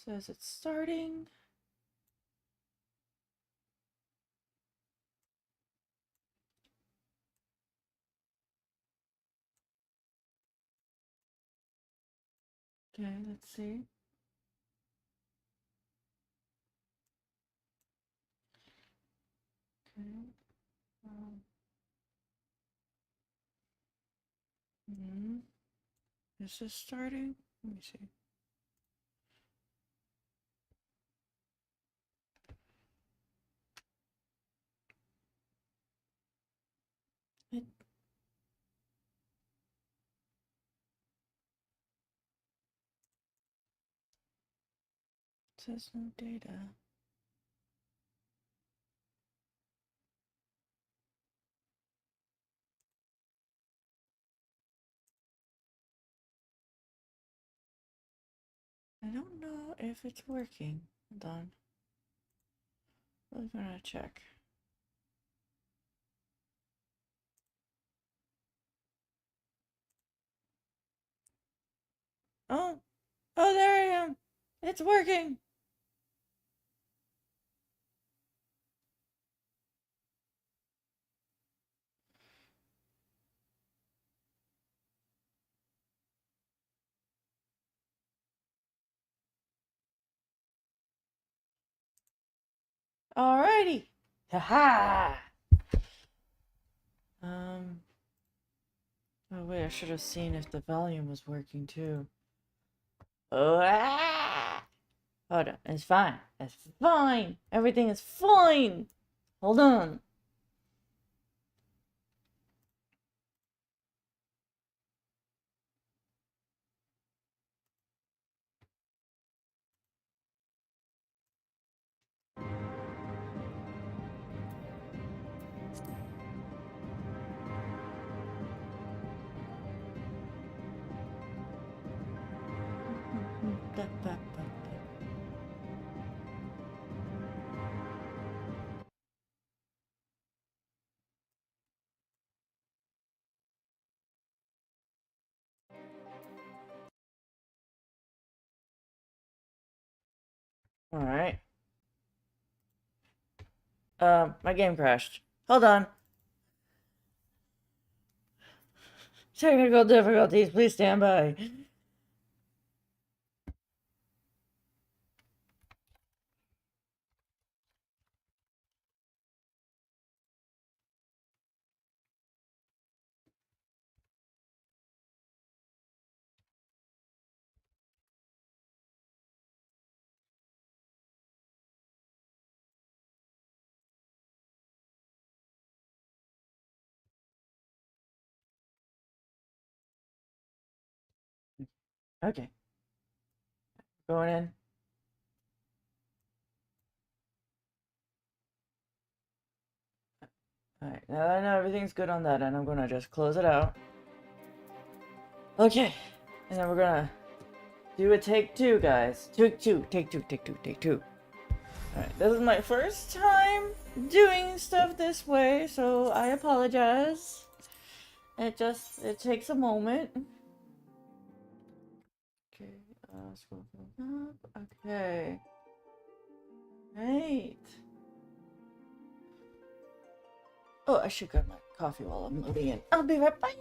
Says it's starting. Okay, let's see. Okay. Hmm. Is this starting? Let me see. It says no data. I don't know if it's working. Hold on. We're gonna check. Oh, oh, there I am. It's working. Alrighty. Haha. Um. Oh wait, I should have seen if the volume was working too. Oh, ah! Hold on. It's fine. It's fine. Everything is fine. Hold on. Alright. My game crashed. Hold on. Technical difficulties, please stand by. Okay. Going in. Alright, now that I know everything's good on that end, I'm gonna just close it out. Okay. And then we're gonna do a take two, guys. Take two, take two, take two, take two. Alright, this is my first time doing stuff this way, so I apologize. It takes a moment. Okay, scroll up. Okay. Right. Oh, I should grab my coffee while I'm loading in. I'll be right back.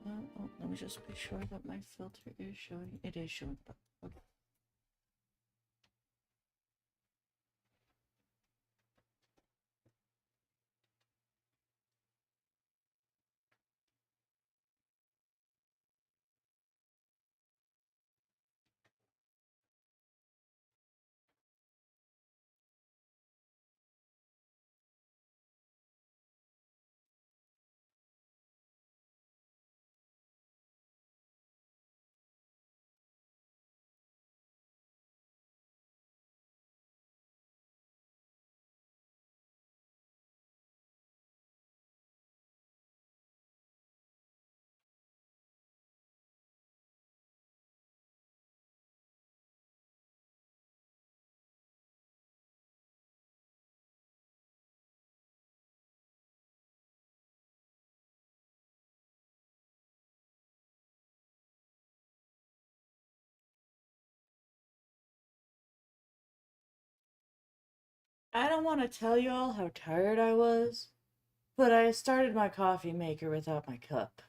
Oh, let me just be sure that my filter is showing. It is showing. Okay. I don't want to tell you all how tired I was, but I started my coffee maker without my cup.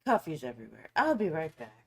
Coffee's everywhere. I'll be right back.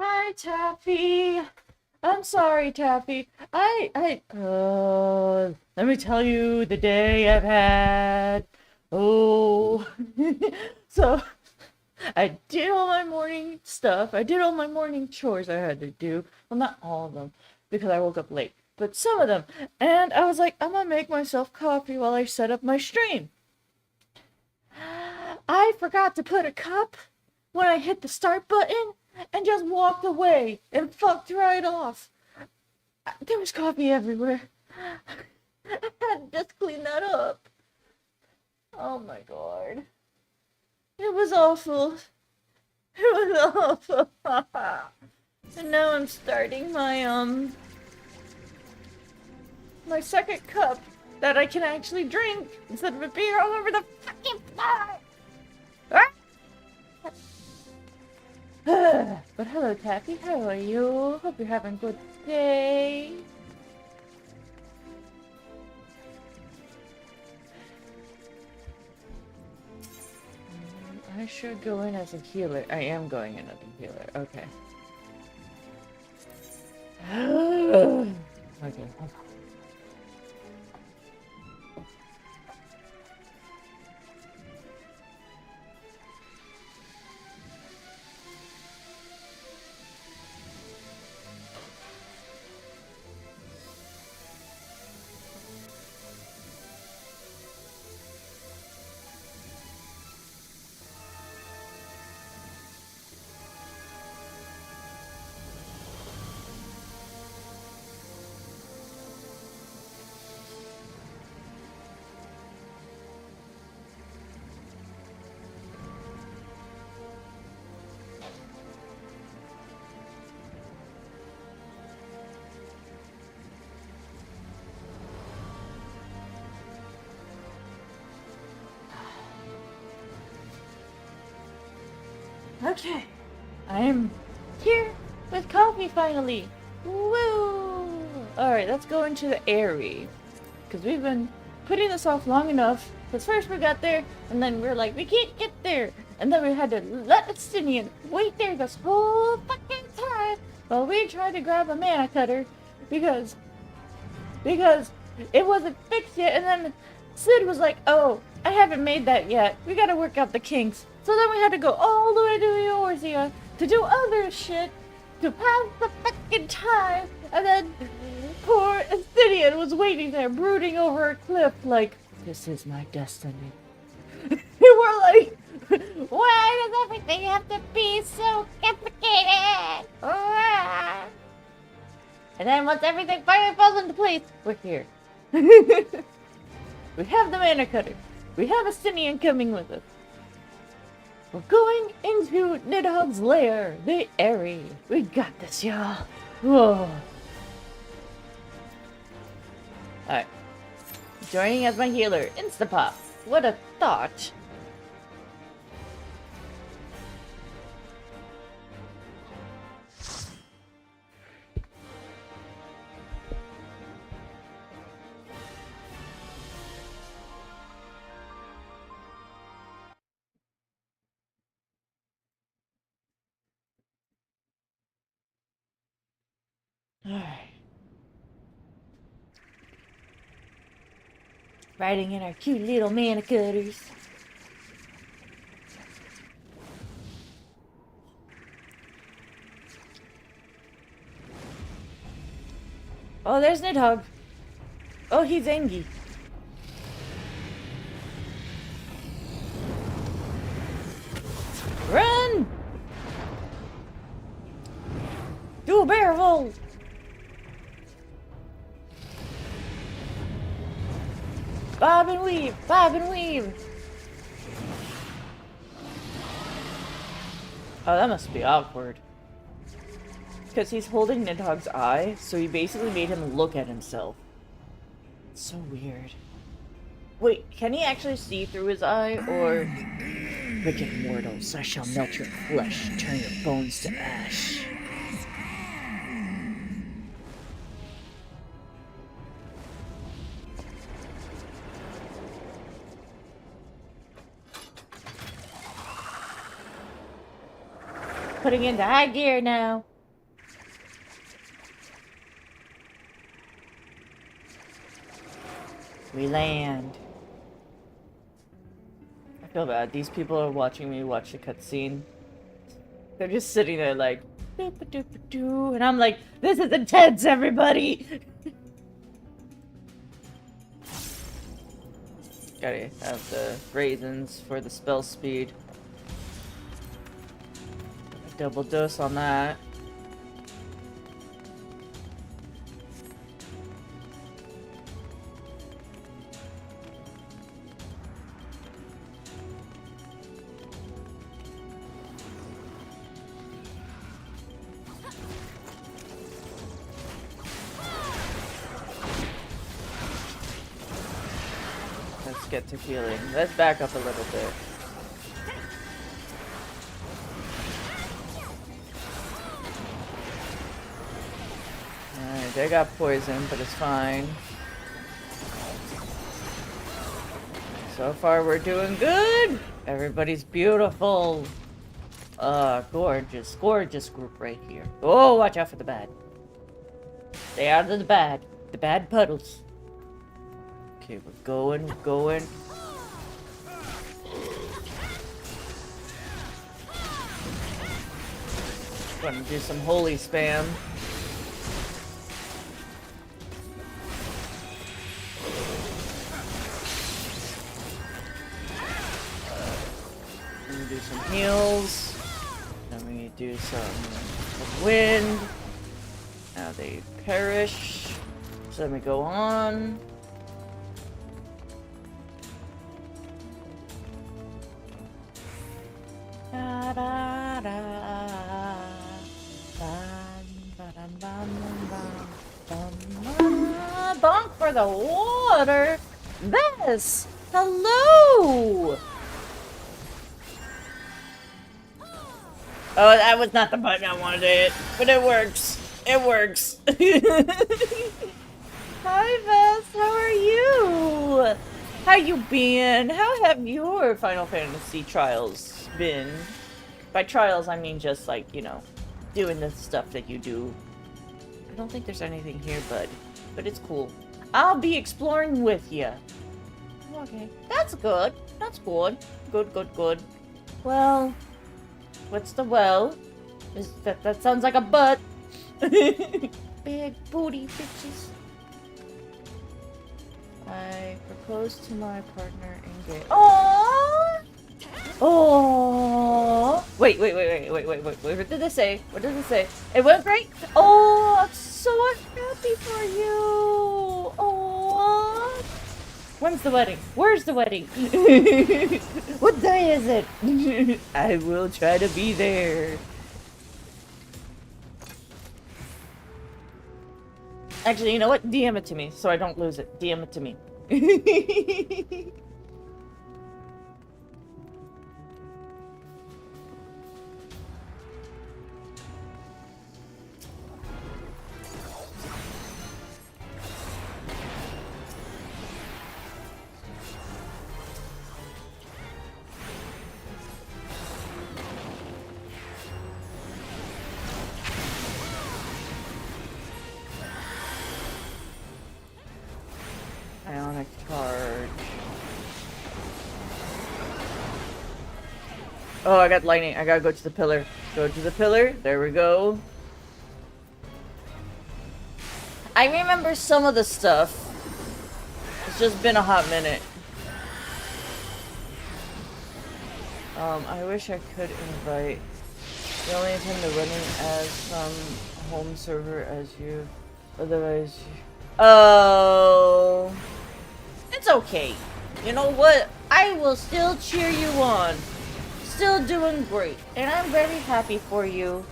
Hi, Taffy. I'm sorry, Taffy. Let me tell you the day I've had. Oh. So, I did all my morning stuff. I did all my morning chores I had to do. Well, not all of them, because I woke up late, but some of them. And I was like, I'm gonna make myself coffee while I set up my stream. I forgot to put a cup when I hit the start button and just walked away and fucked right off. There was coffee everywhere. I had to just clean that up. Oh my god. It was awful. It was awful. And now I'm starting my second cup that I can actually drink instead of a beer all over the fucking floor. But hello, Taffy. How are you? Hope you're having a good day. I should go in as a healer. I am going in as a healer. Okay. Okay, hold on. Okay, I am here with coffee finally. Woo! Alright, let's go into the Airy. Because we've been putting this off long enough. Because first we got there, and then we were like, we can't get there. And then we had to let Estinian wait there this whole fucking time while we tried to grab a mana cutter. Because it wasn't fixed yet. And then Sid was like, oh, I haven't made that yet. We gotta work out the kinks. So then we had to go all the way to Eorzea to do other shit to pass the fucking time. And then poor Estinian was waiting there, brooding over a cliff like, this is my destiny. And we're like, why does everything have to be so complicated? And then once everything finally falls into place, we're here. We have the mana cutter. We have Estinian coming with us. We're going into Nidhogg's lair, the Airy. We got this, y'all. Whoa. Alright. Joining as my healer, Instapop. What a thought. Alright. Riding in our cute little mana cutters. Oh, there's Nidhogg. Oh, he's Engie. Run! Do a barrel roll! Bob and weave! Bob and weave! Oh, that must be awkward. Because he's holding Nidhogg's eye, so he basically made him look at himself. It's so weird. Wait, can he actually see through his eye, or... Wicked mortals, I shall melt your flesh, turn your bones to ash. Putting into high gear now. We land. I feel bad. These people are watching me watch the cutscene. They're just sitting there like, doop-a-doop-a-doo, and I'm like, this is intense, everybody! Gotta have the raisins for the spell speed. Double dose on that. Let's get to healing. Let's back up a little bit. Alright, they got poison, but it's fine. So far, we're doing good! Everybody's beautiful! Gorgeous, gorgeous group right here. Oh, watch out for the bad. Stay out of the bad. The bad puddles. Okay, we're going, we're going. Gonna do some holy spam. Let me do some heals. Then we do some wind. Now they perish. So let me go on. Da, da, da. Bonk for the water. Bess, hello. Oh, that was not the button I wanted to hit, but it works. It works. Hi, Bess. How are you? How you been? How have your Final Fantasy trials been? By trials, I mean just like, you know, doing the stuff that you do. I don't think there's anything here, bud. But it's cool. I'll be exploring with you. Okay. That's good. That's good. Good, good, good. Well, what's the well? That sounds like a butt. Big booty bitches. I proposed to my partner in gay. Aww! Oh! Wait. What did it say? What did it say? It went great? Oh, I'm so happy for you! Oh! When's the wedding? Where's the wedding? What day is it? I will try to be there. Actually, you know what? DM it to me so I don't lose it. DM it to me. Ionic charge. Oh, I got lightning. I gotta go to the pillar. Go to the pillar. There we go. I remember some of the stuff. It's just been a hot minute. I wish I could invite. The only intend to running as some home server as you. Otherwise, oh, it's okay. You know what? I will still cheer you on. Still doing great, and I'm very happy for you.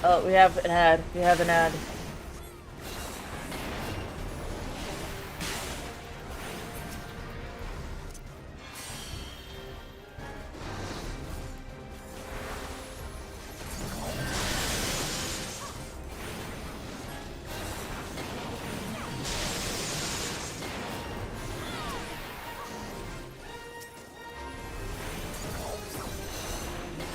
Oh, we have an ad. We have an ad.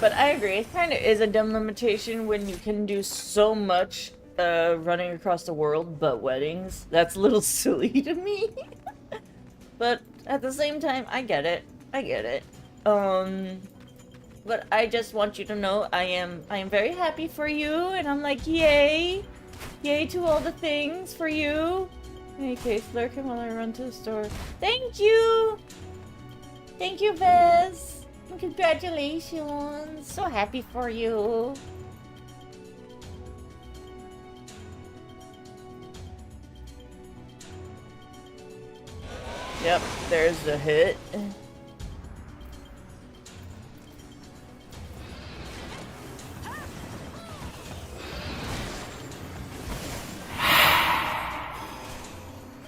But I agree, it kind of is a dumb limitation when you can do so much running across the world, but weddings. That's a little silly to me. But at the same time, I get it. I get it. But I just want you to know I am very happy for you, and I'm like, yay! Yay to all the things for you. In any case, lurk him while I run to the store. Thank you! Thank you, Vez! And congratulations! So happy for you! Yep, there's the hit.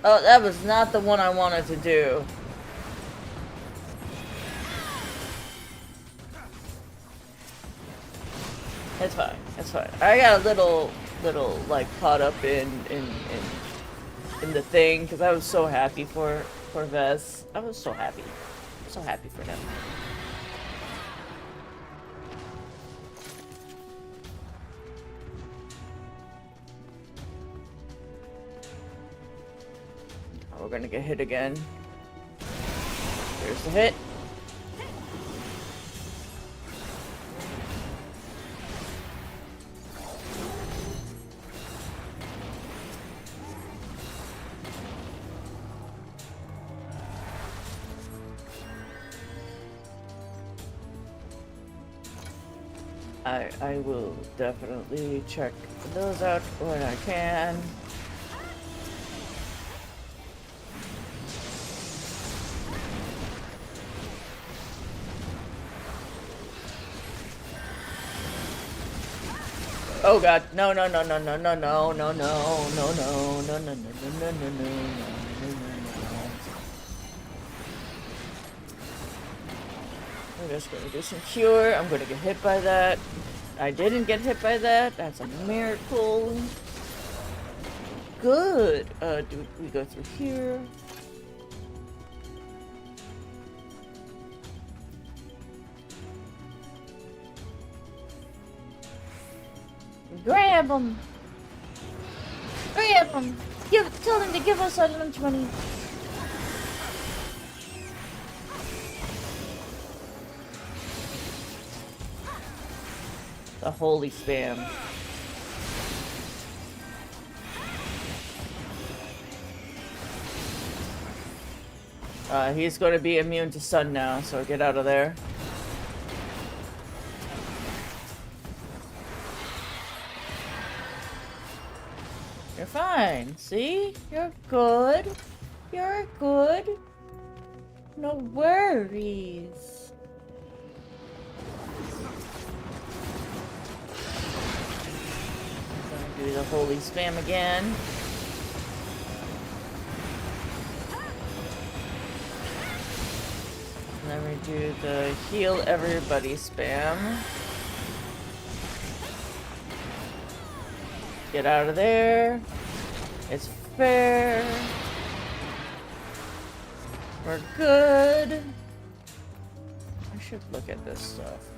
Oh, that was not the one I wanted to do. It's fine. It's fine. I got a little like caught up in the thing because I was so happy for Vess. I was so happy. So happy for them. We're gonna get hit again. There's the hit. I will definitely check those out when I can. Oh god, no no no no no no no no no no no no no no no no no no. I'm just gonna do some cure. I'm gonna get hit by that. I didn't get hit by that. That's a miracle. Good. Do we go through here? Grab them! Grab them! Tell them to give us our lunch money. The holy spam. He's going to be immune to sun now, so get out of there. You're fine. See? You're good. You're good. No worries. Gonna do the holy spam again. And then we do the heal everybody spam. Get out of there. It's fair. We're good. I should look at this stuff.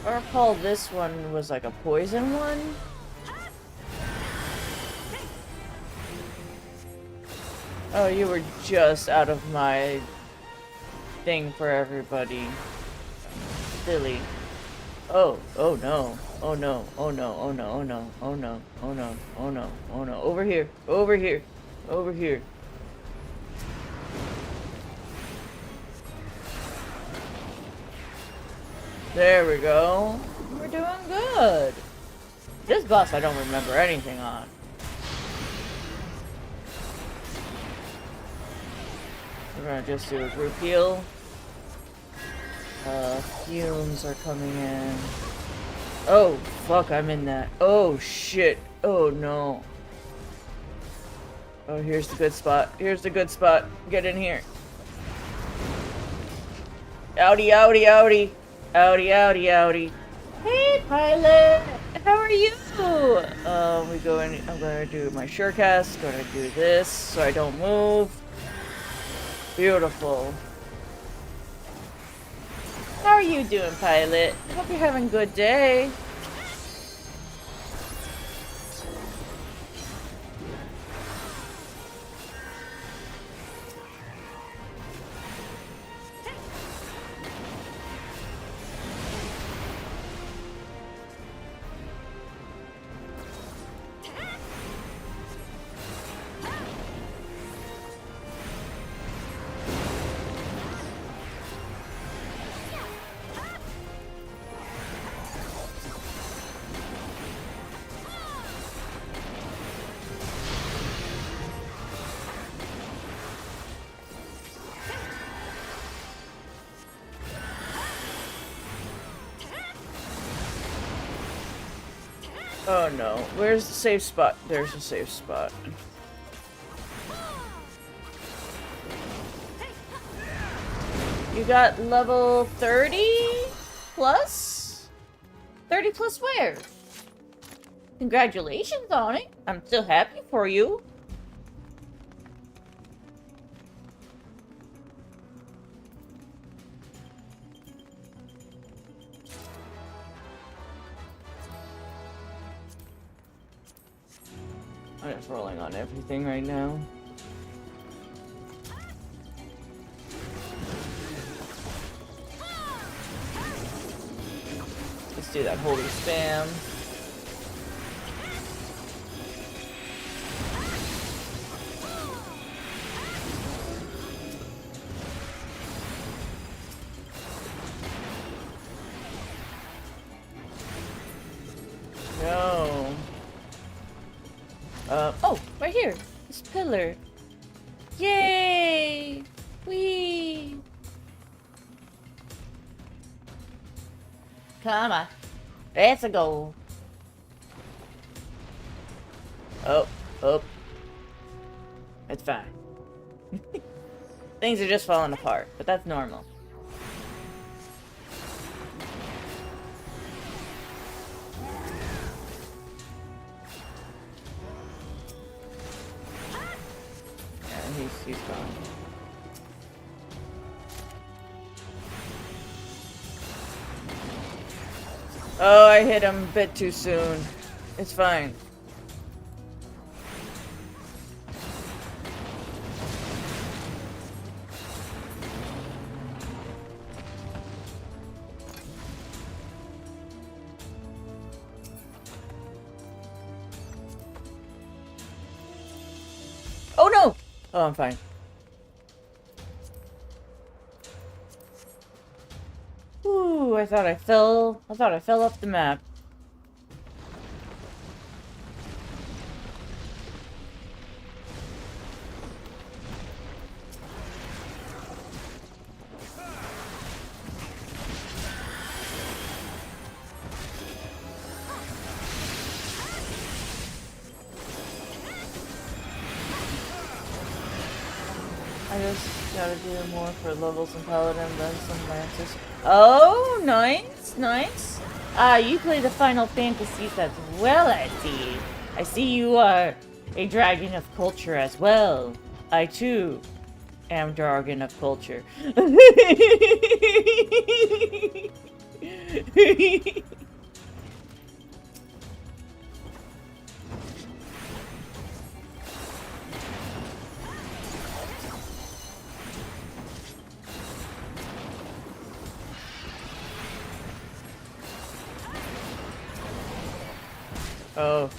I recall this one was like a poison one. Oh, you were just out of my thing for everybody. Silly. Oh no. Oh no, oh no, oh no, oh no, oh no, oh no, oh no, oh no. Over here, over here, over here. There we go. We're doing good. This boss I don't remember anything on. We're gonna just do a group heal. Fumes are coming in. Oh, fuck, I'm in that. Oh, shit. Oh, no. Oh, here's the good spot. Here's the good spot. Get in here. Outie, outie, outie. Outie, outie, outie. Hey, pilot! How are you? I'm gonna do my surecast. Gonna do this so I don't move. Beautiful. How are you doing, pilot? Hope you're having a good day. Oh no, where's the safe spot? There's a safe spot. You got level 30 plus? 30 plus where? Congratulations on it. I'm still happy for you. I'm just rolling on everything right now. Let's do that holy spam. No. Oh, right here. This pillar. Yay! Whee! Come on. Let's go. Oh, oh. It's fine. Things are just falling apart, but that's normal. Yeah, he's gone. Oh, I hit him a bit too soon. It's fine. Oh no! Oh, I'm fine. Ooh, I thought I fell off the map. I just gotta do more for levels in Paladin than some Lances. Oh, nice, nice. Ah, you play the Final Fantasies as well, I see. I see you are a dragon of culture as well. I too am dragon of culture.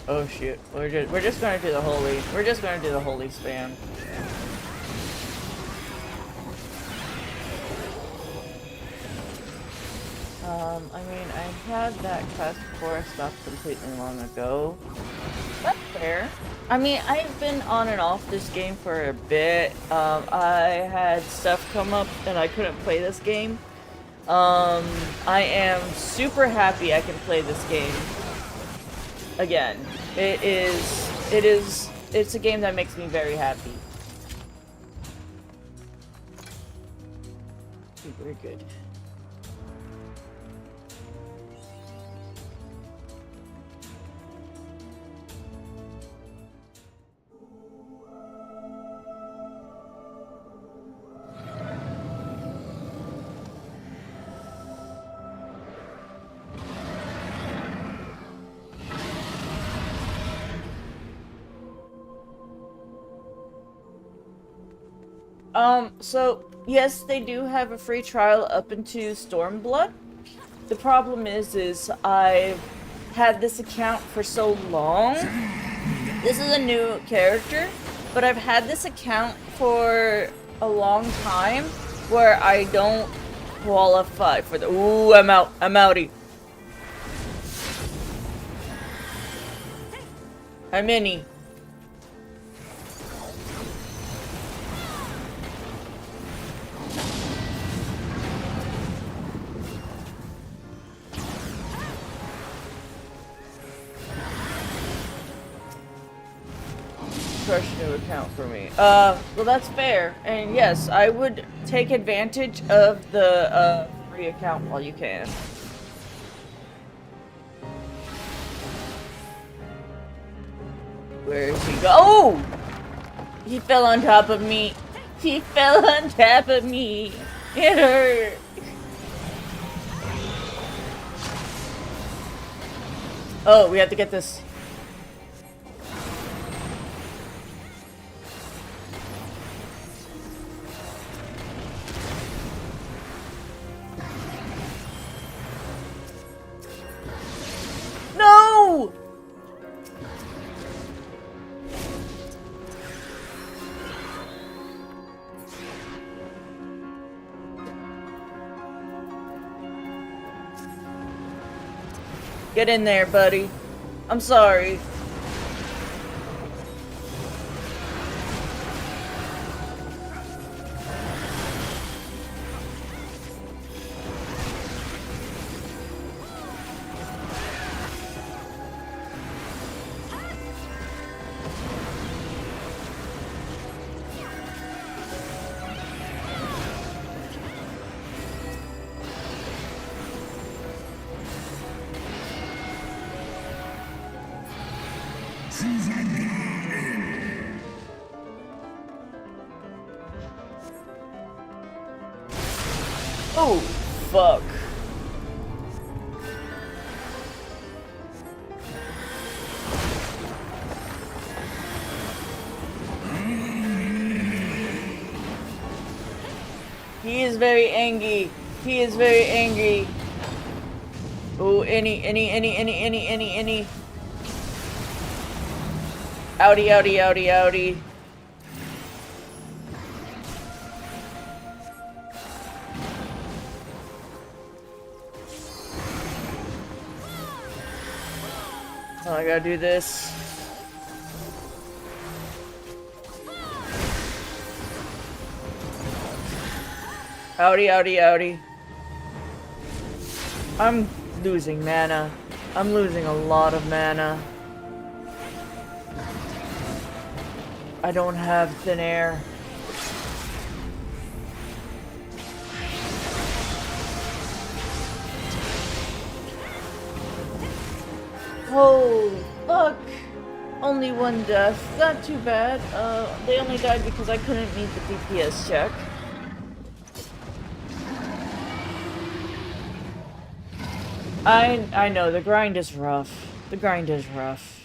Oh shoot. We're just gonna do the holy. We're just gonna do the holy spam. I mean, I had that quest before I stopped completely long ago. That's fair. I mean, I've been on and off this game for a bit. I had stuff come up and I couldn't play this game. I am super happy I can play this game again. It's a game that makes me very happy. Very good. So, yes, they do have a free trial up into Stormblood. The problem is I've had this account for so long. This is a new character, but I've had this account for a long time where I don't qualify for the— Ooh, I'm out. I'm outie. I'm innie. Fresh new account for me. Well, that's fair. And yes, I would take advantage of the free account while you can. Where is he go? Oh! He fell on top of me. He fell on top of me. It hurt. Oh, we have to get this. No! Get in there, buddy. I'm sorry. Oh, fuck. He is very angry. He is very angry. Oh, any. Outie, outie, outie, outie. Oh, I gotta do this. Outie, outie, outie. I'm losing mana. I'm losing a lot of mana. I don't have thin air. Holy fuck! Only one death. Not too bad. They only died because I couldn't meet the DPS check. I know, the grind is rough. The grind is rough.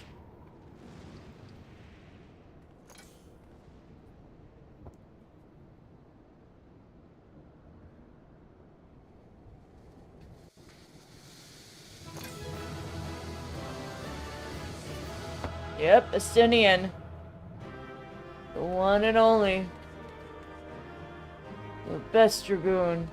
Yep, Estinian. The one and only. The best Dragoon.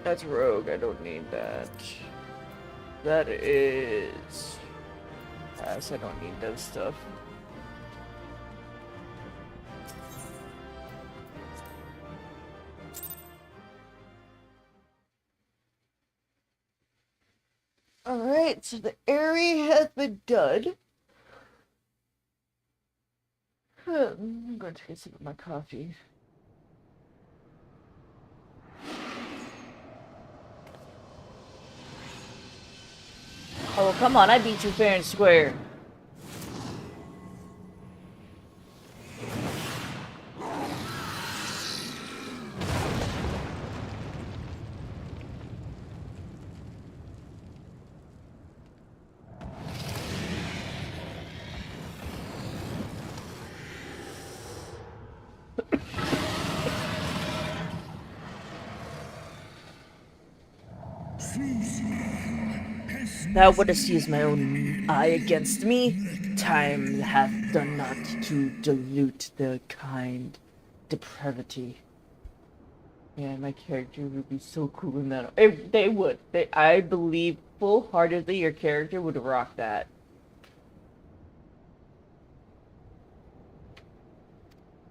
That's Rogue, I don't need that. That is... Pass, I don't need that stuff. Alright, so the Airy has been done. I'm going to take a sip of my coffee. Oh, come on, I beat you fair and square. Thou wouldst use my own eye against me. Time hath done not to dilute the kind depravity. Yeah, my character would be so cool in that. They would. I believe full-heartedly your character would rock that.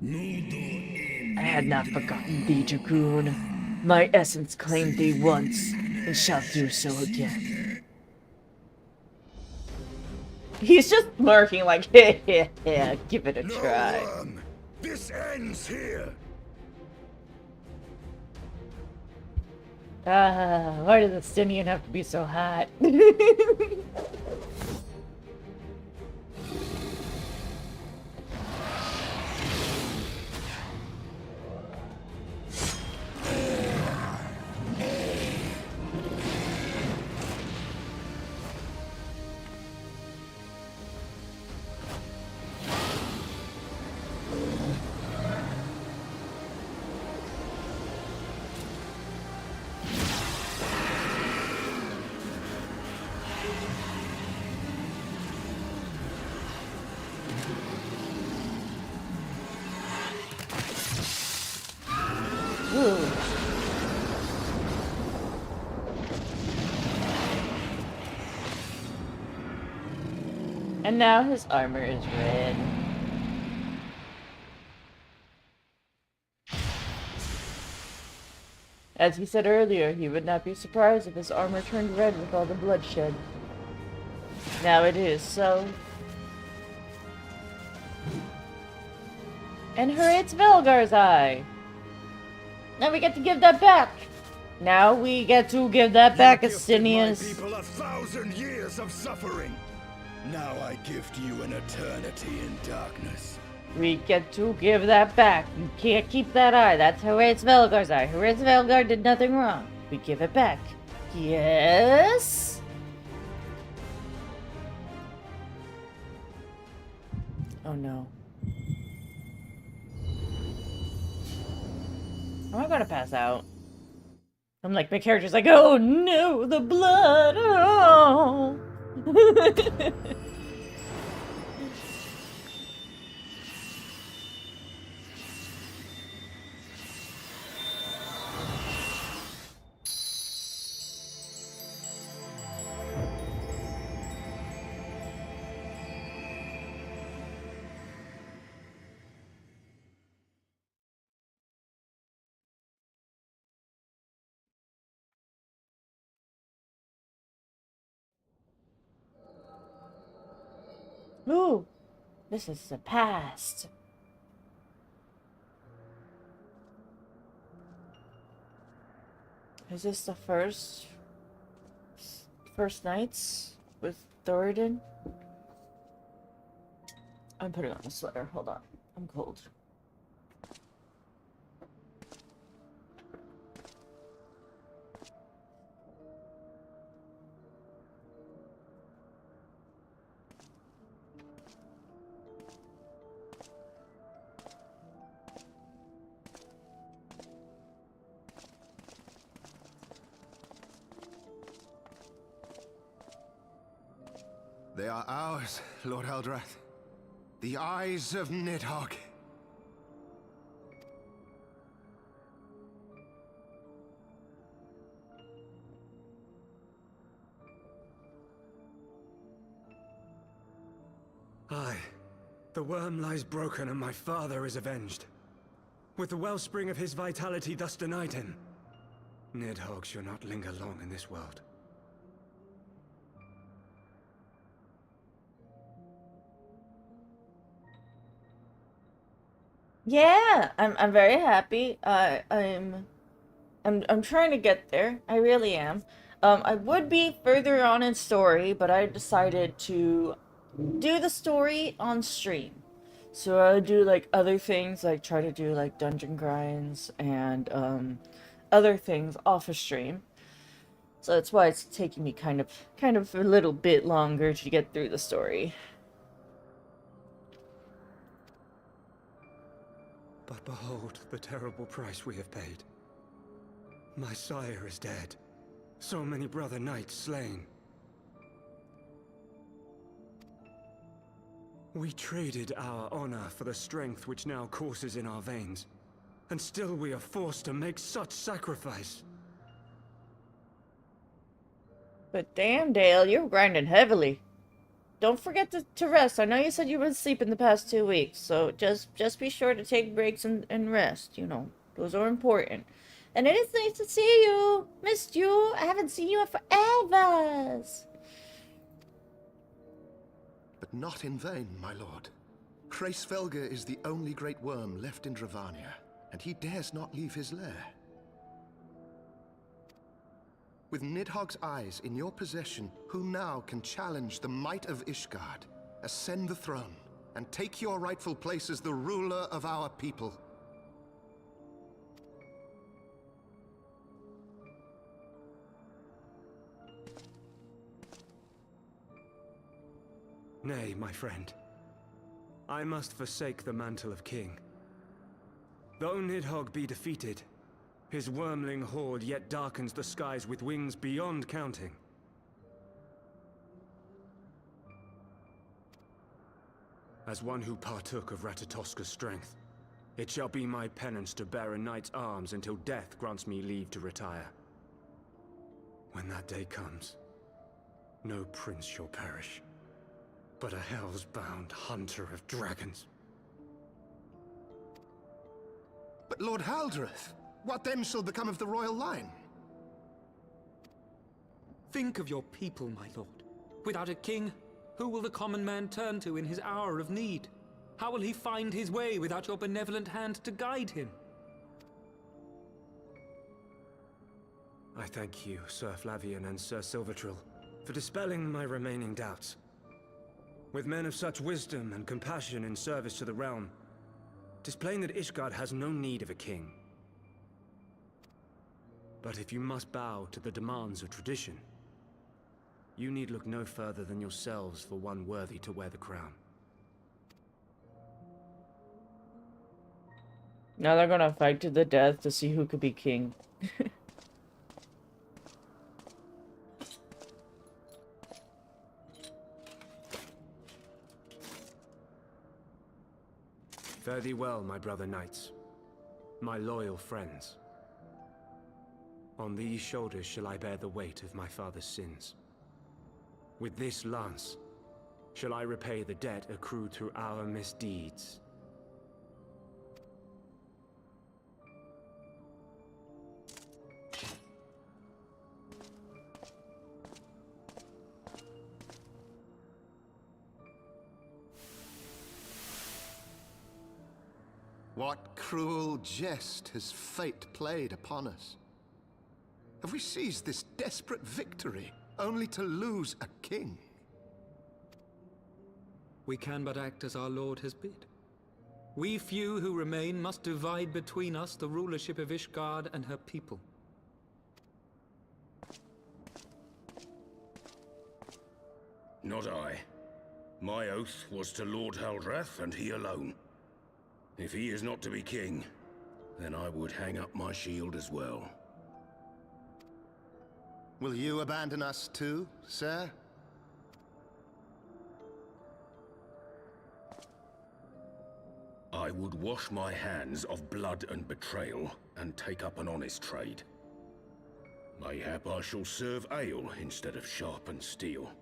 I had not forgotten thee, Dragoon. My essence claimed thee once, and shall do so again. He's just lurking like, yeah, give it a try. This ends here. Why does the Stinian have to be so hot? And now his armor is red. As he said earlier, he would not be surprised if his armor turned red with all the bloodshed. Now it is so. And Horate's Velgar's eye! Now we get to give that back! Now we get to give that back, Asinius. People 1,000 years of suffering. Now I gift you an eternity in darkness. We get to give that back. You can't keep that eye. That's Horate's Velgar's eye. Horate's Velgar did nothing wrong. We give it back. Yes? Oh no. Am I gonna pass out? I'm like, my character's like, oh no, the blood! Oh! Ooh, this is the past. Is this the first nights with Thoradin? I'm putting on a sweater. Hold on. I'm cold. They are ours, Lord Eldrath. The eyes of Nidhogg. Aye. The worm lies broken and my father is avenged. With the wellspring of his vitality thus denied him, Nidhogg shall not linger long in this world. Yeah, I'm very happy. I'm trying to get there. I really am. I would be further on in story, but I decided to do the story on stream. So I would do like other things, like try to do like dungeon grinds and other things off of stream. So that's why it's taking me kind of a little bit longer to get through the story. But behold the terrible price we have paid. My sire is dead. So many brother knights slain. We traded our honor for the strength which now courses in our veins. And still we are forced to make such sacrifice. But damn, Dale, you're grinding heavily. Don't forget to rest. I know you said you were asleep in the past 2 weeks, so just be sure to take breaks and rest. You know, those are important. And it is nice to see you. Missed you. I haven't seen you in forever. But not in vain, my lord. Hraesvelgr is the only great worm left in Dravania, and he dares not leave his lair. With Nidhogg's eyes in your possession, who now can challenge the might of Ishgard, ascend the throne, and take your rightful place as the ruler of our people? Nay, my friend. I must forsake the mantle of king. Though Nidhogg be defeated, his wormling horde yet darkens the skies with wings beyond counting. As one who partook of Ratatoska's strength, it shall be my penance to bear a knight's arms until death grants me leave to retire. When that day comes, no prince shall perish, but a hell's-bound hunter of dragons. But Lord Haldreth, what then shall become of the royal line? Think of your people, my lord. Without a king, who will the common man turn to in his hour of need? How will he find his way without your benevolent hand to guide him? I thank you, Sir Flavian and Sir Silvertrill, for dispelling my remaining doubts. With men of such wisdom and compassion in service to the realm, 'tis plain that Ishgard has no need of a king. But if you must bow to the demands of tradition, you need look no further than yourselves for one worthy to wear the crown. Now they're gonna fight to the death to see who could be king. Fare thee well, my brother knights, my loyal friends. On these shoulders shall I bear the weight of my father's sins. With this lance shall I repay the debt accrued through our misdeeds. What cruel jest has fate played upon us? Have we seized this desperate victory only to lose a king? We can but act as our lord has bid. We few who remain must divide between us the rulership of Ishgard and her people. Not I. My oath was to Lord Haldrath, and he alone. If he is not to be king, then I would hang up my shield as well. Will you abandon us too, sir? I would wash my hands of blood and betrayal, and take up an honest trade. Mayhap I shall serve ale instead of sharpened steel.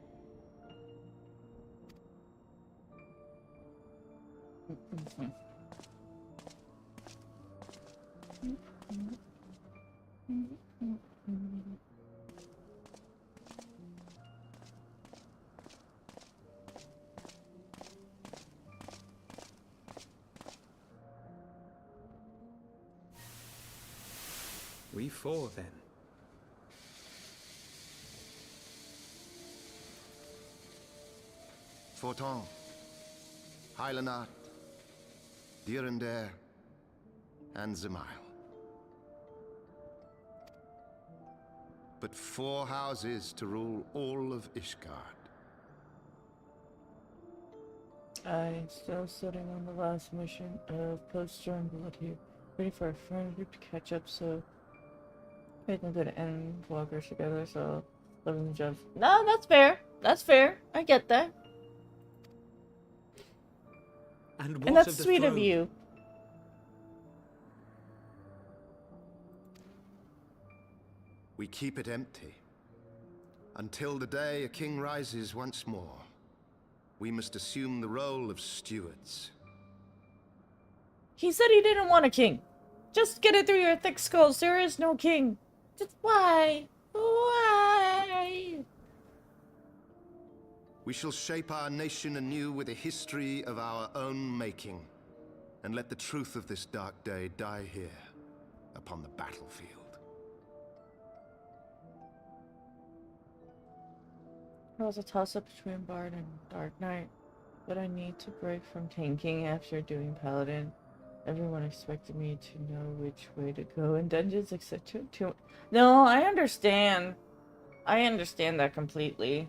We four, then. Forton, Hylanat, Dirander, and Zemail. But 4 houses to rule all of Ishgard. I'm still sitting on the last mission of Post-Stormblood here, waiting for a friend group to catch up, so we can go to Endwalkers together, so living the jobs. No, that's fair. That's fair. I get that. And what And that's of the sweet of throne? you. We keep it empty. Until the day a king rises once more, we must assume the role of stewards. He said he didn't want a king. Just get it through your thick skulls. There is no king. Just why? Why? We shall shape our nation anew with a history of our own making, and let the truth of this dark day die here, upon the battlefield. It was a toss-up between Bard and Dark Knight, but I need to break from tanking after doing Paladin. Everyone expected me to know which way to go in dungeons, etc. No, I understand. I understand that completely.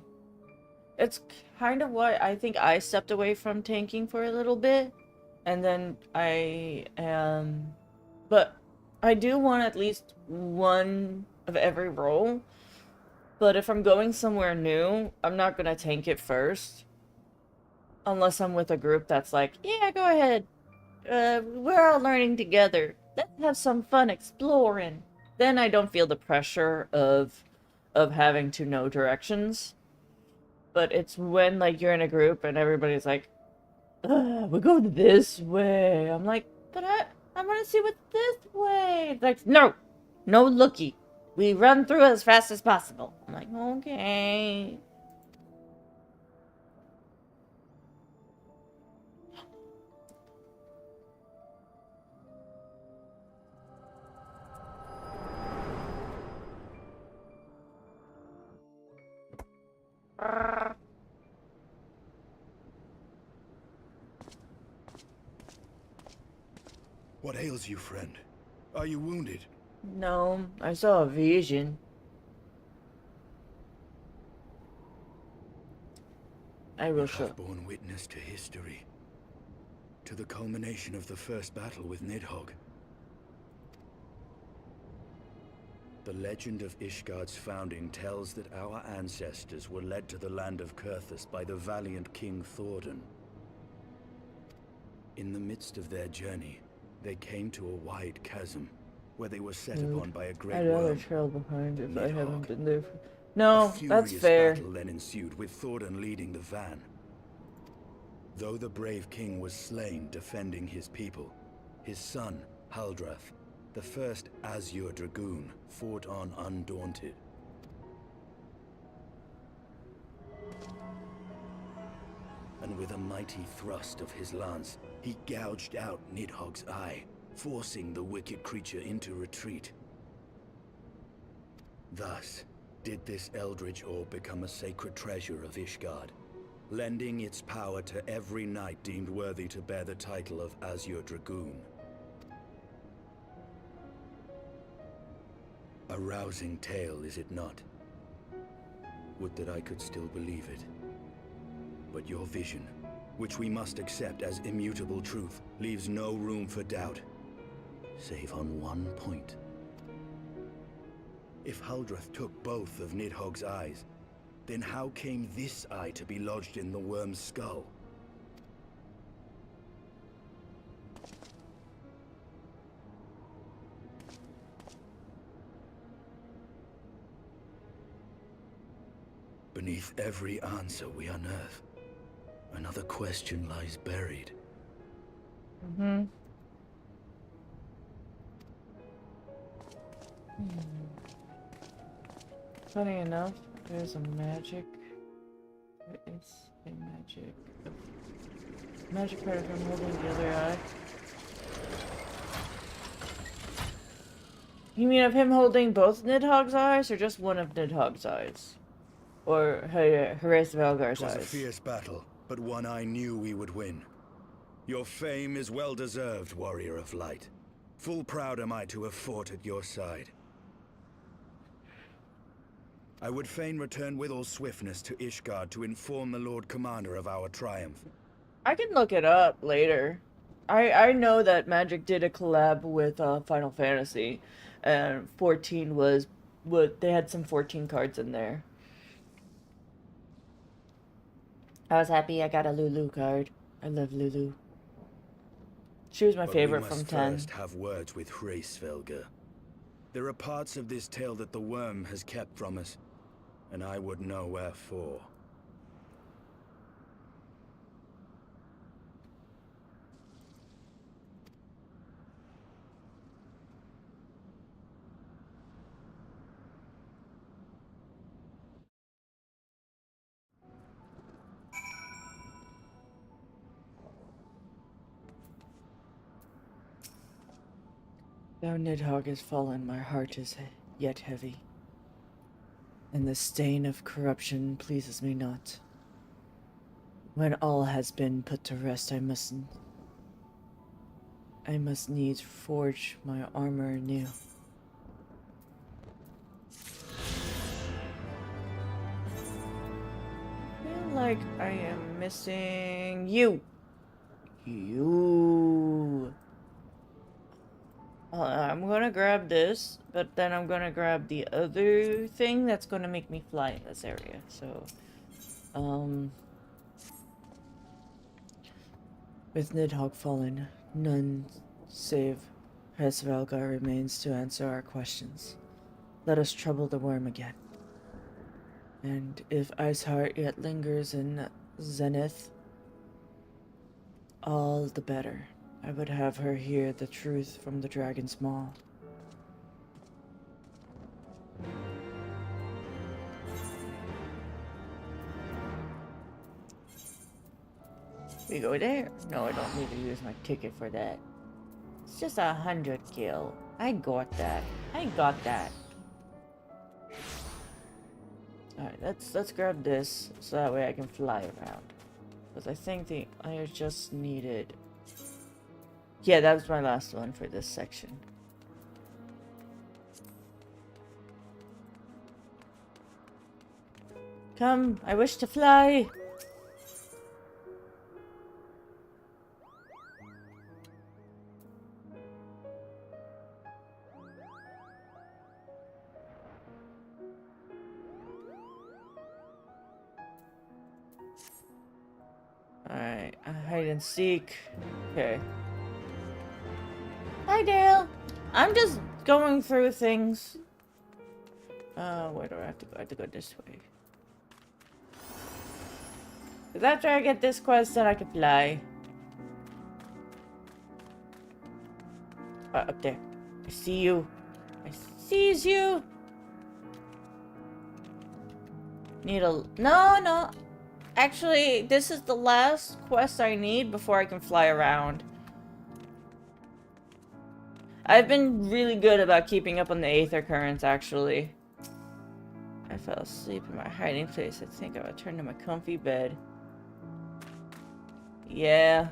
It's kind of why I think I stepped away from tanking for a little bit, and then but I do want at least one of every role. But if I'm going somewhere new, I'm not gonna tank it first. Unless I'm with a group that's like, yeah, go ahead. We're all learning together. Let's have some fun exploring. Then I don't feel the pressure of having to know directions. But it's when like you're in a group and everybody's like, we're going this way. I'm like, but I want to see what's this way. It's like, no looky. We run through as fast as possible. I'm like, okay. What ails you, friend? Are you wounded? No, I saw a vision. I will You show. have borne witness to history. To the culmination of the first battle with Nidhogg. The legend of Ishgard's founding tells that our ancestors were led to the land of Kurthus by the valiant King Thordan. In the midst of their journey, they came to a wide chasm, where they were set upon by a great I'd rather worm. trail behind if I Nidhogg. haven't been there. A No, that's furious fair. battle then ensued, with Thordan leading the van. Though the brave king was slain defending his people, his son, Haldrath, the first Azure Dragoon, fought on undaunted. And with a mighty thrust of his lance, he gouged out Nidhogg's eye, forcing the wicked creature into retreat. Thus, did this eldritch orb become a sacred treasure of Ishgard, lending its power to every knight deemed worthy to bear the title of Azure Dragoon. A rousing tale, is it not? Would that I could still believe it. But your vision, which we must accept as immutable truth, leaves no room for doubt, save on one point. If Haldrath took both of Nidhogg's eyes, then how came this eye to be lodged in the worm's skull? Beneath every answer we unearth, another question lies buried. Funny enough, there's a magic. There is a magic card if I'm holding the other eye. You mean of him holding both Nidhogg's eyes, or just one of Nidhogg's eyes? Or Horace Valgar's It was a eyes? fierce battle, but one I knew we would win. Your fame is well deserved, Warrior of Light. Full proud am I to have fought at your side. I would fain return with all swiftness to Ishgard to inform the Lord Commander of our triumph. I can look it up later. I know that Magic did a collab with Final Fantasy, and 14 was what they had some 14 cards in there. I was happy I got a Lulu card. I love Lulu. She was my But favorite we from must 10. first have words with Hraesvelgr. There are parts of this tale that the worm has kept from us, and I would know wherefore. Though Nidhogg has fallen, my heart is yet heavy, and the stain of corruption pleases me not. When all has been put to rest, I must needs forge my armor anew. I feel like I am missing you. You. I'm gonna grab this, but then I'm gonna grab the other thing that's gonna make me fly in this area. So, with Nidhogg fallen, none save Hraesvelgr remains to answer our questions. Let us trouble the worm again. And if Iceheart yet lingers in Zenith, all the better. I would have her hear the truth from the Dragon's Maw. We go there? No, I don't need to use my ticket for that. It's just 100 gil. I got that. I got that. Alright, let's grab this so that way I can fly around. Because I think I just needed... Yeah, that was my last one for this section. Come, I wish to fly! Alright, hide and seek. Okay. Hi, Dale. I'm just going through things. Where do I have to go? I have to go this way. Because after I get this quest, then I can fly. Up there. I see you. I sees you. Need a... No. Actually, this is the last quest I need before I can fly around. I've been really good about keeping up on the Aether Currents, actually. I fell asleep in my hiding place. I think I returned to my comfy bed. Yeah.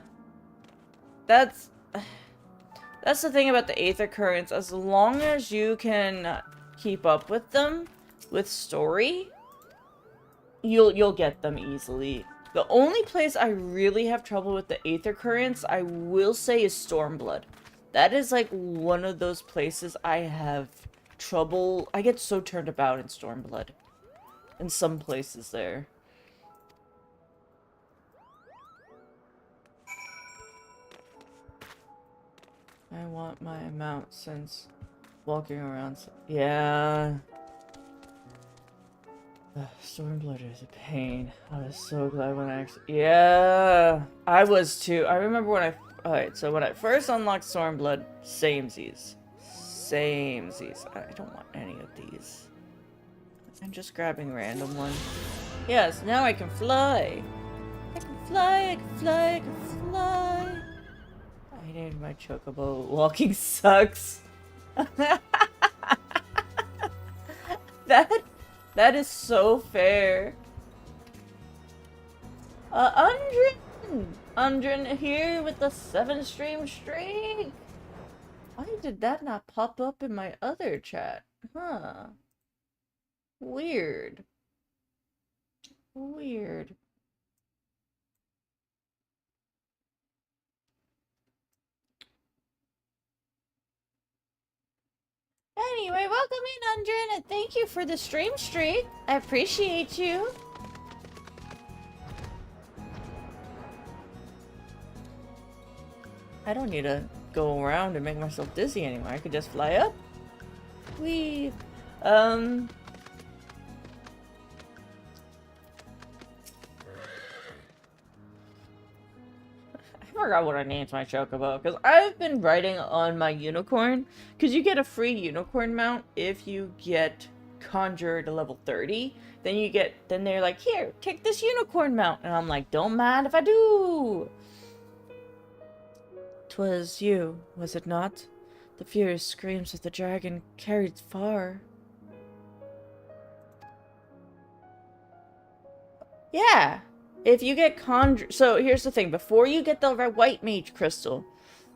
That's the thing about the Aether Currents. As long as you can keep up with them, with story, you'll get them easily. The only place I really have trouble with the Aether Currents, I will say, is Stormblood. That is like one of those places I have trouble. I get so turned about in Stormblood. In some places there. I want my amount since walking around. Yeah. Stormblood is a pain. I was so glad when I actually... Yeah! I was too. I remember when I... Alright, so when I first unlocked Stormblood, samesies. Samesies. I don't want any of these. I'm just grabbing random ones. Yes, now I can fly! I can fly, I can fly, I can fly! I need my chocobo. Walking sucks. That is so fair. Undrin! Undrin here with the 7-stream streak! Why did that not pop up in my other chat? Huh. Weird. Weird. Anyway, welcome in, Undrin, and thank you for the stream streak. I appreciate you. I don't need to go around and make myself dizzy anymore. I could just fly up. Whee! I forgot what I named my chocobo, because I've been riding on my unicorn, because you get a free unicorn mount if you get Conjurer to level 30. Then they're like, here, take this unicorn mount. And I'm like, don't mind if I do. 'Twas you, was it not? The furious screams of the dragon carried far. Yeah. If you get so here's the thing, before you get the white mage crystal,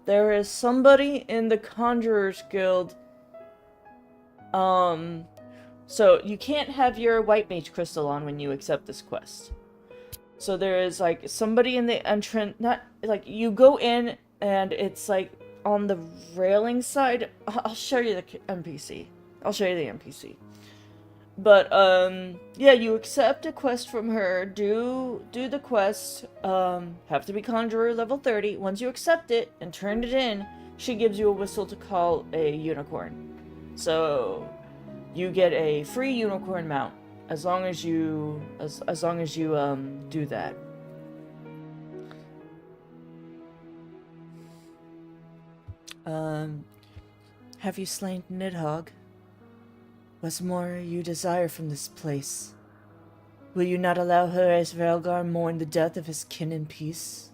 there is somebody in the Conjurer's Guild, so you can't have your white mage crystal on when you accept this quest. So there is like somebody in the entrance, not like you go in and it's like on the railing side. I'll show you the NPC. I'll show you the NPC. But, yeah, you accept a quest from her, do the quest, have to be Conjurer level 30. Once you accept it and turn it in, she gives you a whistle to call a unicorn. So, you get a free unicorn mount, as long as you, do that. Have you slain Nidhogg? What's more you desire from this place? Will you not allow her as Velgar mourn the death of his kin in peace?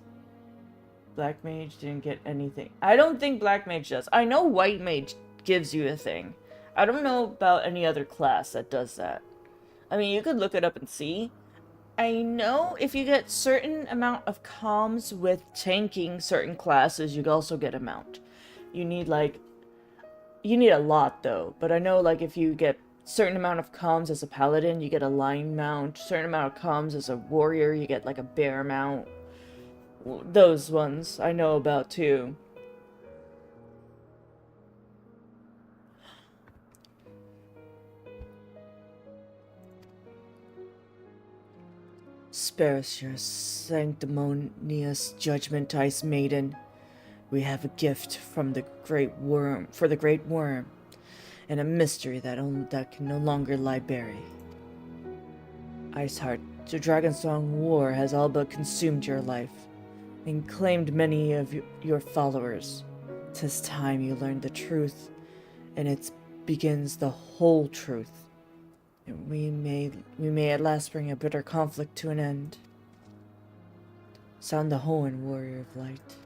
Black Mage didn't get anything. I don't think Black Mage does. I know White Mage gives you a thing. I don't know about any other class that does that. I mean, you could look it up and see. I know if you get certain amount of comms with tanking certain classes, you can also get a mount. You need a lot though, but I know like if you get certain amount of comms as a paladin, you get a lion mount. Certain amount of comms as a warrior, you get like a bear mount. Those ones I know about too. Spare us your sanctimonious judgment, Ice Maiden. We have a gift from the great worm, and a mystery that can no longer lie buried. Iceheart, the Dragonsong War has all but consumed your life, and claimed many of your followers. 'Tis time you learned the truth, and it begins the whole truth. And we may at last bring a bitter conflict to an end. Sound the horn, warrior of light.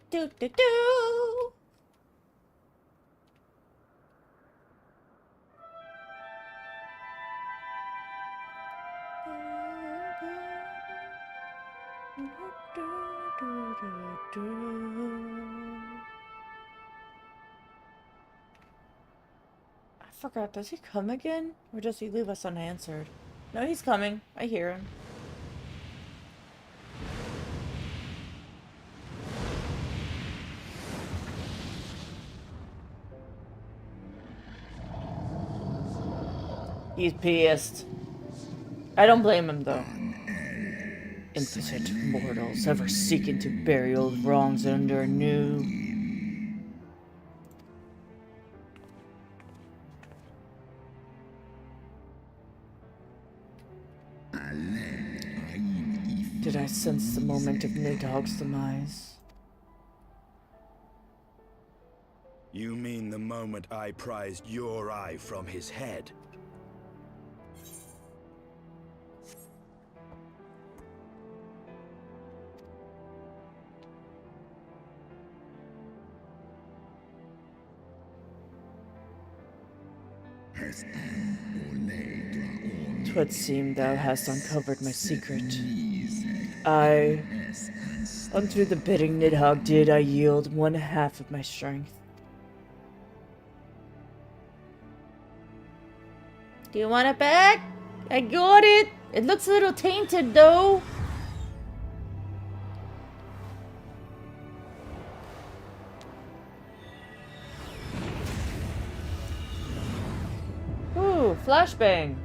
Do do do. I forgot, does he come again? Or does he leave us unanswered? No, he's coming. I hear him. He's pissed. I don't blame him, though. Impotent mortals, ever seeking to bury old wrongs under new. Did I sense the moment of Nidhogg's demise? You mean the moment I prized your eye from his head? 'Twould seem thou hast uncovered my secret. Unto the bidding Nidhogg did I yield 1/2 of my strength. Do you want it back? I got it! It looks a little tainted though. Ooh, flashbang.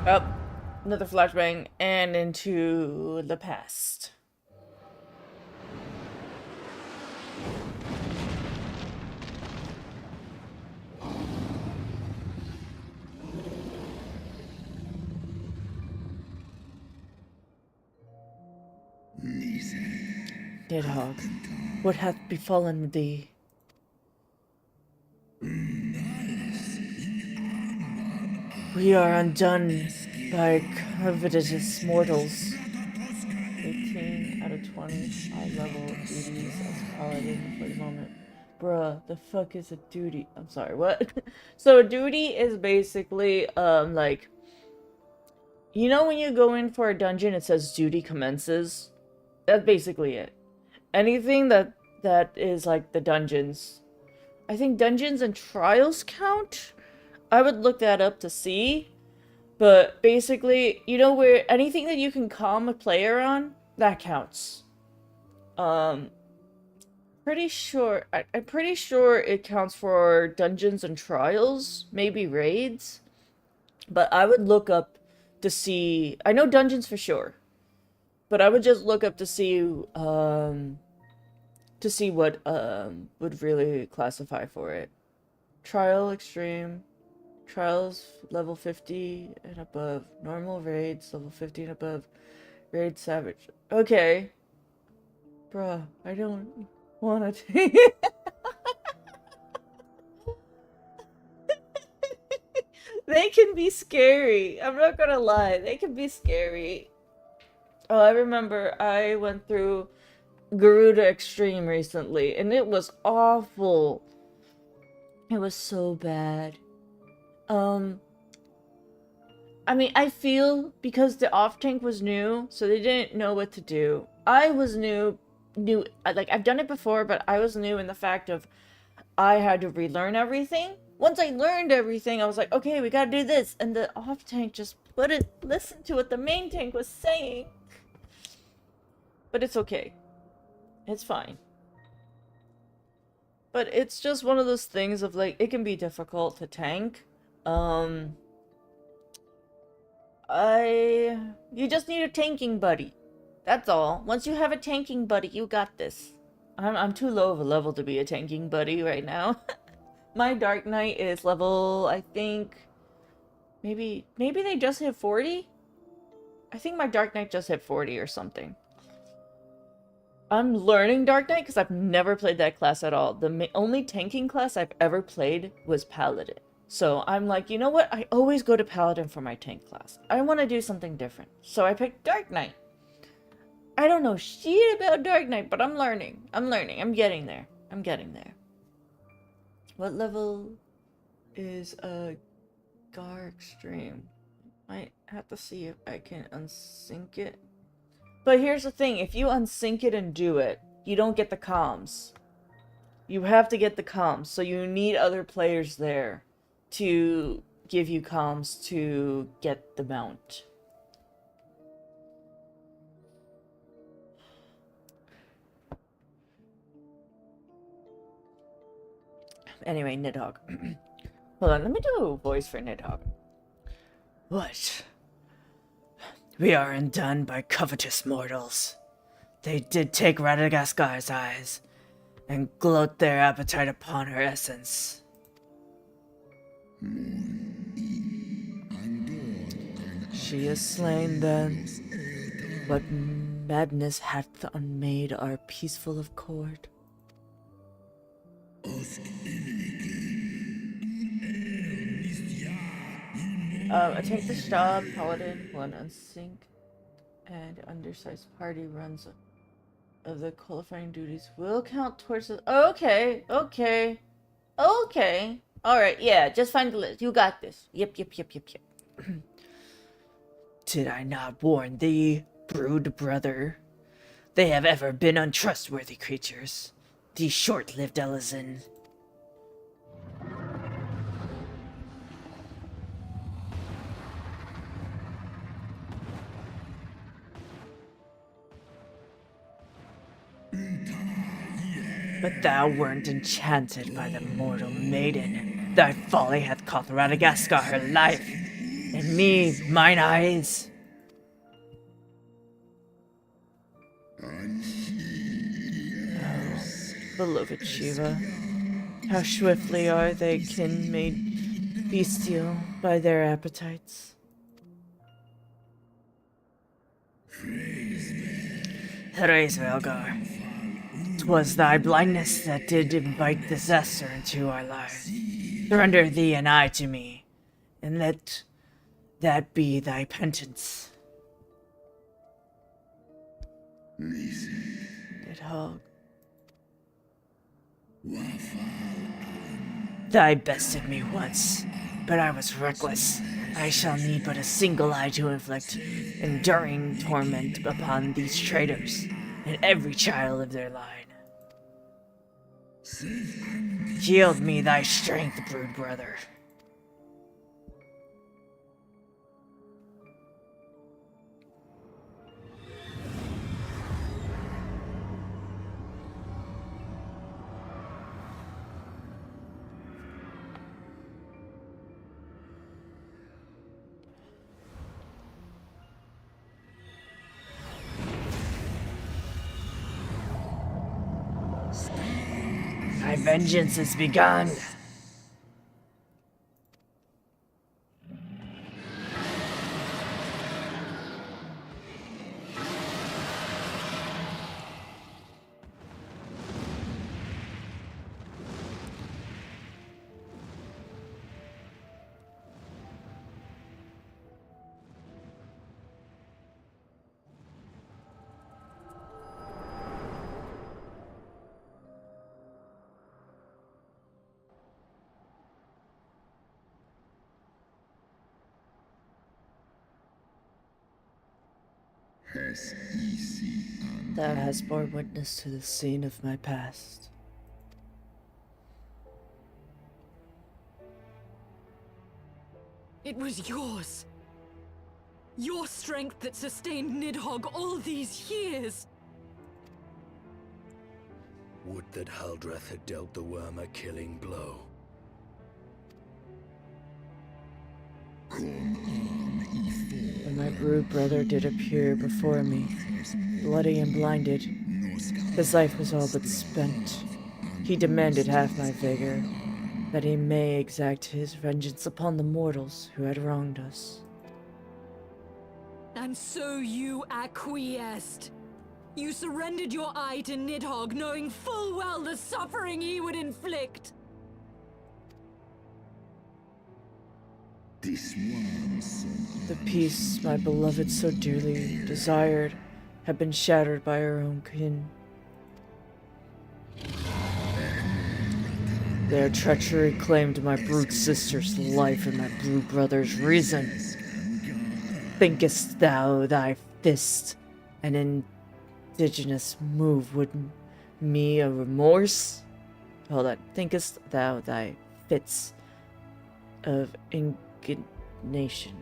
Oh, another flashbang and into the past. Nidhogg, what hath befallen thee? We are undone by covetous mortals. 18 out of 20 high level duties as paladin for the moment. Bruh, the fuck is a duty? I'm sorry, what? So a duty is basically, like, you know when you go in for a dungeon, it says duty commences? That's basically it. Anything that is like the dungeons. I think dungeons and trials count? I would look that up to see. But basically, you know where anything that you can calm a player on, that counts. Pretty sure, I'm pretty sure it counts for dungeons and trials, maybe raids. But I would look up to see, I know dungeons for sure. But I would just look up to see what would really classify for it. Trial extreme, trials level 50 and above, normal raids level 50 and above, raid savage. Okay, bruh, I don't want to take it. They can be scary. I'm not gonna lie, they can be scary. Oh, I remember I went through Garuda Extreme recently, and it was awful. It was so bad. I mean, I feel because the off-tank was new, so they didn't know what to do. I was new, like, I've done it before, but I was new in the fact of I had to relearn everything. Once I learned everything, I was like, okay, we gotta do this. And the off-tank just wouldn't listen to what the main tank was saying. But it's okay. It's fine. But it's just one of those things of, like, it can be difficult to tank. You just need a tanking buddy. That's all. Once you have a tanking buddy, you got this. I'm too low of a level to be a tanking buddy right now. My Dark Knight is level, I think, maybe they just hit 40? I think my Dark Knight just hit 40 or something. I'm learning Dark Knight because I've never played that class at all. The only tanking class I've ever played was Paladin. So I'm like, you know what? I always go to Paladin for my tank class. I want to do something different. So I picked Dark Knight. I don't know shit about Dark Knight, but I'm learning. I'm getting there. What level is a Gar Extreme? Might have to see if I can unsync it. But here's the thing, if you unsync it and do it, you don't get the comms. You have to get the comms, so you need other players there to give you comms to get the mount. Anyway, Nidhogg. Hold on, let me do a voice for Nidhogg. What? We are undone by covetous mortals. They did take Radagastgar's eyes, and gloat their appetite upon her essence. She is slain then. What madness hath unmade our peaceful accord? Attempt to stop Paladin when unsynced and undersized party runs of the qualifying duties will count towards the. Okay. Alright, yeah, just find the list. You got this. Yep. Did I not warn thee, brood brother? They have ever been untrustworthy creatures. These short-lived Elysin. But thou weren't enchanted by the mortal maiden. Thy folly hath cost Radagast her life, and me mine eyes. Beloved Shiva, how swiftly are thy kin made bestial by their appetites. Thrace Velgar, 'twas thy blindness that did invite disaster into our lives. Surrender thee and I to me, and let that be thy penance. Nidhogg. Thy bested me once, but I was reckless. I shall need but a single eye to inflict enduring torment upon these traitors and every child of their line. Yield me thy strength, brood brother. My vengeance has begun. Thou hast borne witness to the scene of my past. It was yours. Your strength that sustained Nidhogg all these years. Would that Haldreth had dealt the worm a killing blow. When my brood brother did appear before me, bloody and blinded, his life was all but spent. He demanded half my vigor, that he may exact his vengeance upon the mortals who had wronged us. And so you acquiesced. You surrendered your eye to Nidhogg, knowing full well the suffering he would inflict. The peace my beloved so dearly desired had been shattered by her own kin. Their treachery claimed my brood sister's life and my brood brother's reason. Thinkest thou thy fist, an indigenous move, would me a remorse? Hold on. Thinkest thou thy fits of indignation?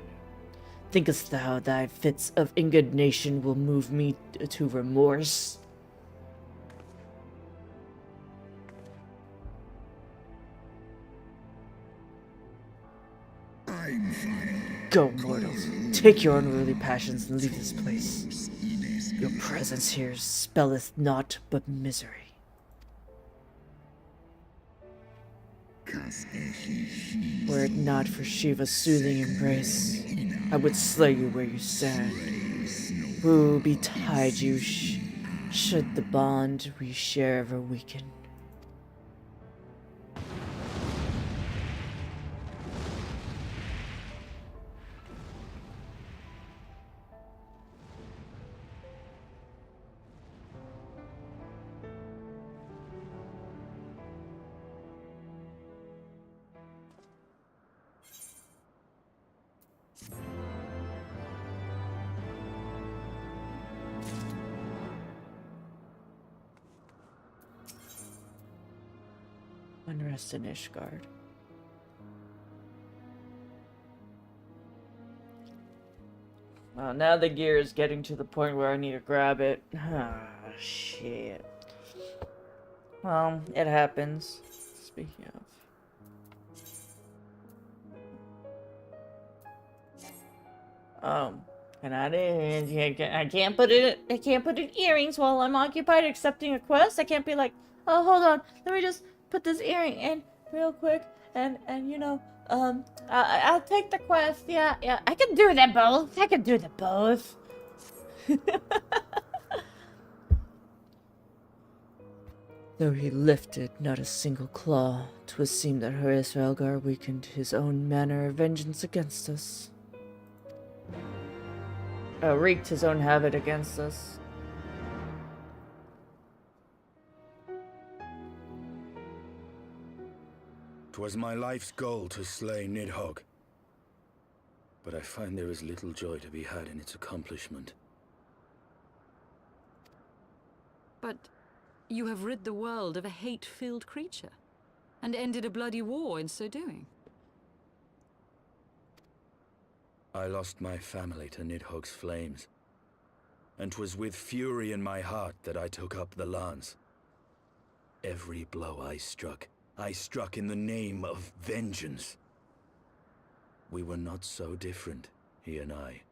Thinkest thou thy fits of indignation will move me to remorse? Go, mortals. Take your unruly passions and leave this place. Your presence here spelleth naught but misery. Were it not for Shiva's soothing embrace, I would slay you where you stand. Woe betide you should the bond we share ever weaken. Unrest in Ishgard. Well, now the gear is getting to the point where I need to grab it. Ah, shit. Well, it happens. Speaking of. And I can't put in earrings while I'm occupied accepting a quest. I can't be like, oh, hold on, let me just put this earring in real quick, and you know, I'll take the quest. Yeah, I can do them both. I can do them both. Though he lifted not a single claw, 'twas seemed that Horace Valgar weakened his own manner of vengeance against us. Wreaked his own havoc against us. 'Twas my life's goal to slay Nidhogg, but I find there is little joy to be had in its accomplishment. But you have rid the world of a hate-filled creature, and ended a bloody war in so doing. I lost my family to Nidhogg's flames, and 'twas with fury in my heart that I took up the lance. Every blow I struck in the name of vengeance. We were not so different, he and I.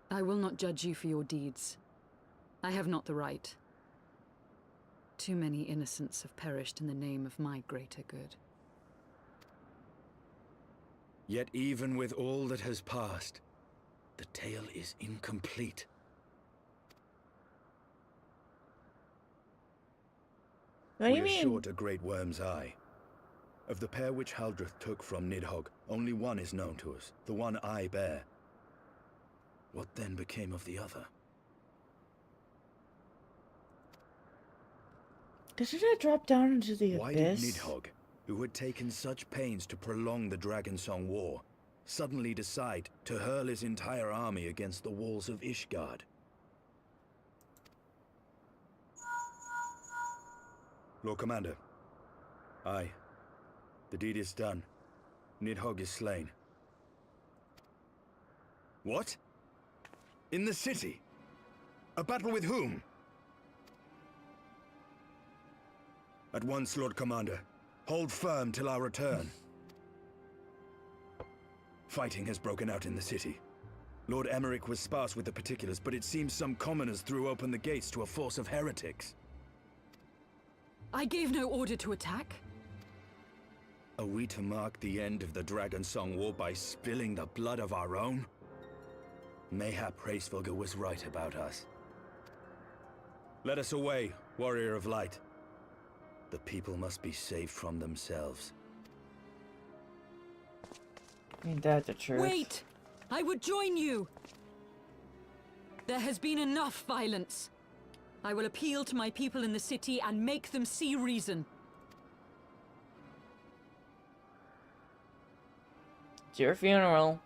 I will not judge you for your deeds. I have not the right. Too many innocents have perished in the name of my greater good. Yet even with all that has passed, the tale is incomplete. What do you We are mean? short a great worm's eye. Of the pair which Haldreth took from Nidhogg, only one is known to us, the one I bear. What then became of the other? Didn't it drop down into the Why did abyss? Nidhogg, who had taken such pains to prolong the Dragonsong War, suddenly decide to hurl his entire army against the walls of Ishgard? Lord Commander. Aye. The deed is done. Nidhogg is slain. What? In the city? A battle with whom? At once, Lord Commander. Hold firm till our return. Fighting has broken out in the city. Lord Emmerich was sparse with the particulars, but it seems some commoners threw open the gates to a force of heretics. I gave no order to attack. Are we to mark the end of the Dragonsong War by spilling the blood of our own? Mayhap Hraesvelgr was right about us. Let us away, Warrior of Light. The people must be saved from themselves. Ain't that the truth? Wait! I would join you! There has been enough violence. I will appeal to my people in the city and make them see reason. It's your funeral.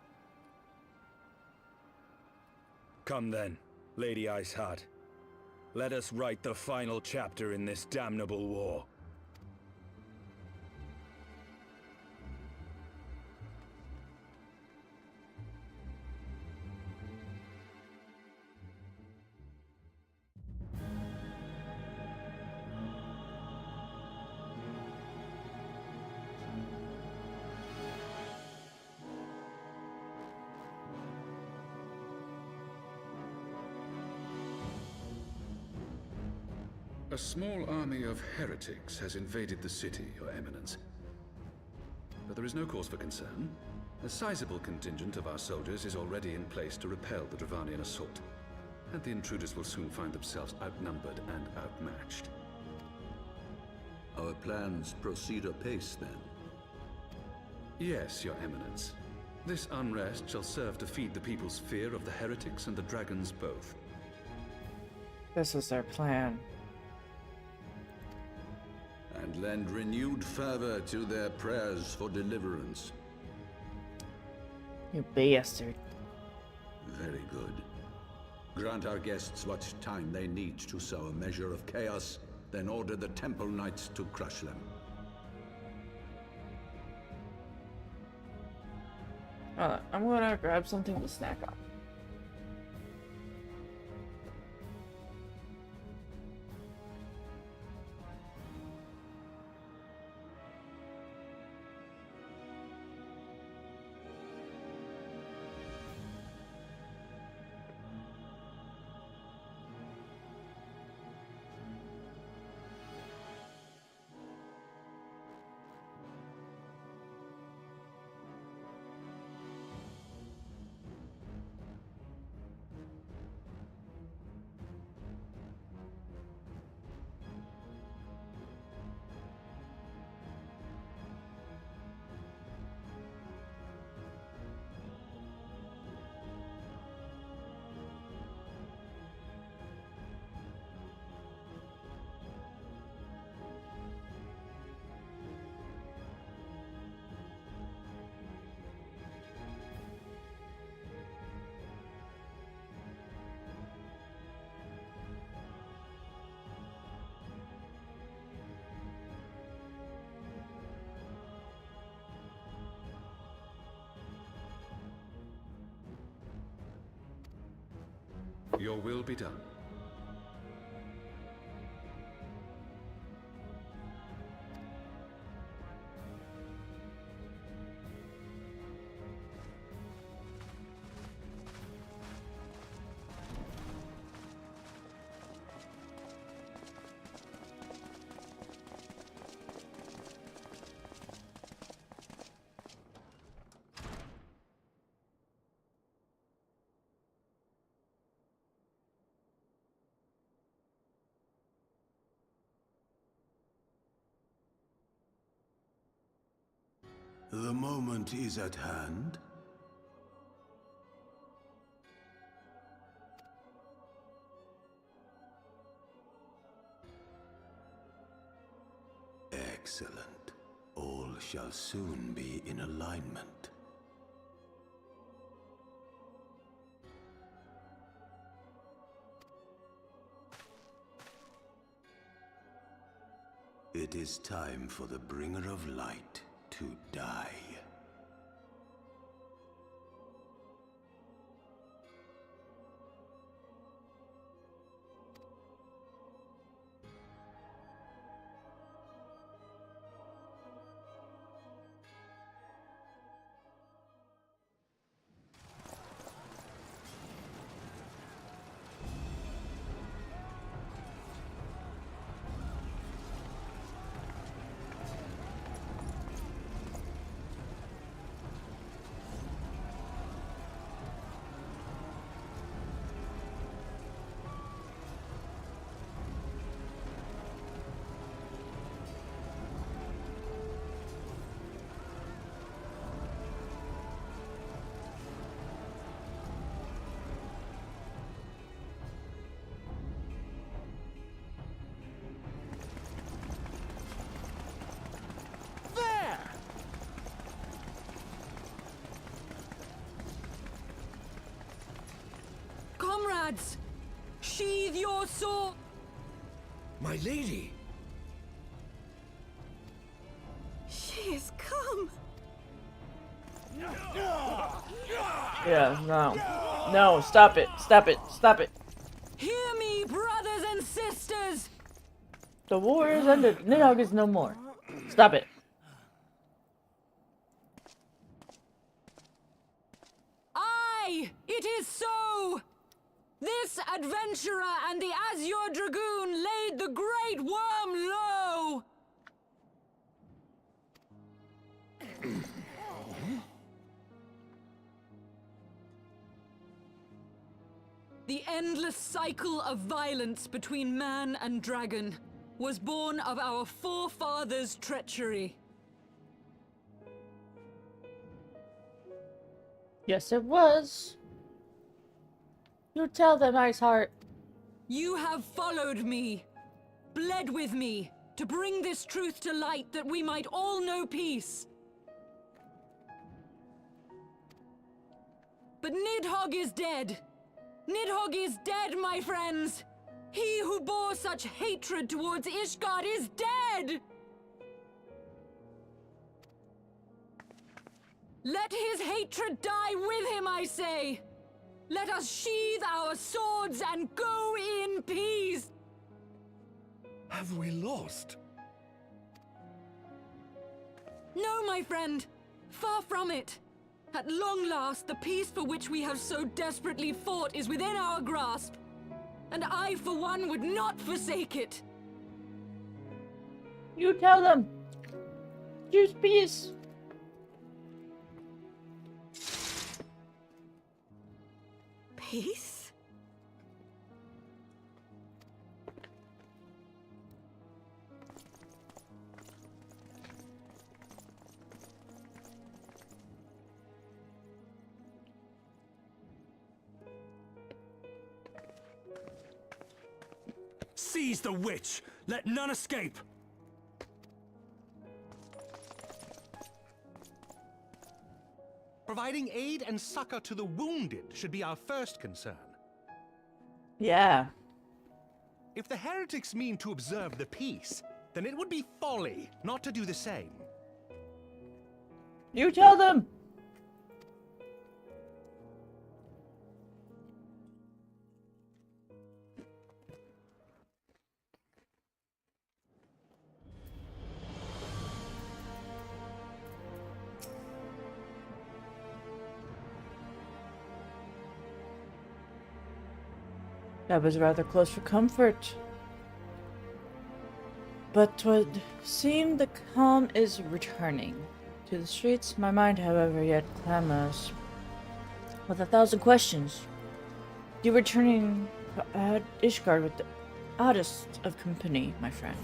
Come then, Lady Iceheart. Let us write the final chapter in this damnable war. A small army of heretics has invaded the city, Your Eminence. But there is no cause for concern. A sizable contingent of our soldiers is already in place to repel the Dravanian assault, and the intruders will soon find themselves outnumbered and outmatched. Our plans proceed apace, then? Yes, Your Eminence. This unrest shall serve to feed the people's fear of the heretics and the dragons both. This was their plan. And lend renewed fervor to their prayers for deliverance. You bastard. Very good. Grant our guests what time they need to sow a measure of chaos then order the Temple Knights to crush them. I'm gonna grab something to snack on. Your will be done. The moment is at hand. Excellent. All shall soon be in alignment. It is time for the Bringer of Light to die. Comrades! Sheathe your sword! My lady! She is come! Yeah, no. No, stop it. Stop it. Stop it. Hear me, brothers and sisters! The war is ended. Nidhogg is no more. Stop it. Aye! It is so! This adventurer and the Azure Dragoon laid the Great Worm low! The endless cycle of violence between man and dragon was born of our forefathers' treachery. Yes, it was. You tell them, Iceheart. You have followed me, bled with me, to bring this truth to light that we might all know peace. But Nidhogg is dead. Nidhogg is dead, my friends! He who bore such hatred towards Ishgard is dead! Let his hatred die with him, I say! Let us sheathe our swords and go in peace! Have we lost? No, my friend! Far from it! At long last, the peace for which we have so desperately fought is within our grasp. And I, for one, would not forsake it! You tell them! Choose peace! Peace? Seize the witch! Let none escape! Providing aid and succor to the wounded should be our first concern. Yeah. If the heretics mean to observe the peace, then it would be folly not to do the same. You tell them! That was rather close for comfort. But would seem the calm is returning to the streets. My mind, however, yet clamors with 1,000 questions. You returning to Ishgard with the oddest of company, my friend.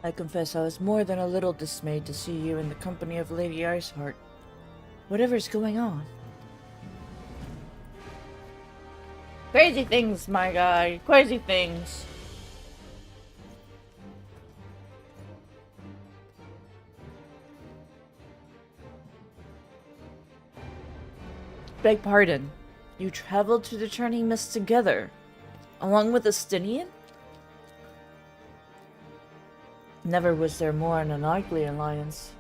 I confess I was more than a little dismayed to see you in the company of Lady Iceheart. Whatever's going on. Crazy things, my guy. Crazy things. Beg pardon. You traveled to the Turning Mist together, along with Estinian? Never was there more an unlikely alliance,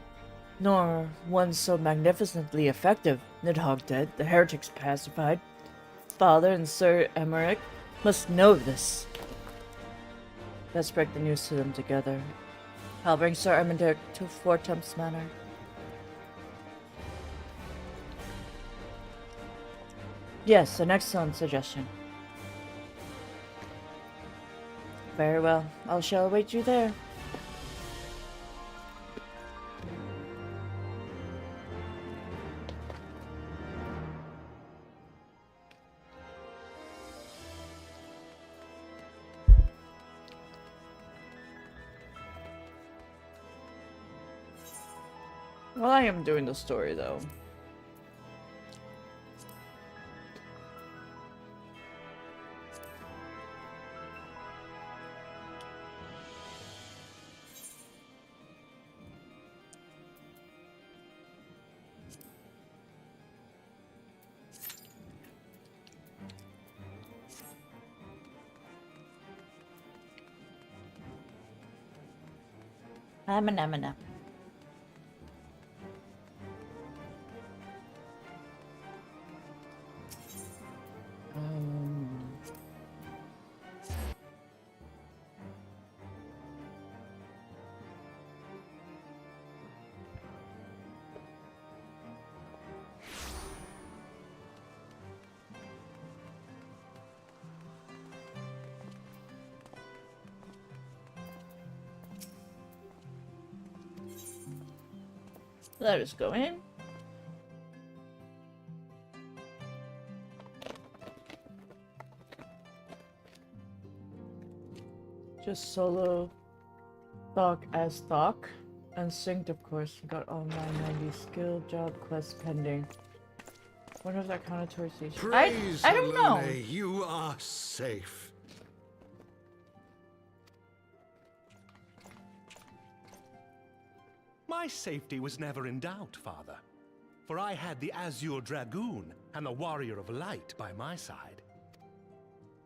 nor one so magnificently effective. Nidhogg dead, the heretics pacified. Father and Sir Emmerich must know of this. Let's break the news to them together. I'll bring Sir Emmerich to Fort Temps Manor. Yes, an excellent suggestion. Very well, I shall await you there. Well, I am doing the story, though. Amana. Let us go in. Just solo Thok as Thok. And synced, of course. Got all my 90 skill job quests pending. Wonder if that counted towards these. Praise I don't know. Halone, you are safe. My safety was never in doubt, Father. For I had the Azure Dragoon and the Warrior of Light by my side.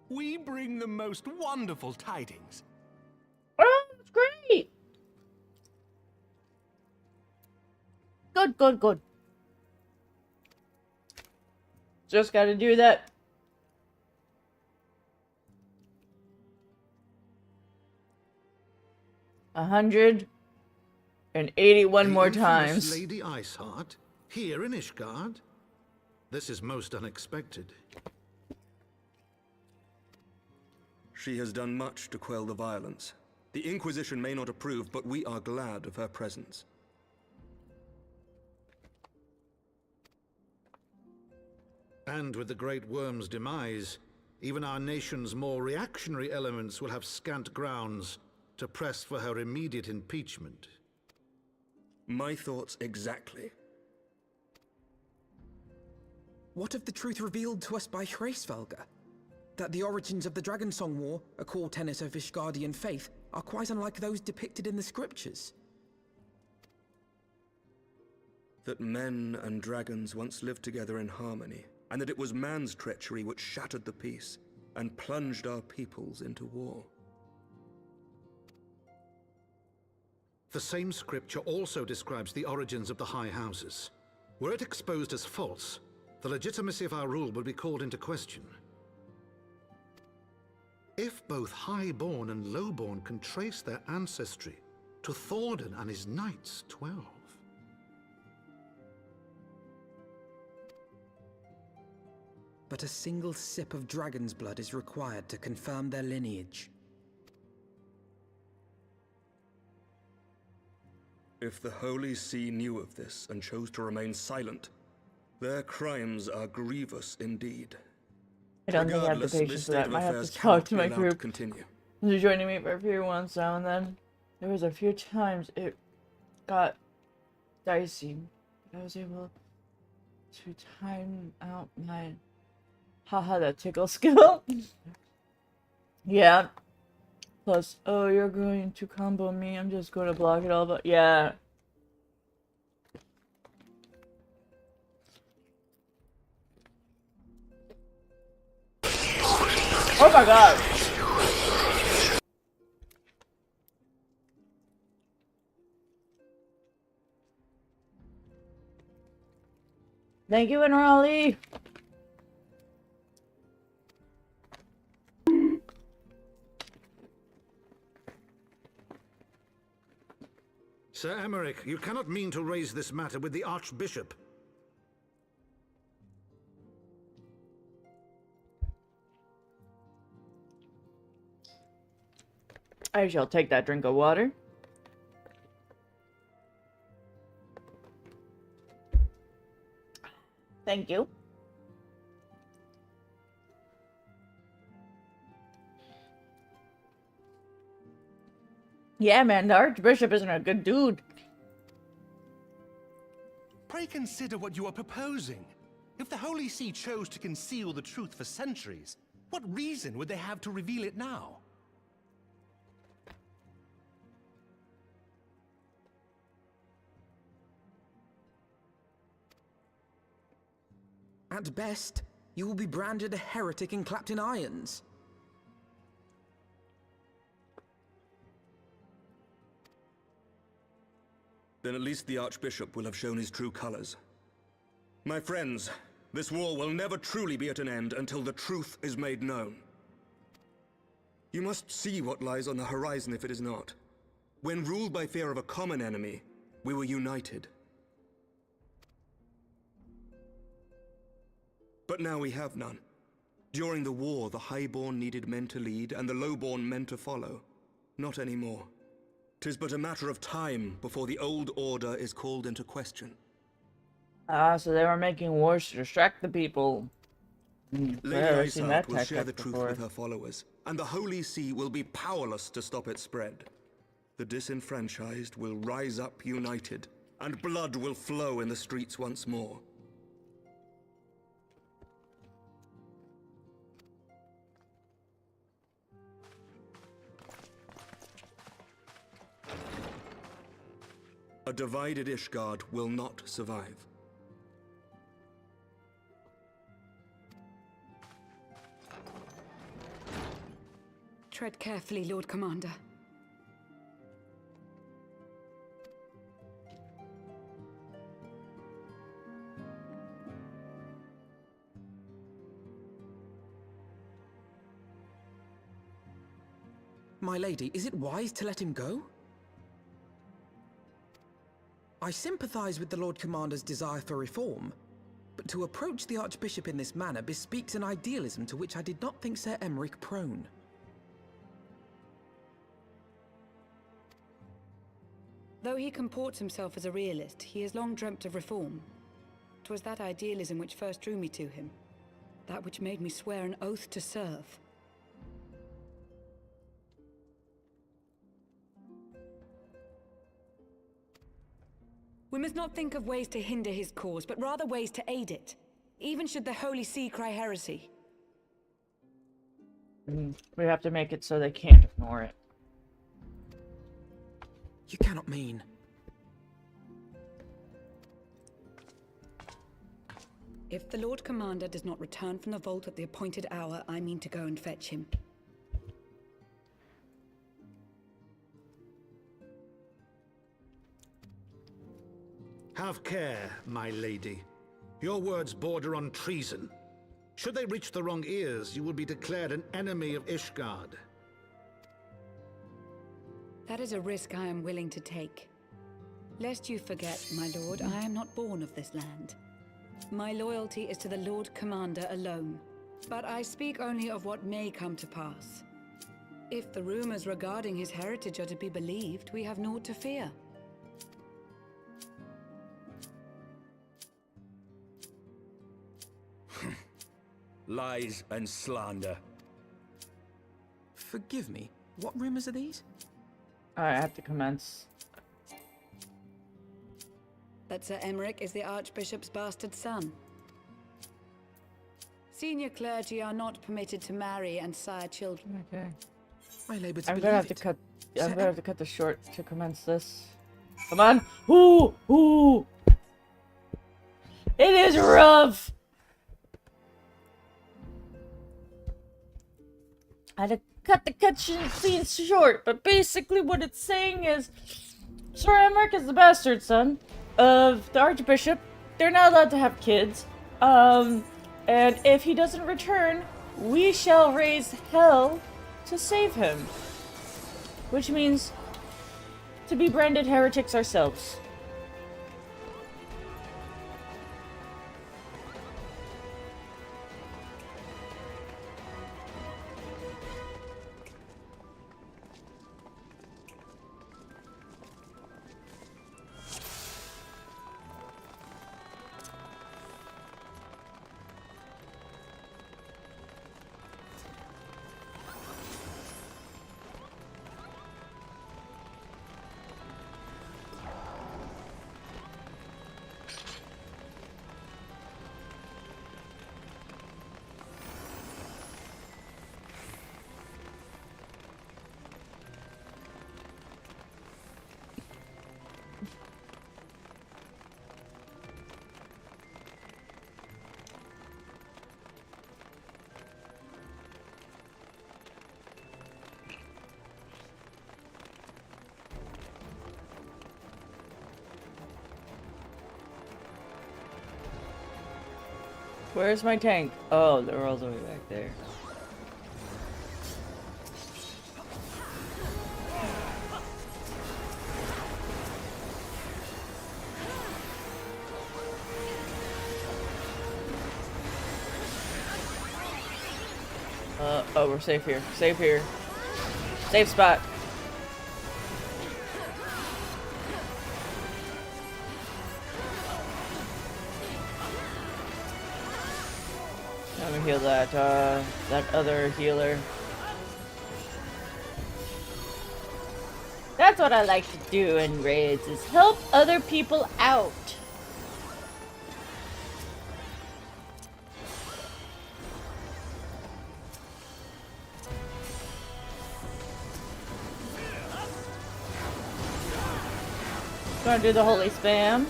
We bring the most wonderful tidings. Oh, that's great! Good, good, good. Just gotta do that. $181 more times. Lady Iceheart, here in Ishgard? This is most unexpected. She has done much to quell the violence. The Inquisition may not approve, but we are glad of her presence. And with the Great Worm's demise, even our nation's more reactionary elements will have scant grounds to press for her immediate impeachment. My thoughts exactly. What of the truth revealed to us by Hraesvelgr? That the origins of the Dragonsong War, a core tenet of Ishgardian faith, are quite unlike those depicted in the scriptures. That men and dragons once lived together in harmony, and that it was man's treachery which shattered the peace and plunged our peoples into war. The same scripture also describes the origins of the High Houses. Were it exposed as false, the legitimacy of our rule would be called into question. If both Highborn and Lowborn can trace their ancestry to Thordan and his Knights 12. But a single sip of dragon's blood is required to confirm their lineage. If the Holy See knew of this and chose to remain silent, their crimes are grievous indeed. I don't think I have the patience for that. I might have to talk to my group. Continue. You're joining me for a few once now and then. There was a few times it got dicey. I was able to time out my haha that tickle skill. Yeah. Plus, oh, you're going to combo me. I'm just going to block it all, but yeah. Oh my god. Thank you, Raleigh. Sir Emmerich, you cannot mean to raise this matter with the Archbishop. I shall take that drink of water. Thank you. Yeah, man, the Archbishop isn't a good dude. Pray consider what you are proposing. If the Holy See chose to conceal the truth for centuries, what reason would they have to reveal it now? At best, you will be branded a heretic and clapped in irons. Then at least the Archbishop will have shown his true colors. My friends, this war will never truly be at an end until the truth is made known. You must see what lies on the horizon if it is not. When ruled by fear of a common enemy, we were united. But now we have none. During the war, the Highborn needed men to lead, and the Lowborn men to follow. Not anymore. 'Tis but a matter of time before the old order is called into question. Ah, so they were making wars to distract the people. Lady Iceheart will share the truth with her followers, and the Holy See will be powerless to stop its spread. The disenfranchised will rise up united, and blood will flow in the streets once more. A divided Ishgard will not survive. Tread carefully, Lord Commander. My lady, is it wise to let him go? I sympathize with the Lord Commander's desire for reform, but to approach the Archbishop in this manner bespeaks an idealism to which I did not think Sir Emeric prone. Though he comports himself as a realist, he has long dreamt of reform. 'Twas that idealism which first drew me to him, that which made me swear an oath to serve. We must not think of ways to hinder his cause, but rather ways to aid it, even should the Holy See cry heresy. We have to make it so they can't ignore it. You cannot mean... If the Lord Commander does not return from the vault at the appointed hour, I mean to go and fetch him. Have care, my lady. Your words border on treason. Should they reach the wrong ears, you will be declared an enemy of Ishgard. That is a risk I am willing to take. Lest you forget, my lord, I am not born of this land. My loyalty is to the Lord Commander alone. But I speak only of what may come to pass. If the rumors regarding his heritage are to be believed, we have naught to fear. Lies and slander. Forgive me, what rumors are these? Alright, I have to commence. That Sir Emeric is the Archbishop's bastard son. Senior clergy are not permitted to marry and sire children. Okay. I labor to I'm gonna have believe to it. cut. I'm gonna have to cut this short to commence this. Come on! Ooh, ooh! It is rough. I had to cut the cutscene short, but basically what it's saying is, Sir Emeric is the bastard son of the Archbishop. They're not allowed to have kids. And if he doesn't return, we shall raise hell to save him. Which means to be branded heretics ourselves. Where's my tank? Oh, they're all the way back there. Oh, we're safe here. Safe here. Safe spot. Let me heal that, that other healer. That's That's what I like to do in raids, is help other people out. Gonna do the holy spam.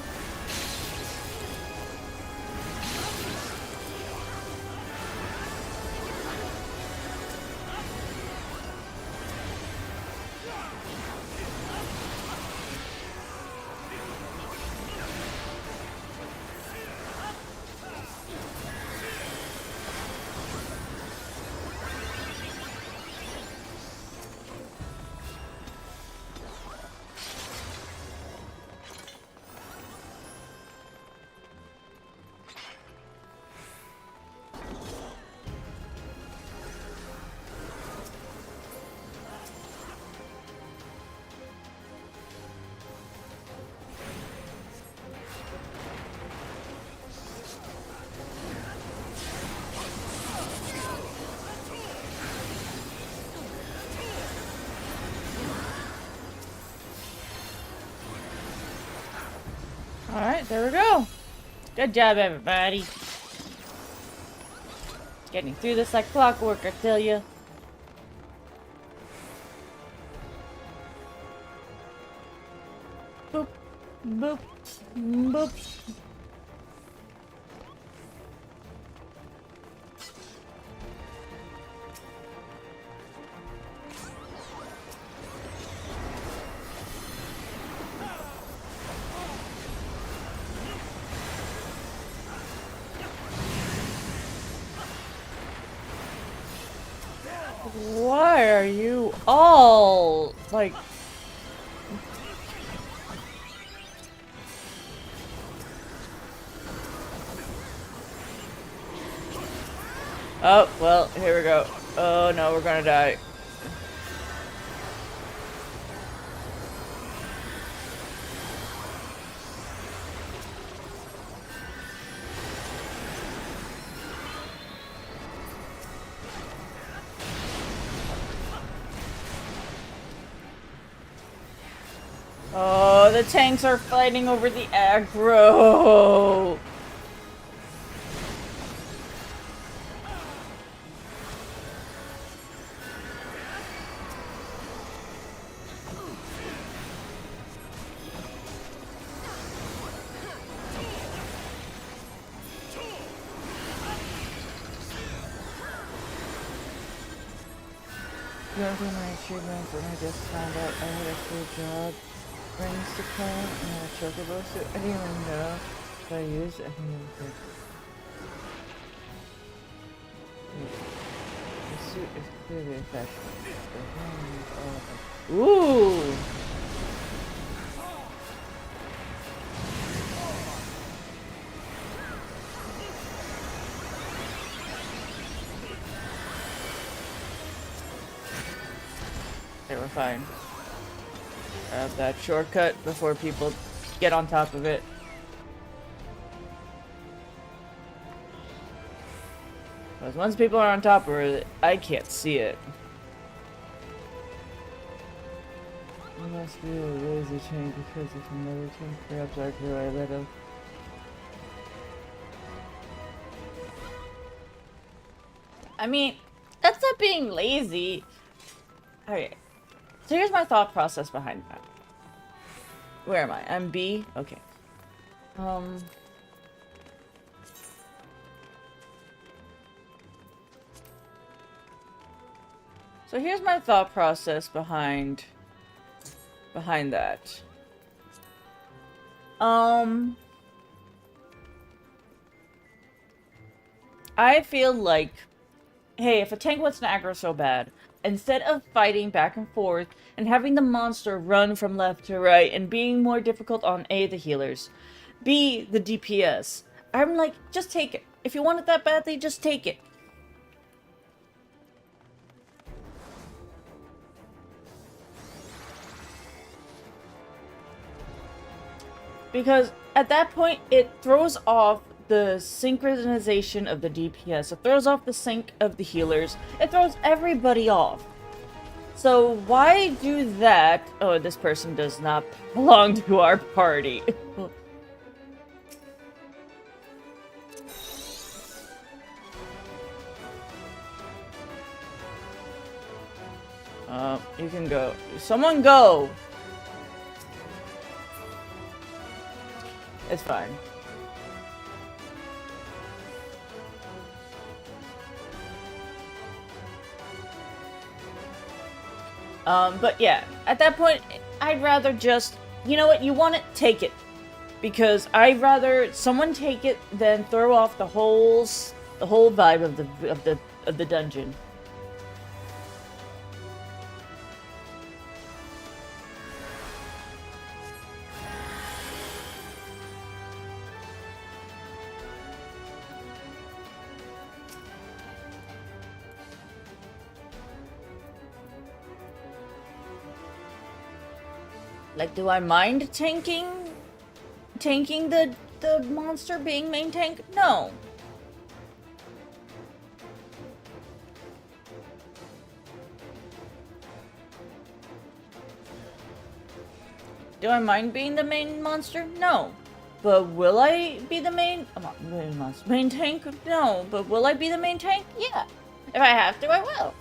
Alright, there we go. Good job, everybody. Getting through this like clockwork, I tell you. Boop, boop, boop. Why are you all like... Oh, well, here we go. Oh no, we're gonna die. Oh, the tanks are fighting over the aggro. Going through my achievements and I just found out I had a cool job. Rings to climb and a chocobo suit. I didn't even know if I used it. I didn't even think. The suit is clearly effective. The hand is all of them. Ooh! Okay, we're fine. Grab that shortcut before people get on top of it. Because once people are on top of it, I can't see it. I must be a lazy chain because if another tank grabs our crew, I let him. I mean, that's not being lazy. Alright. So here's my thought process behind that. Where am I? I'm B? Okay. So here's my thought process behind that. I feel like, hey, if a tank wants to aggro so bad, instead of fighting back and forth and having the monster run from left to right and being more difficult on A, the healers, B, the DPS, I'm like, just take it. If you want it that badly, just take it. Because at that point, it throws off the synchronization of the DPS. It throws off the sync of the healers. It throws everybody off. So why do that? Oh, this person does not belong to our party. You can go. Someone go! It's fine. But yeah, at that point, I'd rather just, you know what, you want it, take it. Because I'd rather someone take it than throw off the whole vibe of the dungeon. Like, do I mind tanking the monster being main tank? No. Do I mind being the main monster? No. But will I be the main tank? No. But will I be the main tank? Yeah. If I have to, I will.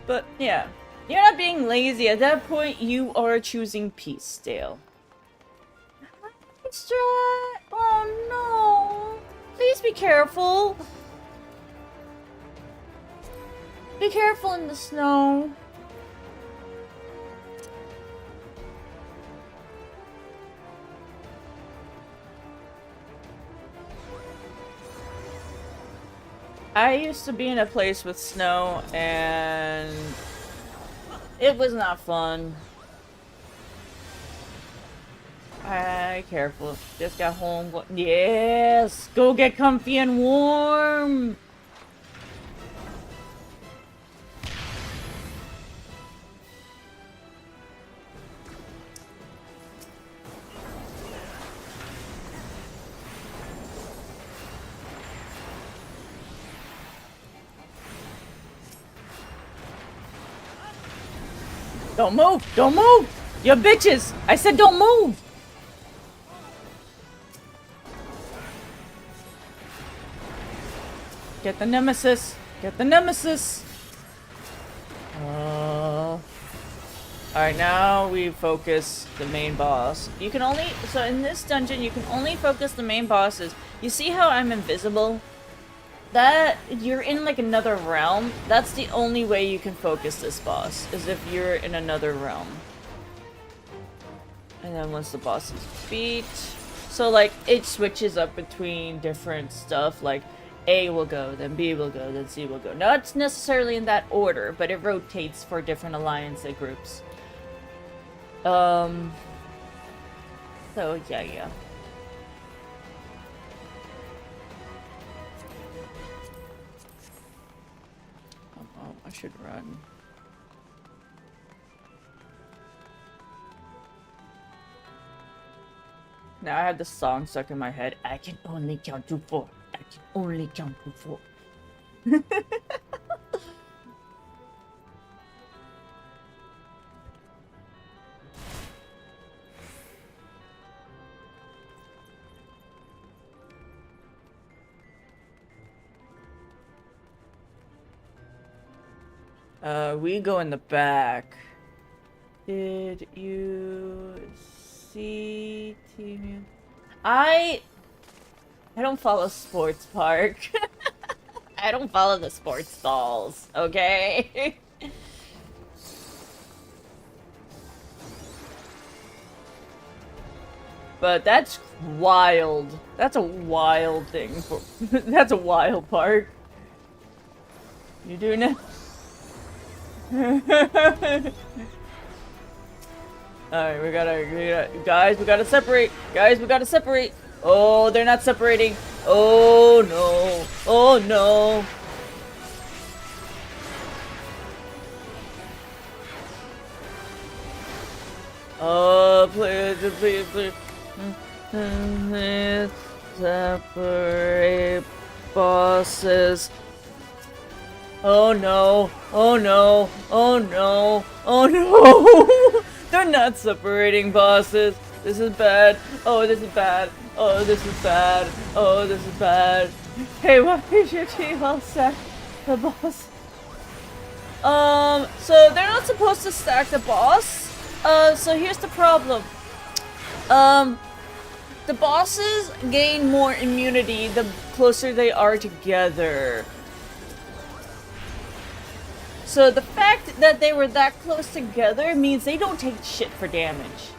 But yeah, you're not being lazy. At that point, you are choosing peace, Dale. Extra. Oh no! Please be careful. Be careful in the snow. I used to be in a place with snow, and it was not fun. Careful. Just got home. Yes! Go get comfy and warm! Don't move! Don't move! You bitches! I said don't move! Get the nemesis! Get the nemesis! Alright, now we focus the main boss. You can only... So in this dungeon, you can only focus the main bosses. You see how I'm invisible? That... You're in, like, another realm. That's the only way you can focus this boss, is if you're in another realm. And then once the boss is beat... So, like, it switches up between different stuff, like... A will go, then B will go, then C will go. Not necessarily in that order, but it rotates for different alliance groups. So, yeah. Oh, I should run. Now I have the song stuck in my head. I can only count to 4. I can only count to 4. We go in the back. Did you see Team? I don't follow Sports Park. I don't follow the sports stalls, okay? but that's wild. That's a wild thing for. That's a wild park. You doing it? Alright, we gotta, guys, we gotta separate. Guys, we gotta separate. Oh, they're not separating. Oh no. Oh no. Oh, please, please, please. Please separate bosses. Oh no. Oh no. Oh no. Oh no. They're not separating bosses. This is bad. Oh, this is bad. Oh, this is bad. Oh, this is bad. Hey, why is your team all stacked the boss? So they're not supposed to stack the boss. So here's the problem. The bosses gain more immunity the closer they are together. So the fact that they were that close together means they don't take shit for damage.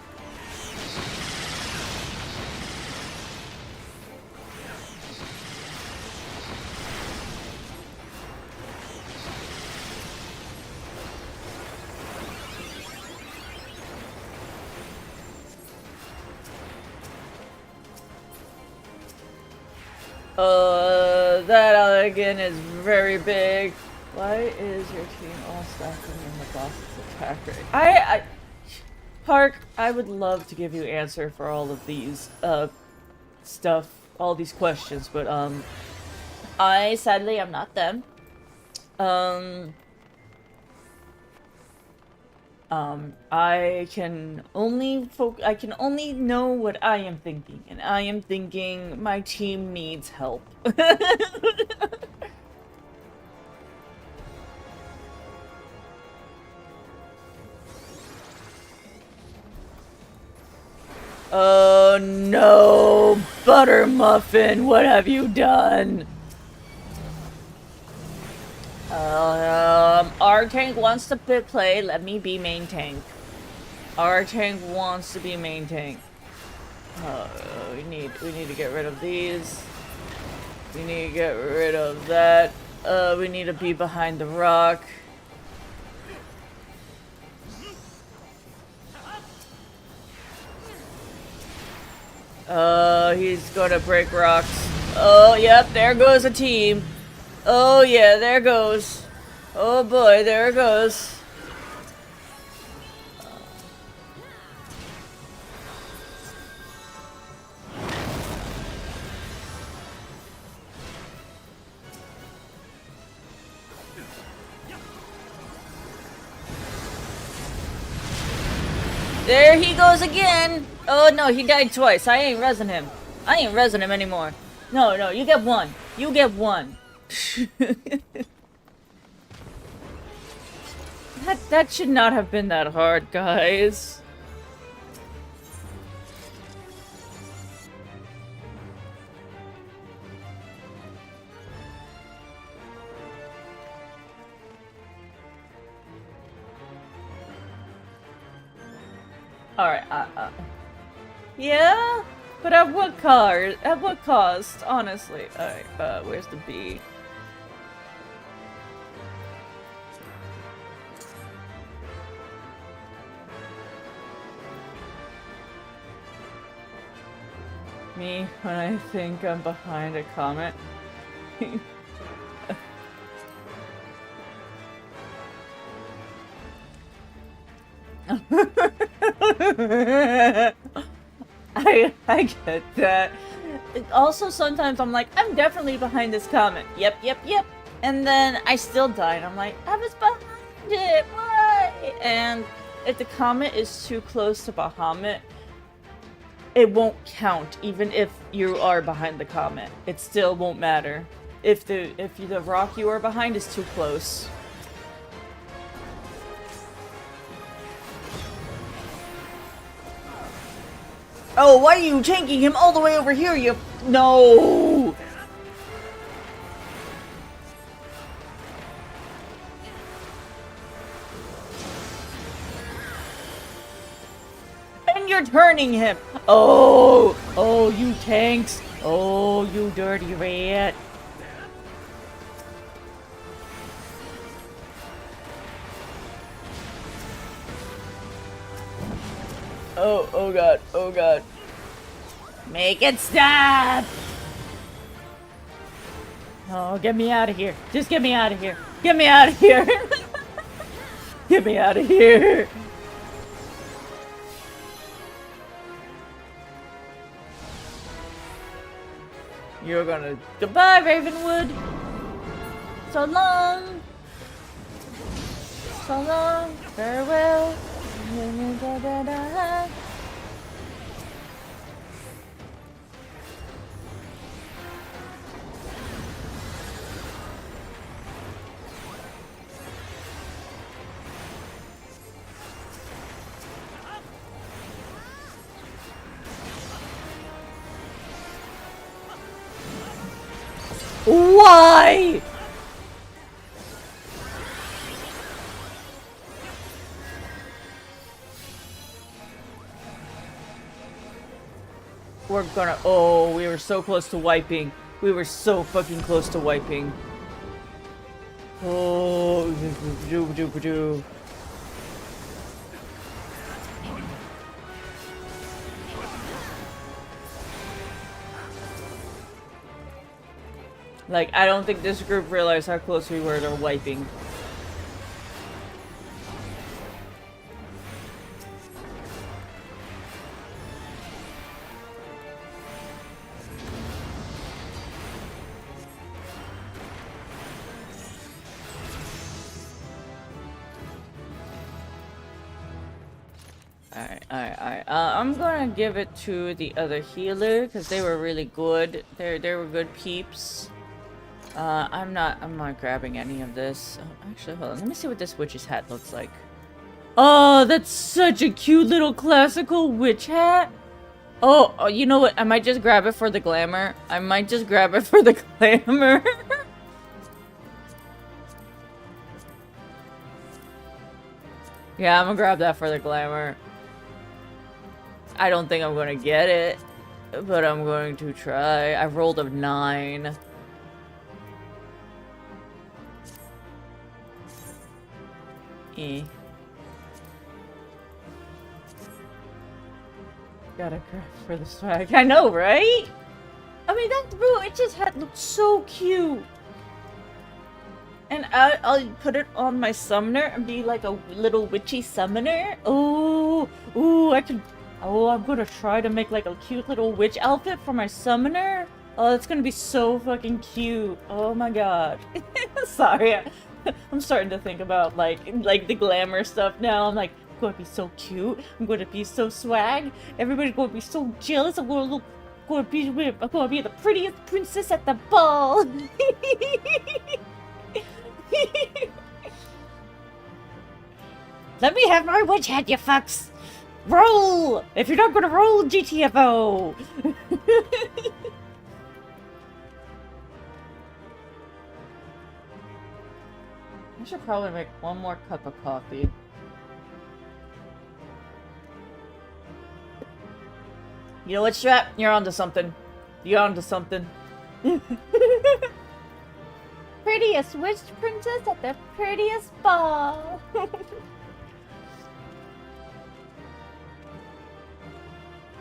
That again is very big. Why is your team all stacking in the boss's attack rate? Park, I would love to give you an answer for all of these, stuff, all these questions, but, sadly, I'm not them. I can only know what I am thinking, and I am thinking my team needs help. Oh no, Butter Muffin, what have you done? Our tank wants to play, let me be main tank. Our tank wants to be main tank. We need to get rid of these. We need to get rid of that. We need to be behind the rock. He's gonna break rocks. Oh, yep, there goes a team. Oh, yeah, there goes. Oh boy, there it goes. There he goes again. Oh no, he died twice. I ain't resin him. I ain't resin him anymore. No, no, you get one. You get one. That should not have been that hard, guys. Alright, yeah? But at what cost? At what cost? Honestly. Alright, where's the bee? Me, when I think I'm behind a comet. I get that. Also, sometimes I'm like, I'm definitely behind this comet. Yep, yep, yep. And then I still die, and I'm like, I was behind it. Why? And if the comet is too close to Bahamut, it won't count, even if you are behind the comet. It still won't matter if the rock you are behind is too close. Oh, why are you tanking him all the way over here? You no. And and you're turning him. Oh, oh, you tanks. Oh, you dirty rat. Oh, oh god, oh god. Make it stop! Oh, get me out of here. Just get me out of here. Get me out of here. Get me out of here. You're gonna... Goodbye, Ravenwood. So long. So long. Farewell. Da, da, da, da. Why? We're gonna... Oh, we were so close to wiping. We were so fucking close to wiping. Oh, do. Like, I don't think this group realized how close we were to wiping. Alright. I'm gonna give it to the other healer because they were really good. They were good peeps. I'm not grabbing any of this. Oh, actually, hold on. Let me see what this witch's hat looks like. Oh, that's such a cute little classical witch hat. Oh, you know what? I might just grab it for the glamour. Yeah, I'm gonna grab that for the glamour. I don't think I'm gonna get it, but I'm going to try. I rolled a 9. Gotta grab for the swag. I know, right? I mean, that witch's hat looks so cute. And I'll put it on my summoner and be like a little witchy summoner. Oh, I'm gonna try to make like a cute little witch outfit for my summoner. Oh, it's gonna be so fucking cute. Oh my god. Sorry, I'm starting to think about like the glamour stuff now. I'm like, I'm gonna be so cute. I'm gonna be so swag. Everybody's gonna be so jealous. I'm gonna be the prettiest princess at the ball. Let me have my witch hat, you fucks! Roll! If you're not gonna roll, GTFO! I should probably make one more cup of coffee. You know what, Strap? You're onto something. Prettiest witch princess at the prettiest ball.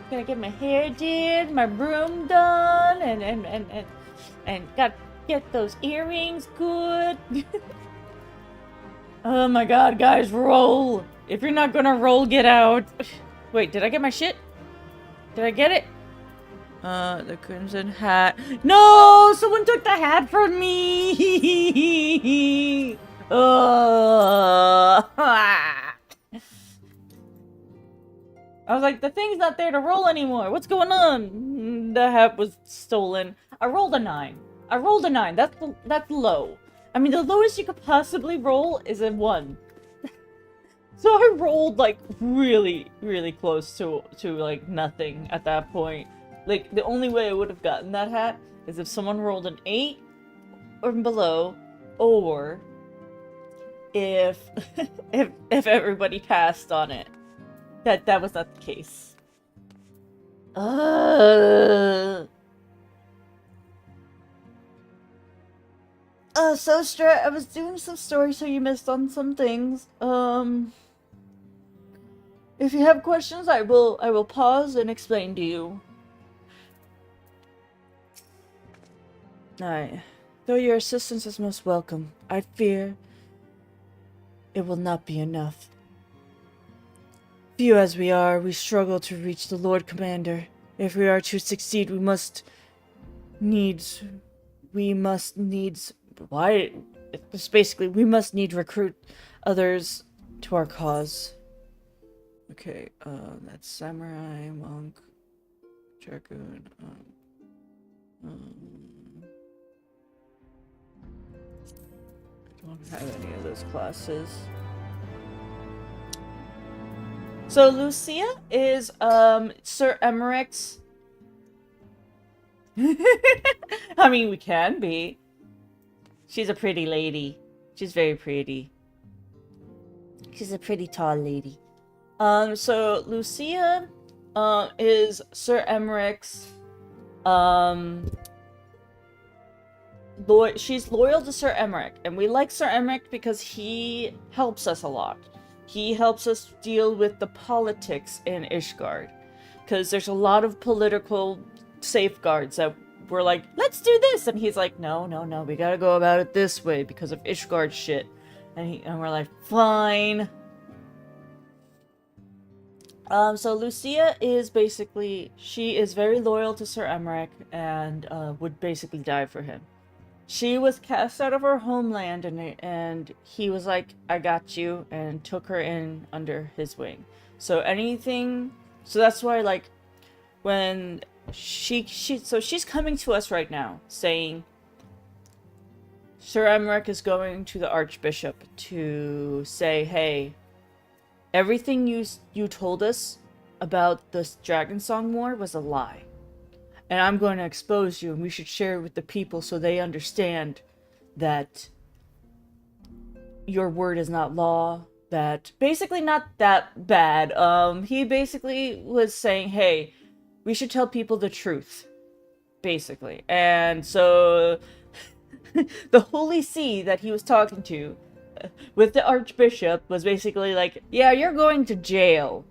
Gonna get my hair did, my broom done, and got get those earrings good. Oh my god, guys, roll! If you're not gonna roll, get out. Wait, did I get my shit? Did I get it? The crimson hat. No! Someone took the hat from me! I was like, the thing's not there to roll anymore. What's going on? The hat was stolen. I rolled a 9. That's low. I mean, the lowest you could possibly roll is a 1. So I rolled like really, really close to like nothing at that point. Like, the only way I would have gotten that hat is if someone rolled an 8 or below, or if everybody passed on it. That was not the case. So I was doing some stories, so you missed on some things. If you have questions, I will pause and explain to you. Alright. Though your assistance is most welcome, I fear it will not be enough. Few as we are, we struggle to reach the Lord Commander. If we are to succeed, we must needs recruit others to our cause. Okay, that's samurai, monk, dragoon, I don't have any of those classes. So Lucia is Sir Emmerich's. I mean, we can be. She's a pretty lady. She's very pretty. She's a pretty tall lady. So Lucia is Sir Emmerich's she's loyal to Sir Emmerich, and we like Sir Emmerich because he helps us a lot. He helps us deal with the politics in Ishgard, because there's a lot of political safeguards that we're like, let's do this, and he's like, no, we gotta go about it this way because of Ishgard shit, and we're like, fine. So Lucia is basically, she is very loyal to Sir Emmerich and would basically die for him. She was cast out of her homeland, and he was like, I got you, and took her in under his wing. So that's why, like, when so she's coming to us right now, saying Sir Emmerich is going to the Archbishop to say, hey, everything you told us about this Dragonsong War was a lie. And I'm going to expose you, and we should share it with the people so they understand that your word is not law. That basically not that bad. He basically was saying, hey, we should tell people the truth, basically. And so the Holy See that he was talking to with the Archbishop was basically like, yeah, you're going to jail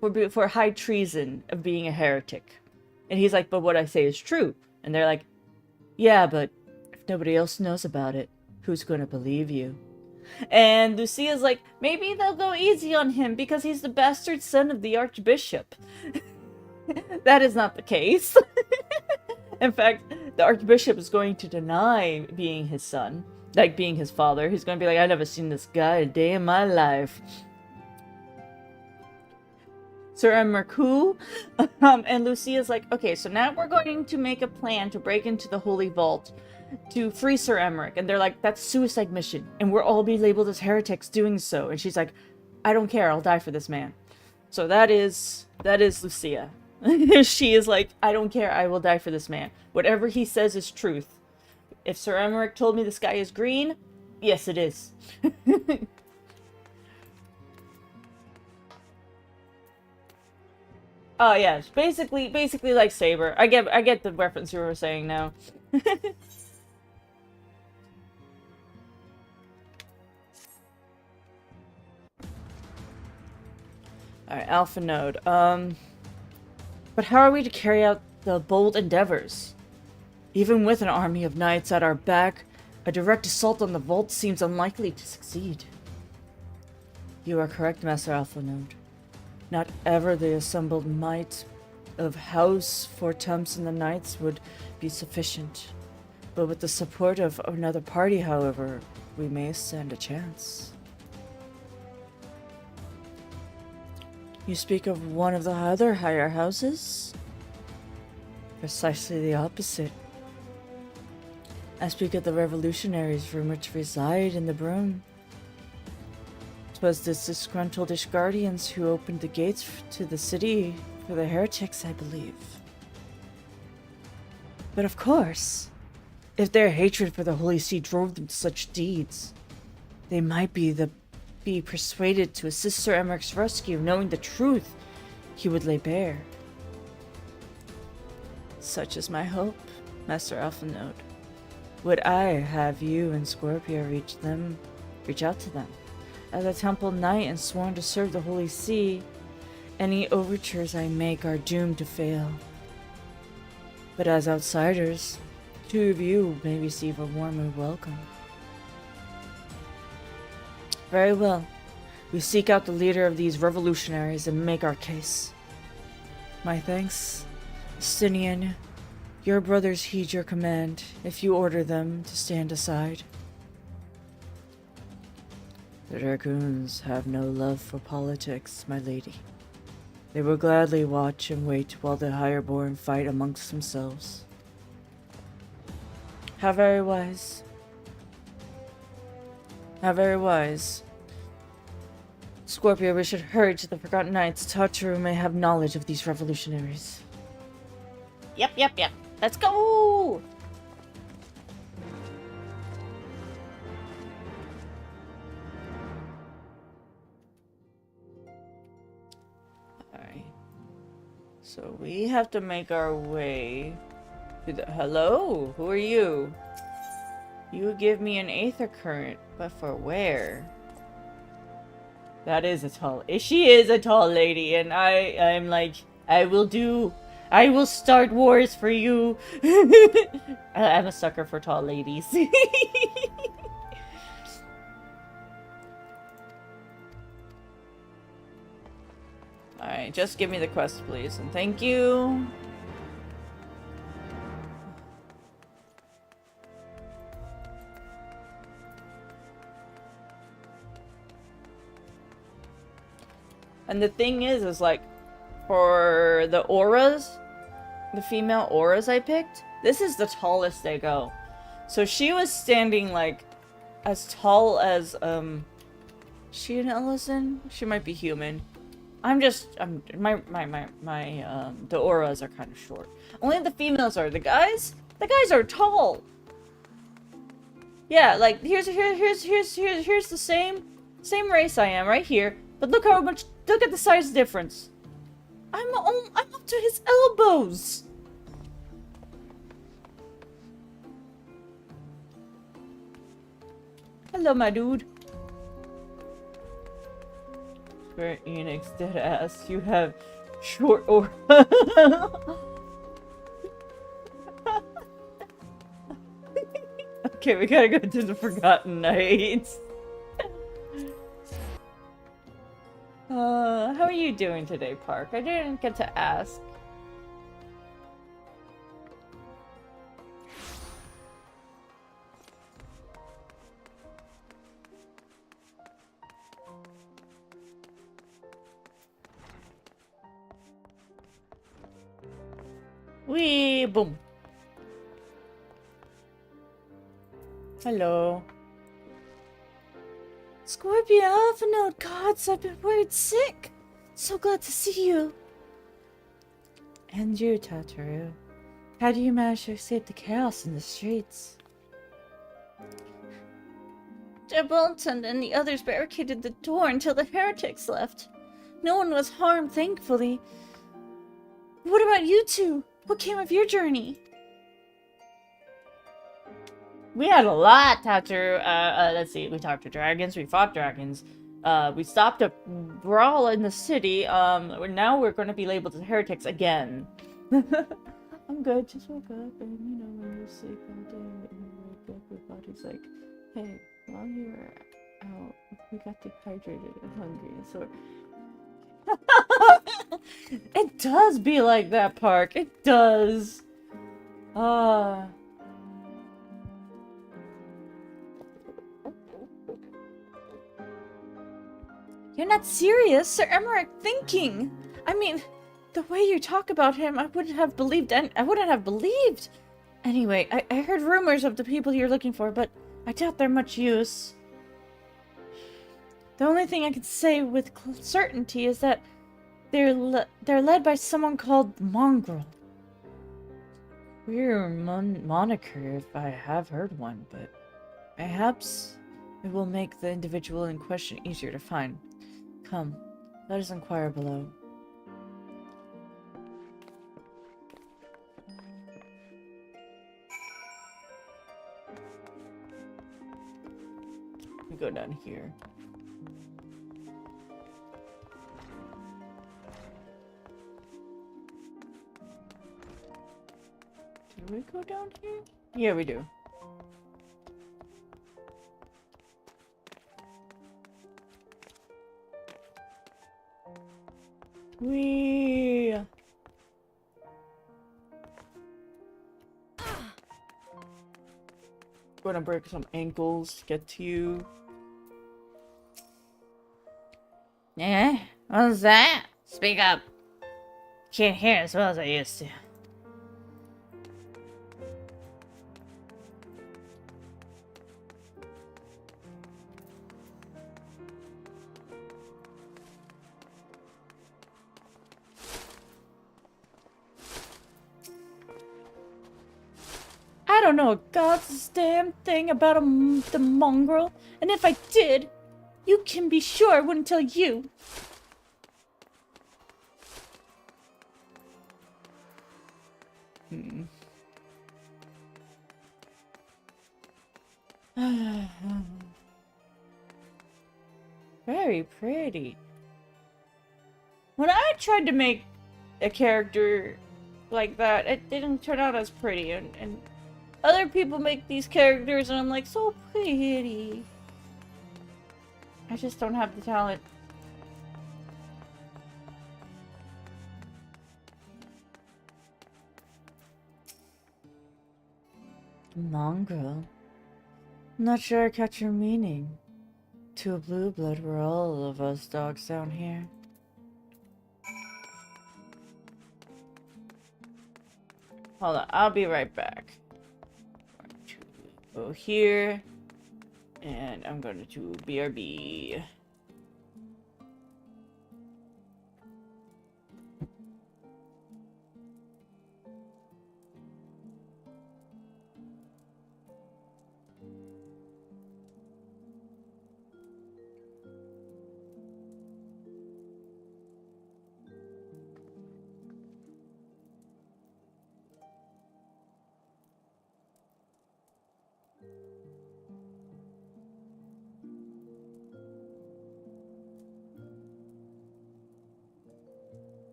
for high treason of being a heretic. And he's like, but what I say is true. And they're like, yeah, but if nobody else knows about it, who's going to believe you? And Lucia's like, maybe they'll go easy on him because he's the bastard son of the Archbishop. That is not the case. In fact, the Archbishop is going to deny being his son, like being his father. He's going to be like, I've never seen this guy a day in my life. Sir Emmerich who? And Lucia's like, okay, so now we're going to make a plan to break into the Holy Vault to free Sir Emmerich. And they're like, that's a suicide mission, and we'll all be labeled as heretics doing so. And she's like, I don't care, I'll die for this man. So that is Lucia. She is like, I don't care, I will die for this man. Whatever he says is truth. If Sir Emmerich told me the sky is green, yes it is. Oh yes, basically like Saber. I get the reference you were saying now. Alright, Alpha Node. But how are we to carry out the bold endeavors? Even with an army of knights at our back, a direct assault on the vault seems unlikely to succeed. You are correct, Master Alpha Node. Not ever the assembled might of House Fortemps and the Knights would be sufficient. But with the support of another party, however, we may stand a chance. You speak of one of the other higher houses? Precisely the opposite. I speak of the revolutionaries rumored to reside in the Broom. It was the disgruntled Ishgardians who opened the gates to the city for the heretics, I believe. But of course, if their hatred for the Holy See drove them to such deeds, they might be persuaded to assist Sir Emmerich's rescue, knowing the truth he would lay bare. Such is my hope, Master Alphinaud. Would I have you and Scorpio reach out to them. As a temple knight and sworn to serve the Holy See, any overtures I make are doomed to fail. But as outsiders, 2 of you may receive a warmer welcome. Very well. We seek out the leader of these revolutionaries and make our case. My thanks, Justinian. Your brothers heed your command if you order them to stand aside. The Dragoons have no love for politics, my lady. They will gladly watch and wait while the Highborn fight amongst themselves. How very wise. How very wise. Scorpio, we should hurry to the Forgotten Knights. Tataru may have knowledge of these revolutionaries. Yep. Let's go! Alright. So we have to make our way to the... Hello? Who are you? You give me an Aether Current, but for where? That is a tall... She is a tall lady, and I'm like, I will start wars for you. I'm a sucker for tall ladies. Alright, just give me the quest, please, and thank you. And the thing is like, for the auras, the female auras I picked, this is the tallest they go. So she was standing like as tall as she an Ellison? She might be human. The auras are kind of short. Only the females are. The guys are tall. Yeah, like here's the same race I am right here. But look at the size difference. I'm up to his elbows. Hello, my dude. Square Enix, dead ass. You have short aura. Okay, we gotta go to the Forgotten Knights. How are you doing today, Park? I didn't get to ask. Wee boom. Hello. Scorpion Alphinaud, gods, I've been worried sick. So glad to see you. And you, Tataru. How do you manage to escape the chaos in the streets? Derbolton and the others barricaded the door until the heretics left. No one was harmed, thankfully. What about you two? What came of your journey? We had a lot, Tataru. Let's see. We talked to dragons. We fought dragons. We stopped a brawl in the city. Now we're going to be labeled as heretics again. I'm good. Just woke up and, you know, when you sleep all day and you wake up, your body's like, hey, while you were out, we got dehydrated and hungry. So it does be like that, Park. It does. You're not serious, Sir Emmerich thinking. I mean, the way you talk about him, I wouldn't have believed. Anyway, I heard rumors of the people you're looking for, but I doubt they're much use. The only thing I can say with certainty is that they're led by someone called Mongrel. Weird moniker if I have heard one, but perhaps it will make the individual in question easier to find. Come, let us inquire below. go down here. Do we go down here? Yeah, we do. We gonna break some ankles to get to you. Yeah? What was that? Speak up. Can't hear as well as I used to. I don't know a goddamn thing about the mongrel, and if I did, you can be sure I wouldn't tell you. Very pretty. When I tried to make a character like that, it didn't turn out as pretty, and other people make these characters and I'm like, so pretty. I just don't have the talent. Mongrel? Not sure I catch your meaning. To a blue blood, we're all of us dogs down here. Hold on, I'll be right back. Go here, and I'm going to BRB.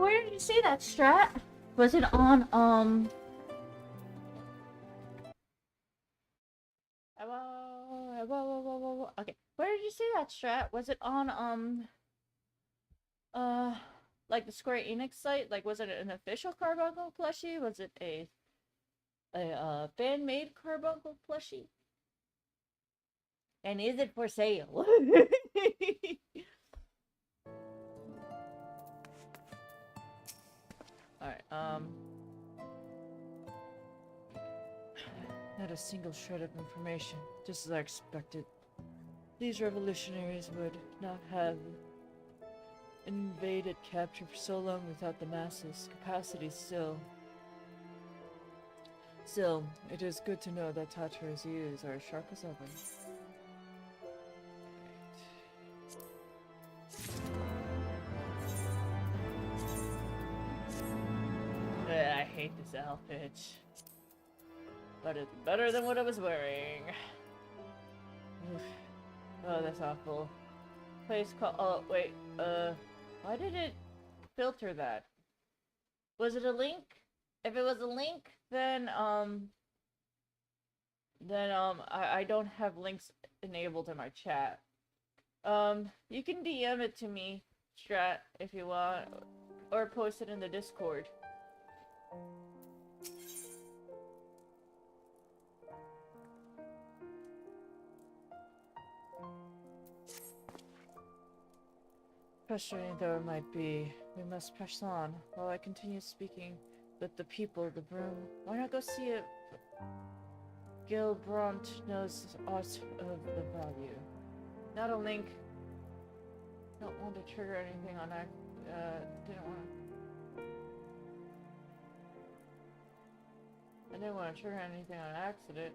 Where did you see that, Strat? Was it on, okay. Where did you see that, Strat? Was it on, like the Square Enix site? Like, was it an official Carbuncle plushie? Was it a fan-made Carbuncle plushie? And is it for sale? Alright, not a single shred of information, just as I expected. These revolutionaries would not have invaded capture for so long without the masses. Capacity still. Still, it is good to know that Tatara's ears are as sharp as ever. I hate this outfit. But it's better than what I was wearing. Oof. Oh, that's awful. Place call. Oh, wait. Why did it filter that? Was it a link? If it was a link, then I don't have links enabled in my chat. You can DM it to me, Strat, if you want, or post it in the Discord. Frustrating though it might be, we must press on. While I continue speaking with the people of the broom, why not go see if Gilbrant knows aught of the value? Not a link. Don't want to trigger anything on that. Didn't want to. I didn't want to trigger anything on accident.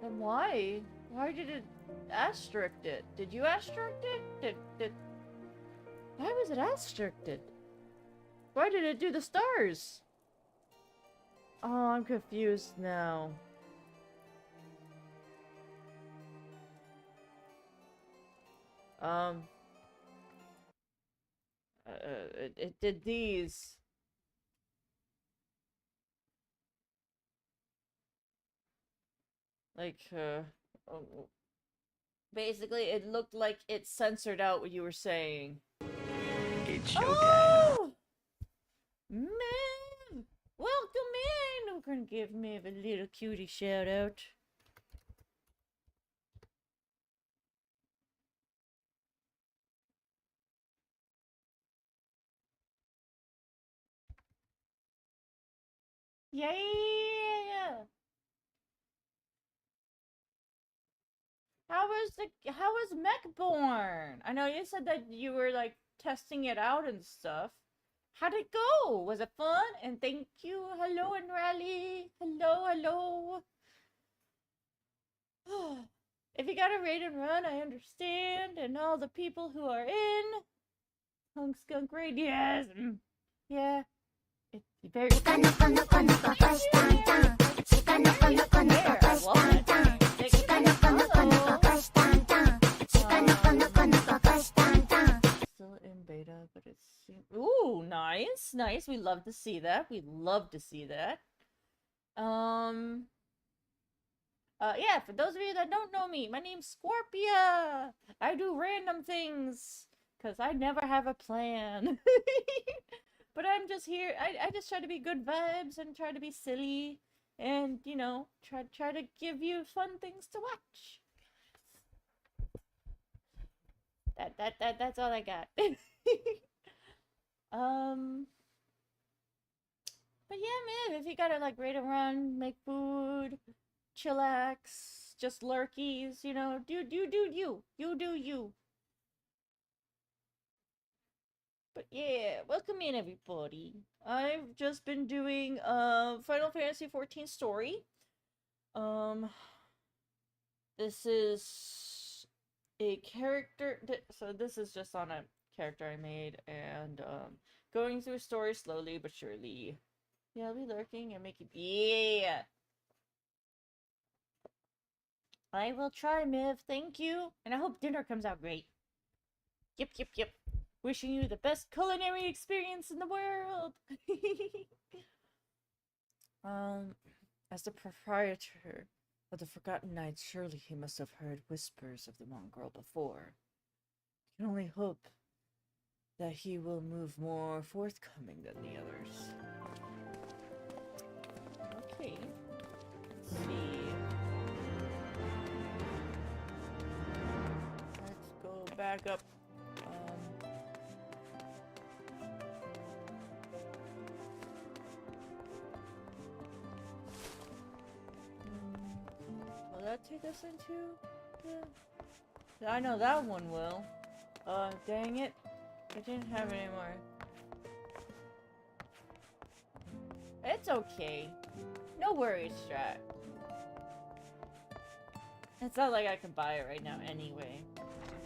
Then why? Why did it asterisk it? Did you asterisk it? Why was it asterished? Why did it do the stars? Oh, I'm confused now. It did these. Like, basically, it looked like it censored out what you were saying. It's showtime. Oh! Maeve! Welcome in! I'm gonna give Maeve a little cutie shout out. Yeah! How was Mechborn? I know you said that you were like testing it out and stuff. How'd it go? Was it fun? And thank you. Hello, and Rally. Hello. If you got a raid and run, I understand. And all the people who are in. Hunk Skunk Raid, yes. Yeah. It's very still in beta, but it's ooh, nice. We love to see that. Yeah, for those of you that don't know me, my name's Scorpia. I do random things because I never have a plan. But I'm just here. I just try to be good vibes and try to be silly and, you know, try to give you fun things to watch. That's all I got. But yeah, man, if you gotta like raid and run, make food, chillax, just lurkies, you know, you do you. But yeah, welcome in everybody. I've just been doing Final Fantasy XIV story. This is a character, so this is just on a character I made, and going through a story slowly but surely. Yeah, I'll be lurking and making, yeah. I will try, Miv, thank you, and I hope dinner comes out great. Yep. Wishing you the best culinary experience in the world. As the proprietor of the Forgotten Knights, surely he must have heard whispers of the mongrel before. I can only hope that he will move more forthcoming than the others. Okay. Let's see. Let's go back up. Will that take us into the... I know that one will. Dang it. I didn't have it anymore. It's okay. No worries, Strat. It's not like I can buy it right now anyway.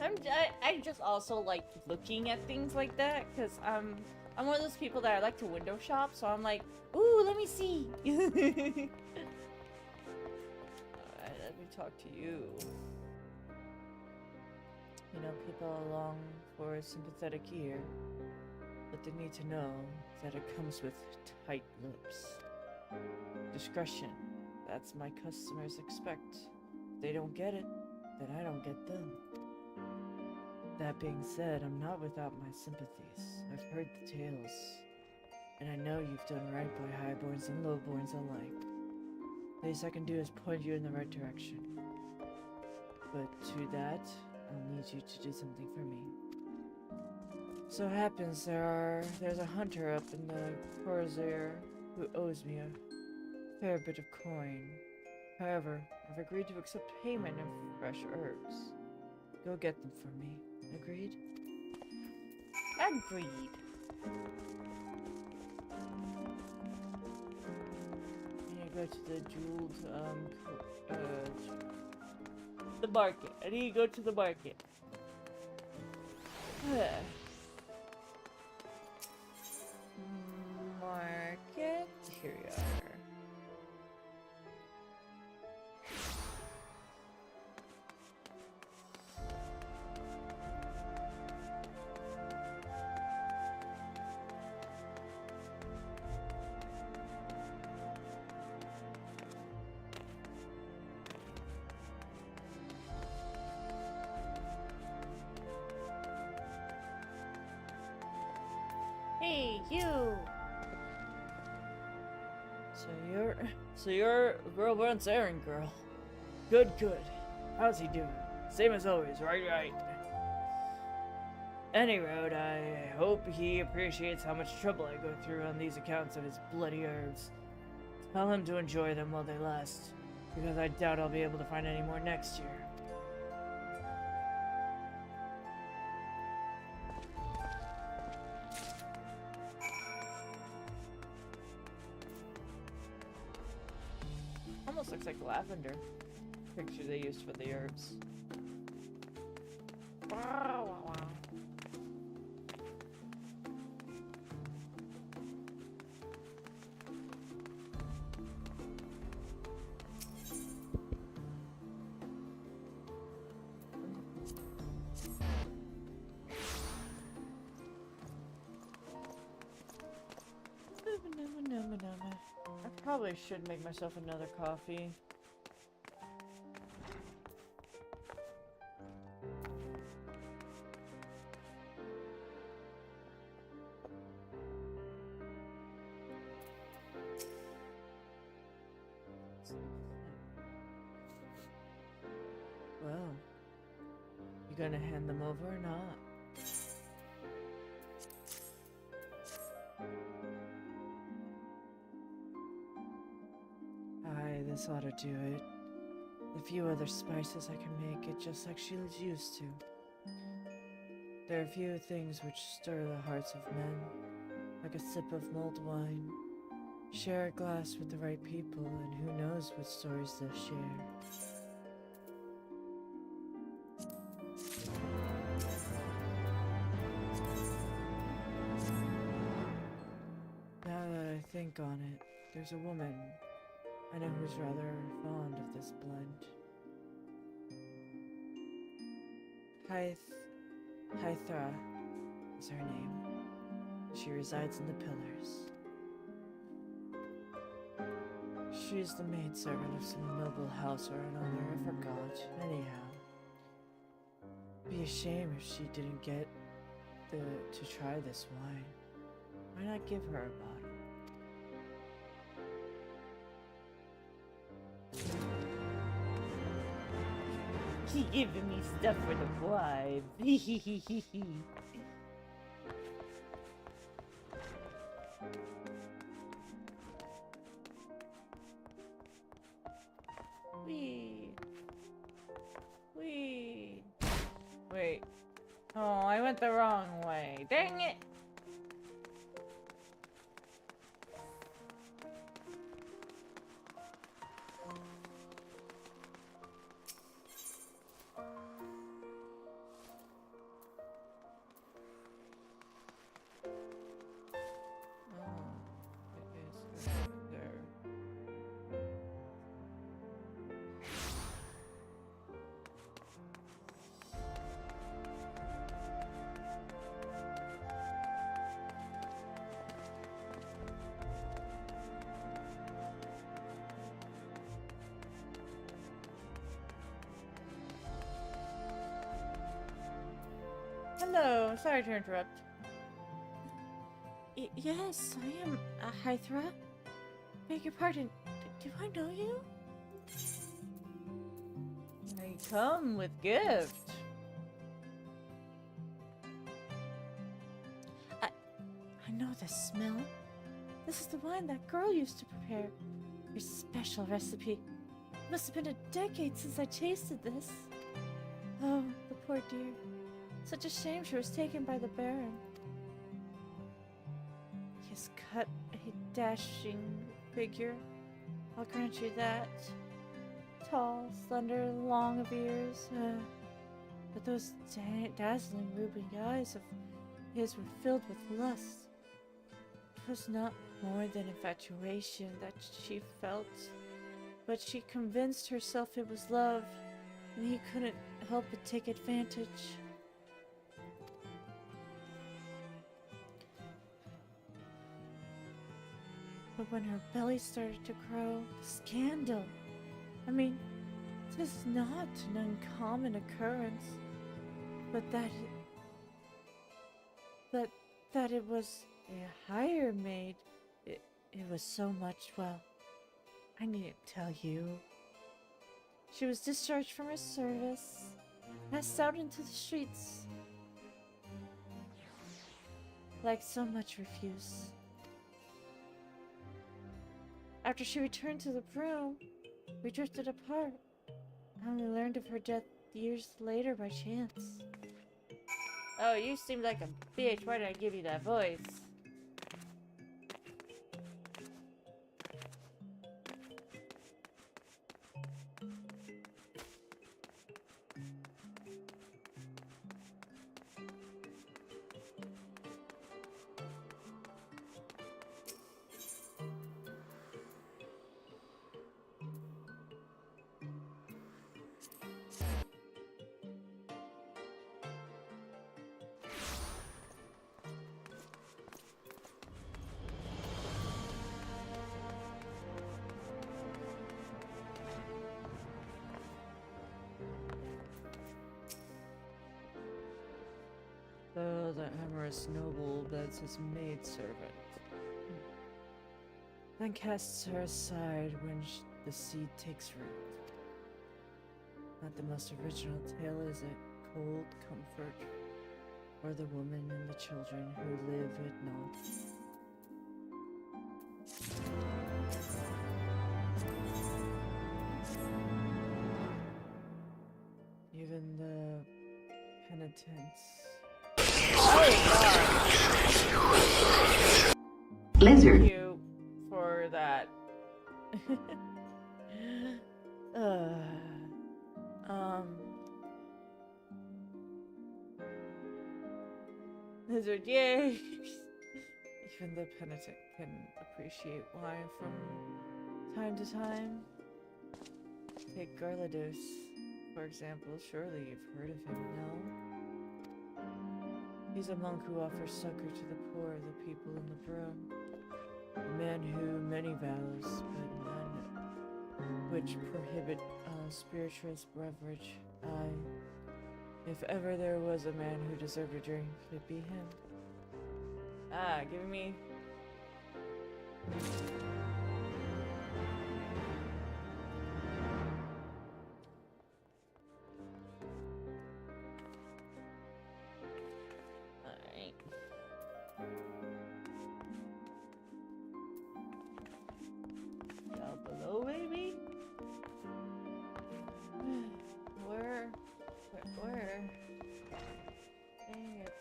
I just also like looking at things like that, because I'm one of those people that I like to window shop, so I'm like, ooh, let me see. Alright, let me talk to you. You know, people long for a sympathetic ear, but they need to know that it comes with tight lips. Discretion, that's my customers expect. If they don't get it, then I don't get them. That being said, I'm not without my sympathies. I've heard the tales, and I know you've done right by highborns and lowborns alike. The least I can do is point you in the right direction. But to that, I'll need you to do something for me. So happens there's a hunter up in the Corsair who owes me a fair bit of coin. However, I've agreed to accept payment in fresh herbs. Go get them for me. Agreed? Agreed. I go to the jeweled, the market. I need to go to the market. Market? Here we are. Hey, you! So you're Girl Runs Errand Girl. Good, good. How's he doing? Same as always, right? Any road, I hope he appreciates how much trouble I go through on these accounts of his bloody herbs. Tell him to enjoy them while they last, because I doubt I'll be able to find any more next year. Almost looks like lavender. Picture they used for the herbs. Wow. I probably should make myself another coffee. Well, you gonna hand them over or not? This ought to do it. The few other spices I can make it just like she was used to. There are few things which stir the hearts of men, like a sip of mulled wine. Share a glass with the right people, and who knows what stories they'll share. Now that I think on it, there's a woman I know who's rather fond of this blend. Hythra. is her name. She resides in the Pillars. She's the maidservant of some noble house or another, I forgot. Anyhow. Be a shame if she didn't get to try this wine. Why not give her a bottle? She giving me stuff for the wine. Wee. Wee. Wait. Oh, I went the wrong way. Dang it! Hello, sorry to interrupt. Yes, I am Hythra. Beg your pardon. Do I know you? I come with gift. I know the smell. This is the wine that girl used to prepare. Your special recipe. It must have been a decade since I tasted this. Oh, the poor dear. Such a shame she was taken by the Baron. He has cut a dashing figure. I'll grant you that. Tall, slender, long of ears. But those dazzling ruby eyes of his were filled with lust. It was not more than infatuation that she felt, but she convinced herself it was love, and he couldn't help but take advantage. But when her belly started to grow, scandal. I mean, this is not an uncommon occurrence, but that it was a hire maid, it was so much, well, I needn't tell you. She was discharged from her service, cast out into the streets, like so much refuse. After she returned to the broom, we drifted apart. I only learned of her death years later by chance. Oh, you seem like a bitch. Why did I give you that voice? Oh, that amorous noble beds his maidservant. Then casts her aside when the seed takes root. Not the most original tale, is it? Cold comfort for the woman and the children who live at Nantes. Even the penitents. Lizard. Thank you for that. Lizard, yay! Even the penitent can appreciate wine from time to time. Take Garlados, for example. Surely you've heard of him, no? He's a monk who offers succor to the poor, the people in the throne. A man who many vows, but none which prohibit spirituous beverage. If ever there was a man who deserved a drink, it'd be him. Ah, give me. Alright. Down below, maybe? Where? Dang it.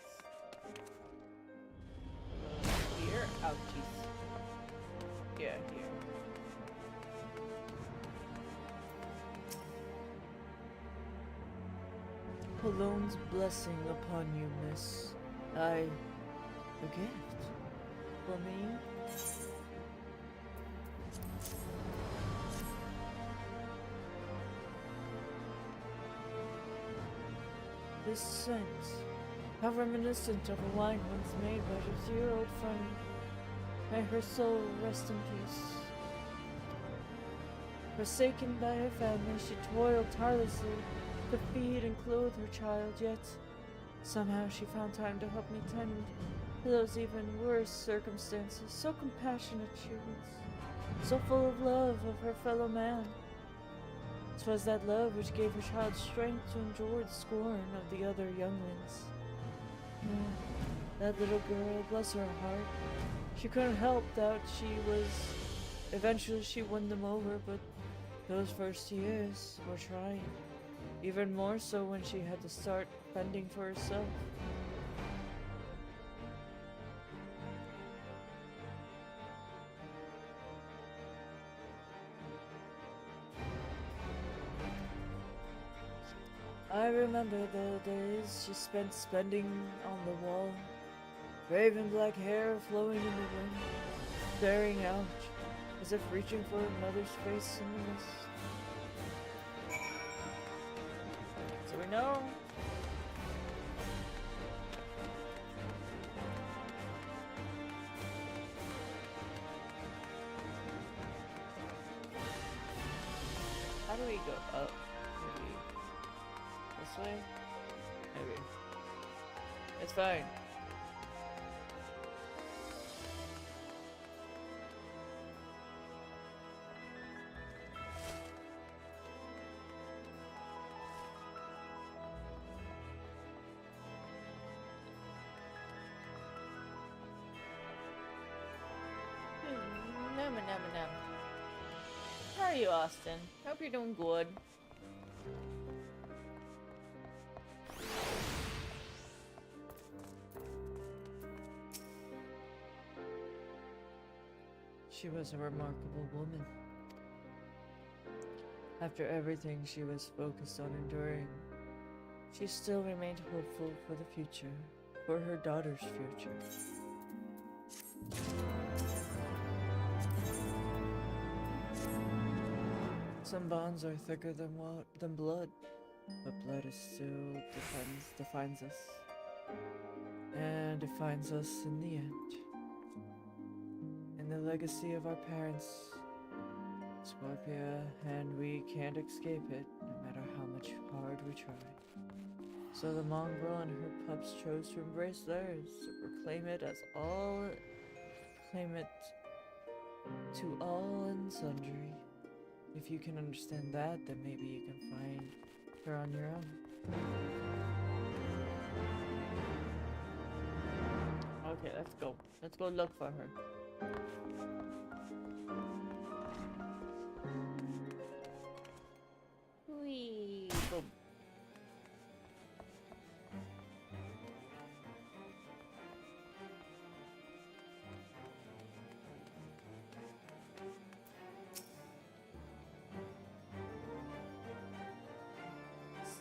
Here? Oh, jeez. Yeah, here. Cologne's blessing upon you, miss. A gift? For me? This scent, how reminiscent of a wine once made by your dear old friend. May her soul rest in peace. Forsaken by her family, she toiled tirelessly to feed and clothe her child, yet somehow she found time to help me tend to those even worse circumstances. So compassionate she was, so full of love of her fellow man. 'Twas that love which gave her child strength to endure the scorn of the other younglings. That little girl, bless her heart, she couldn't help that eventually she won them over, but those first years were trying. Even more so when she had to start fending for herself. I remember the days she spent spending on the wall, raven black hair flowing in the wind, staring out as if reaching for her mother's face in the mist. So we know. How do we go up? Maybe this way? Maybe. It's fine. Num. How are you, Austin? Hope you're doing good. She was a remarkable woman. After everything she was focused on enduring, she still remained hopeful for the future, for her daughter's future. Some bonds are thicker than blood, but blood is still defines us, and defines us in the end. In the legacy of our parents, Scorpia, and we can't escape it, no matter how much hard we try. So the mongrel and her pups chose to embrace theirs, to proclaim it to all and sundry. If you can understand that, then maybe you can find her on your own. Okay, let's go. Let's go look for her. Whee! Boom.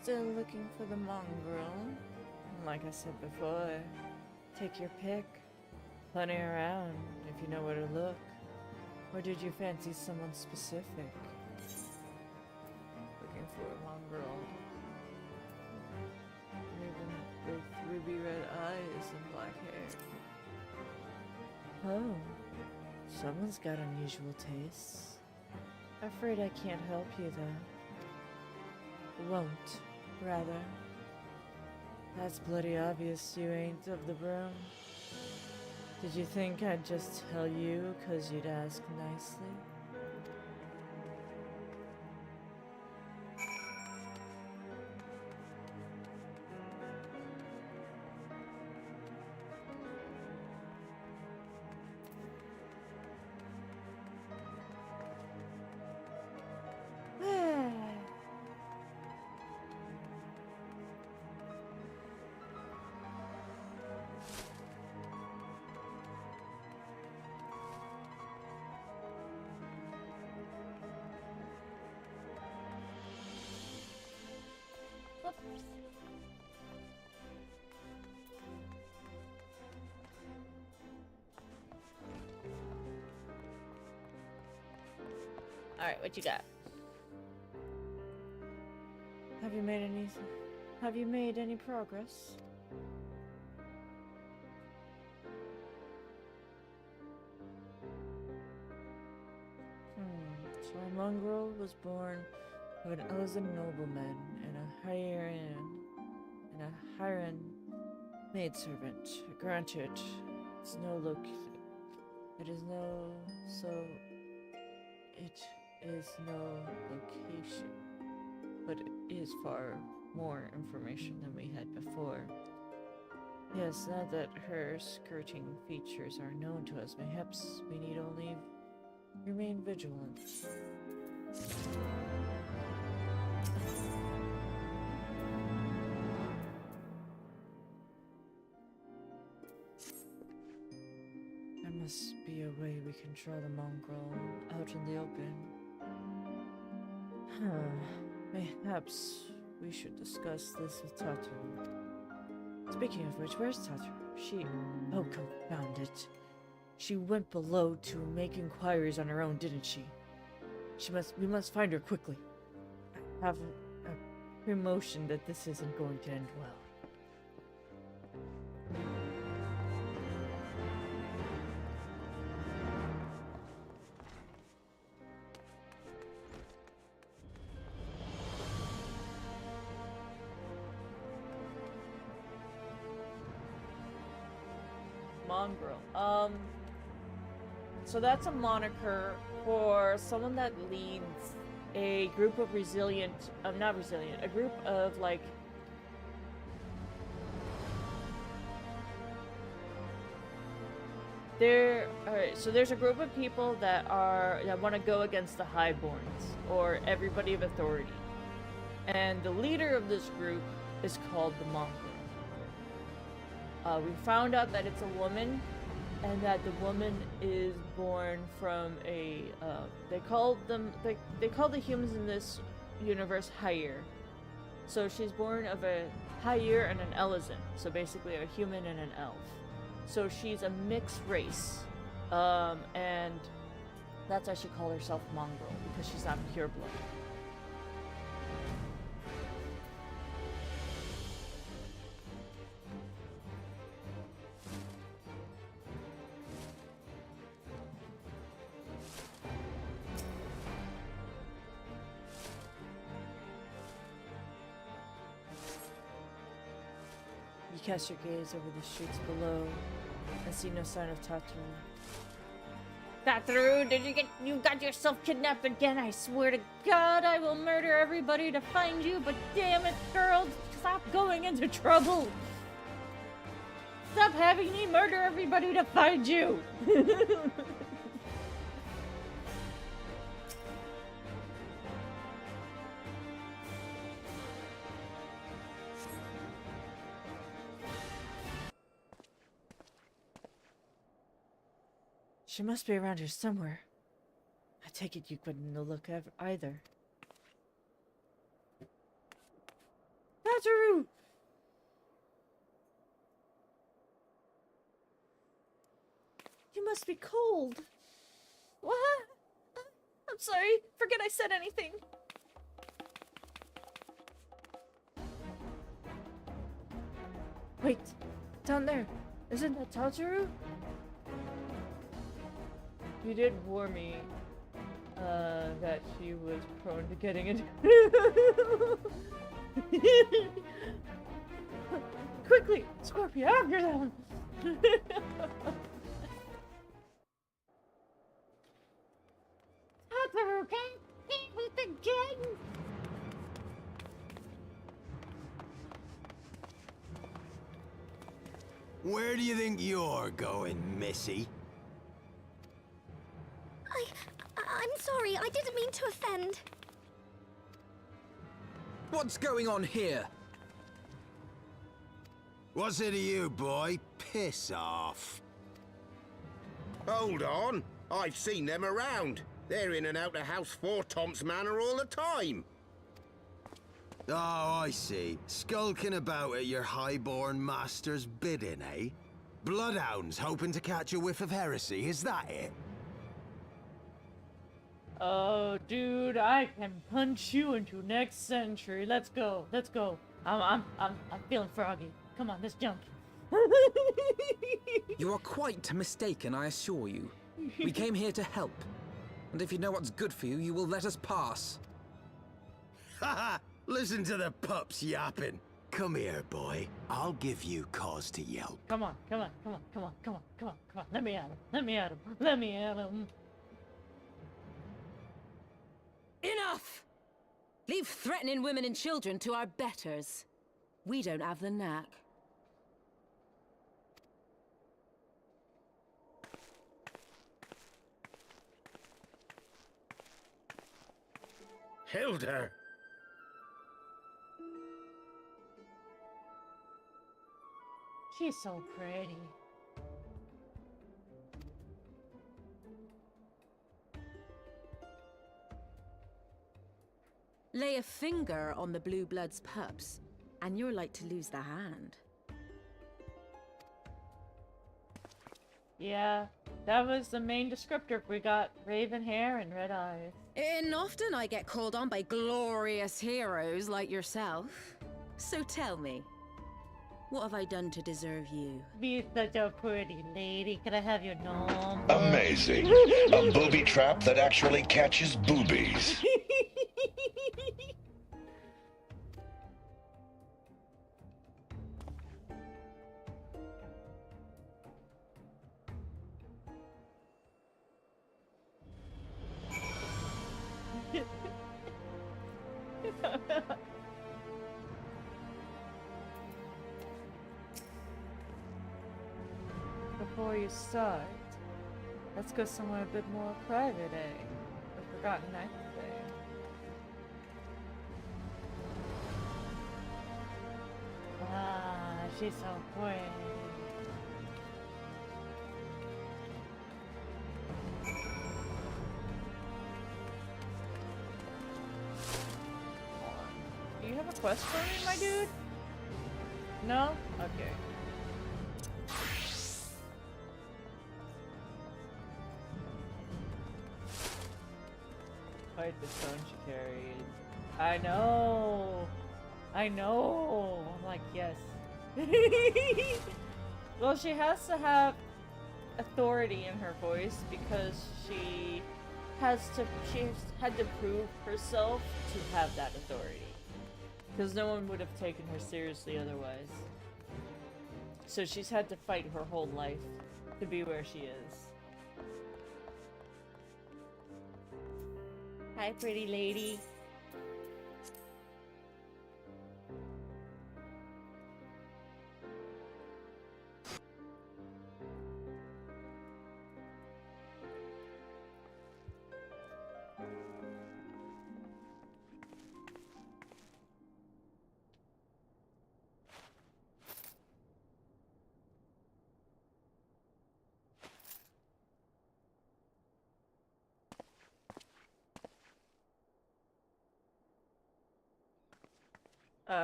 Still looking for the mongrel. Like I said before, take your pick. Plenty around if you know where to look. Or did you fancy someone specific? Looking for a mongrel. Raven with ruby red eyes. Oh, someone's got unusual tastes. Afraid I can't help you, though. Won't, rather. That's bloody obvious you ain't of the broom. Did you think I'd just tell you 'cause you'd ask nicely? Alright, what you got? Have you made any progress? So a mongrel was born of an Elizan nobleman and a Hyran maidservant. Granted, it is no location, but it is far more information than we had before. Yes, now that her skirting features are known to us, perhaps we need only remain vigilant. There must be a way we can draw the mongrel out in the open. Perhaps we should discuss this with Tataru. Speaking of which, where's Tataru? Oh, confound it. She went below to make inquiries on her own, didn't she? We must find her quickly. I have a premonition that this isn't going to end well. Mongrel. So that's a moniker for someone that leads a group of a group of like alright, so there's a group of people that want to go against the Highborns or everybody of authority. And the leader of this group is called the Mongrel. We found out that it's a woman, and that the woman is born from a, they call the humans in this universe Higher. So she's born of a Higher and an Elizan, so basically a human and an elf. So she's a mixed race, and that's why she calls herself Mongrel, because she's not pure blood. You cast your gaze over the streets below and see no sign of Tataru. Tataru, you got yourself kidnapped again? I swear to God, I will murder everybody to find you, but damn it, girl, stop going into trouble. Stop having me murder everybody to find you. She must be around here somewhere. I take it you couldn't look either. Tataru! You must be cold. What? I'm sorry. Forget I said anything. Wait. Down there. Isn't that Tataru? You did warn me that she was prone to getting into. Quickly, Scorpio, after them! Satoru, can't beat with the gun! Where do you think you're going, Missy? I'm sorry, I didn't mean to offend. What's going on here? What's it to you, boy? Piss off. Hold on. I've seen them around. They're in and out of House Four Tom's Manor all the time. Oh, I see. Skulking about at your highborn master's bidding, eh? Bloodhounds hoping to catch a whiff of heresy, is that it? Oh, dude, I can punch you into next century. Let's go. Let's go. I'm feeling froggy. Come on, let's jump. You are quite mistaken, I assure you. We came here to help. And if you know what's good for you, you will let us pass. Haha! Listen to the pups yapping. Come here, boy. I'll give you cause to yelp. Come on, come on, come on, come on, come on, come on, come on. Let me at him. Let me at him. Let me at him. Enough! Leave threatening women and children to our betters. We don't have the knack. Hilda! She's so pretty. Lay a finger on the Blue Blood's pups, and you're like to lose the hand. Yeah, that was the main descriptor. We got raven hair and red eyes. And often I get called on by glorious heroes like yourself. So tell me, what have I done to deserve you? Be such a pretty lady. Can I have your number? Amazing. A booby trap that actually catches boobies. Before you start, let's go somewhere a bit more private, eh? The Forgotten Knights thing. Ah, she's so pretty. Do you have a quest for me, my dude? No? Okay. Fight the stone she carried. I know! I know! I'm like, yes. Well, she has to have authority in her voice because she's had to prove herself to have that authority. Because no one would have taken her seriously otherwise. So she's had to fight her whole life to be where she is. Hi, pretty lady.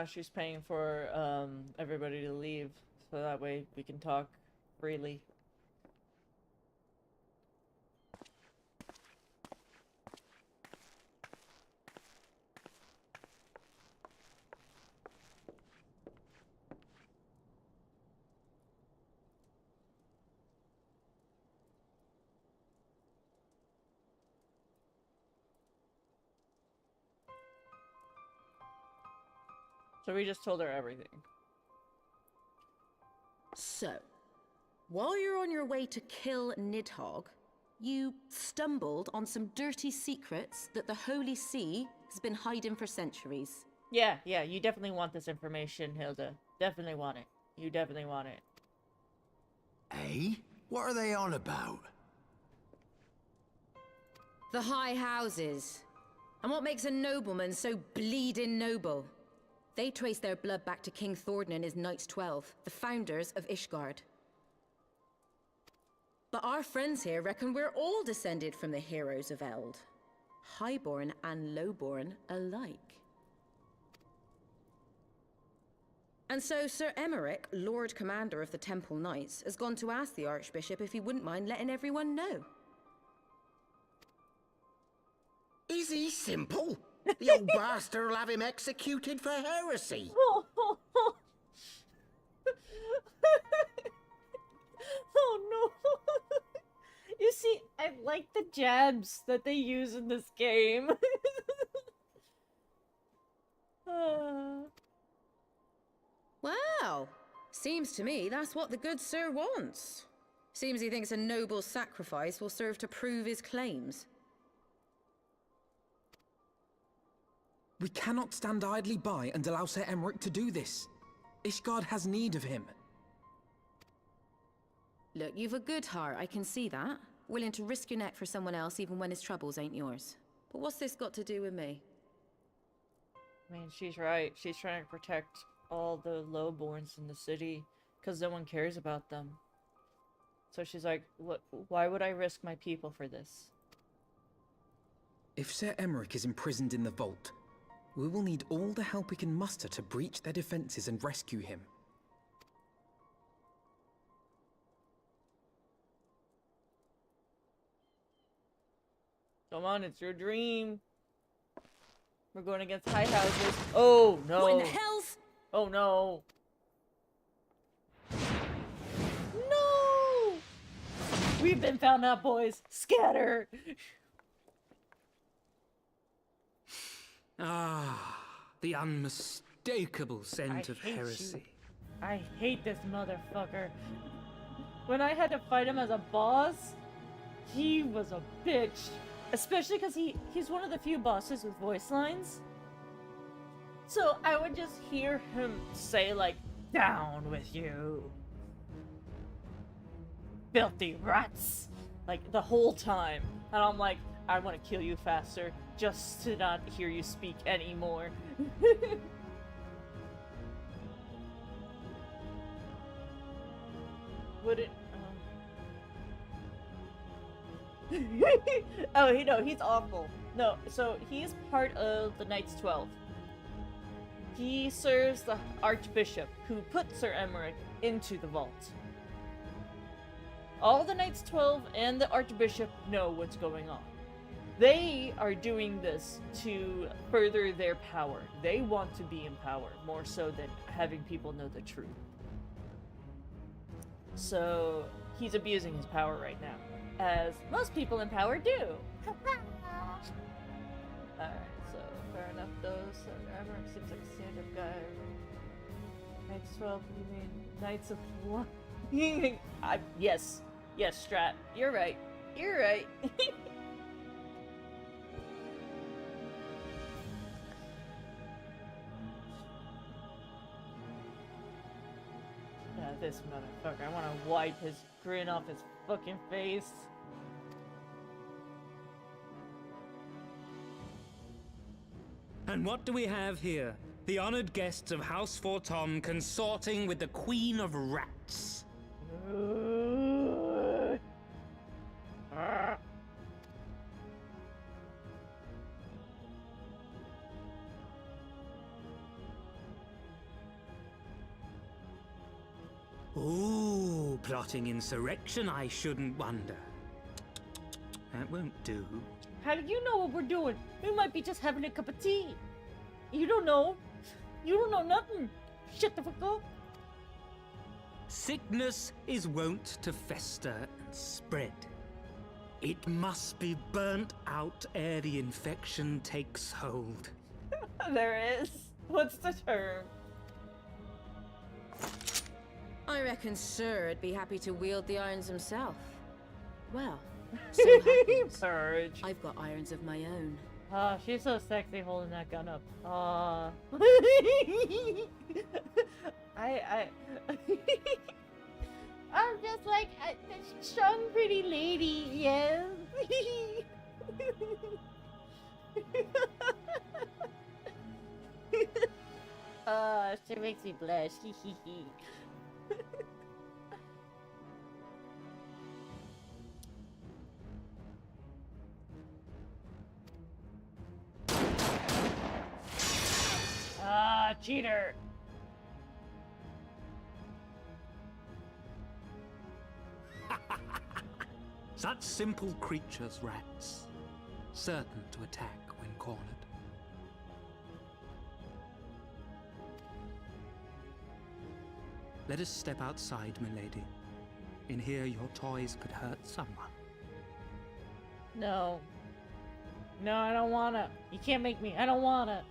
She's paying for everybody to leave, so that way we can talk freely. So we just told her everything. So, while you're on your way to kill Nidhogg, you stumbled on some dirty secrets that the Holy See has been hiding for centuries. Yeah, you definitely want this information, Hilda. Definitely want it. You definitely want it. Eh? What are they on about? The High Houses. And what makes a nobleman so bleeding noble? They trace their blood back to King Thordan and his Knights 12, the founders of Ishgard. But our friends here reckon we're all descended from the heroes of Eld. Highborn and lowborn alike. And so Sir Emmerich, Lord Commander of the Temple Knights, has gone to ask the Archbishop if he wouldn't mind letting everyone know. Is he simple? The old bastard will have him executed for heresy. Oh no. You see, I like the jabs that they use in this game. Wow. Seems to me that's what the good sir wants. Seems he thinks a noble sacrifice will serve to prove his claims. We cannot stand idly by and allow Sir Emmerich to do this. Ishgard has need of him. Look, you've a good heart, I can see that. Willing to risk your neck for someone else even when his troubles ain't yours. But what's this got to do with me? I mean, she's right. She's trying to protect all the lowborns in the city because no one cares about them. So she's like, why would I risk my people for this? If Sir Emmerich is imprisoned in the vault, we will need all the help we can muster to breach their defenses and rescue him. Come on, it's your dream. We're going against High Houses. Oh, no. What in the hell's... Oh, no. No! We've been found out, boys. Scatter! Ah, the unmistakable scent of heresy. I hate this motherfucker. When I had to fight him as a boss, he was a bitch. Especially because he's one of the few bosses with voice lines. So I would just hear him say, like, down with you. Filthy rats. Like, the whole time. And I'm like, I want to kill you faster just to not hear you speak anymore. Would it... Oh, no, he's awful. No, so he's part of the Knights 12. He serves the Archbishop, who put Sir Emmerich into the vault. All the Knights 12 and the Archbishop know what's going on. They are doing this to further their power. They want to be in power, more so than having people know the truth. So, he's abusing his power right now. As most people in power do. Alright, so fair enough though. So Emmerich seems like a stand-up guy. Knights 12, you mean Knights of what? Yes. Yes, Strat. You're right. You're right. This motherfucker. I want to wipe his grin off his fucking face. And what do we have here? The honored guests of House Fortom consorting with the Queen of Rats. Ooh, plotting insurrection, I shouldn't wonder. That won't do. How do you know what we're doing? We might be just having a cup of tea. You don't know. You don't know nothing. Shut the fuck up. Sickness is wont to fester and spread. It must be burnt out ere the infection takes hold. There is. What's the term? I reckon Sir would be happy to wield the irons himself. Well, so happens. Purge. I've got irons of my own. Oh, she's so sexy holding that gun up. Aw. I'm just like a strong, pretty lady, yes. She makes me blush. Ah, cheater. Such simple creatures, rats. Certain to attack when cornered. Let us step outside, milady. In here, your toys could hurt someone. No. No, I don't wanna. You can't make me. I don't wanna.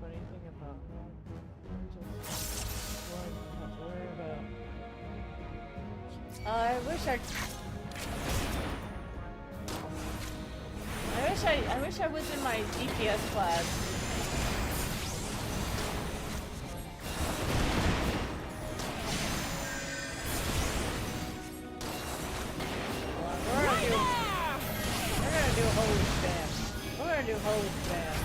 Funny thing about just one you have to worry about. I wish I was in my DPS class. We're gonna do holy spam. We're gonna do holy spam.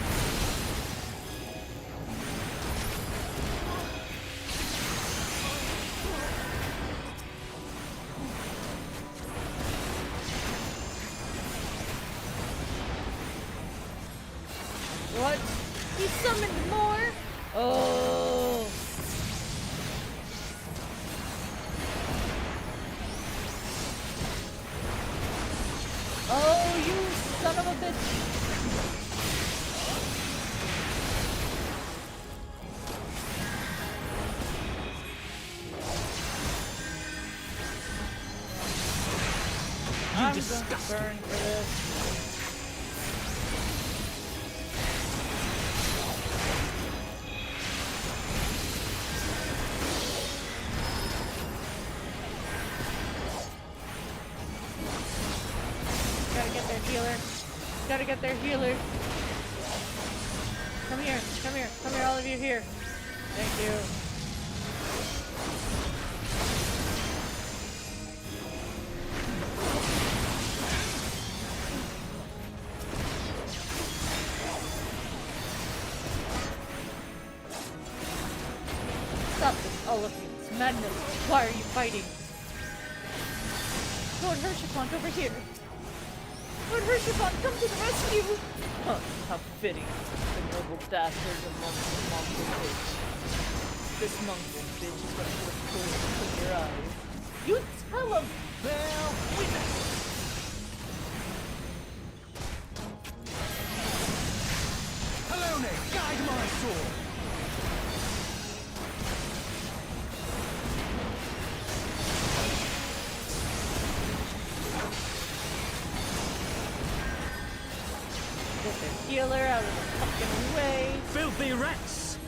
What? He summoned more? Oh. Oh, you son of a bitch. I'm gonna burn for this. Gotta get their healer. Come here, all of you here. Thank you. Stop this, all of you. It's madness. Why are you fighting? Lord Hershipont, over here. Lord Hershipont, come to the rescue! Huh, how fitting. The noble bastard among the mongrel bitch. This mongrel bitch is gonna put a poison in your eyes. You tell him! Well, witness! Helone, guide my sword! Get their healer out of the fucking way. Filthy rats!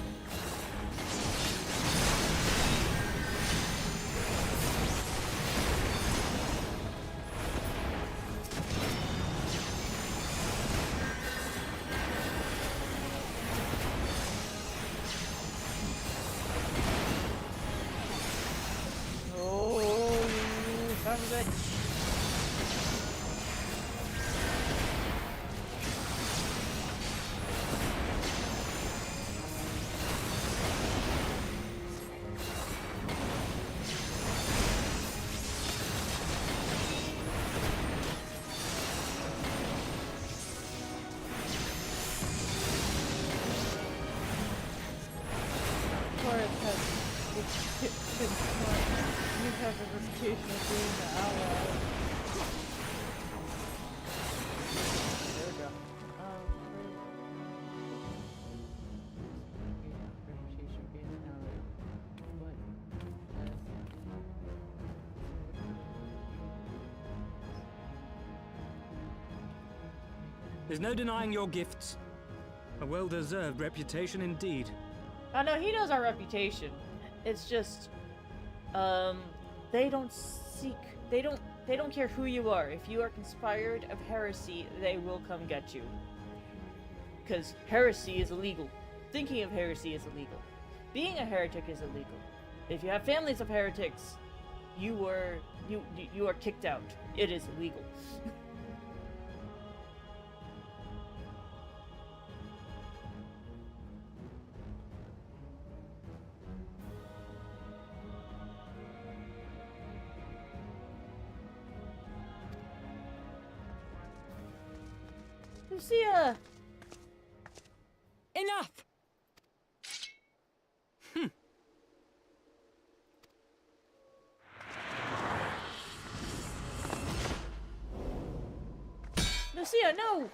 Oh, you son of a bitch. You have a reputation of being the ally. There we go. Reputation of being an ally. What? There's no denying your gifts. A well-deserved reputation indeed. Oh no, he knows our reputation. It's just, they don't care who you are. If you are conspired of heresy, they will come get you. Because heresy is illegal. Thinking of heresy is illegal. Being a heretic is illegal. If you have families of heretics, you are kicked out. It is illegal. Lucia! Enough! Lucia, no!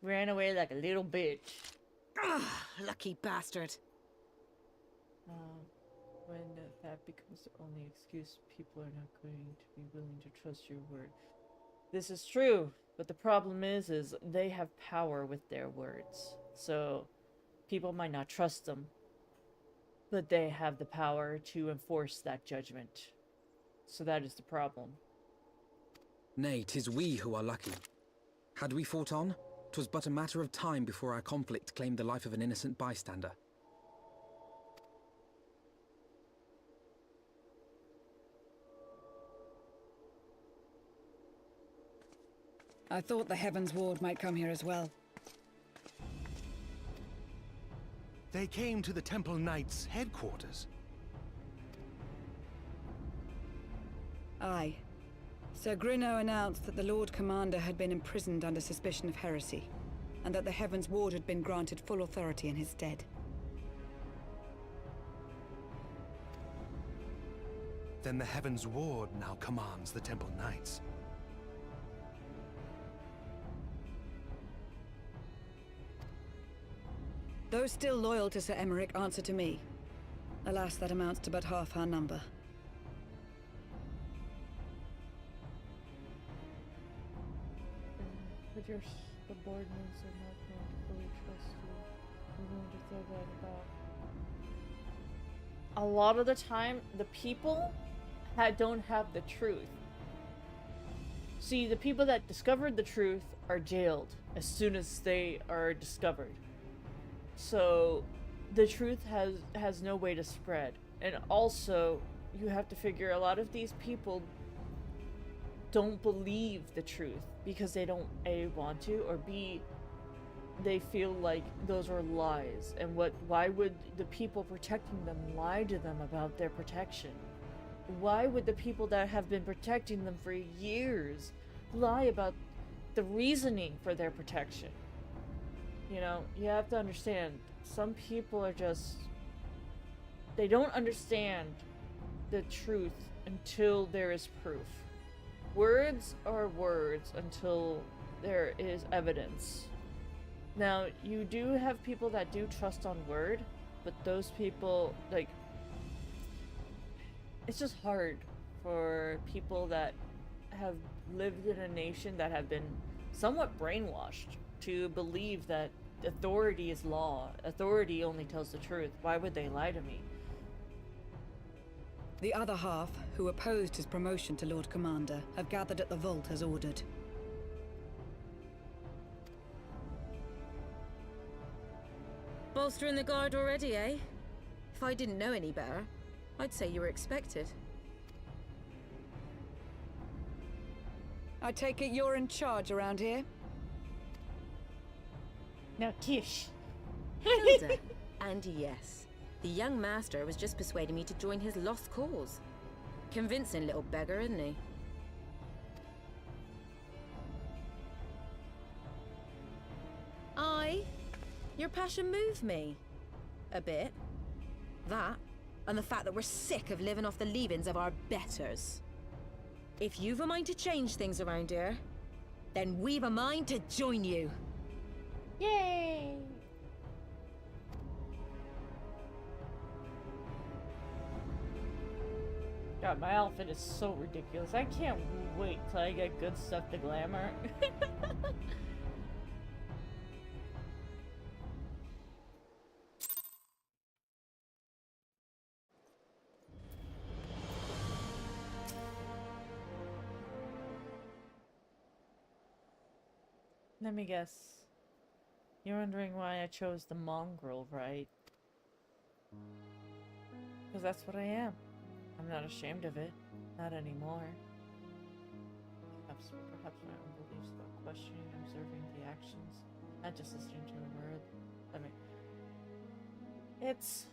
Ran away like a little bitch. Ah, lucky bastard. When that becomes the only excuse, people are not going to be willing to trust your word. This is true, but the problem is they have power with their words. So, people might not trust them, but they have the power to enforce that judgment. So that is the problem. Nay, 'tis we who are lucky. Had we fought on, 'twas but a matter of time before our conflict claimed the life of an innocent bystander. I thought the Heavens Ward might come here as well. They came to the Temple Knights' headquarters. Aye. Sir Grinno announced that the Lord Commander had been imprisoned under suspicion of heresy, and that the Heavens Ward had been granted full authority in his stead. Then the Heavens Ward now commands the Temple Knights. Those still loyal to Sir Emeric answer to me. Alas, that amounts to but half our number. But your subordinates are not going to fully trust you. You're going to throw that about. A lot of the time, the people don't have the truth. See, the people that discovered the truth are jailed as soon as they are discovered. So, the truth has no way to spread. And also, you have to figure a lot of these people don't believe the truth because they don't A, want to, or B, they feel like those are lies. And why would the people protecting them lie to them about their protection? Why would the people that have been protecting them for years lie about the reasoning for their protection? You know, you have to understand, some people are just, they don't understand the truth until there is proof. Words are words until there is evidence. Now, you do have people that do trust on word, but those people, like, it's just hard for people that have lived in a nation that have been somewhat brainwashed to believe that authority is law. Authority only tells the truth. Why would they lie to me? The other half, who opposed his promotion to Lord Commander, have gathered at the vault as ordered. Bolstering the guard already, eh? If I didn't know any better, I'd say you were expected. I take it you're in charge around here? Now, Kish. Hilda. And yes, the young master was just persuading me to join his lost cause. Convincing little beggar, isn't he? Your passion moved me. A bit. That, and the fact that we're sick of living off the leavings of our betters. If you've a mind to change things around here, then we've a mind to join you. Yay! God, my outfit is so ridiculous. I can't wait till I get good stuff to glamour. Let me guess. You're wondering why I chose the mongrel, right? Because that's what I am. I'm not ashamed of it. Not anymore. Perhaps my own beliefs about questioning and observing the actions, not just listening to a word. It's...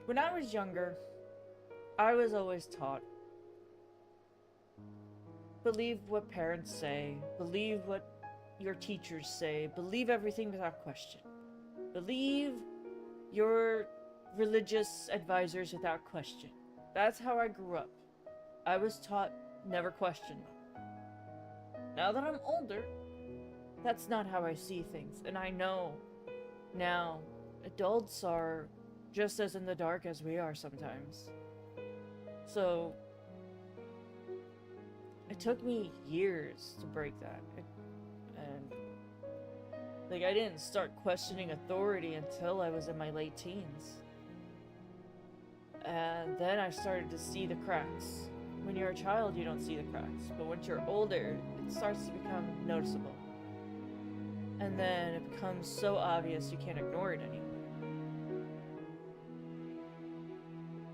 When I was younger, I was always taught, believe what parents say, believe what your teachers say, believe everything without question. Believe your religious advisors without question. That's how I grew up. I was taught never question them. Now that I'm older, that's not how I see things, and I know now adults are just as in the dark as we are sometimes. So it took me years to break that. Like, I didn't start questioning authority until I was in my late teens. And then I started to see the cracks. When you're a child, you don't see the cracks. But once you're older, it starts to become noticeable. And then it becomes so obvious you can't ignore it anymore.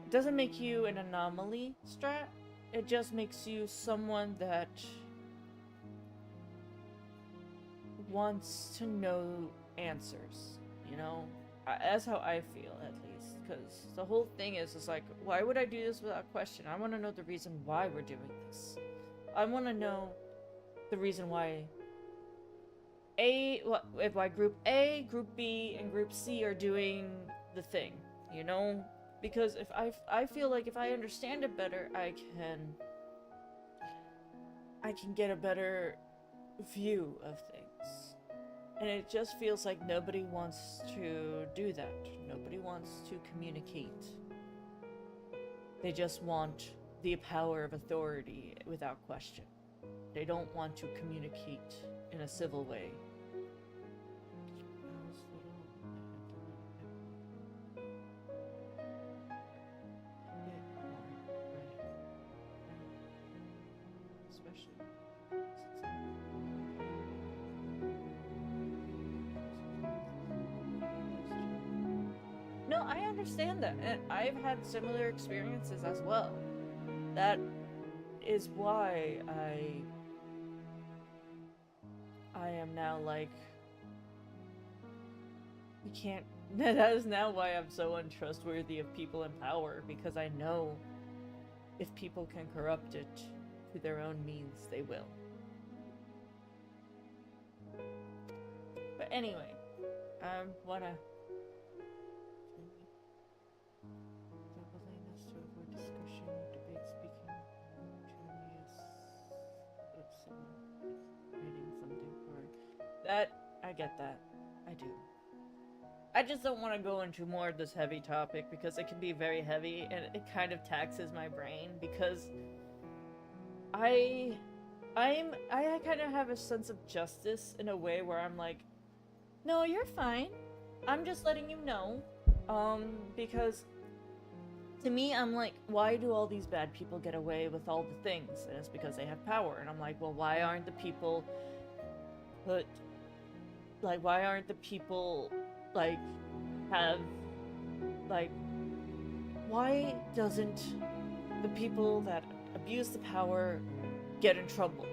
It doesn't make you an anomaly, Strat. It just makes you someone that wants to know answers, you know? That's how I feel, at least. Because the whole thing is like, why would I do this without question? I want to know the reason why we're doing this. I want to know the reason why why Group A, Group B, and Group C are doing the thing, you know? Because if I feel like if I understand it better, I can get a better view of things. And it just feels like nobody wants to do that. Nobody wants to communicate. They just want the power of authority without question. They don't want to communicate in a civil way. No, I understand that, and I've had similar experiences as well. That is why I am now like, you can't, that is now why I'm so untrustworthy of people in power, because I know if people can corrupt it to their own means, they will. But anyway, I wanna... That, I get that. I do. I just don't want to go into more of this heavy topic because it can be very heavy and it kind of taxes my brain because I kind of have a sense of justice in a way where I'm like, no, you're fine. I'm just letting you know. Because to me, I'm like, why do all these bad people get away with all the things? And it's because they have power. And I'm like, well, why aren't the people put... Like, why aren't the people, like, why doesn't the people that abuse the power get in trouble?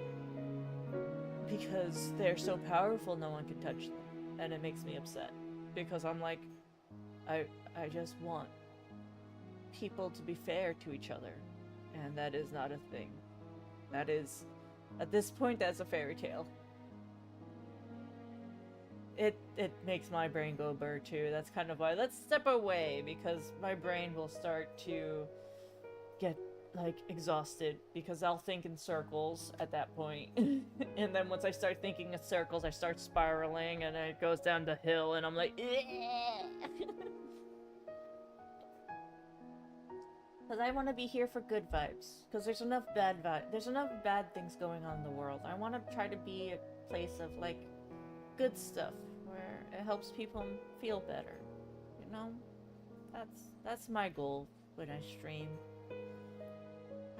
Because they're so powerful, no one can touch them. And it makes me upset. Because I'm like, I just want people to be fair to each other. And that is not a thing. That is, at this point, that's a fairy tale. It makes my brain go burr too. That's kind of why let's step away, because my brain will start to get like exhausted because I'll think in circles at that point. And then once I start thinking in circles, I start spiraling and it goes down the hill and I'm like Because I want to be here for good vibes. Because there's enough there's enough bad things going on in the world. I want to try to be a place of, like, good stuff. Where it helps people feel better. You know? That's my goal when I stream.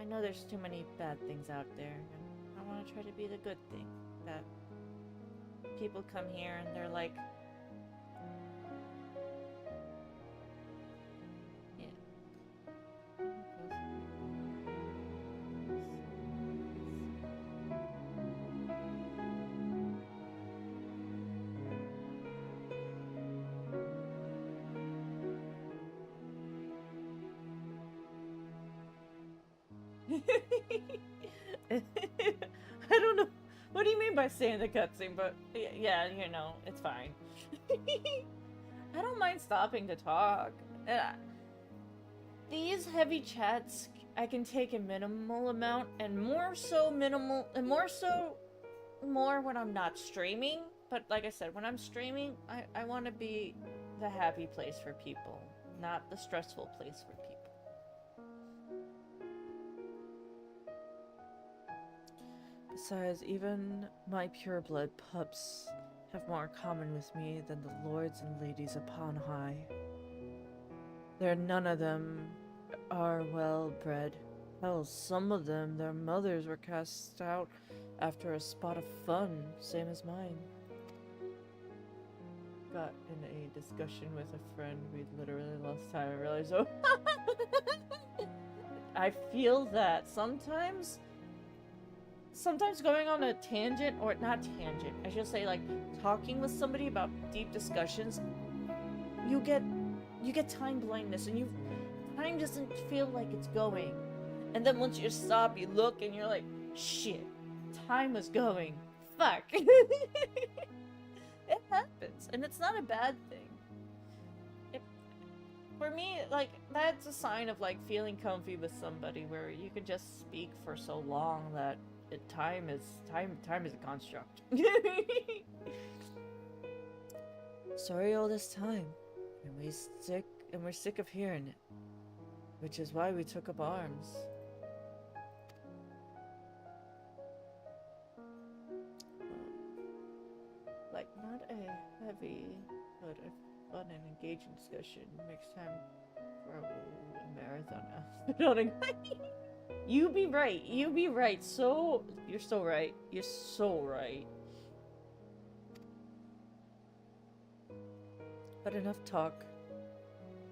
I know there's too many bad things out there. And I want to try to be the good thing. That people come here and they're like... I don't know. What do you mean by saying the cutscene? But yeah, you know, it's fine. I don't mind stopping to talk. These heavy chats I can take a minimal amount, and more when I'm not streaming. But like I said, when I'm streaming, I want to be the happy place for people, not the stressful place for people. Besides, even my pureblood pups have more in common with me than the lords and ladies upon high. None of them are well bred. Hell, some of them, their mothers were cast out after a spot of fun, same as mine. Got in a discussion with a friend, we literally lost time. I realized, oh, I feel that sometimes going on a tangent, or not tangent, I should say, like, talking with somebody about deep discussions, you get time blindness, and time doesn't feel like it's going. And then once you stop, you look, and you're like, shit, time was going. Fuck. It happens, and it's not a bad thing. For me, like, that's a sign of, like, feeling comfy with somebody, where you can just speak for so long that time is a construct. Sorry all this time, and we're sick of hearing it, which is why we took up arms. Like, not a heavy, but a fun and engaging discussion. Next time for a marathon outfit. You be right. You be right. So you're so right. You're so right. But enough talk.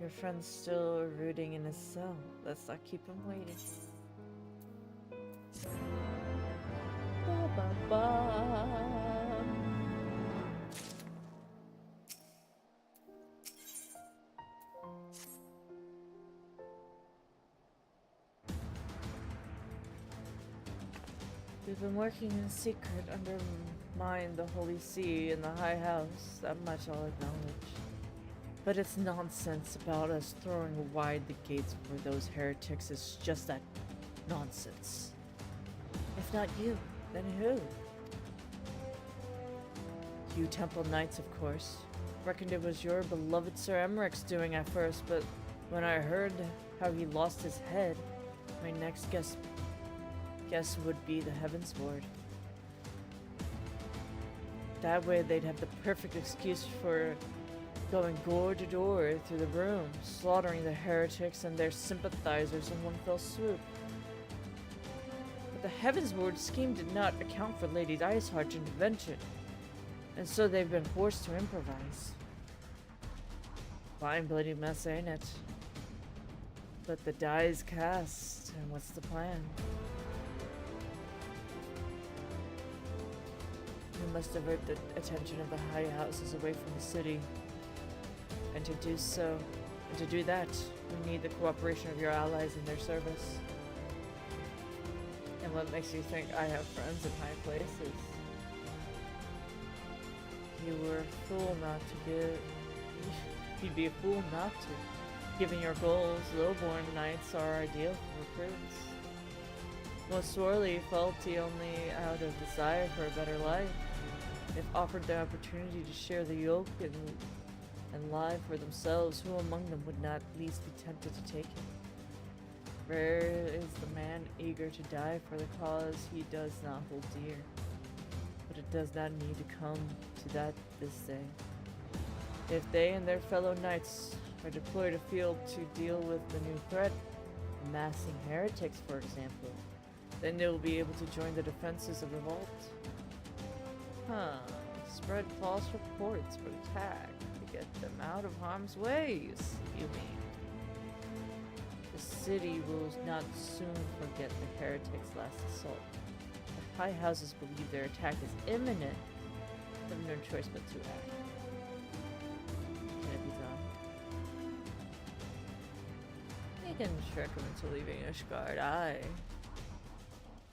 Your friend's still rooting in his cell. Let's not keep him waiting. Ba, ba, ba. We've been working in secret undermine the Holy See in the High House, that much I'll acknowledge. But it's nonsense about us throwing wide the gates for those heretics is just that nonsense. If not you, then who? You Temple Knights, of course. Reckoned it was your beloved Sir Emmerich's doing at first, but when I heard how he lost his head, my next guess would be the Heavensward. That way they'd have the perfect excuse for going door to door through the room, slaughtering the heretics and their sympathizers in one fell swoop. But the Heavensward scheme did not account for Lady Iceheart's intervention, and so they've been forced to improvise. Fine bloody mess, ain't it? But the die's cast, and what's the plan? We must divert the attention of the High Houses away from the city. And to do that, we need the cooperation of your allies in their service. And what makes you think I have friends in high places? You were a fool not to give... You'd be a fool not to. Given your goals, lowborn knights are ideal for recruits. Most sorely faulty only out of desire for a better life. If offered the opportunity to share the yoke and live for themselves, who among them would not at least be tempted to take it? Rare is the man eager to die for the cause he does not hold dear. But it does not need to come to that this day. If they and their fellow knights are deployed afield to deal with the new threat, amassing heretics for example, then they will be able to join the defenses of the vault. Huh. Spread false reports for attack to get them out of harm's way, you mean? The city will not soon forget the heretics' last assault. The high houses believe their attack is imminent. They have no choice but to act. Can it be done? You can trick him into leaving Ishgard, aye.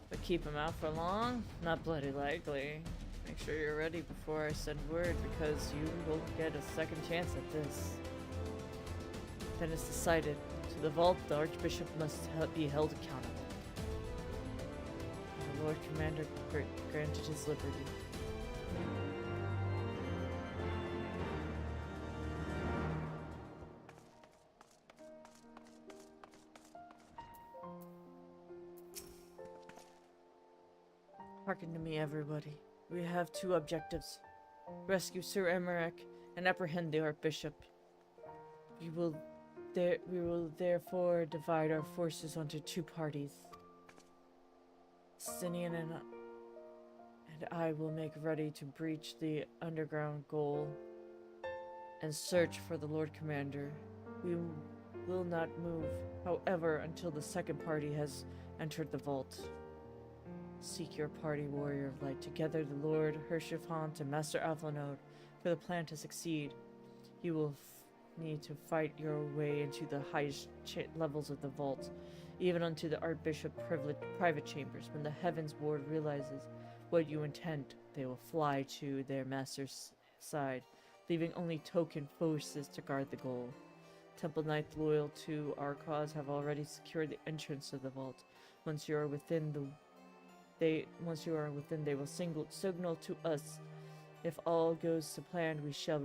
But keep him out for long? Not bloody likely. Make sure you're ready before I send word, because you will get a second chance at this. Then it's decided. To the vault, the Archbishop must be held accountable. The Lord Commander granted his liberty. Hearken to me, everybody. We have two objectives. Rescue Sir Emmerich and apprehend the Archbishop. We will therefore divide our forces onto two parties. Stinian and I will make ready to breach the underground goal and search for the Lord Commander. We will not move, however, until the second party has entered the vault. Seek your party, Warrior of Light. Together, the Lord Hershifant and Master Avlanode. For the plan to succeed, you will need to fight your way into the highest levels of the vault, even unto the Archbishop private chambers. When the Heavens Ward realizes what you intend, they will fly to their master's side, leaving only token forces to guard the goal. Temple Knights loyal to our cause have already secured the entrance of the vault. Once you are within, they will signal to us. If all goes to plan, we shall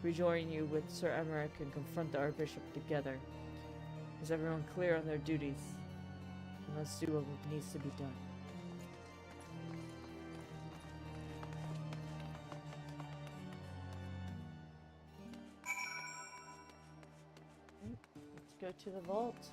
rejoin you with Sir Emmerich and confront the Archbishop together. Is everyone clear on their duties? And let's do what needs to be done. Let's go to the vault.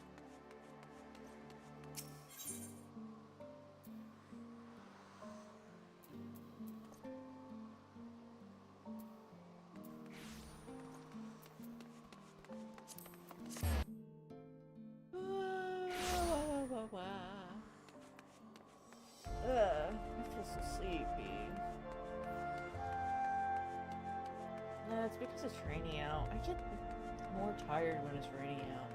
I feel so sleepy. No, it's because it's raining out. I get more tired when it's raining out.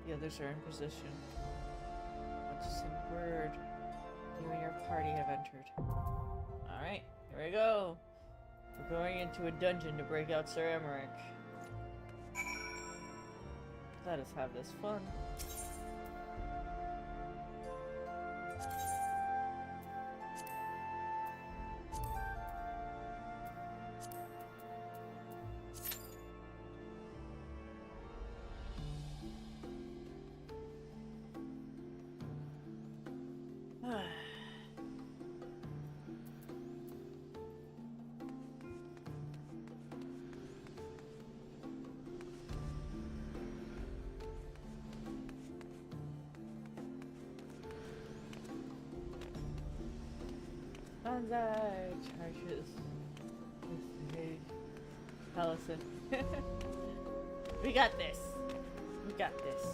The others are in position. What's a simple word? You and your party have entered. Alright, here we go. We're going into a dungeon to break out Sir Emmerich. Let us have this fun. Banzai charges. Hey, Allison. We got this. We got this.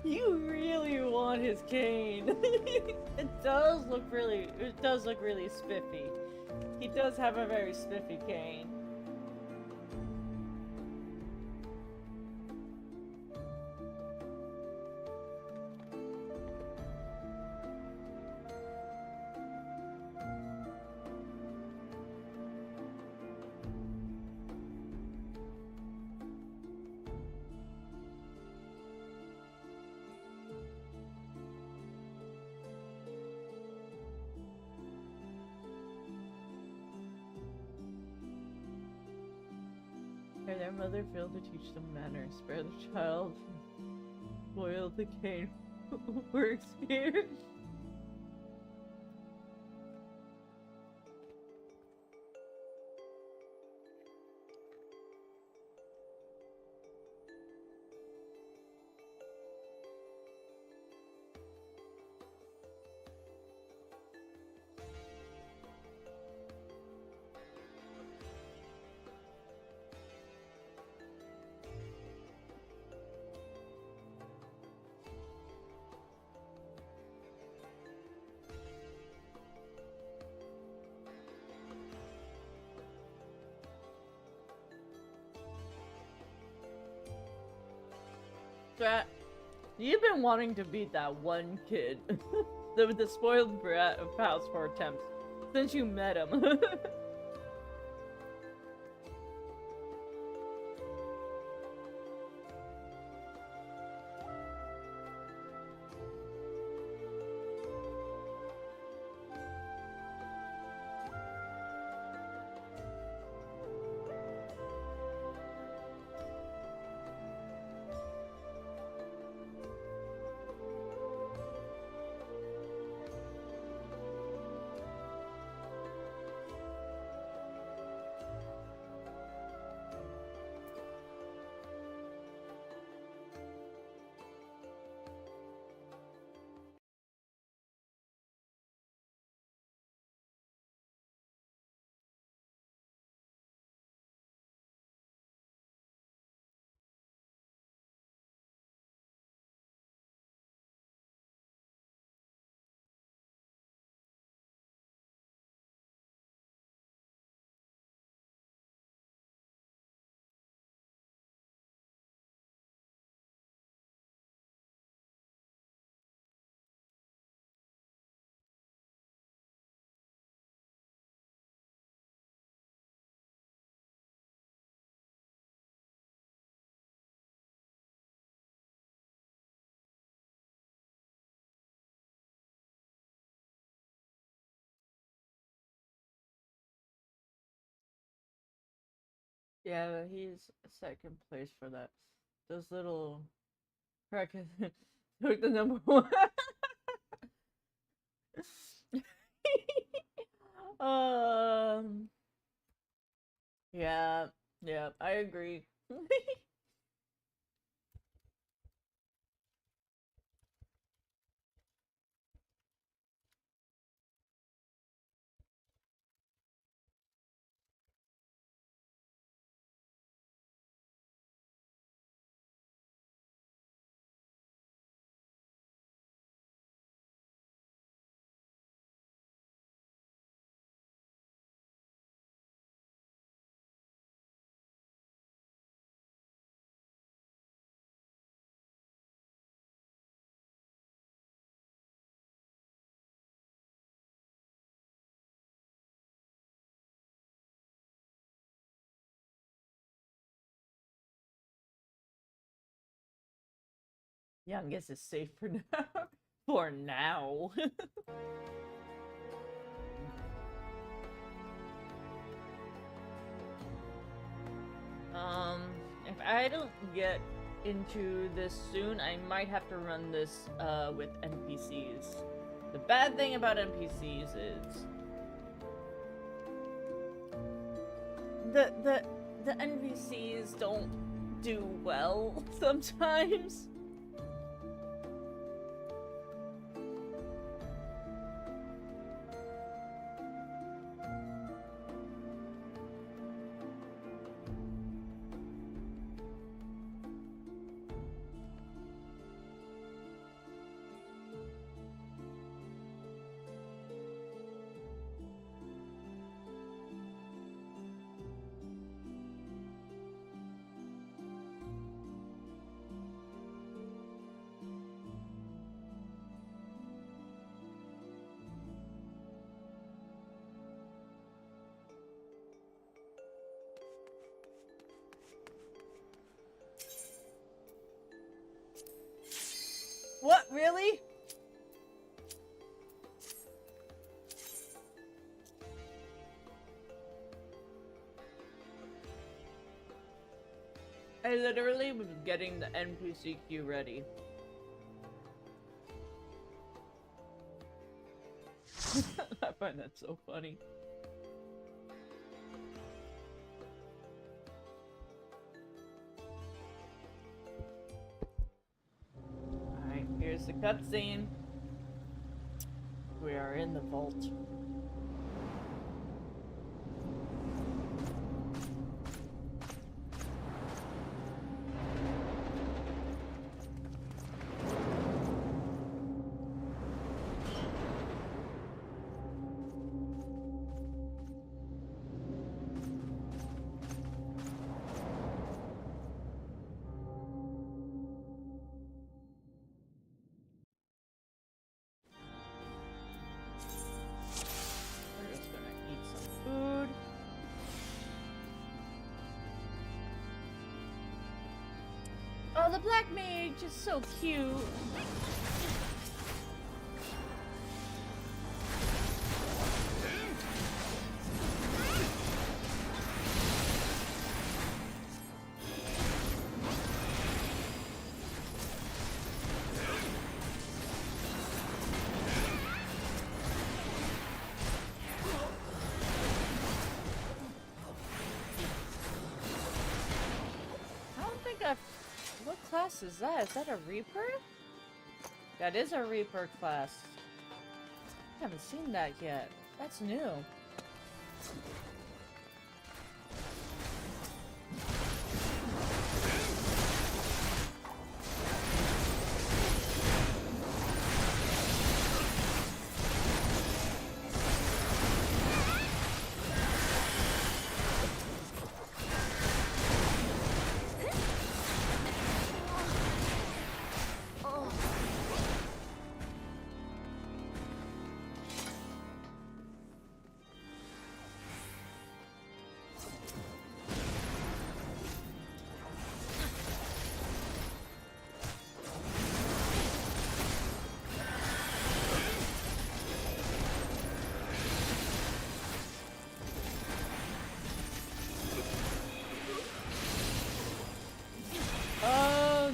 You really want his cane. It does look really spiffy. He does have a very spiffy cane. Or their mother failed to teach them manners. Spare the child. Spoil the cane. Works here. Strat, you've been wanting to beat that one kid, the spoiled brat of House 4 attempts, since you met him. Yeah, he's second place for that. Those little crackers took the number one. Yeah, yeah, I agree. Youngest is safe for now. For now. If I don't get into this soon, I might have to run this with NPCs. The bad thing about NPCs is the NPCs don't do well sometimes. What, really? I literally was getting the NPC queue ready. I find that so funny. Alright, here's the cutscene. We are in the vault. Oh, the black mage is so cute. What class is that? Is that a Reaper? That is a Reaper class. I haven't seen that yet. That's new.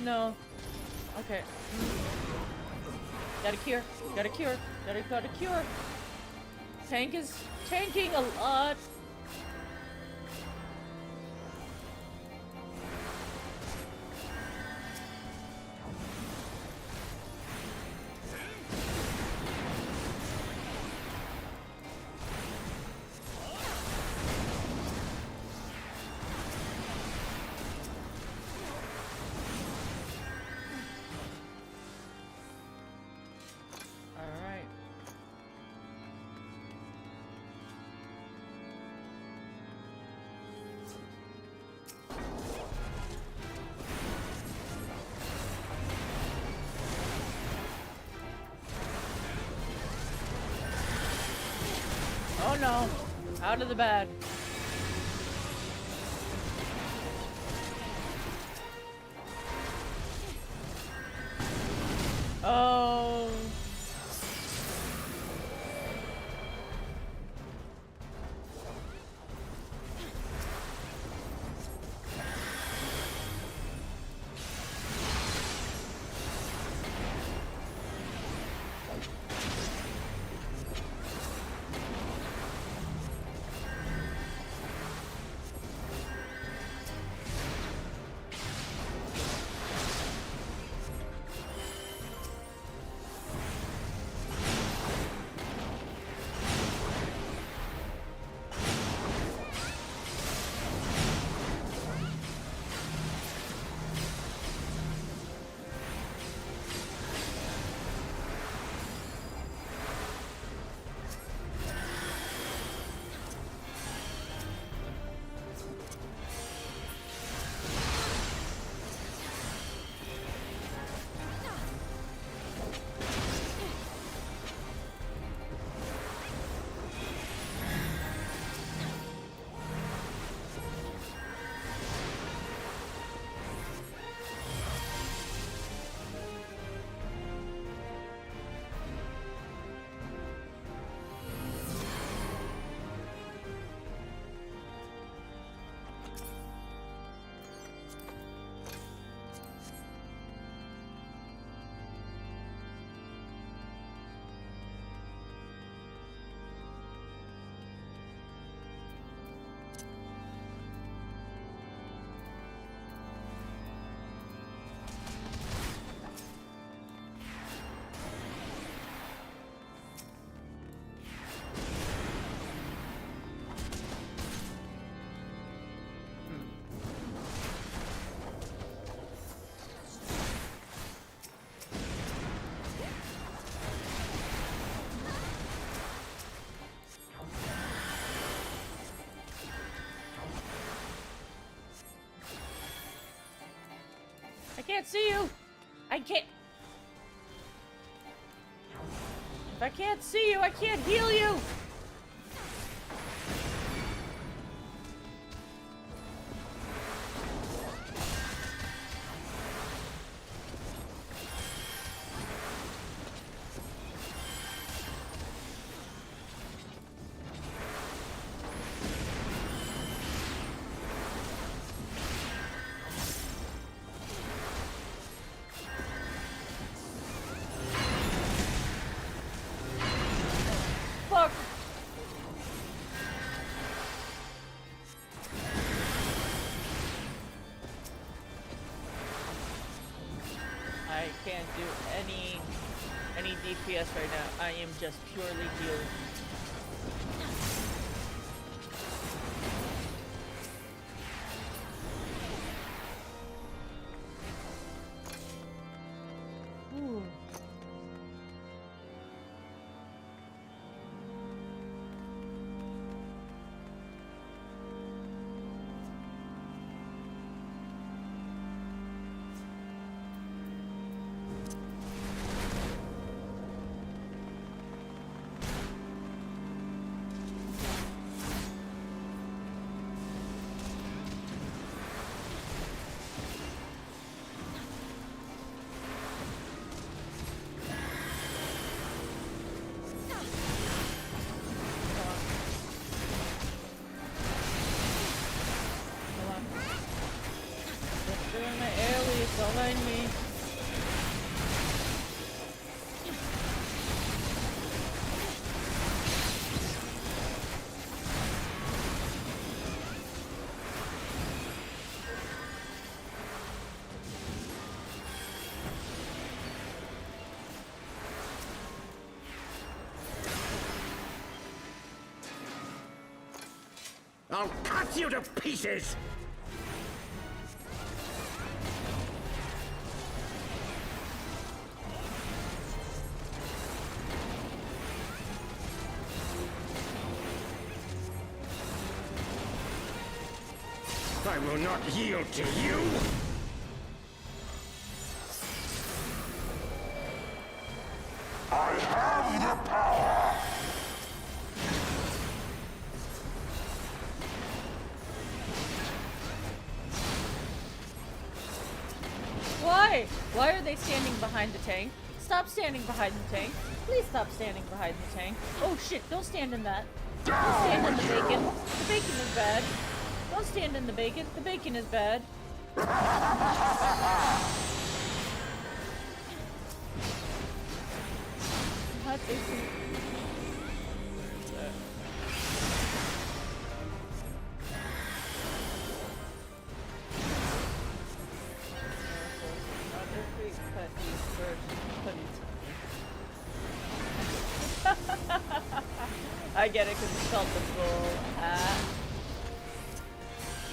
No. Okay. Got a cure. Got a cure. Got a cure. Tank is tanking a lot. Oh no, out of the bag. Oh. can't see you. I can't. If I can't see you, I can't heal you. Fuck. I can't do any DPS right now. I am just purely healing. Ooh. Doing my airlies, don't mind me. I'll cut you to pieces! I will not yield to you! I have the power! Why? Why are they standing behind the tank? Stop standing behind the tank. Please stop standing behind the tank. Oh shit, don't stand in that. Don't stand in the bacon. The bacon is bad. Don't stand in the bacon. The bacon is bad. Hot bacon. I get it because it's called the bull.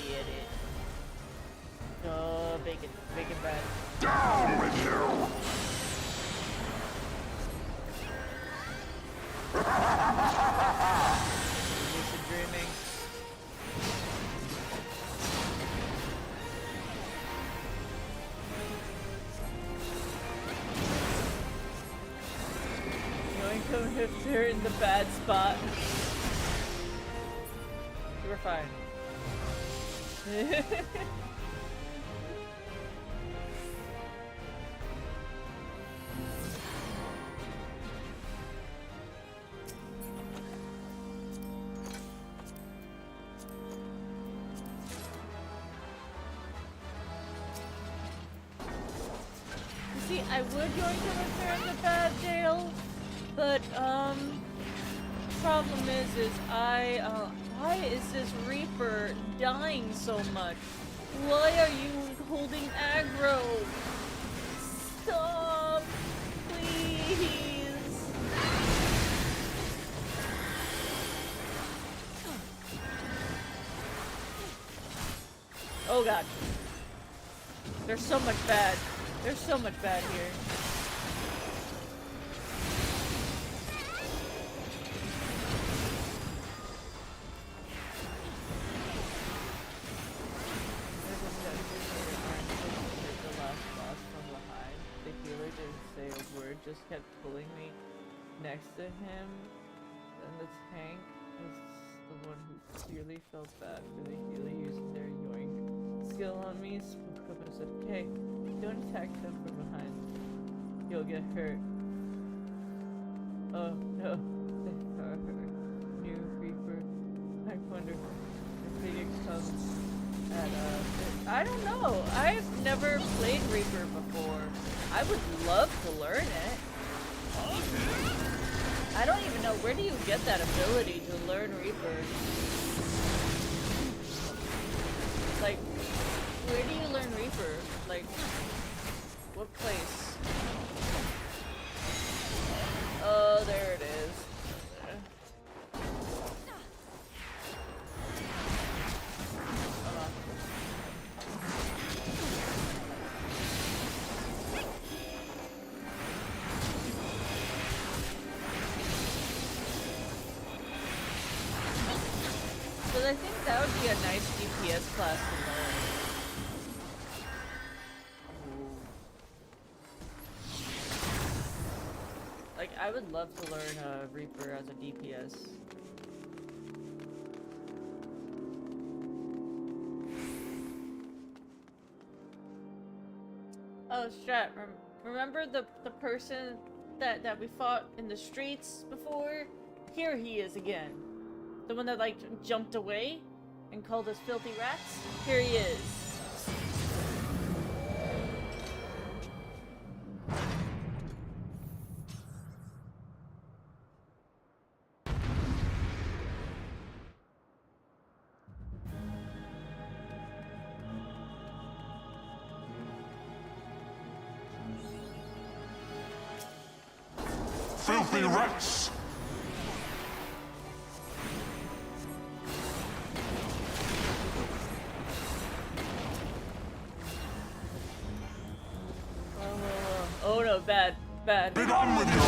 Get it. Oh, bacon. Bacon bread. Down with you! Lucid dreaming. Knowing if they're in the bad spot. We're fine. See, I would going to return the bad jail, but problem is why is this Reaper dying so much? Why are you holding aggro? Stop, please. Oh god. There's so much bad. There's so much bad here. The last boss. next to him, then the tank was the one who clearly felt bad for the healer using their yoink skill on me. Spoke up and said, "Hey, don't attack them from behind. You'll get hurt." Oh no, they are her new Reaper. I wonder if Phoenix comes at I don't know. I've never played Reaper before. I would love to learn it. I don't even know, where do you get that ability to learn Reaper? Like, where do you learn Reaper? Like, what place? Oh, there it is. I think that would be a nice DPS class to learn. Like, I would love to learn Reaper as a DPS. Oh, Strat, remember the person that we fought in the streets before? Here he is again. The one that, like, jumped away and called us filthy rats? Here he is. Filthy rats! Oh no, bad, bad. Be done with you!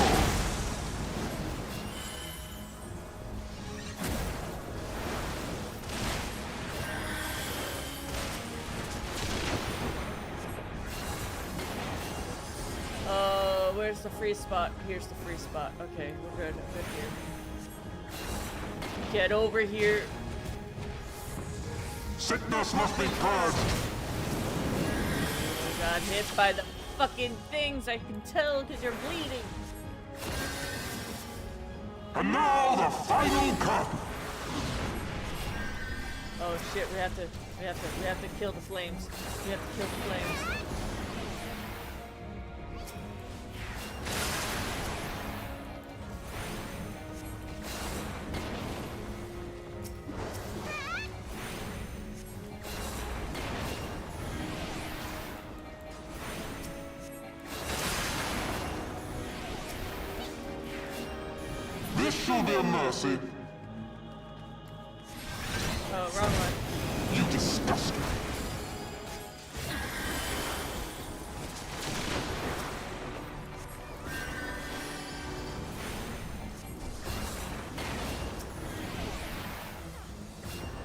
Where's the free spot? Here's the free spot. Okay, we're good. We're good here. Get over here. Sickness must be purged! Oh, got hit by the fucking things, I can tell because you're bleeding. And now the final cut! Oh shit, we have to kill the flames. We have to kill the flames. This shall be a mercy. Oh, wrong one. You disgust me.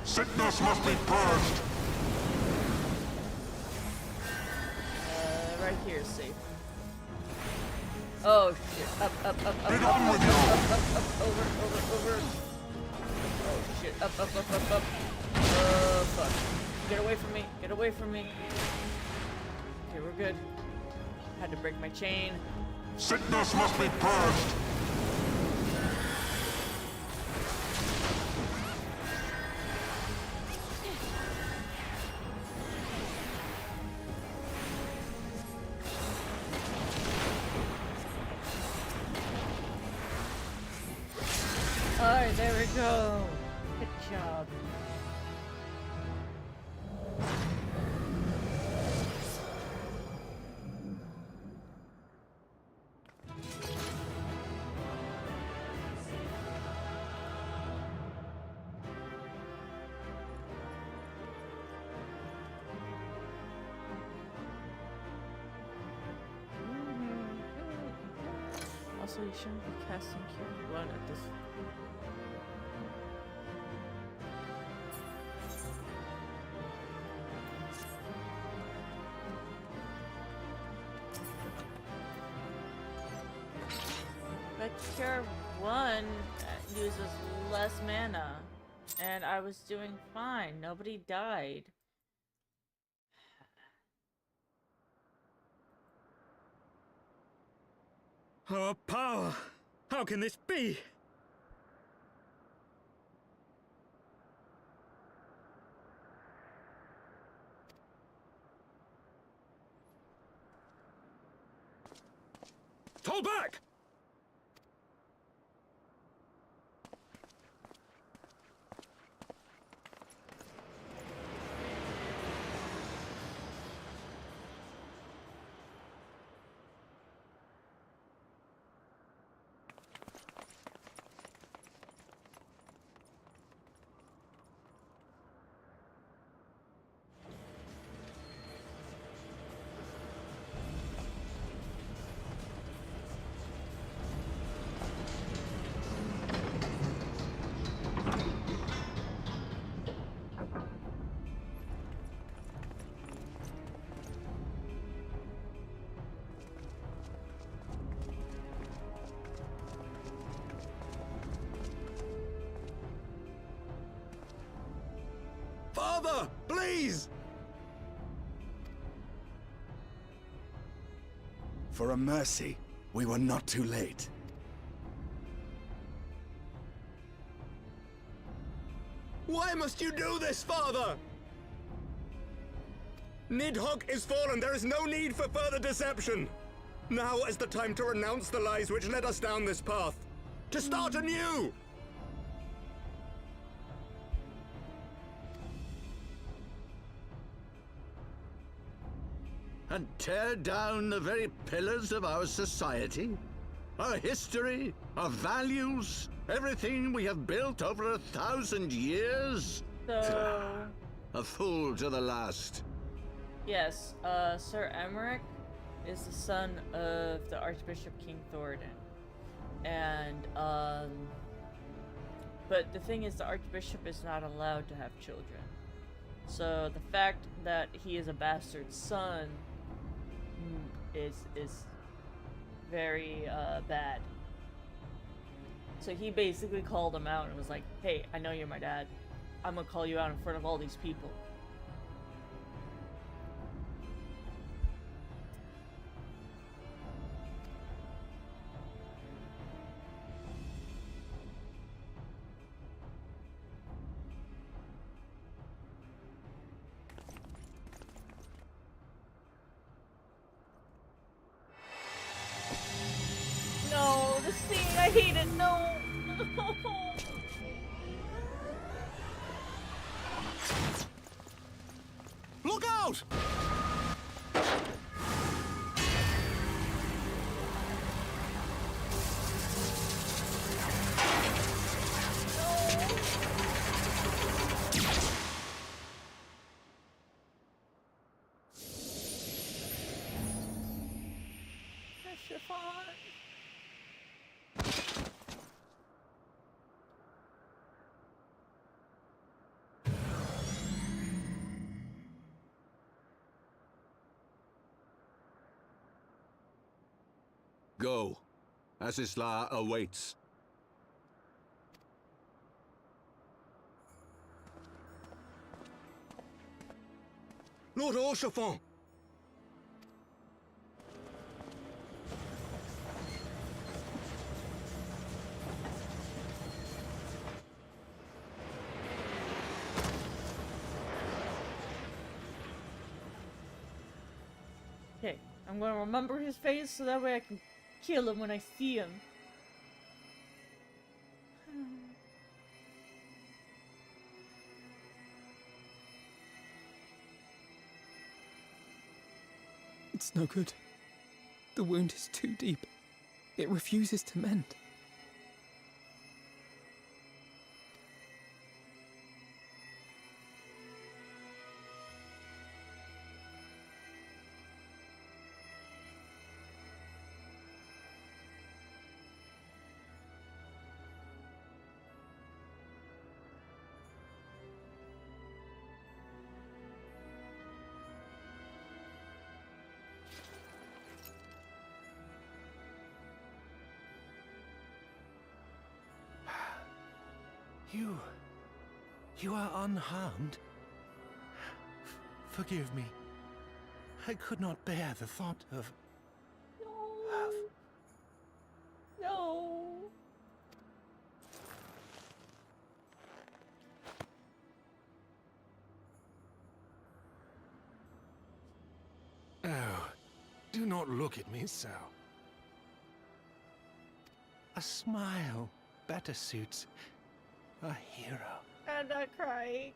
Sickness must be purged. Right here is safe. Oh shit! Up, Be done with you. up, over. Oh shit! Up. Oh fuck! Get away from me! Get away from me! Okay, we're good. Had to break my chain. Sickness must be purged. Alright, there we go. Good job. Also, you shouldn't be casting Cure Blood at this. Cure 1 uses less mana, and I was doing fine. Nobody died. Our power! How can this be? Fall back! Father, please! For a mercy, we were not too late. Why must you do this, Father? Nidhogg is fallen. There is no need for further deception. Now is the time to renounce the lies which led us down this path. To start anew! And tear down the very pillars of our society? Our history, our values, everything we have built over 1,000 years? So... A fool to the last. Yes, Sir Emmerich is the son of the Archbishop King Thoradin. And, but the thing is, the Archbishop is not allowed to have children. So the fact that he is a bastard son is very bad. So he basically called him out and was like, hey, I know you're my dad. I'm gonna call you out in front of all these people. No, the scene, I hate it, no! Look out! Go. Azizla awaits. Lord Orchefort! Okay, I'm gonna remember his face so that way I can kill him when I see him. It's no good. The wound is too deep. It refuses to mend. You are unharmed? Forgive me. I could not bear the thought of... No. Oh, do not look at me so. A smile better suits a hero. I'm not crying.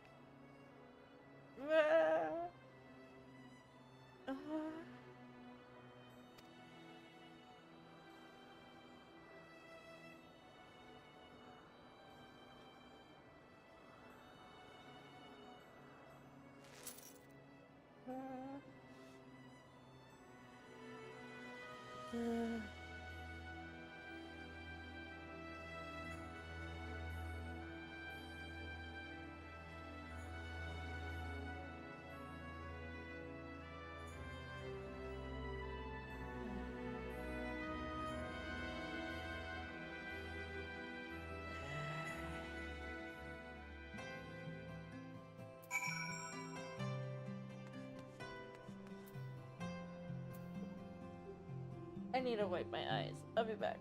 I need to wipe my eyes. I'll be back.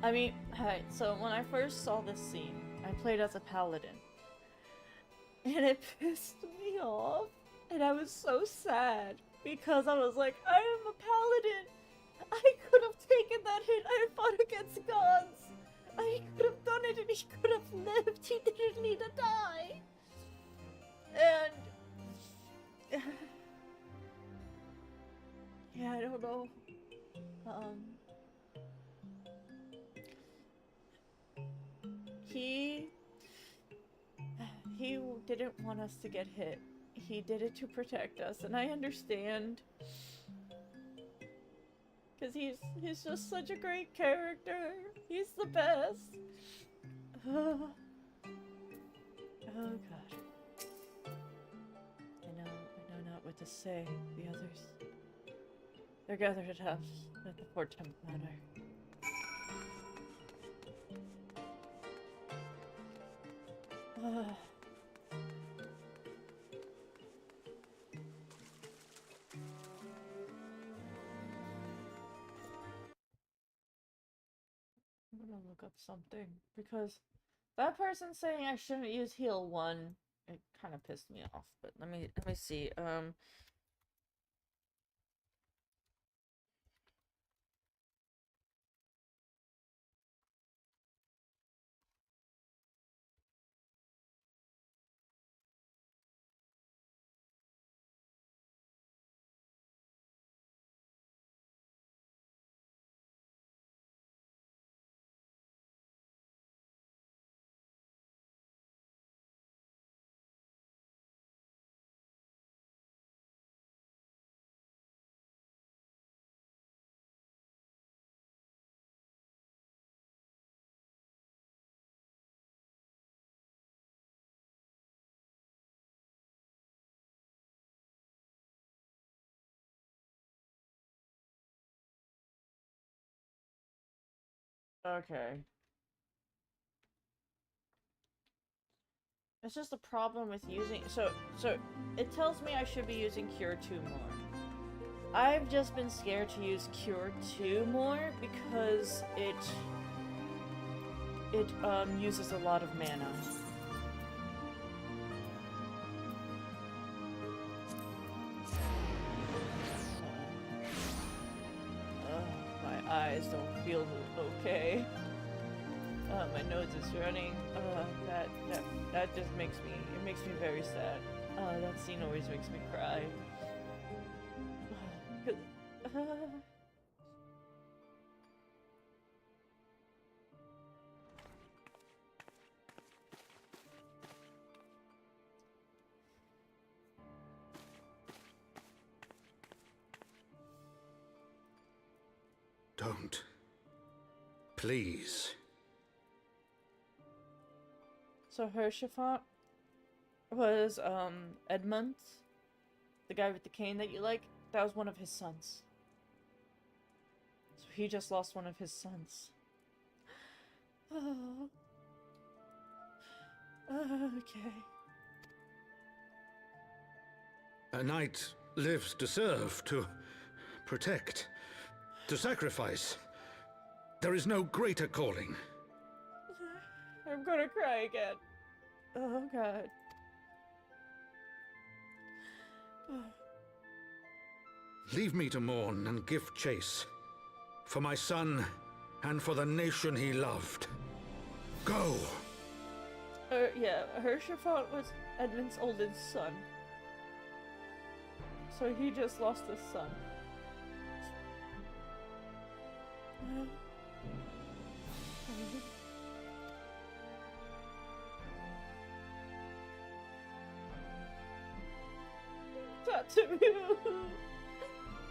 I mean, alright, so when I first saw this scene, I played as a paladin. And it pissed me off. And I was so sad. Because I was like, I am a paladin! I could have taken that hit. I fought against gods! I could have done it and he could have lived. He didn't need to die! And... yeah, I don't know. He didn't want us to get hit. He did it to protect us, and I understand. Cause he's just such a great character. He's the best. Oh god. I know not what to say. The others, they're gathered at house at the Fort Temple Manor. I'm gonna look up something because that person saying I shouldn't use heal 1, it kind of pissed me off. But let me see. Okay. It's just a problem with using... So it tells me I should be using Cure 2 more. I've just been scared to use Cure 2 more because it uses a lot of mana. nose is running. That just makes me, it makes me very sad. That scene always makes me cry. 'Cause, Don't. Please. So Hershafont was, Edmund, the guy with the cane that you like, that was one of his sons. So he just lost one of his sons. Oh. Okay. A knight lives to serve, to protect, to sacrifice. There is no greater calling. I'm gonna cry again. Oh god. Leave me to mourn and give chase. For my son, and for the nation he loved. Go! Yeah, Hershafont was Edmund's oldest son. So he just lost his son.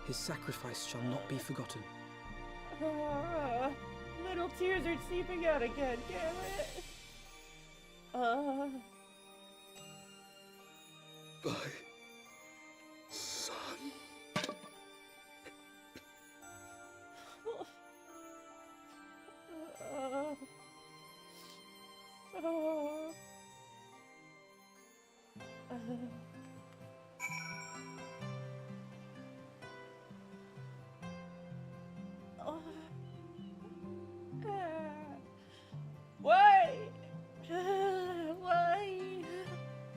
His sacrifice shall not be forgotten. Little tears are seeping out again, damn it. My son. Why? Why?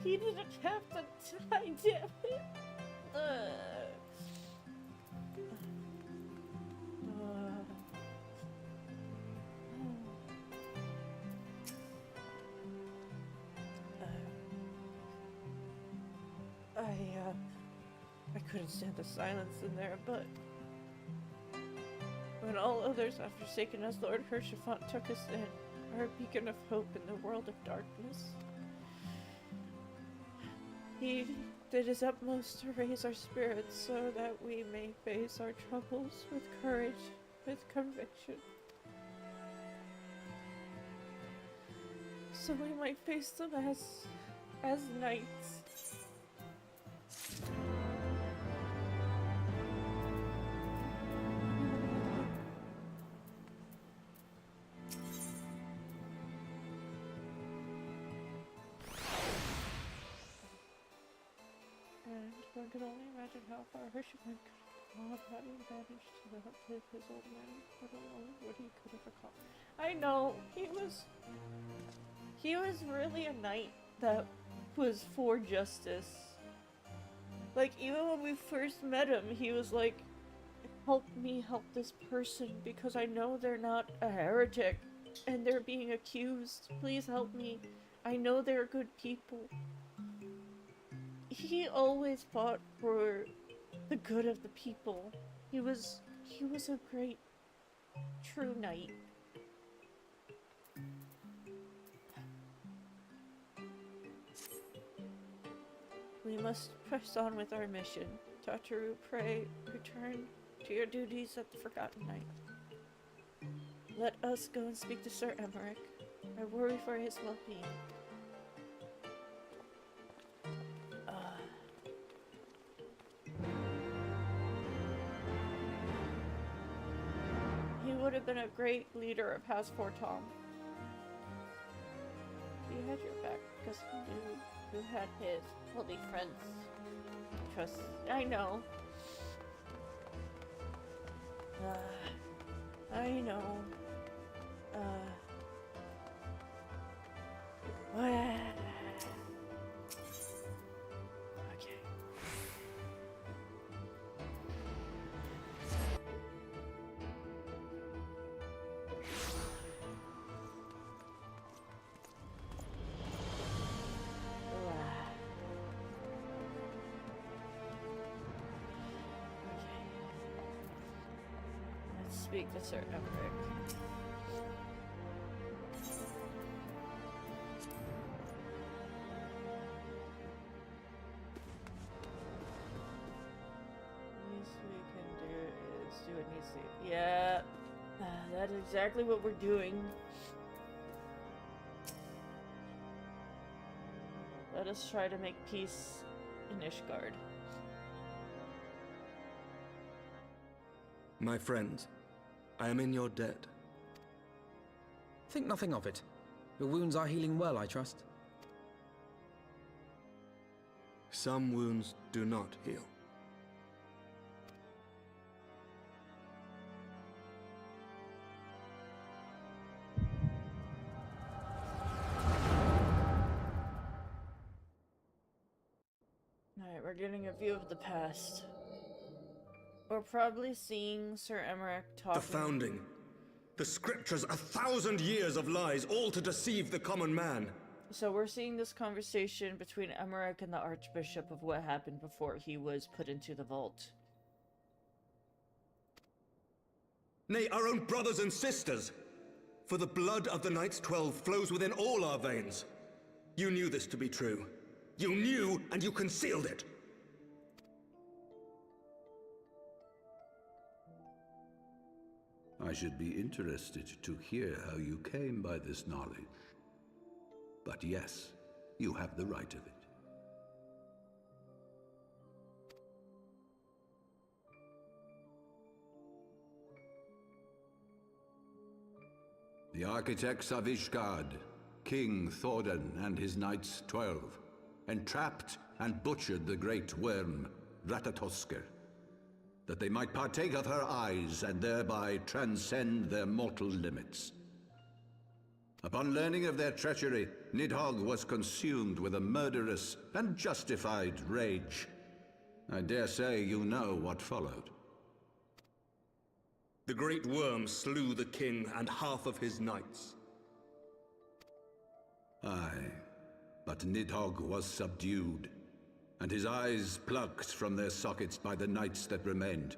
He didn't have to die, damn it. I couldn't stand the silence in there, but when all others have forsaken us, Lord Hershafont took us in, our beacon of hope in the world of darkness. He did his utmost to raise our spirits so that we may face our troubles with courage, with conviction. So we might face them as knights. One can only imagine how far Hershafont could have gone had he managed to outlive his old man, let alone what he could have accomplished. I know, he was really a knight that was for justice. Like, even when we first met him, he was like, help me help this person because I know they're not a heretic and they're being accused. Please help me. I know they're good people. He always fought for the good of the people. He was a great, true knight. We must press on with our mission. Tataru, pray, return to your duties at the Forgotten Night. Let us go and speak to Sir Emmerich. I worry for his well-being. He would have been a great leader of House Fortom. He had your back because he knew who had his. We'll be friends. Trust. I know. I know. Okay. speak to Sir Emmerich. Least we can do is do what needs to. Yeah, that's exactly what we're doing. Let us try to make peace in Ishgard. My friends, I am in your debt. Think nothing of it. Your wounds are healing well, I trust. Some wounds do not heal. Alright, we're getting a view of the past. We're probably seeing Sir Emmerich talking. The Founding. The Scriptures, 1,000 years of lies, all to deceive the common man. So we're seeing this conversation between Emmerich and the Archbishop of what happened before he was put into the vault. Nay, our own brothers and sisters. For the blood of the Knights 12 flows within all our veins. You knew this to be true. You knew, and you concealed it. I should be interested to hear how you came by this knowledge. But yes, you have the right of it. The architects of Ishgard, King Thordan and his Knights 12, entrapped and butchered the great worm, Ratatoskr, that they might partake of her eyes and thereby transcend their mortal limits. Upon learning of their treachery, Nidhogg was consumed with a murderous and justified rage. I dare say you know what followed. The great worm slew the king and half of his knights. Aye, but Nidhogg was subdued, and his eyes plucked from their sockets by the knights that remained.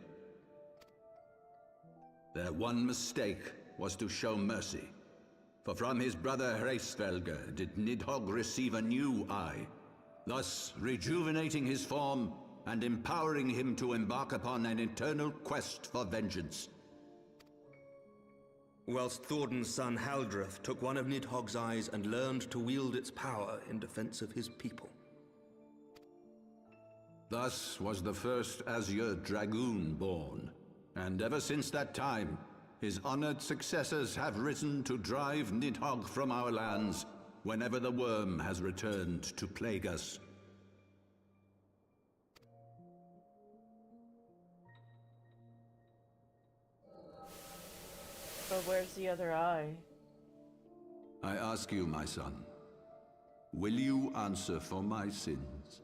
Their one mistake was to show mercy, for from his brother Hraesvelgr did Nidhogg receive a new eye, thus rejuvenating his form and empowering him to embark upon an eternal quest for vengeance. Whilst Thordan's son Haldreth took one of Nidhogg's eyes and learned to wield its power in defense of his people. Thus was the first Azure Dragoon born, and ever since that time, his honored successors have risen to drive Nidhogg from our lands whenever the worm has returned to plague us. But where's the other eye? I ask you, my son, will you answer for my sins?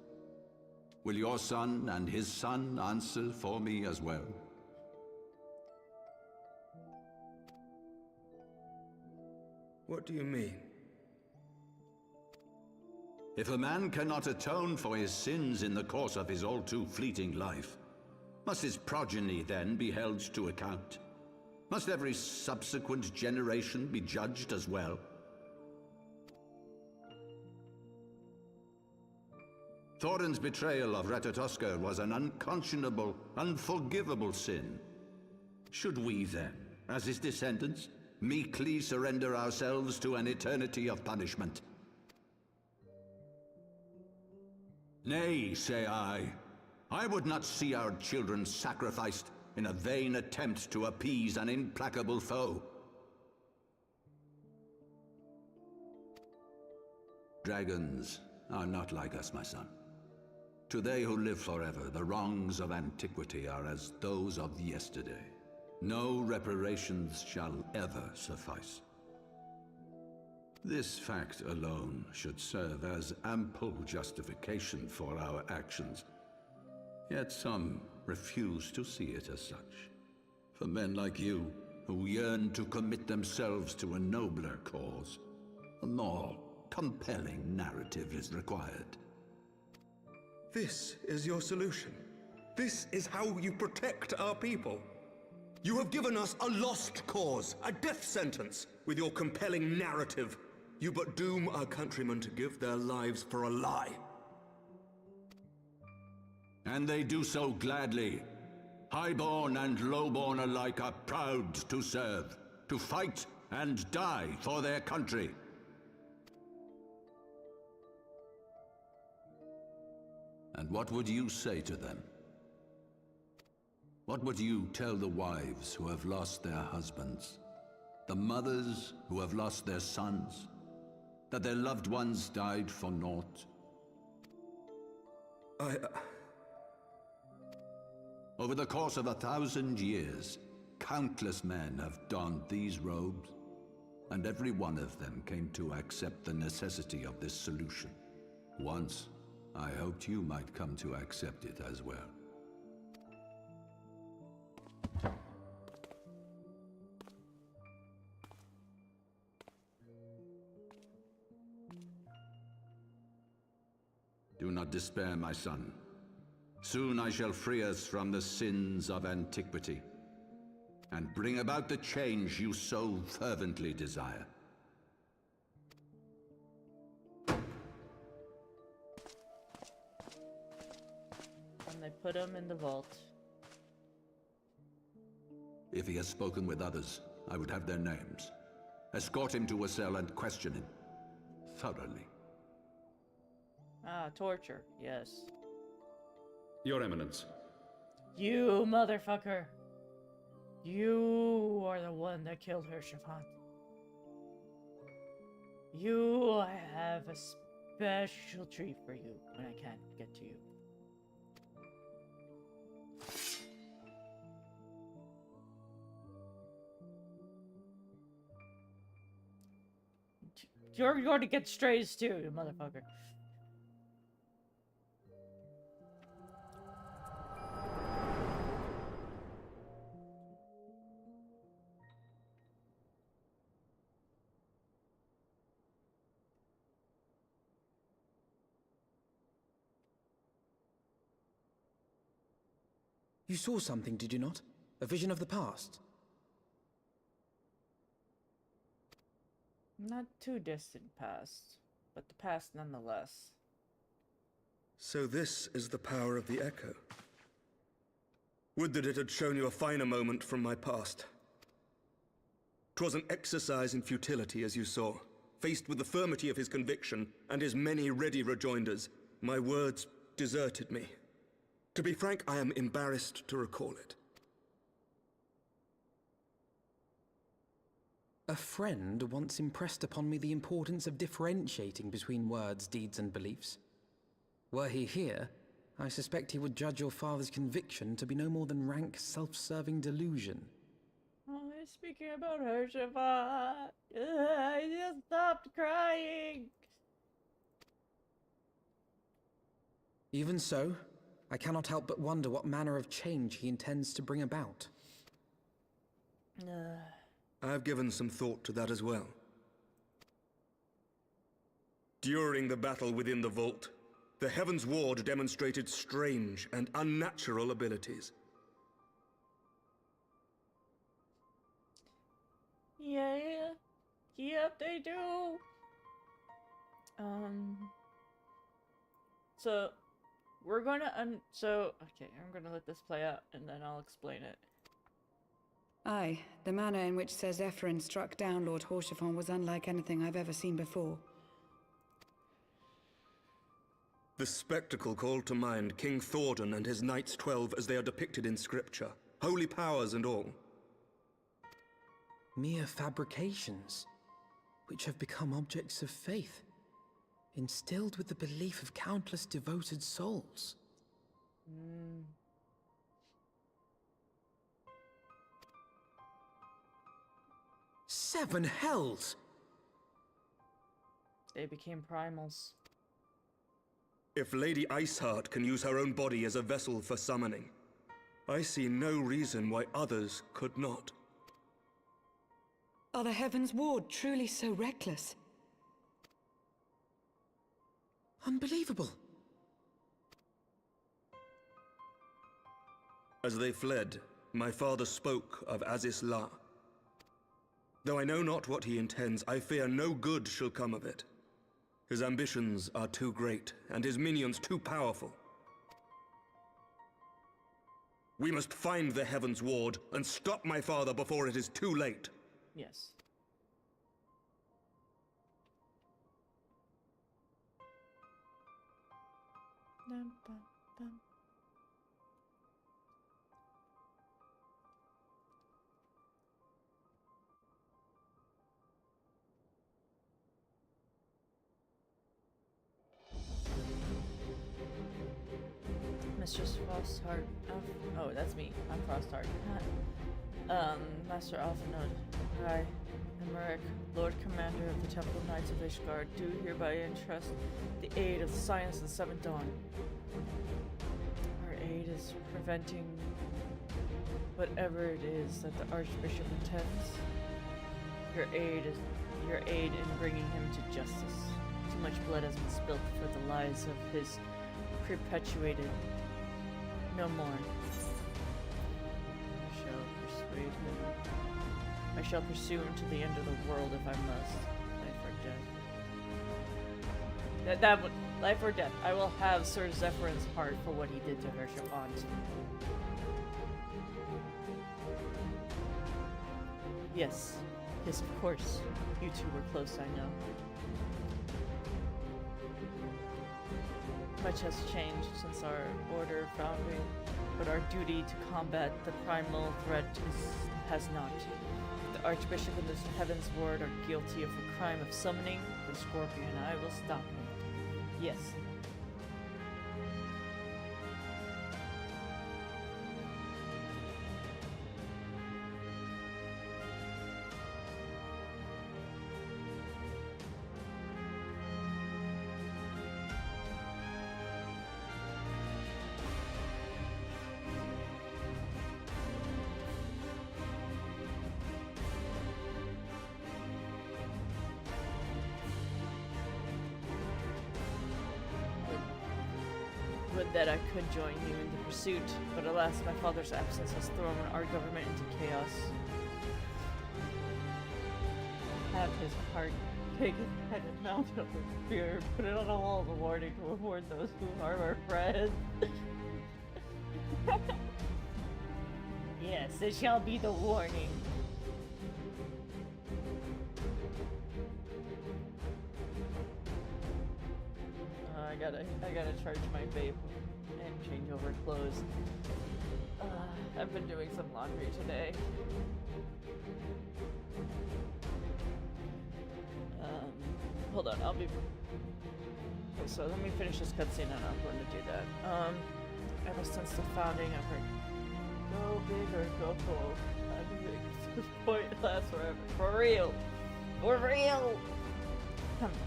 Will your son and his son answer for me as well? What do you mean? If a man cannot atone for his sins in the course of his all too fleeting life, must his progeny then be held to account? Must every subsequent generation be judged as well? Thordan's betrayal of Ratatoskr was an unconscionable, unforgivable sin. Should we then, as his descendants, meekly surrender ourselves to an eternity of punishment? Nay, say I. I would not see our children sacrificed in a vain attempt to appease an implacable foe. Dragons are not like us, my son. To they who live forever, the wrongs of antiquity are as those of yesterday. No reparations shall ever suffice. This fact alone should serve as ample justification for our actions. Yet some refuse to see it as such. For men like you, who yearn to commit themselves to a nobler cause, a more compelling narrative is required. This is your solution. This is how you protect our people. You have given us a lost cause, a death sentence. With your compelling narrative, you but doom our countrymen to give their lives for a lie. And they do so gladly. Highborn and lowborn alike are proud to serve, to fight and die for their country. And what would you say to them? What would you tell the wives who have lost their husbands? The mothers who have lost their sons? That their loved ones died for naught? Over the course of 1,000 years, countless men have donned these robes, and every one of them came to accept the necessity of this solution. Once, I hoped you might come to accept it as well. Do not despair, my son. Soon I shall free us from the sins of antiquity, and bring about the change you so fervently desire. And they put him in the vault. If he has spoken with others, I would have their names. Escort him to a cell and question him thoroughly. Ah, torture. Yes. Your Eminence. You motherfucker. You are the one that killed Hershafant. I have a special treat for you when I can't get to you. You're going to get strays too, you motherfucker. You saw something, did you not? A vision of the past? Not too distant past, but the past nonetheless. So this is the power of the Echo. Would that it had shown you a finer moment from my past. 'Twas an exercise in futility, as you saw. Faced with the firmity of his conviction and his many ready rejoinders, my words deserted me. To be frank, I am embarrassed to recall it. A friend once impressed upon me the importance of differentiating between words, deeds, and beliefs. Were he here, I suspect he would judge your father's conviction to be no more than rank, self-serving delusion. Oh, he's speaking about Hershafat. I just stopped crying. Even so, I cannot help but wonder what manner of change he intends to bring about. I have given some thought to that as well. During the battle within the vault, the Heaven's Ward demonstrated strange and unnatural abilities. Yeah. Yep, they do. So we're gonna okay, I'm gonna let this play out and then I'll explain it. Aye, the manner in which Ser Zephyrin struck down Lord Haurchefant was unlike anything I've ever seen before. The spectacle called to mind King Thordan and his Knights 12 as they are depicted in scripture, holy powers and all. Mere fabrications, which have become objects of faith, instilled with the belief of countless devoted souls. 7 hells! They became primals. If Lady Iceheart can use her own body as a vessel for summoning, I see no reason why others could not. Are the Heaven's Ward truly so reckless? Unbelievable. As they fled, My father spoke of Aziz La. Though I know not what he intends, I fear no good shall come of it. His ambitions are too great, and his minions too powerful. We must find the Heaven's Ward and stop my father before it is too late. Yes. Dum, bum, bum. Mistress Frostheart. Oh, that's me. I'm Frostheart. Master Alphanode. I, Emmerich, Lord Commander of the Temple Knights of Ishgard, do hereby entrust the aid of the Science of the Seventh Dawn. Our aid is preventing whatever it is that the Archbishop intends. Your aid in bringing him to justice. Too much blood has been spilt for the lies of his perpetuated. No more. I shall persuade him. I shall pursue him to the end of the world if I must. Life or death. That would life or death. I will have Sir Zephyr's heart for what he did to her Shavant. Yes. Yes, of course. You two were close, I know. Much has changed since our order founding, but our duty to combat the primal threat has not. The Archbishop and the Heaven's Ward are guilty of the crime of summoning the Scorpion. I will stop him. Yes. Would that I could join you in the pursuit, but alas, my father's absence has thrown our government into chaos. Have his heart taken and mounted up with fear, put it on a wall of a warning to warn those who harm our friends. Yes, it shall be the warning. I gotta charge my vape and change over clothes. I've been doing some laundry today. Hold on, I'll be... Okay, so let me finish this cutscene and I'm going to do that. Ever since the founding, I've heard, go big or go home. I think this point lasts forever. For real! For real!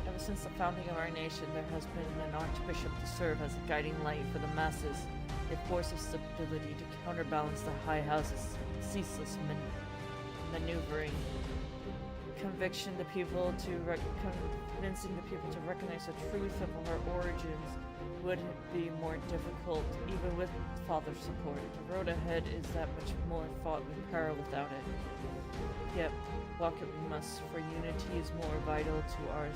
Ever since the founding of our nation, there has been an archbishop to serve as a guiding light for the masses, a force of stability to counterbalance the high house's ceaseless maneuvering, convincing the people to recognize the truth of our origins would be more difficult, even with father's support. The road ahead is that much more fraught with peril without it. Yet, walk it we must, for unity is more vital to our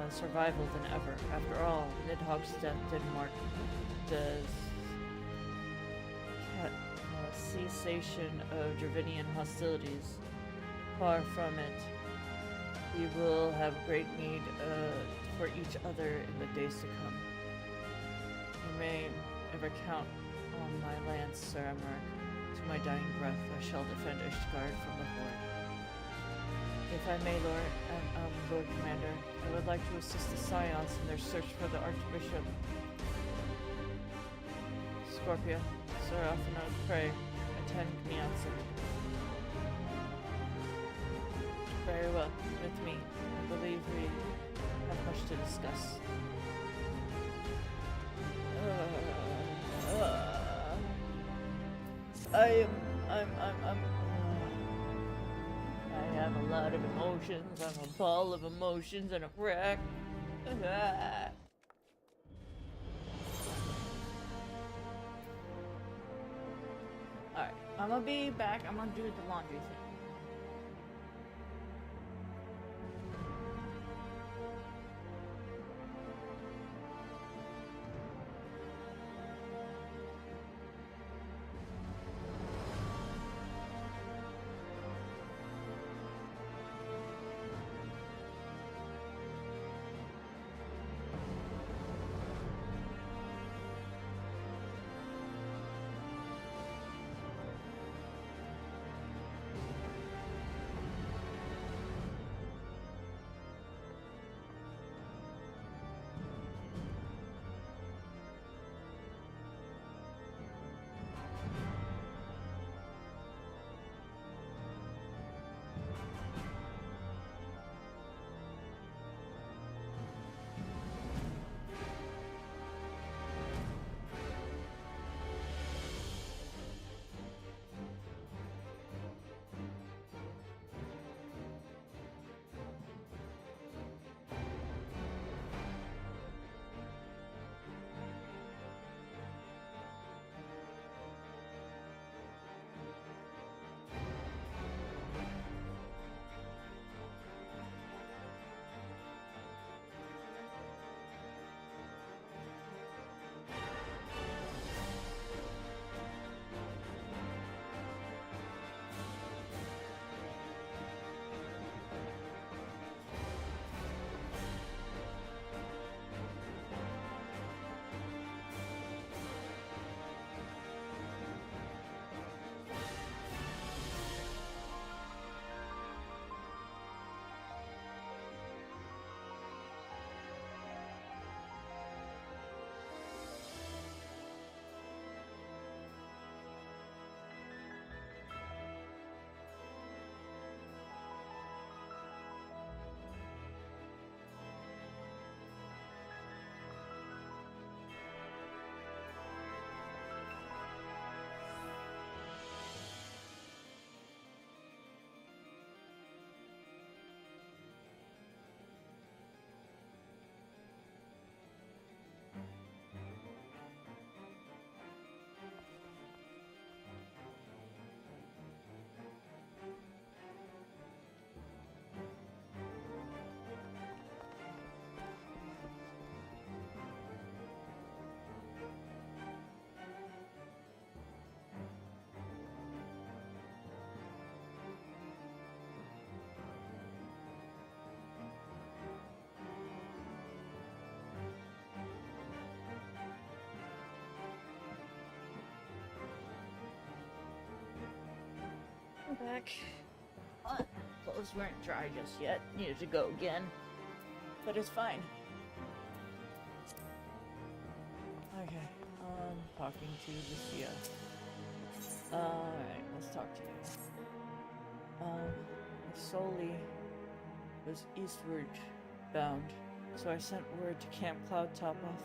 survival than ever. After all, Nidhogg's death did mark the cessation of Dravinian hostilities. Far from it. We will have great need for each other in the days to come. You may ever count on my lance, Sir Emmerich. To my dying breath, I shall defend Ishgard from the Horde. If I may, Lord Commander, I would like to assist the Scions in their search for the Archbishop. Scorpia, Sir Alphanode, pray, attend me outside. Very well, with me. I believe we have much to discuss. I have a lot of emotions. I'm a ball of emotions and a wreck. Alright, I'm gonna be back. I'm gonna do the laundry thing. Back. Clothes weren't dry just yet. Needed to go again. But it's fine. Okay. Talking to Lucia. Alright, let's talk to you. Solely was eastward bound, so I sent word to Camp Cloudtop off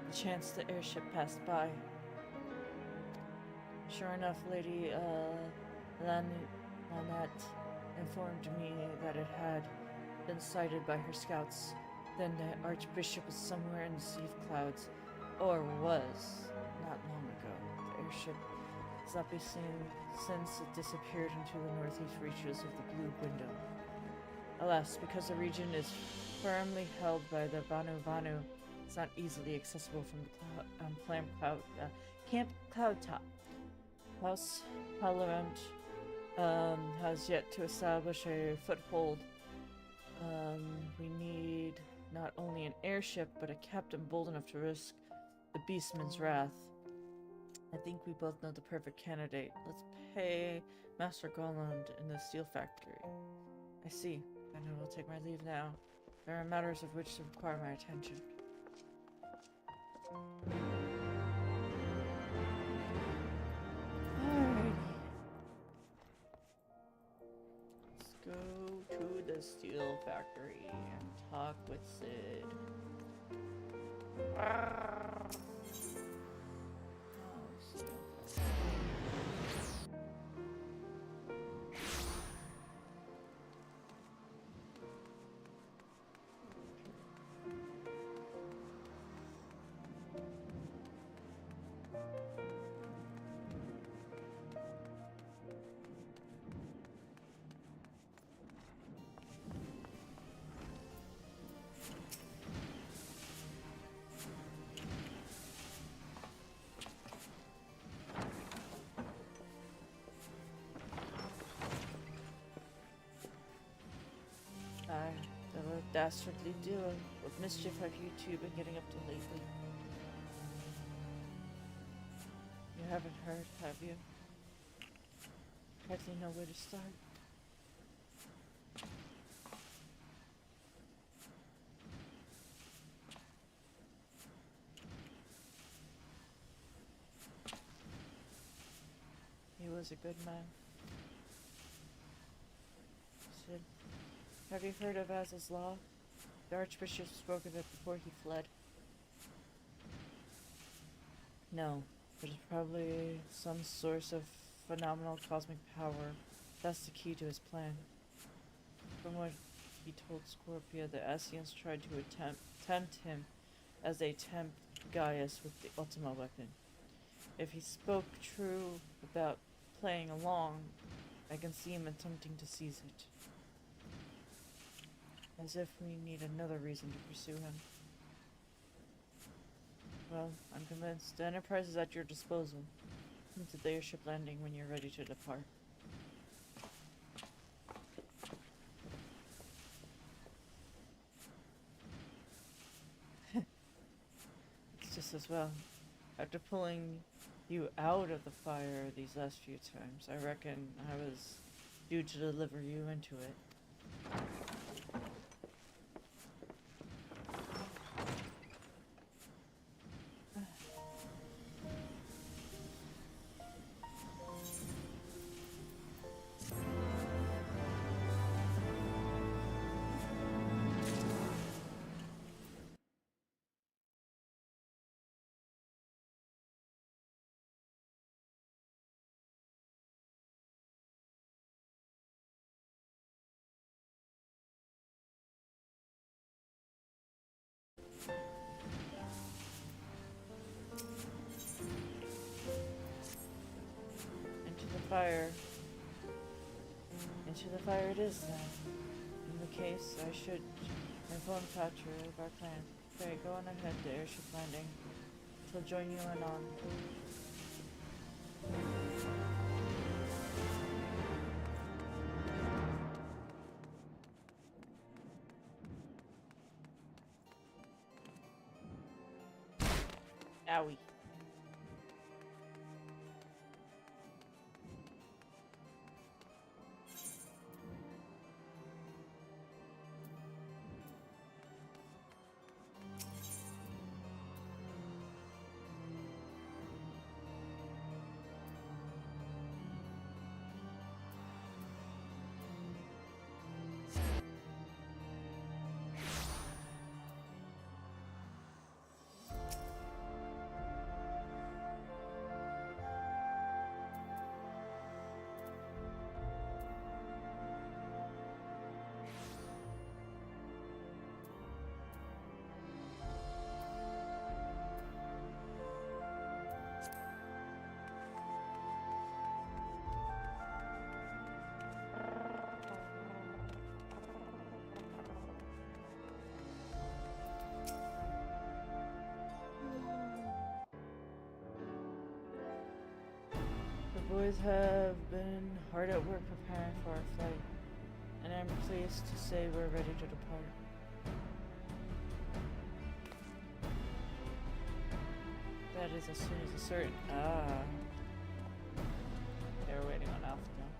the chance the airship passed by. Sure enough, Lady, Lynette informed me that it had been sighted by her scouts. Then the Archbishop was somewhere in the sea of clouds, or was, not long ago. The airship has not been seen since it disappeared into the northeast reaches of the Blue Window. Alas, because the region is firmly held by the Vanu, it's not easily accessible from the Camp Cloudtop. Klaus Parliament has yet to establish a foothold. We need not only an airship, but a captain bold enough to risk the Beastman's wrath. I think we both know the perfect candidate. Let's pay Master Golland in the steel factory. I see. Then I will take my leave now. There are matters of which require my attention. Alrighty. Let's go to the steel factory and talk with Sid. dastardly duo. What mischief have you two been getting up to lately? You haven't heard, have you? Hardly know where to start. He was a good man. Sid, have you heard of Az's Law? The Archbishop spoke of it before he fled. No, but it's probably some source of phenomenal cosmic power. That's the key to his plan. From what he told Scorpia, the Ascians tried to tempt him as they tempt Gaius with the Ultima weapon. If he spoke true about playing along, I can see him attempting to seize it. As if we need another reason to pursue him. Well, I'm convinced the Enterprise is at your disposal. Come to the airship landing when you're ready to depart. It's just as well. After pulling you out of the fire these last few times, I reckon I was due to deliver you into it. Fire. Into the fire it is then. In the case, I should inform Patra of our plan. Okay, go on ahead to airship landing. She'll join you in on. Owie. The boys have been hard at work preparing for our flight, and I'm pleased to say we're ready to depart. That is as soon as a certain... They're waiting on Alpha now.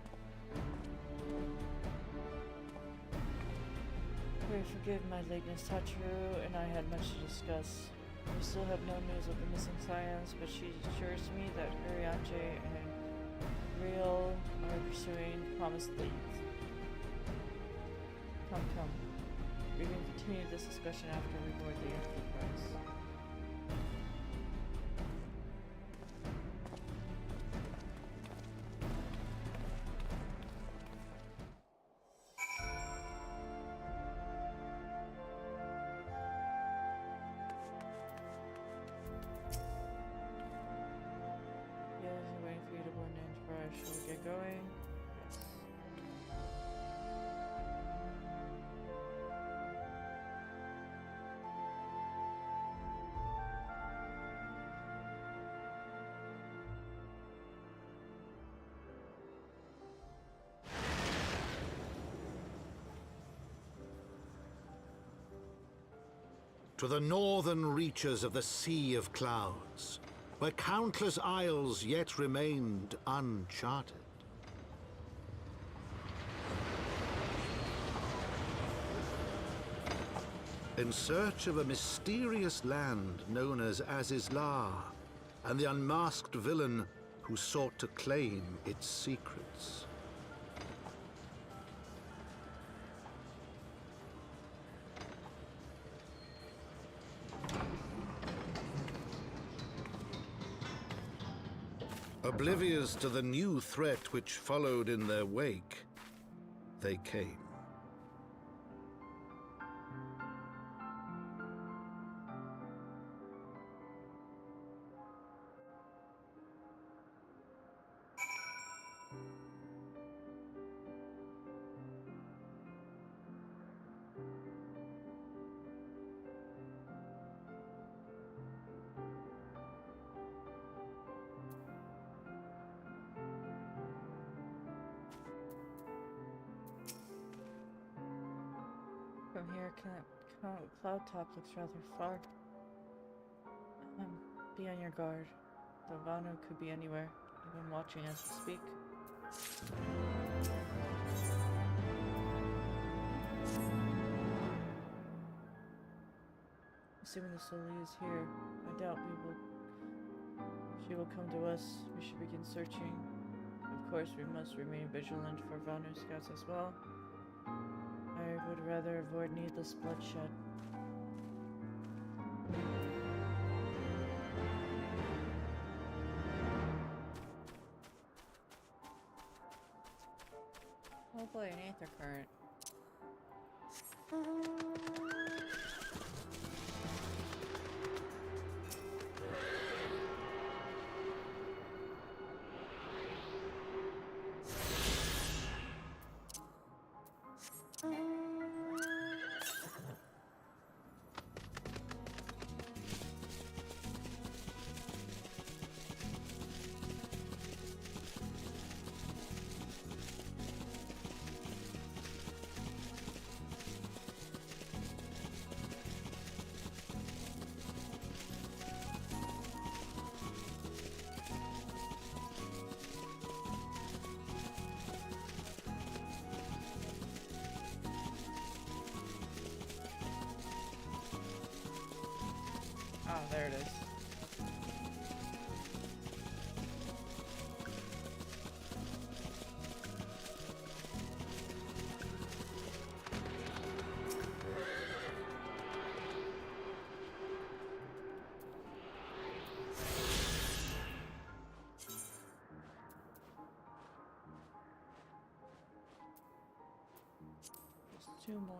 Pray forgive my lateness. Tachiru and I had much to discuss. We still have no news of the missing scions, but she assures me that Urianger and Real are pursuing promised leads. Come. We can continue this discussion after we board the Enterprise. Shall we get going? Yes. to the northern reaches of the Sea of Clouds, where countless isles yet remained uncharted. In search of a mysterious land known as Azizlar, and the unmasked villain who sought to claim its secrets. Oblivious to the new threat which followed in their wake, they came. From here, Cloudtop looks rather far. Be on your guard. The Vanu could be anywhere, even watching as we speak. Assuming the Soli is here, I doubt she will come to us. We should begin searching. Of course, we must remain vigilant for Vanu scouts as well. I would rather avoid needless bloodshed. Hopefully an aether current. Oh, there it is. Just 2 more.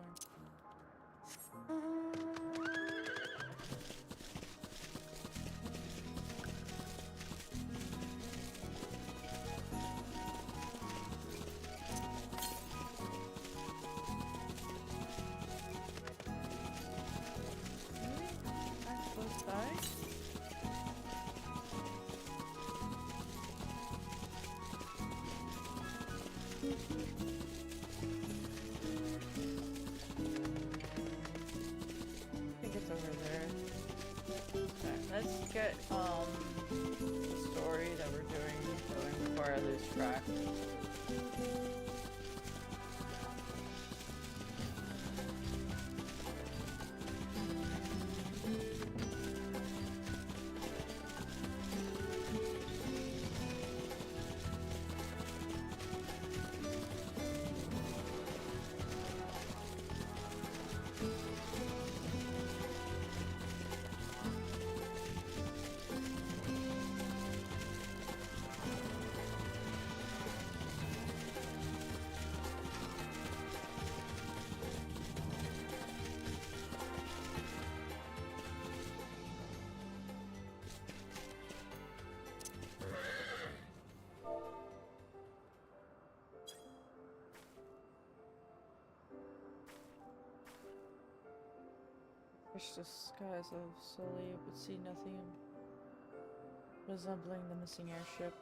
Let's get the story that we're doing going before I lose track. Wish the skies of Sully would see nothing resembling the missing airship.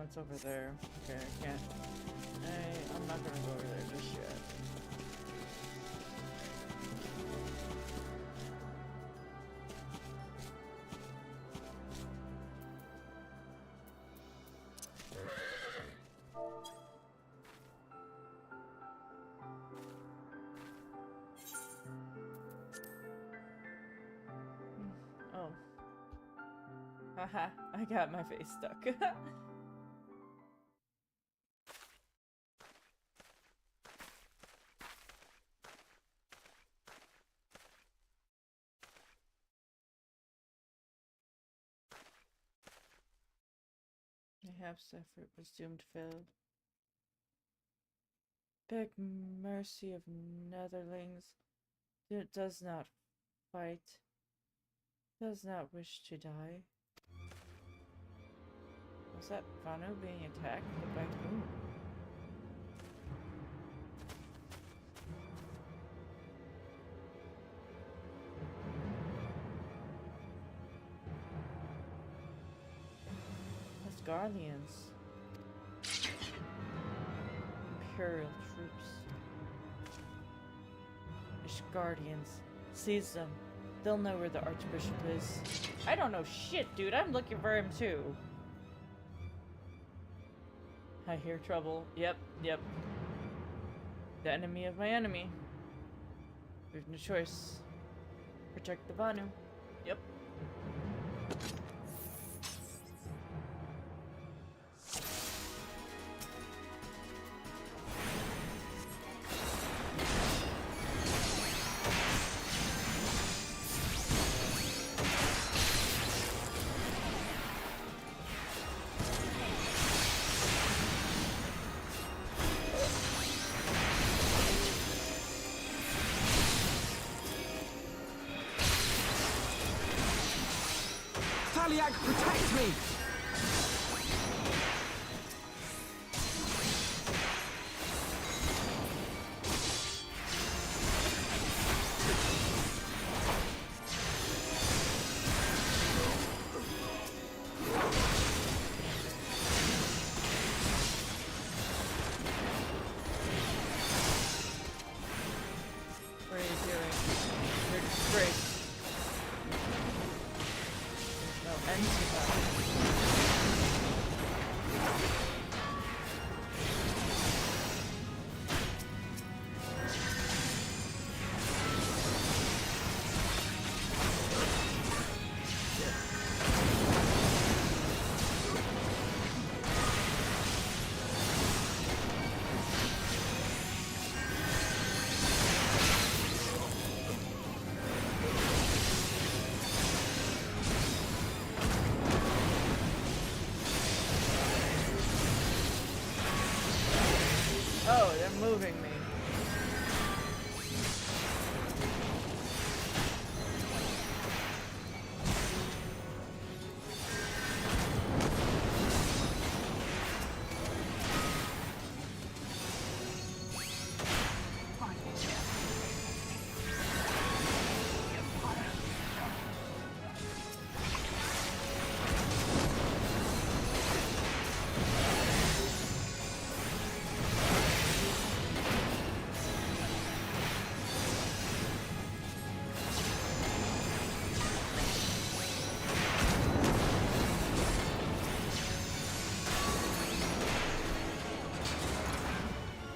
it's over there. Okay, I can't. I'm not gonna go over there just yet. Oh. Haha, I got my face stuck. Perhaps effort was doomed to fail. Beg mercy of Netherlings. It does not fight. Does not wish to die. Was that Vanu being attacked by whom? Guardians. Imperial troops. Guardians. Seize them. They'll know where the Archbishop is. I don't know shit, dude. I'm looking for him too. I hear trouble. Yep. The enemy of my enemy. There's no choice. Protect the Vanu. Yep. Taliag, protect me! What are you doing? You're disgraced. No end to that. Oh, they're moving me.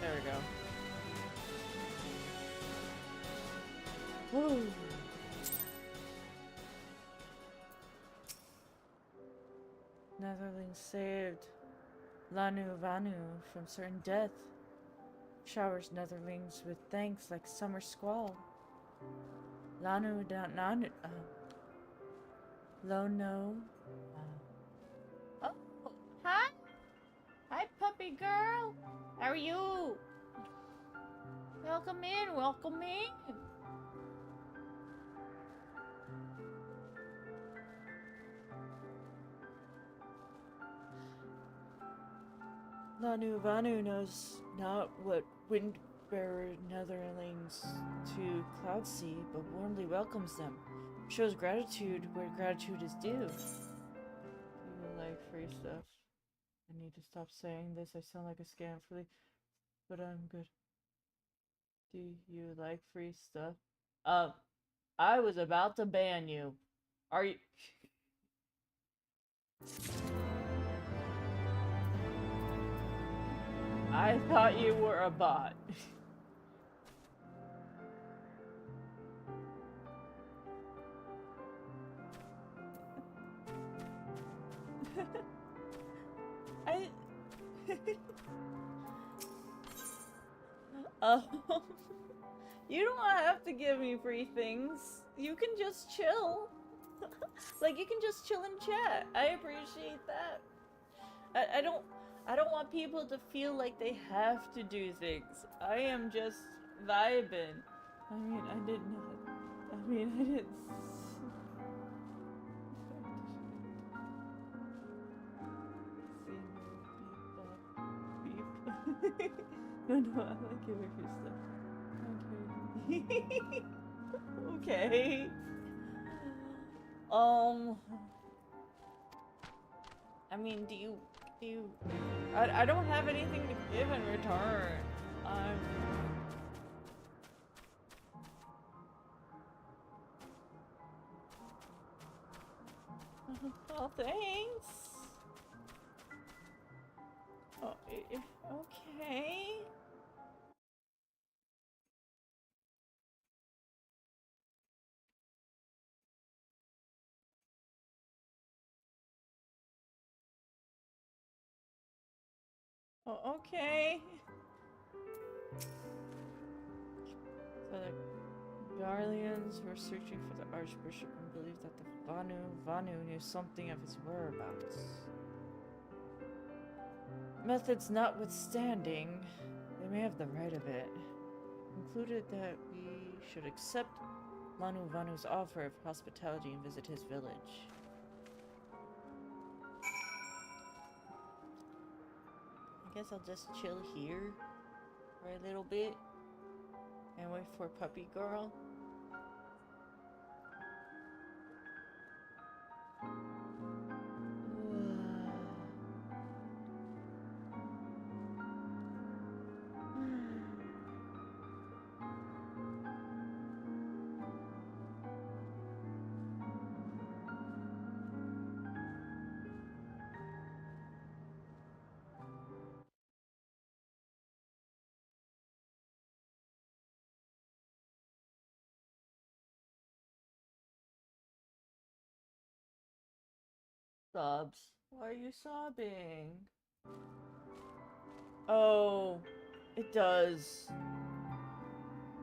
There we go. Woo. Netherlings saved Lanu Vanu from certain death. Showers Netherlings with thanks like summer squall. Lanu Nanu Lono. Oh, hi! Hi, puppy girl! How are you? Welcome in, welcome in! Lanu Vanu knows not what Windbearer Netherlings to Cloudsea, but warmly welcomes them. Shows gratitude where gratitude is due. You like free stuff. I need to stop saying this. I sound like a scam flea, but I'm good. Do you like free stuff? I was about to ban you. Are you? I thought you were a bot. You don't have to give me free things. You can just chill. Like, you can just chill and chat. I appreciate that. I don't want people to feel like they have to do things. I am just vibing. I mean, I didn't. No, I like it with your stuff. Okay. Okay. I mean, do you... I don't have anything to give in return. Oh, thanks. Oh, okay. Oh, okay. So the Garleans were searching for the Archbishop and believed that the Vanu knew something of his whereabouts. Methods notwithstanding, they may have the right of it. Concluded that we should accept Lanu Vanu's offer of hospitality and visit his village. I guess I'll just chill here for a little bit and wait for Puppy Girl. Sobs. Why are you sobbing? Oh, it does.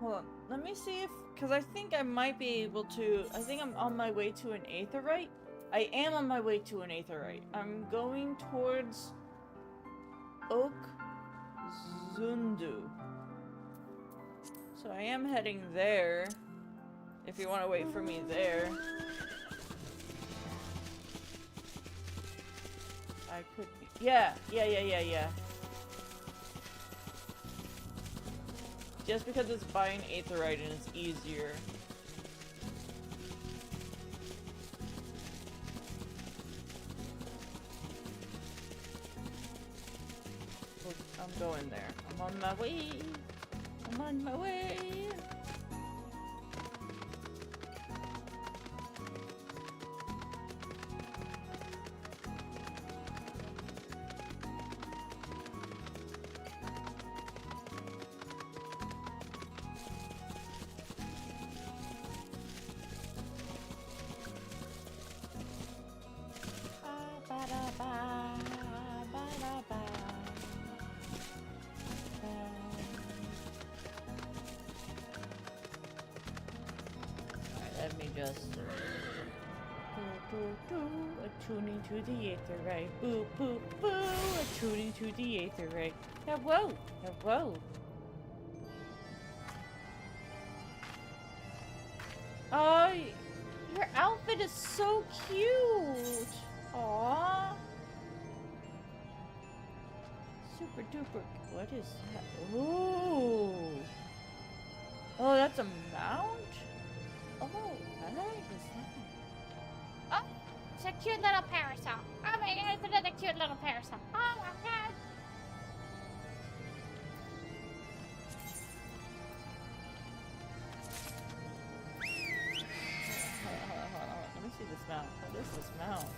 Hold on. Let me see if... Because I think I might be able to... I think I'm on my way to an Aetheryte. I am on my way to an Aetheryte. I'm going towards... Oak Zundu. So I am heading there. If you want to wait for me there. I could be... Yeah. Just because it's by an Aetheryte and it's easier. Look, I'm going there. I'm on my way. I'm on my way. Let me just attuning to the Aetheryte. Boo boo boo, attuning to the Aetheryte. Hello, hello. Oh, your outfit is so cute. Aww. Super duper. What is that? Ooh. Oh, that's a mount? Oh, I like this. Oh, a cute little parasol. Oh my god, it's another cute little parasol. Oh my god. Hold on. Let me see this mount. What is this mount?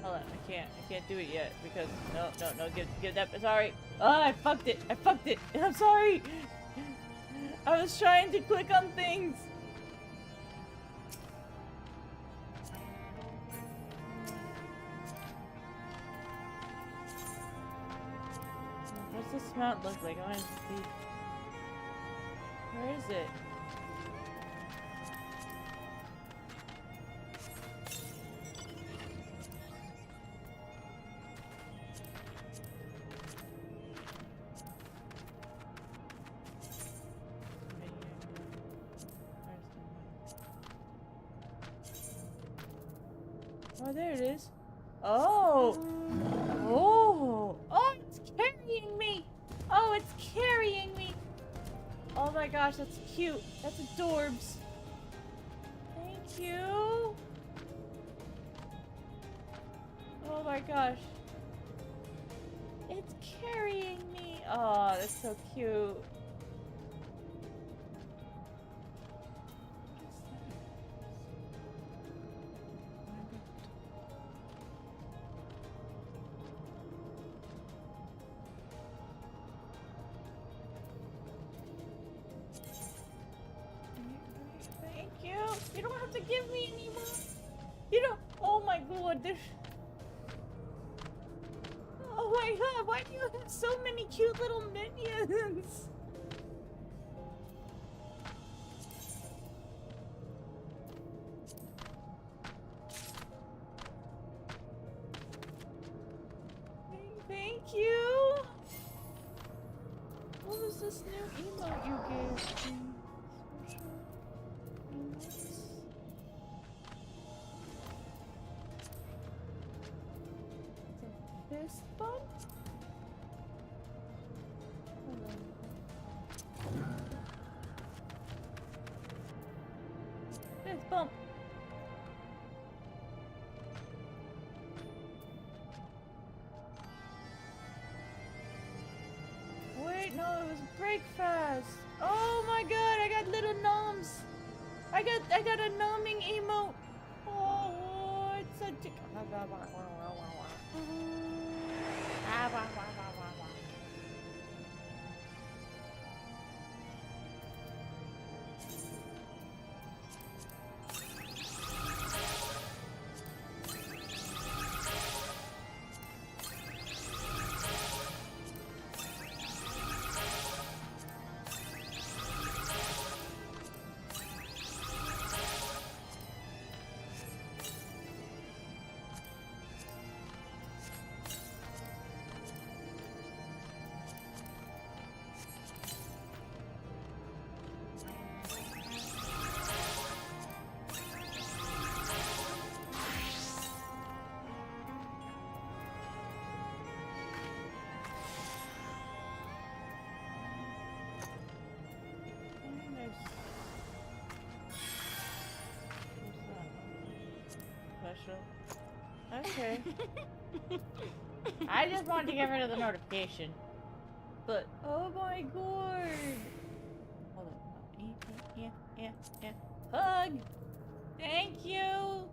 Hold on, I can't do it yet because no, give that. Sorry. Oh, I fucked it. I'm sorry. I was trying to click on things. What's this mount look like? I want to see. Where is it? Oh, there it is. Oh! Oh, it's carrying me! Oh, it's carrying me! Oh my gosh, that's cute. That's adorbs. Thank you. Oh my gosh. It's carrying me. Oh, that's so cute. You don't have to give me any more. You don't. Oh my god. Oh my god. Why do you have so many cute little minions? Thank you. What was this new emote you gave me? Fist bump? Fist bump. Wait, no, it was break fast. Oh my god, I got little gnomes. I got a gnoming emote. Oh, it's a Okay. I just wanted to get rid of the notification. But, oh my god. Hold on. Yeah. Hug! Thank you!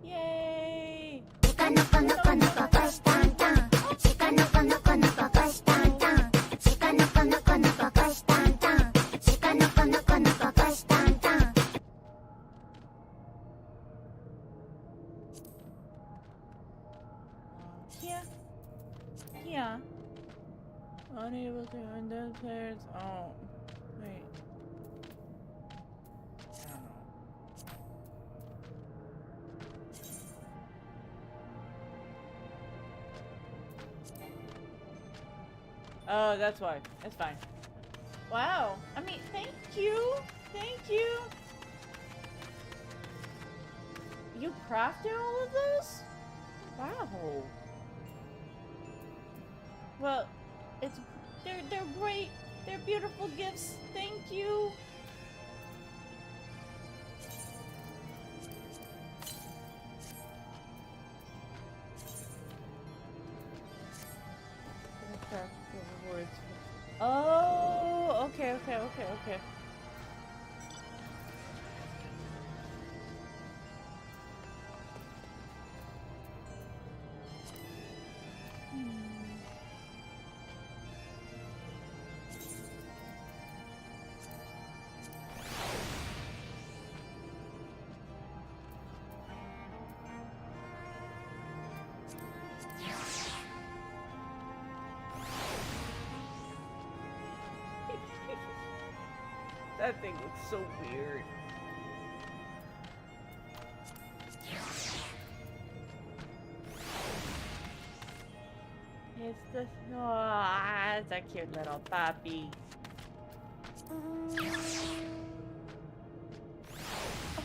Yay! Yeah. Unable to undo players. Oh, wait. Oh, that's why. That's fine. Wow. I mean, thank you. Thank you. You crafted all of this? Wow. Well, they're great. They're beautiful gifts. Thank you. Okay. That thing looks so weird. It's the it's a cute little puppy.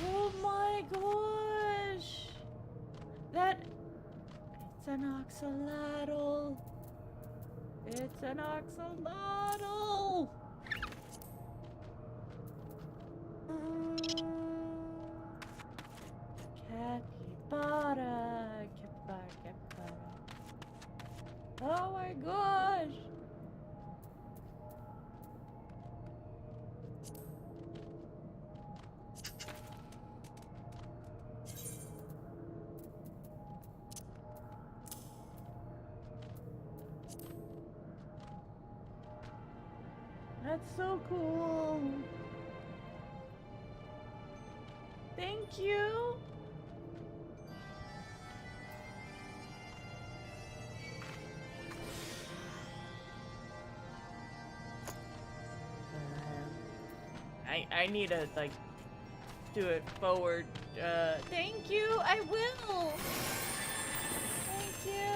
Oh my gosh! It's an axolotl. It's an axolotl. Capybara, capybara. Oh my gosh! That's so cool. Thank you. I need to like do it forward. Thank you. I will. Thank you.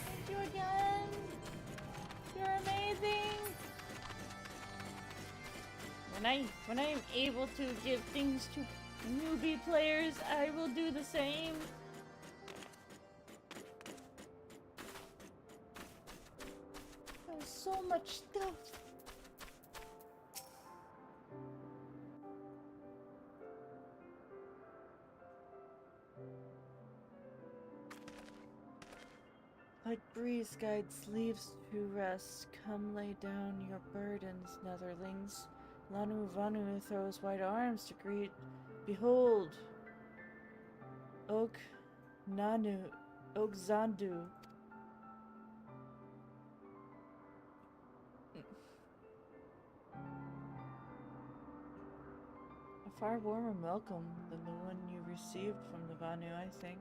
Thank you again. You're amazing. When I am able to give things to newbie players, I will do the same. There's so much stuff. Like breeze guides leaves to rest, come lay down your burdens, netherlings. Lanu Vanu throws wide arms to greet. Behold, Oak Zandu. A far warmer welcome than the one you received from the Vanu, I think.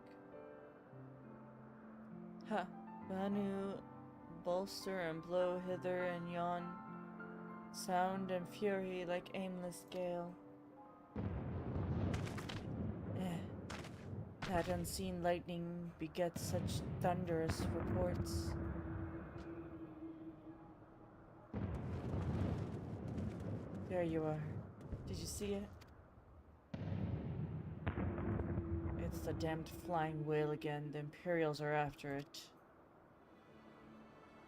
Ha! Vanu bolster and blow hither and yon. Sound and fury like aimless gale. That unseen lightning begets such thunderous reports. There you are. Did you see it? It's the damned flying whale again. The Imperials are after it.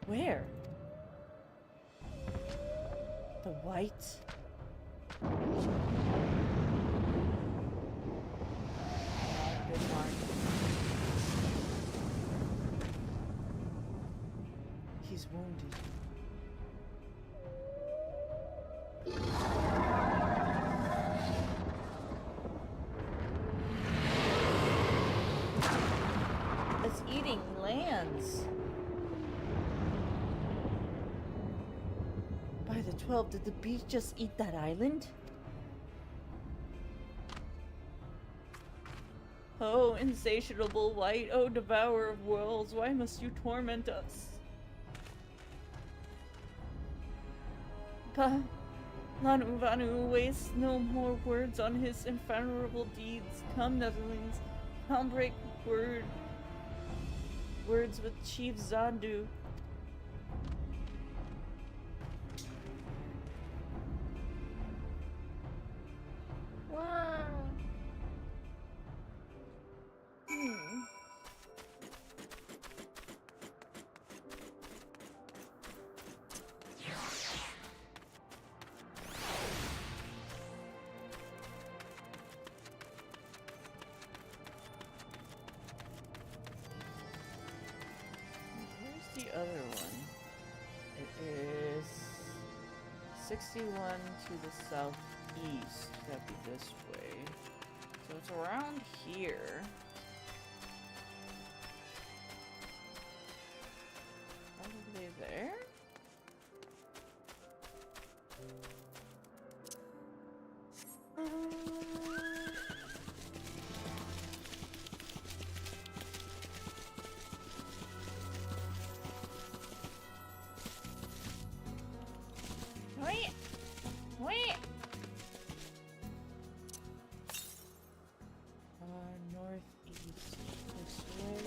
Where? The white? Good mark. He's wounded. It's eating lands. By the 12, did the beast just eat that island? Oh, insatiable white, oh, devourer of worlds, why must you torment us? Lanu Vanu wastes no more words on his infernal deeds. Come, Netherlings, I'll break words with Chief Zandu. Wow. Where's the 61 to the southeast. That'd be this way. So it's around here. Probably there? Wait! Wait! Northeast. This way.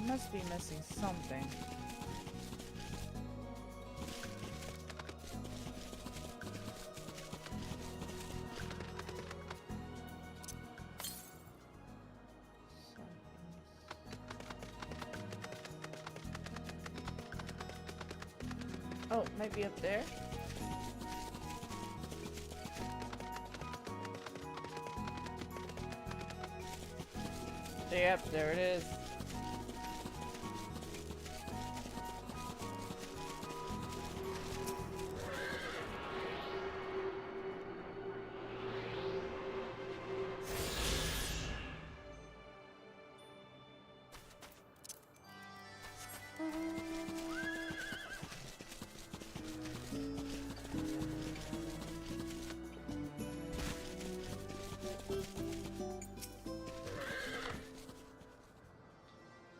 Must be missing something. Oh, might be up there. Yep, there it is.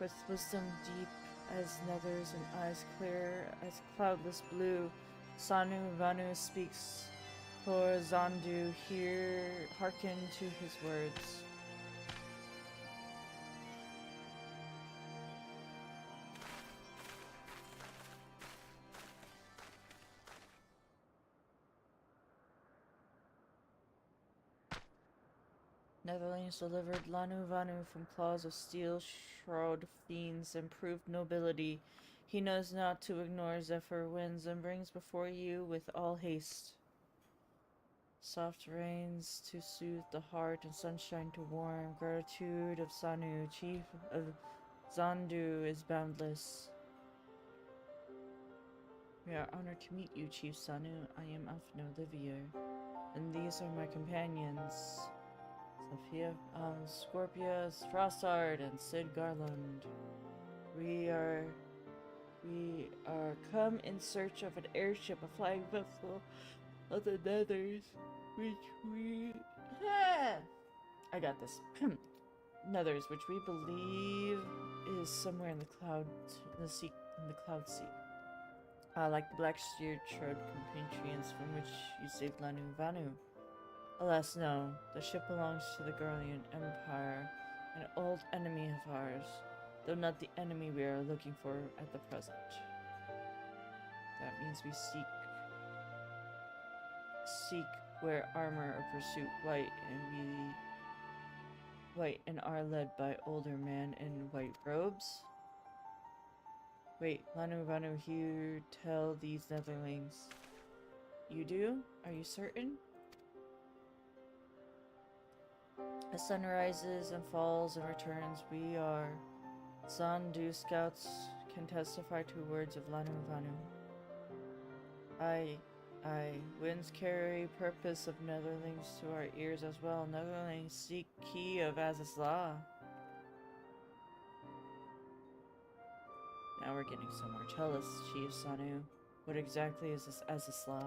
With wisdom deep as nethers and eyes clear as cloudless blue, Sanu Vanu speaks for Zandu. Hearken to his words. Netherlings delivered Lanu Vanu from claws of steel, shroud fiends, and proved nobility. He knows not to ignore Zephyr winds and brings before you with all haste. Soft rains to soothe the heart and sunshine to warm. Gratitude of Sanu, chief of Zandu, is boundless. We are honored to meet you, Chief Sanu. I am Alphino Livier, and these are my companions. Sophia, Scorpius, Frostard, and Sid Garland. We are come in search of an airship, a flying vessel of the Nethers, which we... I got this. Nethers, which we believe is somewhere in the cloud, in the cloud sea. Like the black-steered shroud compatriots from which you saved Lanu Vanu. Alas, no. The ship belongs to the Garlean Empire, an old enemy of ours, though not the enemy we are looking for at the present. That means we seek wear armor of pursuit white, and are led by older man in white robes. Wait, Lanu Vanu here tell these Netherlings. You do? Are you certain? The sun rises and falls and returns. We are Zandu scouts can testify to words of Lanu Vanu. Aye. Winds carry purpose of Netherlings to our ears as well. Netherlings seek key of Azazla. Now we're getting somewhere. Tell us, Chief Sanu, what exactly is this Azazla?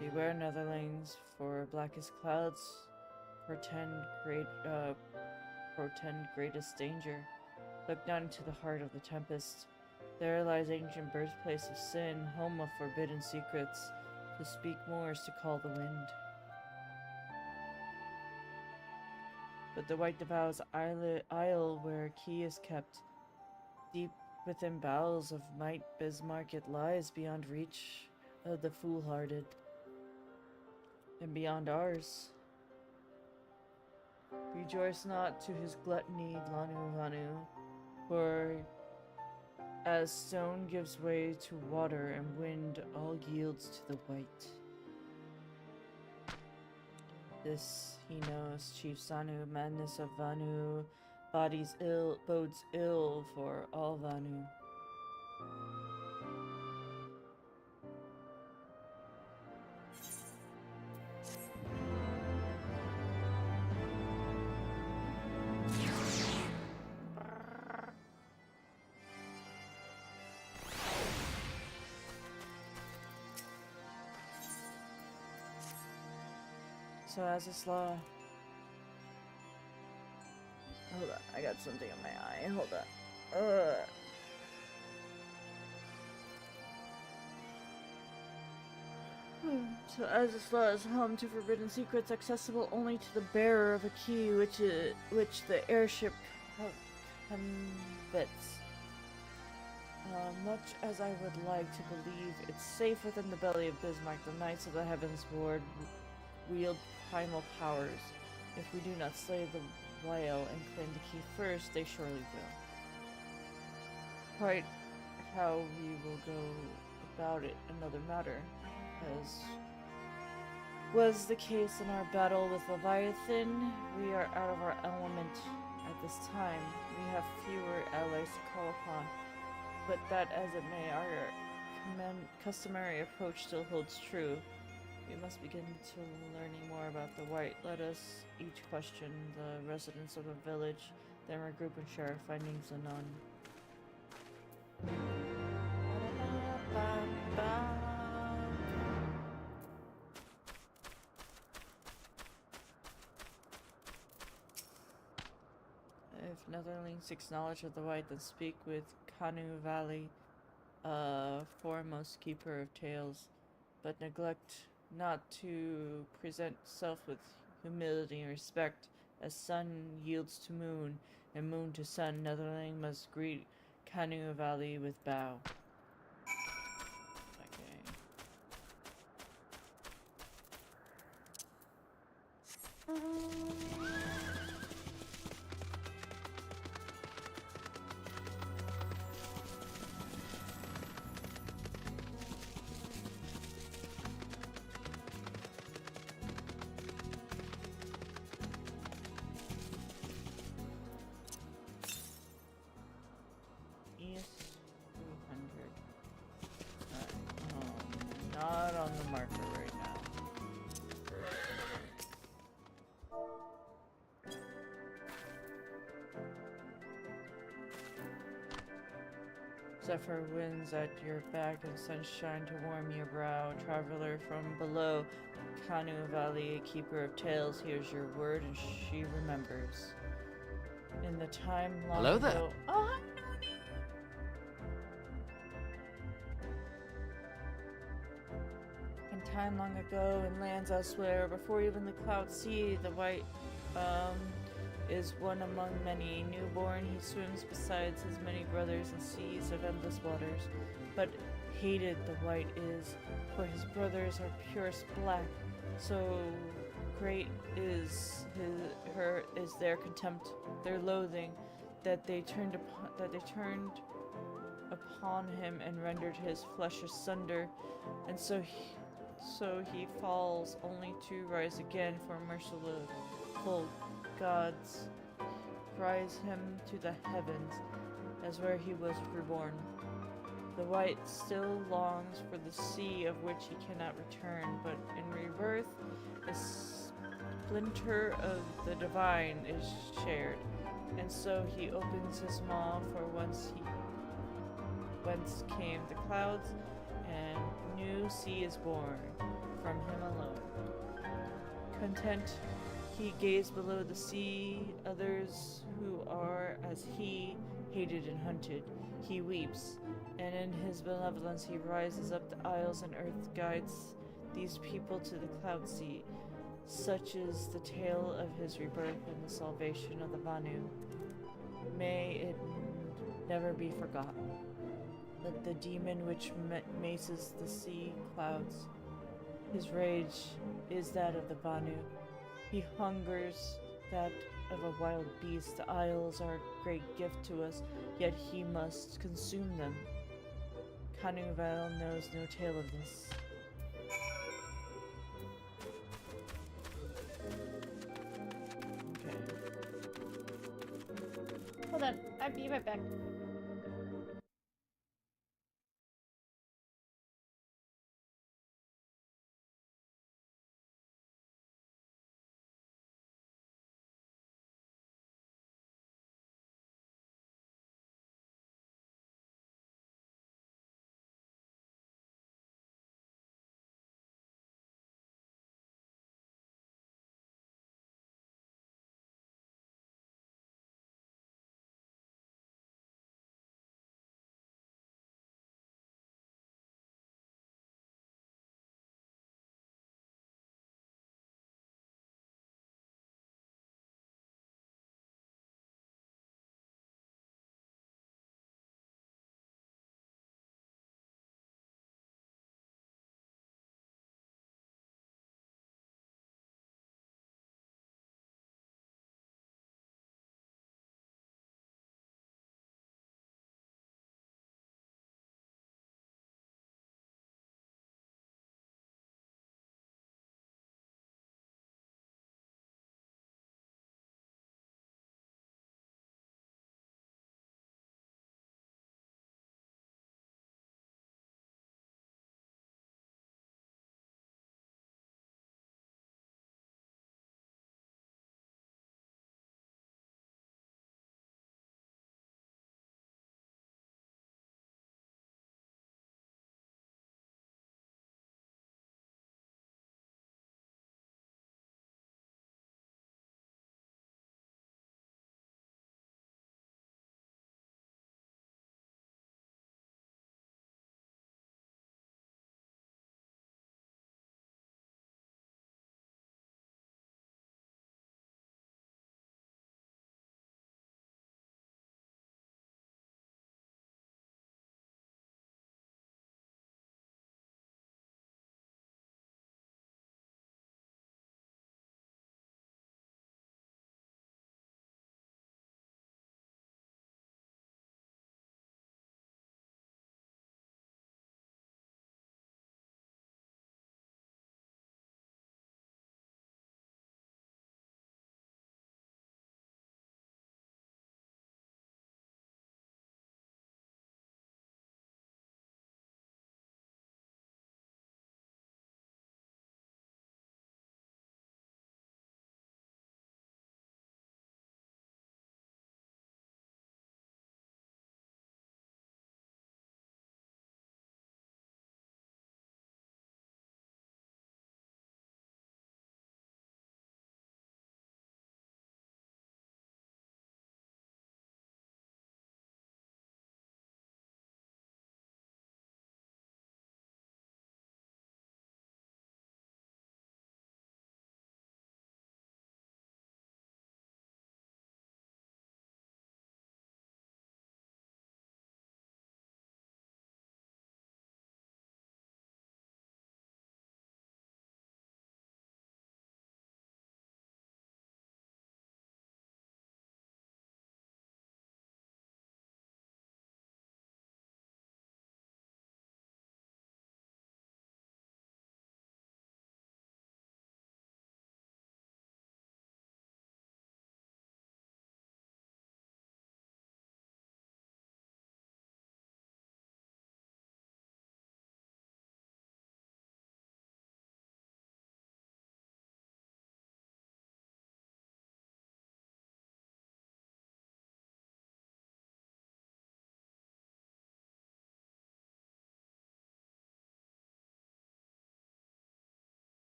Beware, Netherlings, for blackest clouds portend greatest danger. Look down into the heart of the tempest. There lies ancient birthplace of sin, home of forbidden secrets. To speak more is to call the wind. But the white devours isle where a key is kept. Deep within bowels of might Bismarck it lies beyond reach of the foolhardy. And beyond ours. Rejoice not to his gluttony, Lanu Vanu, for as stone gives way to water and wind, all yields to the white. This he knows, Chief Sanu, madness of Vanu, bodes ill for all Vanu. So Azislaw. Hold on, I got something in my eye. Hold on. So Azislaw is home to forbidden secrets accessible only to the bearer of a key, which the airship covets. Much as I would like to believe it's safe within the belly of Bismarck, the Knights of the Heavens Ward wield primal powers. If we do not slay the whale and claim the key first, they surely will. Quite how we will go about it another matter, as was the case in our battle with Leviathan. We are out of our element at this time. We have fewer allies to call upon, but that as it may, our customary approach still holds true. We must begin to learning more about the White. Let us each question the residents of a village, then regroup and share our findings anon. If Netherling seeks knowledge of the White, then speak with Kanu Valley, foremost keeper of tales, but neglect not to present self with humility and respect. As sun yields to moon, and moon to sun, Netherling must greet Kanu Valley with bow. Okay. Not on the marker right now. Zephyr winds at your back and sunshine to warm your brow. Traveler from below, Kanu Valley, a keeper of tales, hears your word and she remembers. In the time long Hello ago. there. Oh, hi. Time long ago in lands elsewhere, before even the clouds see, the White is one among many. Newborn, he swims beside his many brothers in seas of endless waters. But hated the White is, for his brothers are purest black. So great is their contempt, their loathing, that they turned upon him and rendered his flesh asunder, and so he falls only to rise again, for merciful gods rise him to the heavens as where he was reborn. The White still longs for the sea of which he cannot return, but in rebirth a splinter of the divine is shared, and so he opens his maw for whence came the clouds, and new sea is born from him alone. Content, he gazed below the sea, others who are as he, hated and hunted. He weeps, and in his benevolence he rises up the isles and earth, guides these people to the cloud sea. Such is the tale of his rebirth and the salvation of the Vanu. May it never be forgotten. That the demon which maces the sea clouds, his rage is that of the Vanu. He hungers that of a wild beast. The isles are a great gift to us, yet he must consume them. Canuvel knows no tale of this. Okay. Hold on, I'll be right back.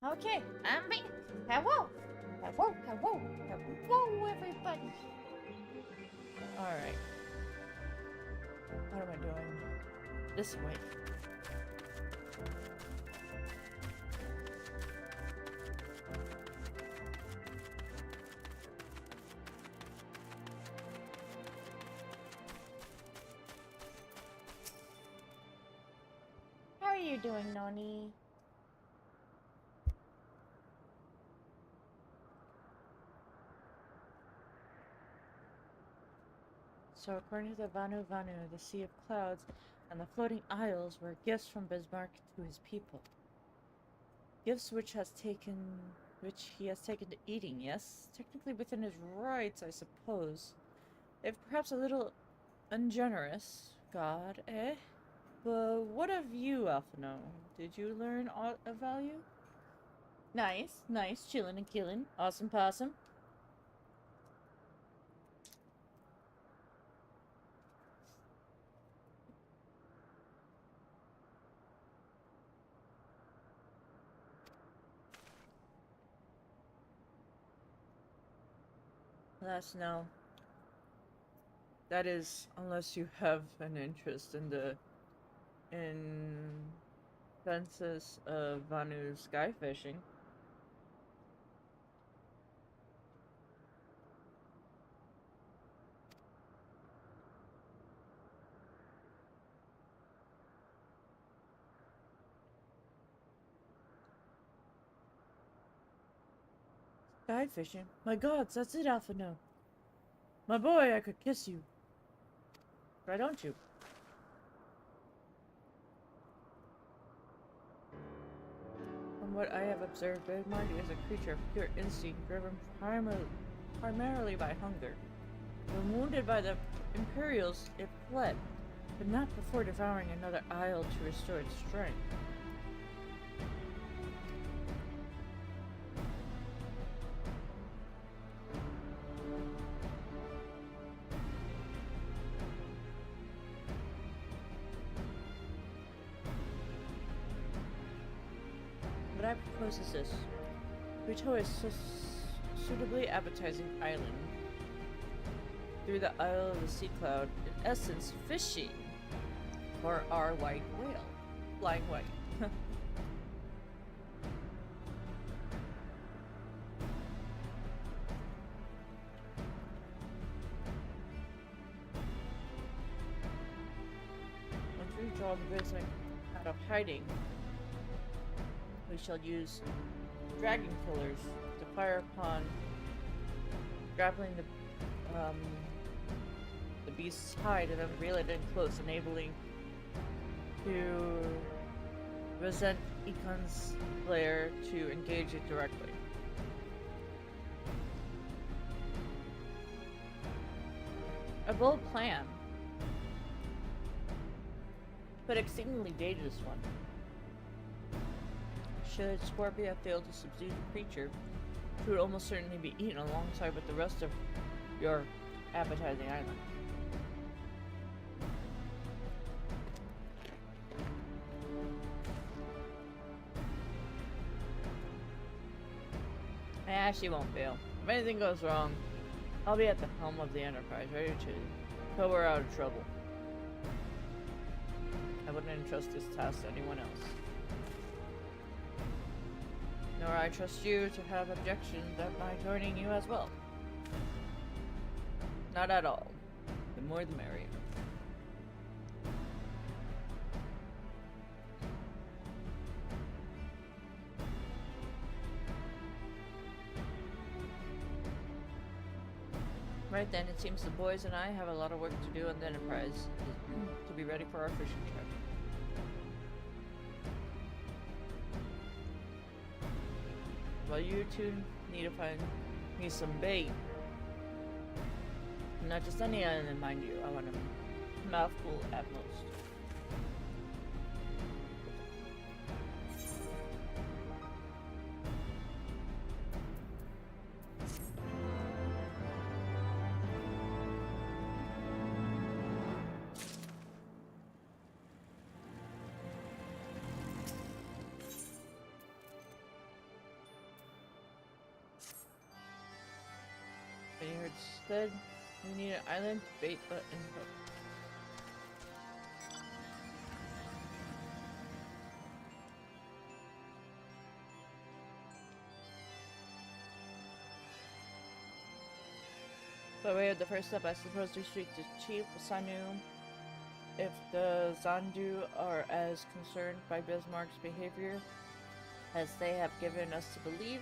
Okay, I'm back. Hello. Hello, hello, hello, everybody. Alright. What am I doing? This way. How are you doing, Noni? So according to the Vanu Vanu, the Sea of Clouds and the Floating Isles were gifts from Bismarck to his people. Gifts which he has taken to eating, yes? Technically within his rights, I suppose. If perhaps a little ungenerous, God, eh? But what of you, Alphino? Did you learn aught of value? Nice, nice, chillin' and killin'. Awesome possum. Alas, no. That is, unless you have an interest in the census of Vanu sky fishing. Sky fishing? My gods, that's it, Alphino. My boy, I could kiss you. Why don't you? From what I have observed, Bismarck is a creature of pure instinct, driven primarily by hunger. When wounded by the Imperials, it fled, but not before devouring another isle to restore its strength. What I propose is this. Buto is suitably appetizing island. Through the Isle of the Sea Cloud, in essence, fishing for our white whale. Flying white. Once we draw the Bismarck out of hiding, we shall use dragon killers to fire upon grappling the beast's hide and then reel it in close, enabling to resent Econ's lair to engage it directly. A bold plan, but exceedingly dangerous one. Should Scorpia fail to subdue the creature, she would almost certainly be eaten alongside with the rest of your appetizing island. She won't fail. If anything goes wrong, I'll be at the helm of the Enterprise, ready to tow her out of trouble. I wouldn't entrust this task to anyone else. Nor I trust you to have objections at my joining you as well. Not at all. The more the merrier. Right then, it seems the boys and I have a lot of work to do on the Enterprise to be ready for our fishing trip. Well, you two need to find me some bait. Not just any island, mind you. I want a mouthful at most. Instead, we need an island bait and hook. By way of the first step, I suppose we speak to Chief Sanu. If the Zandu are as concerned by Bismarck's behavior as they have given us to believe,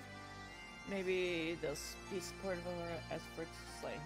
maybe they'll be supportive of our efforts to slay him.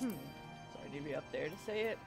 Sorry to be up there to say it.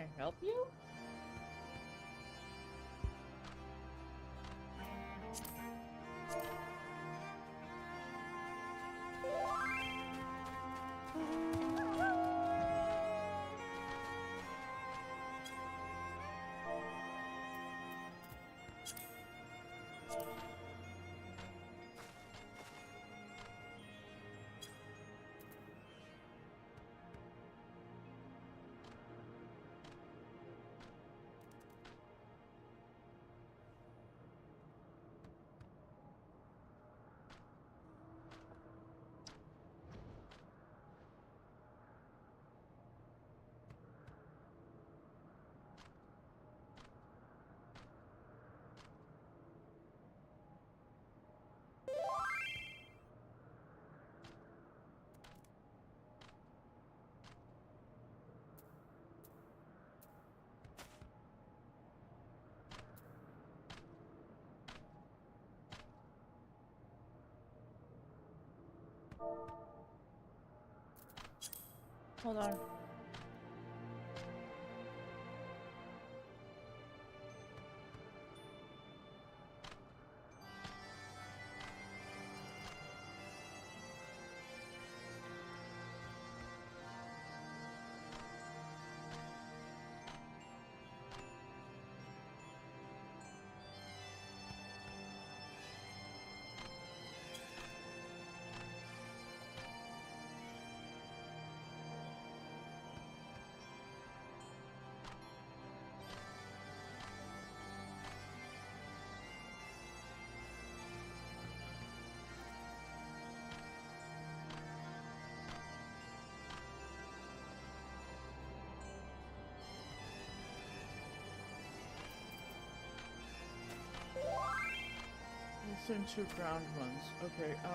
I help you? Hold on. Listen to ground ones. Okay, oh.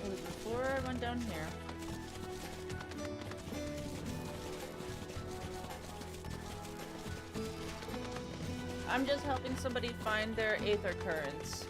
It was before I went down here. I'm just helping somebody find their aether currents.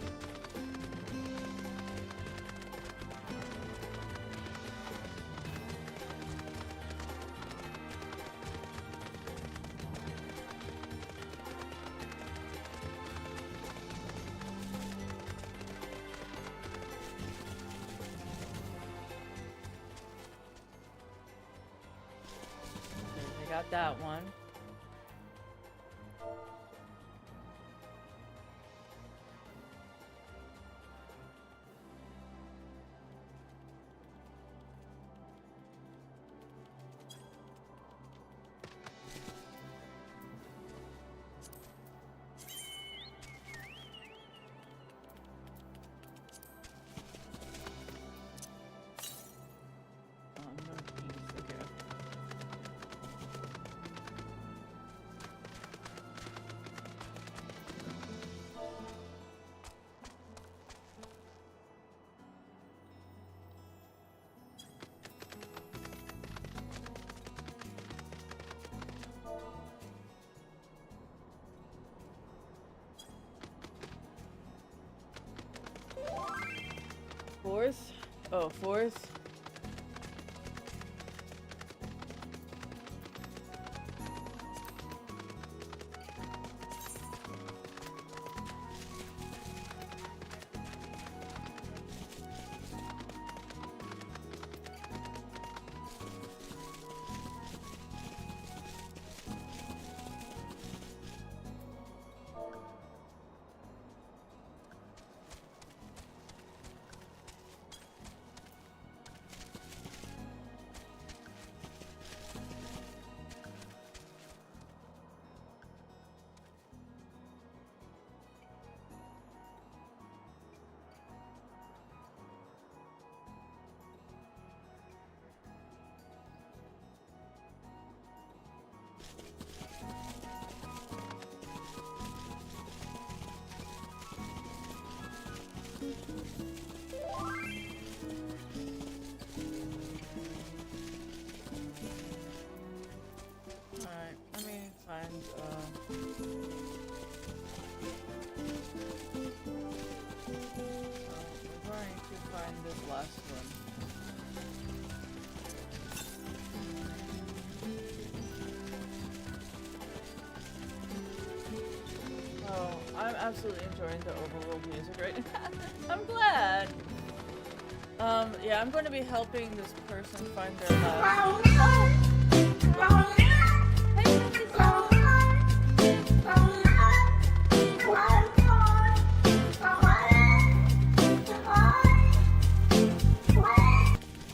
I got that one. fourth? Oh, fourth? Alright, let me find, we're going to find this last one. Oh, I'm absolutely enjoying the overworld music right now. I'm glad! Yeah, I'm going to be helping this person find their last.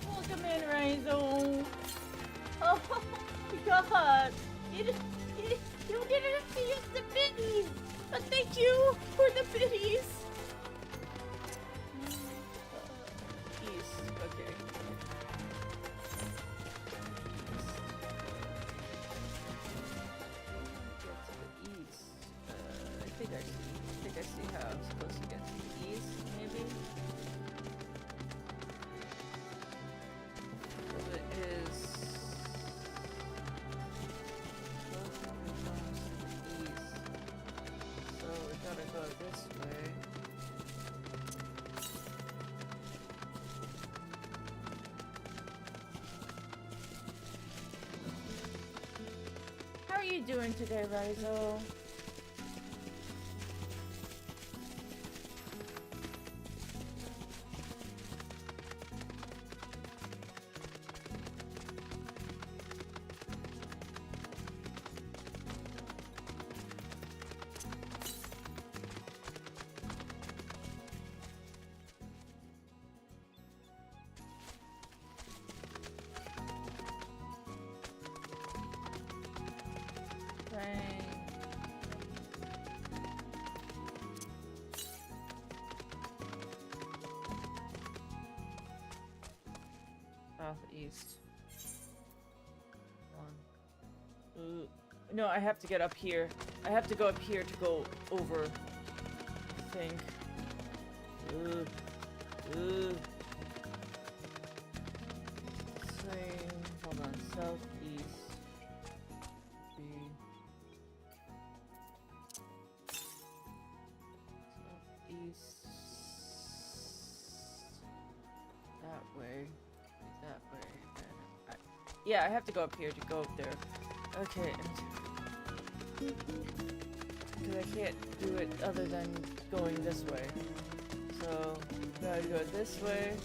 Welcome in, Raizo. Oh God! You didn't have to use the biddies, but thank you for the biddies. East. Okay. East. I think I see how I'm supposed to get to the east, maybe. So it is. So we gotta go this way. How are you doing today, Raizo? Southeast. No, I have to get up here. I have to go up here to go over. I think. Same. Hold on. Southeast. Southeast. That way. That way. Yeah, I have to go up here to go up there. Okay. Because I can't do it other than going this way. So, gotta go this way.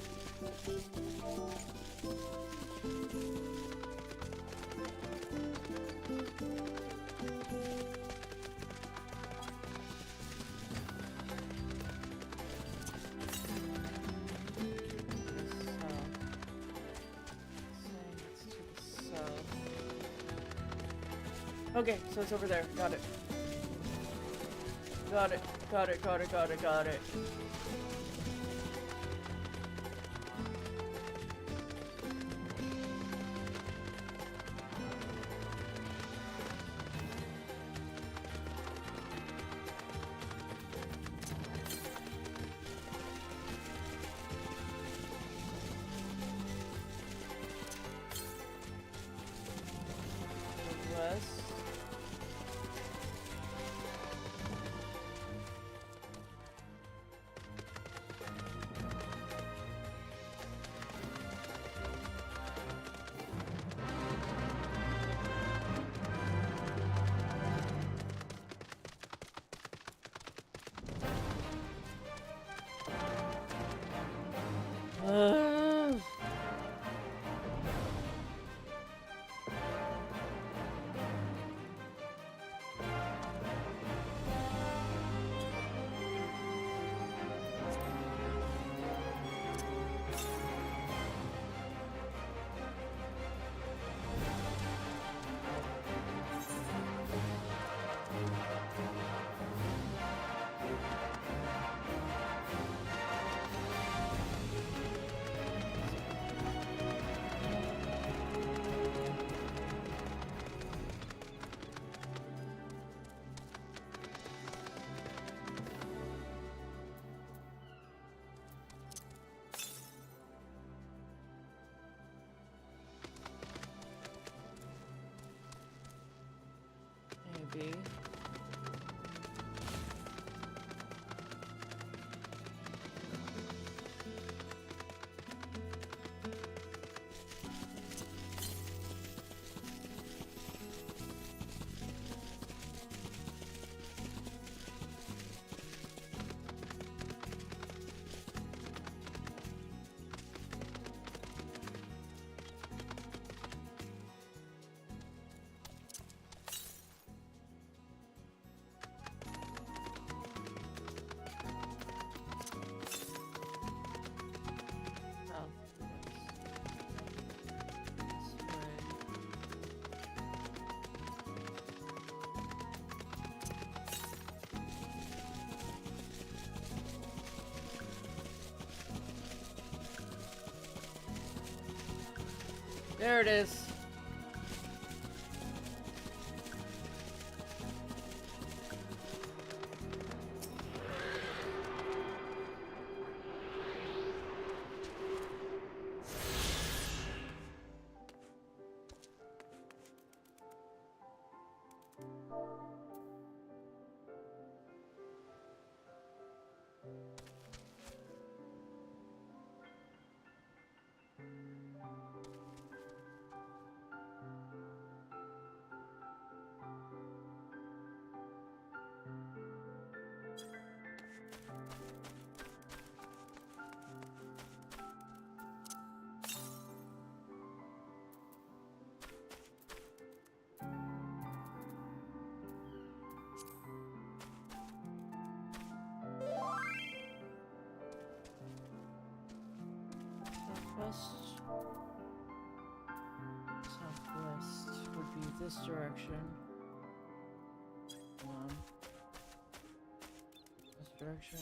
Okay, so it's over there. Got it. Got it. Got it. Got it. Got it. Got it. be. There it is. Southwest would be this direction. Come on. This direction.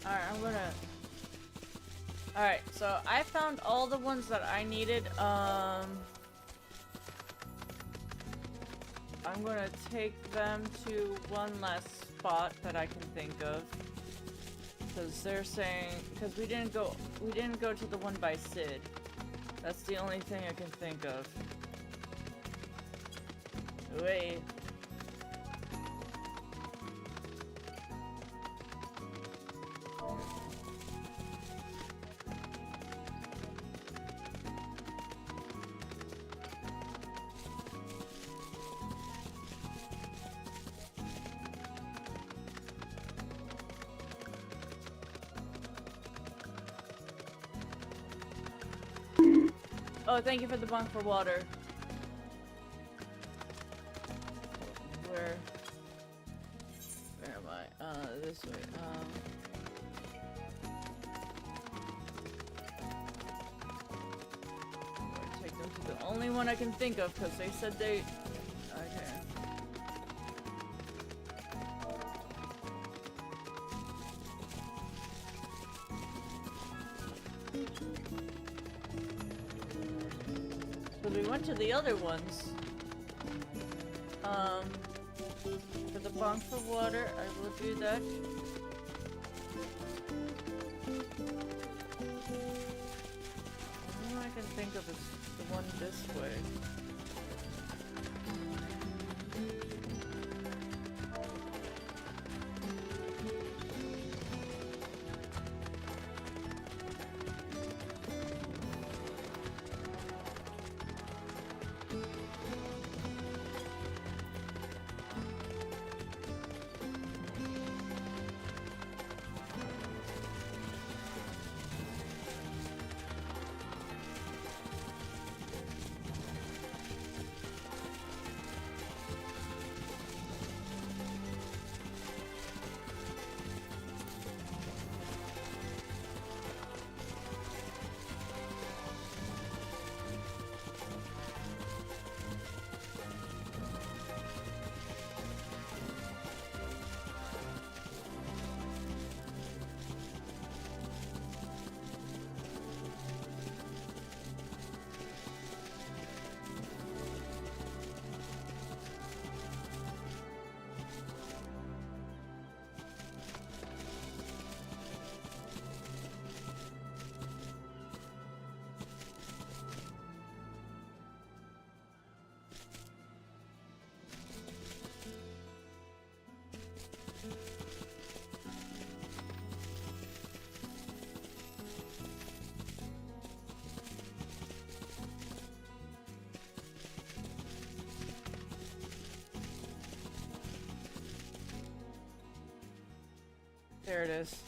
Alright, I'm gonna... Alright, so I found all the ones that I needed. I'm gonna take them to one last spot that I can think of, because they're saying, because we didn't go to the one by Sid. That's the only thing I can think of. Wait. Oh, thank you for the bunk for water. Where am I? This way. I take them to the only one I can think of, because they said they... Okay. So we went to the other ones. For the bunk for water, I will do that. All I can think of is the one this way. There it is.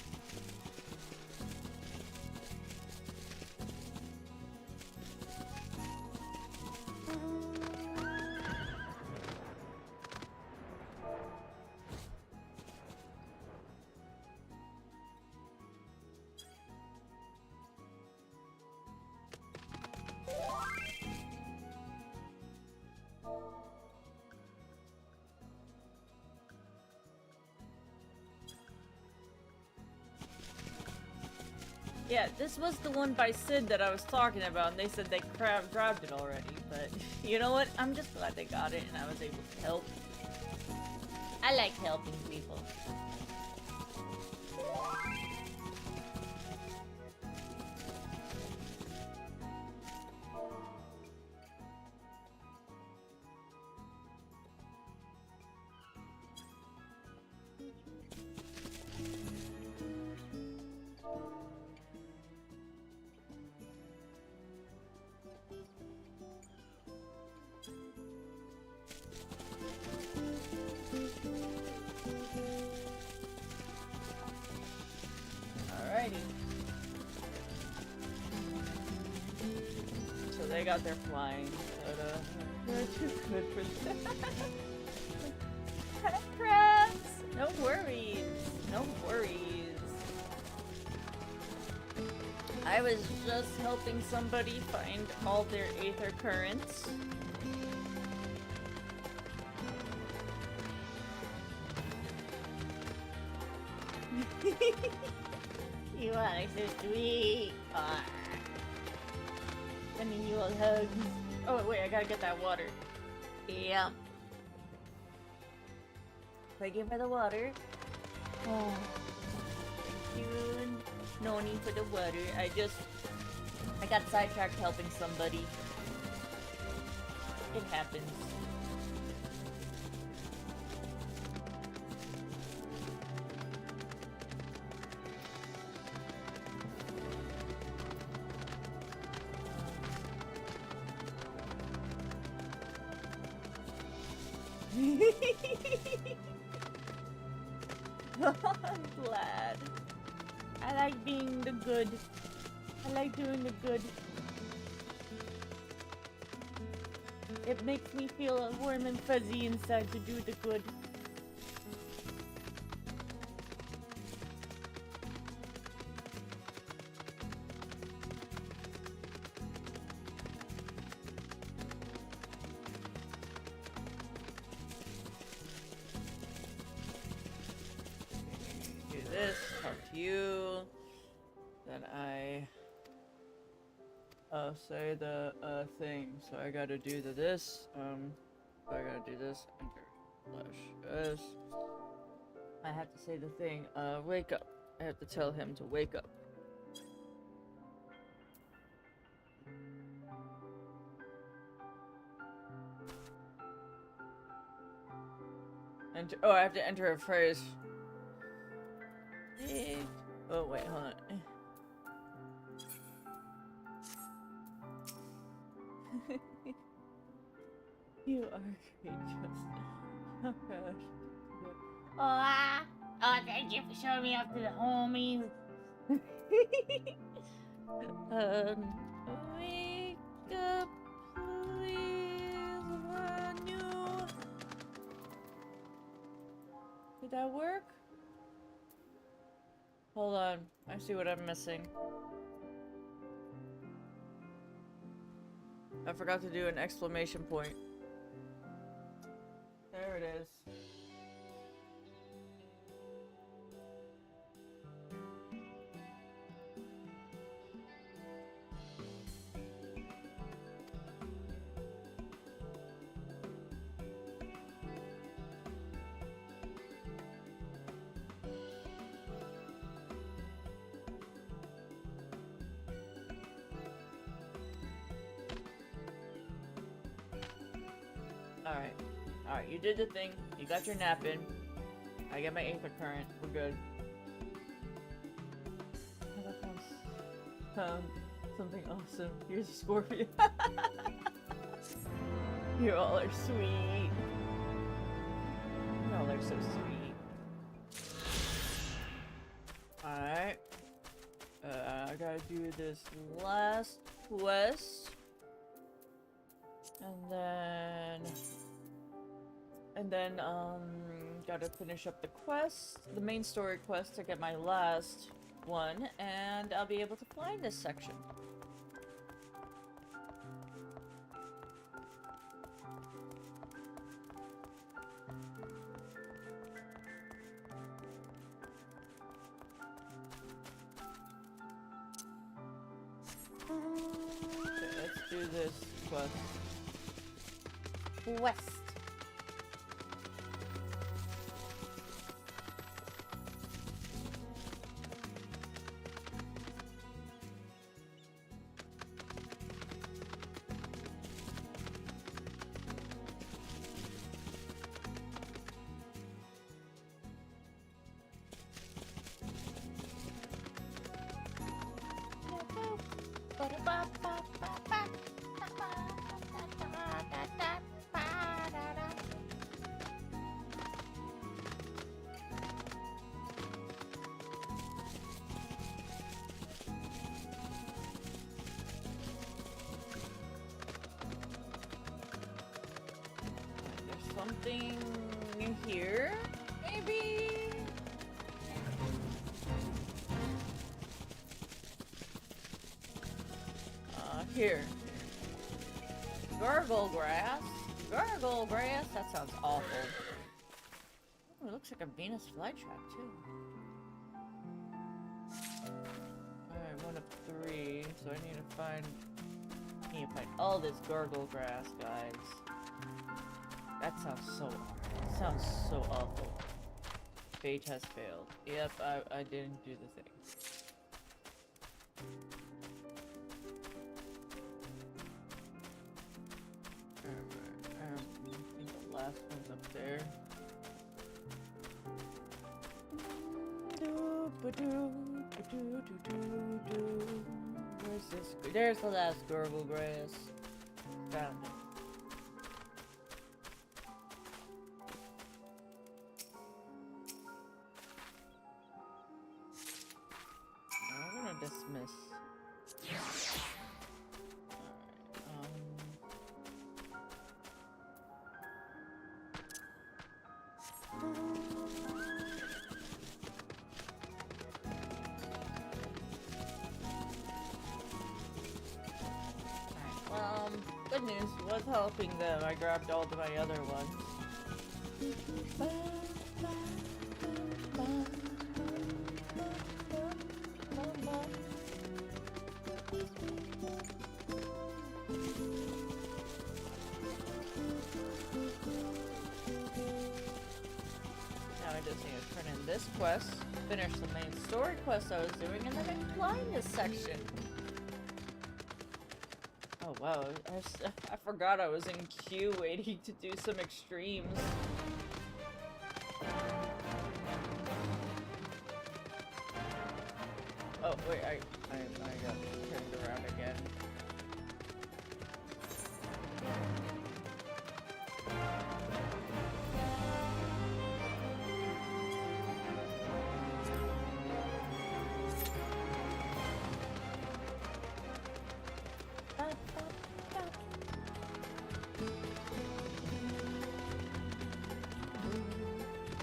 Yeah, this was the one by Sid that I was talking about, and they said they grabbed it already, but you know what? I'm just glad they got it and I was able to help. I like helping people. So they got their flying, but they're too good for that. Crabs! No worries. No worries. I was just helping somebody find all their aether currents. You are so sweet. Sending you all hugs. Oh wait, I gotta get that water. Yeah. Thank you for the water. Oh, thank you. No need for the water. I got sidetracked helping somebody. It happens. I'm glad. I like being the good. I like doing the good. It makes me feel warm and fuzzy inside to do the good. Say the thing. So I gotta do this. I gotta do this. Enter slash S. I have to say the thing. Wake up. I have to tell him to wake up. Enter. Oh, I have to enter a phrase. Oh wait, hold on. You are gracious. Oh gosh. Oh, thank you for showing me off to the homies. Wake up, please, Vanu. Did that work? Hold on. I see what I'm missing. I forgot to do an exclamation point. There it is. Alright, you did the thing. You got your nap in. I get my aether current. We're good. Oh, that sounds something awesome. Here's a scorpion. You all are sweet. You all are so sweet. gotta do this last quest. And then, gotta finish up the quest, the main story quest to get my last one, and I'll be able to fly in this section. Okay, let's do this quest. Quest. Something in here, maybe? Here. Gargle grass? Gargle grass? That sounds awful. Oh, it looks like a Venus flytrap, too. Alright, 1 of 3, so I need to find all this gargle grass, guys. That sounds so awful. That sounds so awful. Fate has failed. Yep, I didn't do the thing. I think the last one's up there. Where's this? There's the last gargle grass. Found it. Dismiss. Well, good news was helping them. I grabbed all of my other ones. This quest, finish the main story quest I was doing, and then I can fly in this section. Oh wow, I forgot I was in queue waiting to do some extremes. Oh wait, I got turned around again.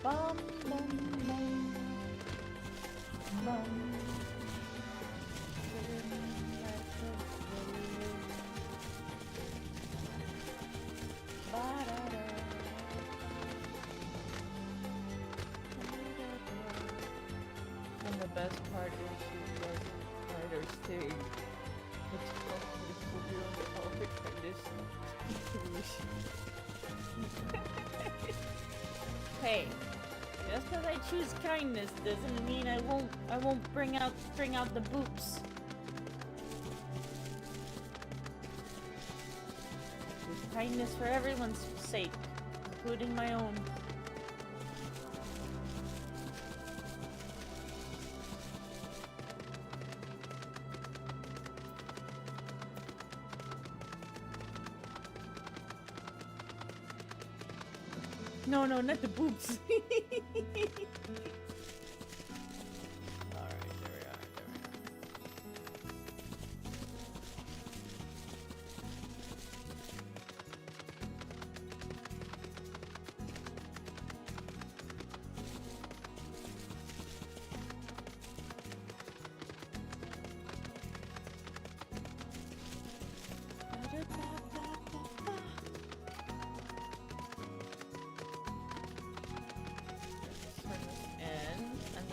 Bum, bum, bum. Bum. And the best part is she doesn't let her stay. It's possible to be all the conditions. Hey, just because I choose kindness doesn't mean I won't bring out the boops. Choose kindness for everyone's sake, including my own. No, not the boobs. Alright, there we are.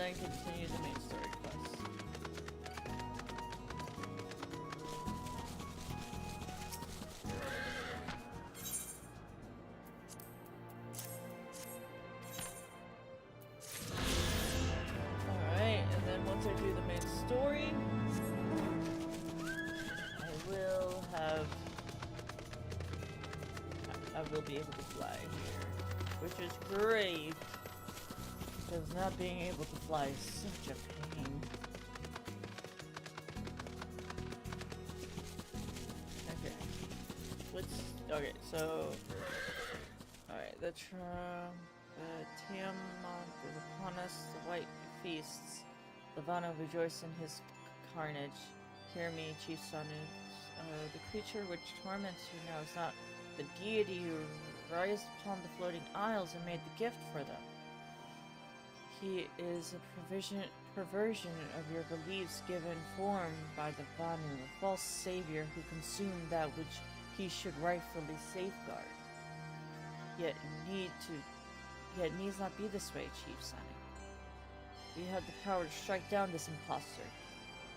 then continue the main story quest. Alright, and then once I do the main story, I will be able to fly here, which is great, because not being able to fly is such a pain. Okay, okay, so, alright, the Tiamat is upon us, the white feasts, the Vanna rejoice in his carnage. Hear me, Chief Sanu. The creature which torments you now is not the deity who rised upon the floating isles and made the gift for them. He is a perversion of your beliefs given form by the Vanu, a false savior who consumed that which he should rightfully safeguard. Yet needs not be this way, Chief Sanu. We have the power to strike down this impostor,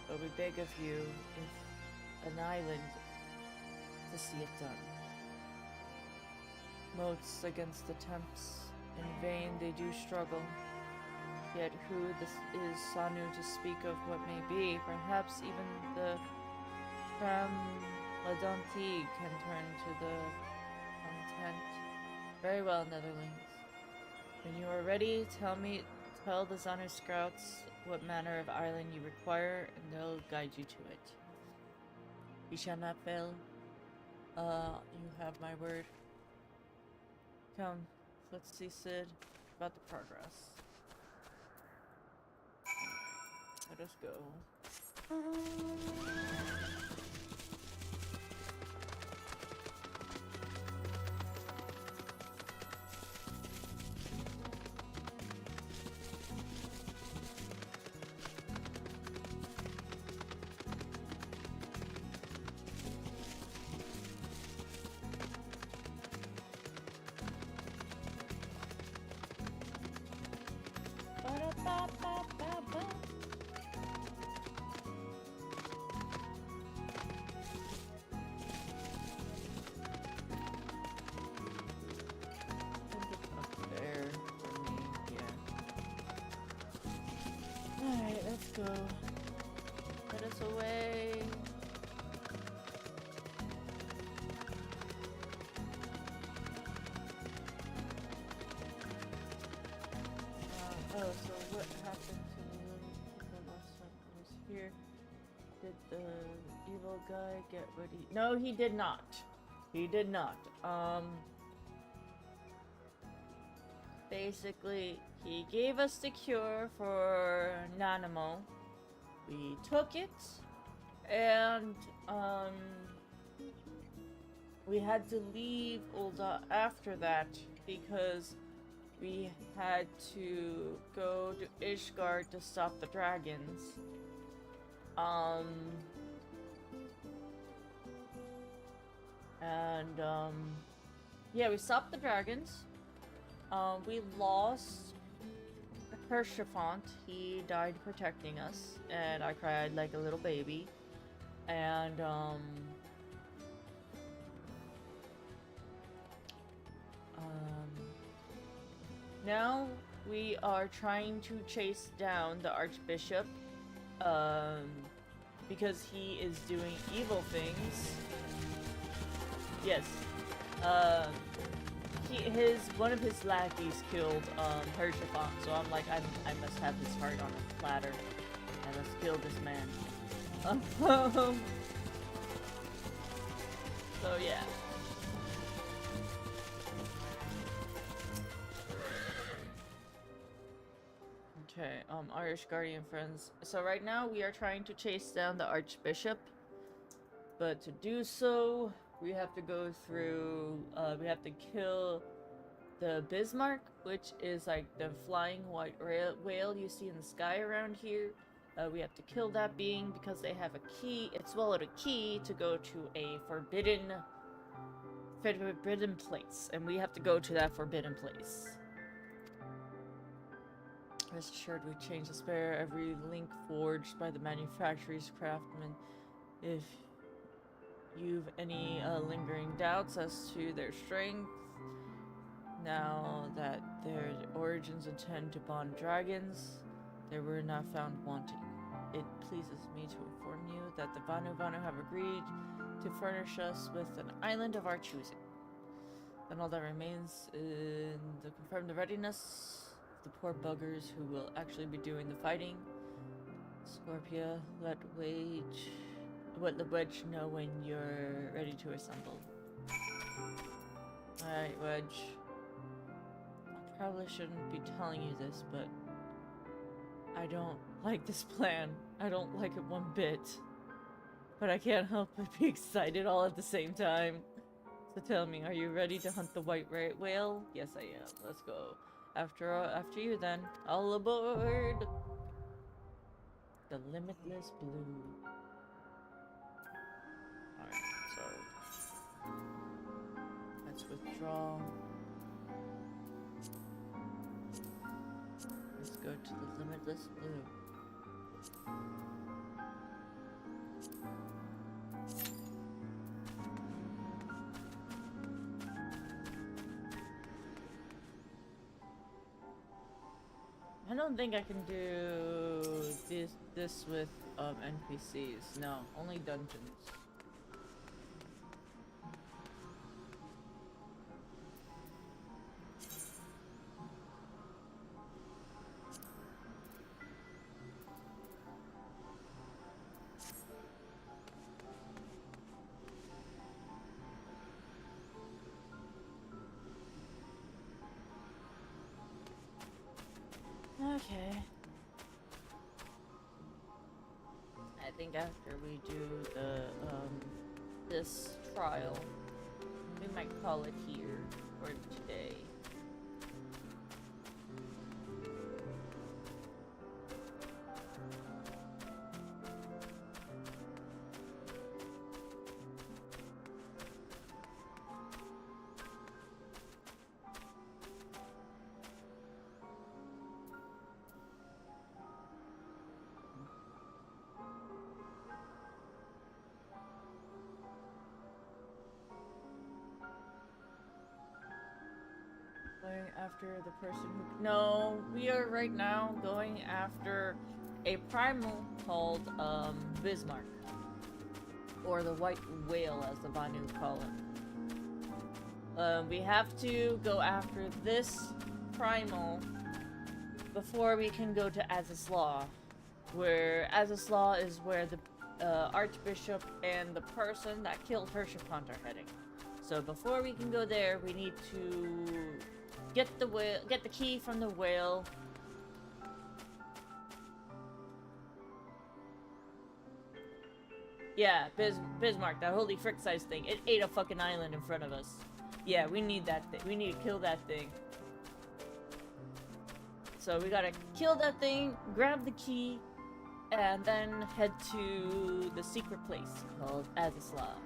but we beg of you, if an island, to see it done. Moats against the temps, in vain they do struggle. Yet who this is Sanu to speak of what may be? Perhaps even the Pramladanti can turn to the content. Very well, Netherlings. When you are ready, tell the Zanu Scouts what manner of island you require, and they'll guide you to it. You shall not fail. You have my word. Come, let's see Cid about the progress. Let us go. Go. Get us away. Oh, so what happened to the people last time I was here? Did the evil guy get what he... No, he did not. He did not. Basically, he gave us the cure for Nanamo. We took it, and we had to leave Ul'dah after that because we had to go to Ishgard to stop the dragons. Yeah, we stopped the dragons. We lost Hershafont. He died protecting us, and I cried like a little baby. And now we are trying to chase down the Archbishop, because he is doing evil things. Yes. One of his lackeys killed Hershafont, so I'm like, I must have his heart on a platter. I must kill this man. So yeah. Okay, Irish Guardian friends. So right now we are trying to chase down the Archbishop, but to do so, we have to go through, we have to kill the Bismarck, which is like the flying white whale you see in the sky around here. We have to kill that being because they have a key. It swallowed a key to go to a forbidden place, and we have to go to that forbidden place. rest assured we change to spare every link forged by the manufacturer's craftsmen. If you've any lingering doubts as to their strength, now that their origins intend to bond dragons, they were not found wanting. It pleases me to inform you that the Vanu Vanu have agreed to furnish us with an island of our choosing. Then all that remains is to confirm the readiness of the poor buggers who will actually be doing the fighting. Scorpia, let the Wedge know when you're ready to assemble. Alright, Wedge. I probably shouldn't be telling you this, but I don't like this plan. I don't like it one bit. But I can't help but be excited all at the same time. So tell me, are you ready to hunt the white whale? Yes, I am. Let's go. After you then. All aboard! The Limitless Blue. Alright, so let's withdraw. Let's go to the Limitless Blue. I don't think I can do this with NPCs. No, only dungeons. Okay. I think after we do the this trial, we might call it here for today. Going after the person who... No, we are right now going after a primal called Bismarck. Or the white whale, as the Vanu call it. We have to go after this primal before we can go to Azislaw. Where Azislaw is where the Archbishop and the person that killed Hershapont are heading. So before we can go there, we need to get the key from the whale. Yeah, Bismarck, that holy frick size thing. It ate a fucking island in front of us. Yeah, we need that thing. We need to kill that thing. So we gotta kill that thing, grab the key, and then head to the secret place called Azislaw.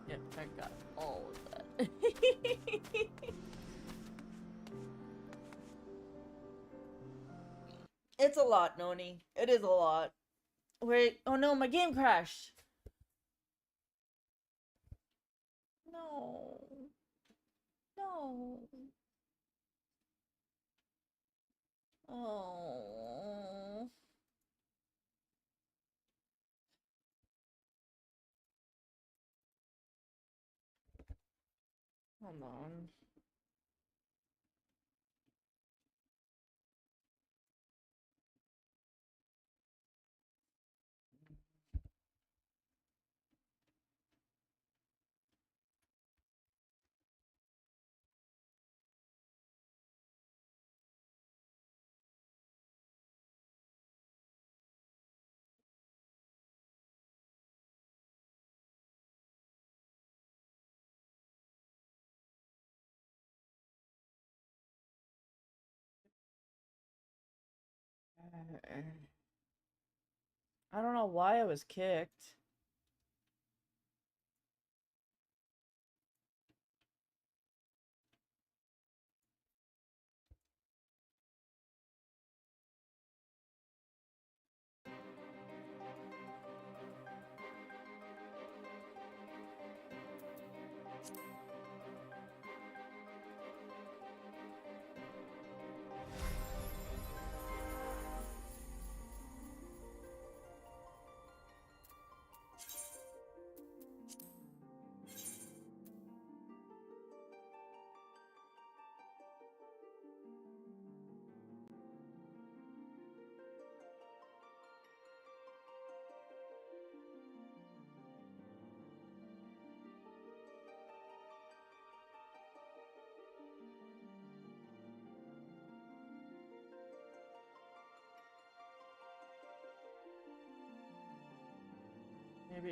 Yep, I got all of that. It's a lot, Noni. It is a lot. Wait, oh no, my game crashed. No. No. Oh. Hold on. I don't know why I was kicked.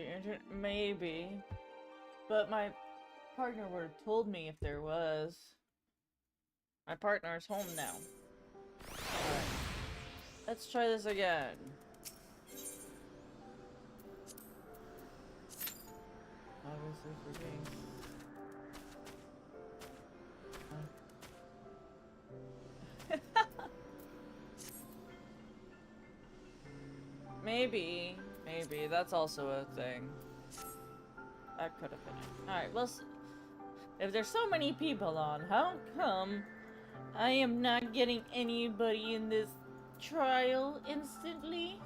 internet? Maybe. But my partner would have told me if there was. My partner's home now. Alright. Let's try this again. Obviously for games. Maybe that's also a thing. That could have been it. Alright, well, if there's so many people on, how come I am not getting anybody in this trial instantly?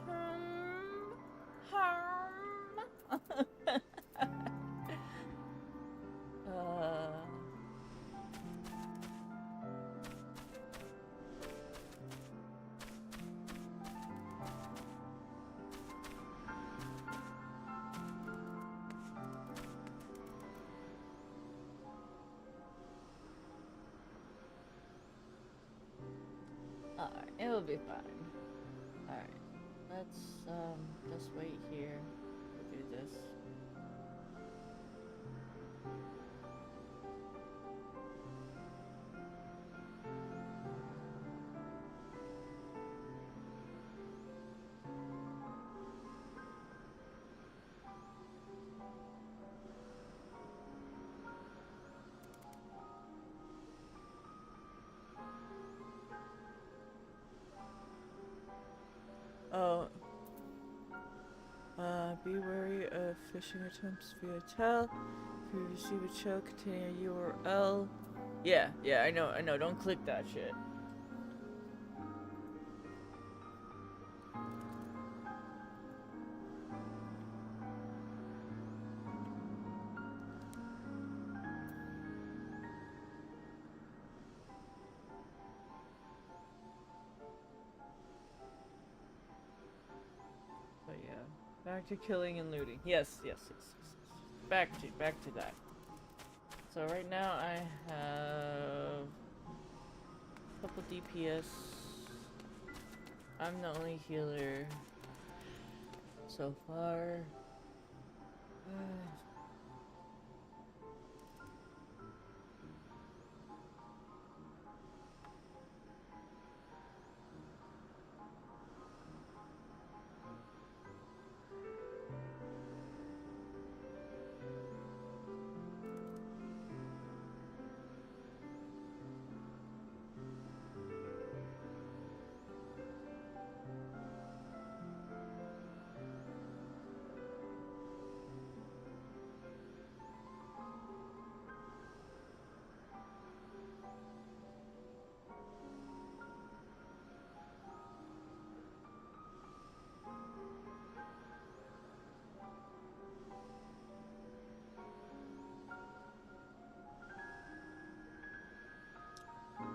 Alright, it'll be fine. Alright, let's just wait here to do this. Oh. Be wary of phishing attempts via tel. If you receive a shell containing a URL. Yeah, I know. Don't click that shit. But yeah, back to killing and looting. Yes. Back to that. So right now I have a couple DPS. I'm the only healer so far.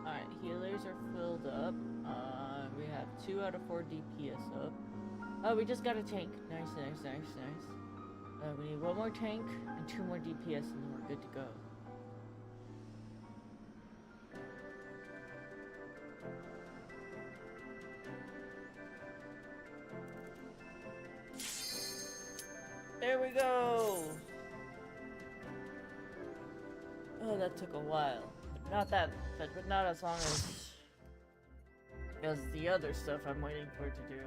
Alright, healers are filled up. We have 2 out of 4 DPS up. Oh, we just got a tank. Nice. We need 1 more tank and 2 more DPS and then we're good to go. There we go! Oh, that took a while. But not as long as the other stuff I'm waiting for it to do.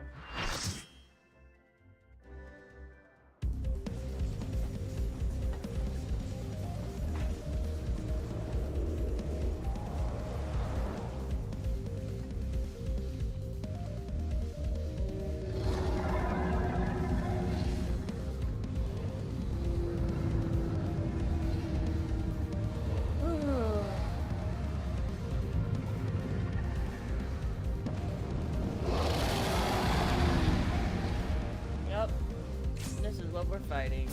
What we're fighting.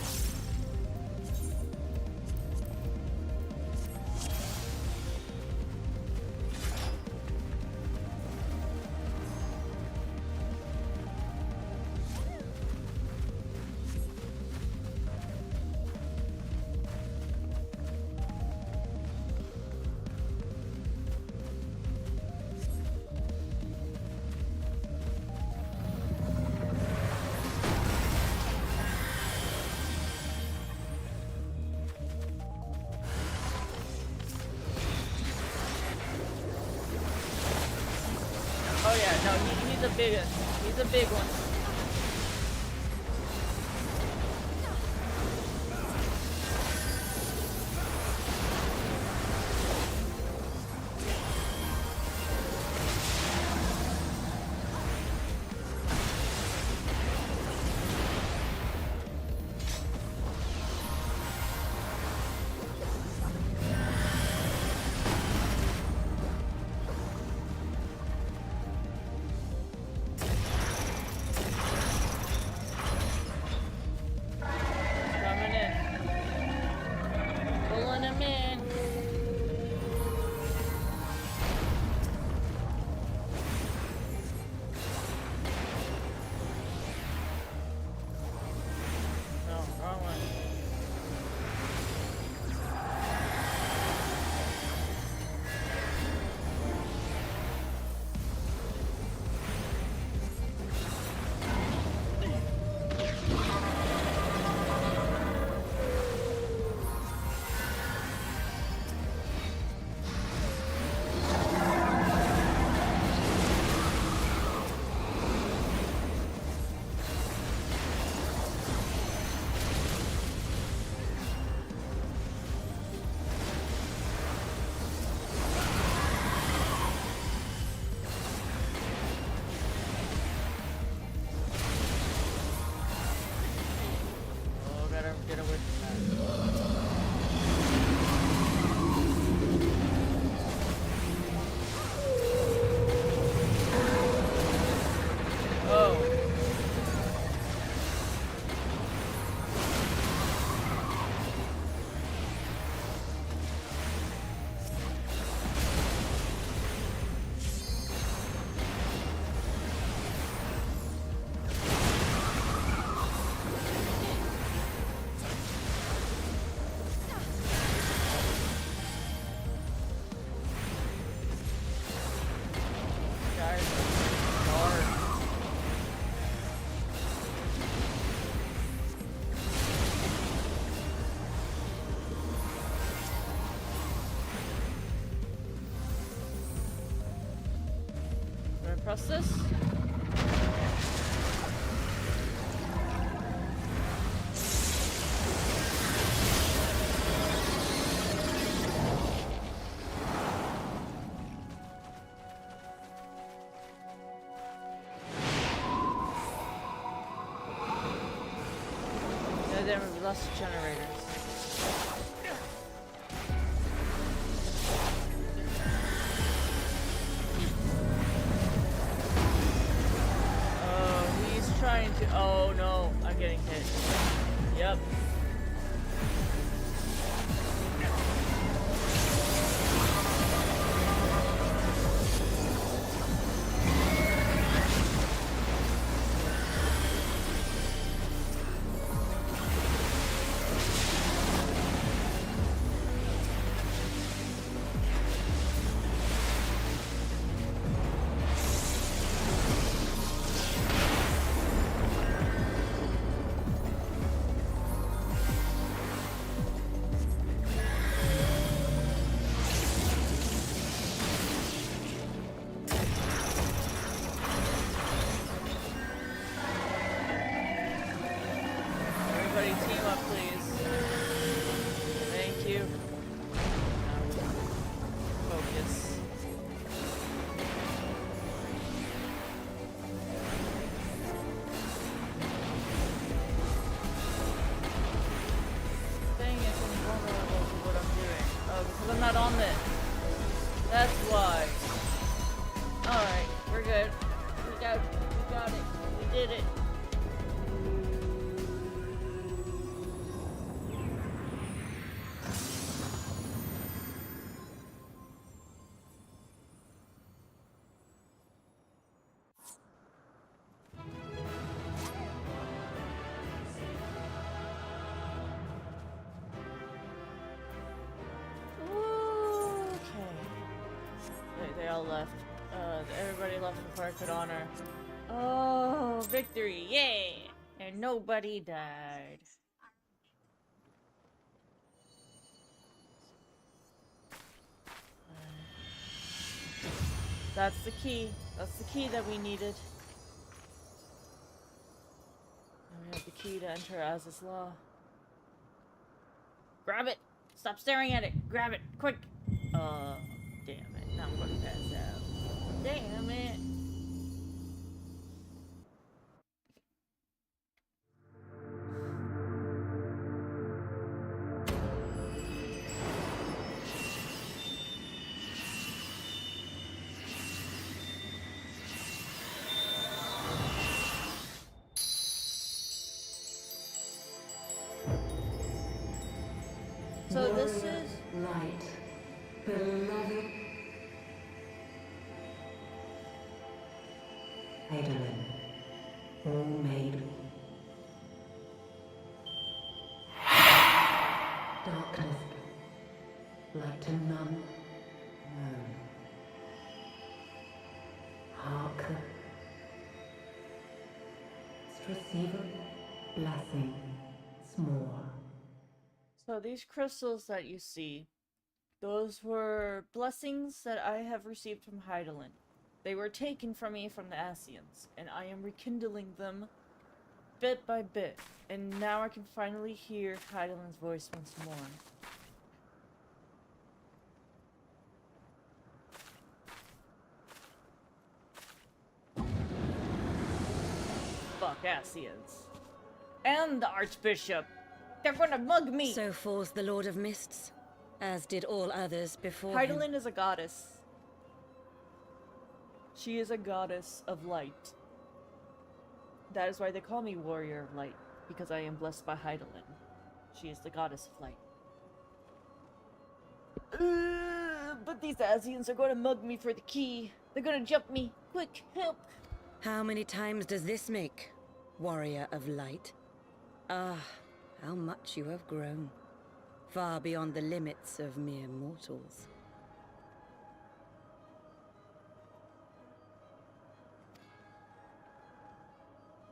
Yeah, no, he's a big one. He's a big one. Press this. Yeah, there are less generators. Trying to. Oh no, I'm getting hit. Yep. Team up, please. Thank you. Focus. Thing is invulnerable to what I'm doing. Oh, because I'm not on it. That's why. Alright, we're good. We got it. We did it. They all left. Everybody left before I could honor. Oh, victory! Yay! And nobody died. That's the key. That's the key that we needed. And we have the key to enter Az's Law. Grab it! Stop staring at it! Grab it! Quick! Damn it. Now I'm gonna pass out. Damn it! So this is light, beloved Eidolon, all made darkness, light to none known. Hark, receiver blessing small. So these crystals that you see, those were blessings that I have received from Hydaelyn. They were taken from me from the Ascians, and I am rekindling them bit by bit. And now I can finally hear Hydaelyn's voice once more. Fuck Ascians. And the Archbishop. They're gonna mug me! So falls the Lord of Mists, as did all others before him. Hydaelyn is a goddess. She is a goddess of light. That is why they call me Warrior of Light, because I am blessed by Hydaelyn. She is the goddess of light. But these Ascians are gonna mug me for the key. They're gonna jump me. Quick, help! How many times does this make, Warrior of Light? Ah, how much you have grown. Far beyond the limits of mere mortals.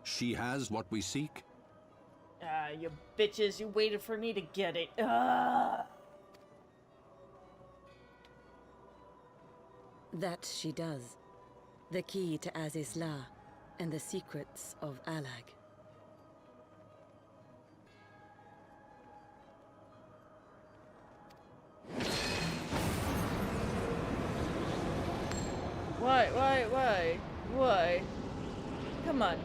She has what we seek? Ah, you bitches, you waited for me to get it. Ah! That she does. The key to Azizla and the secrets of Alag. Why? Come on.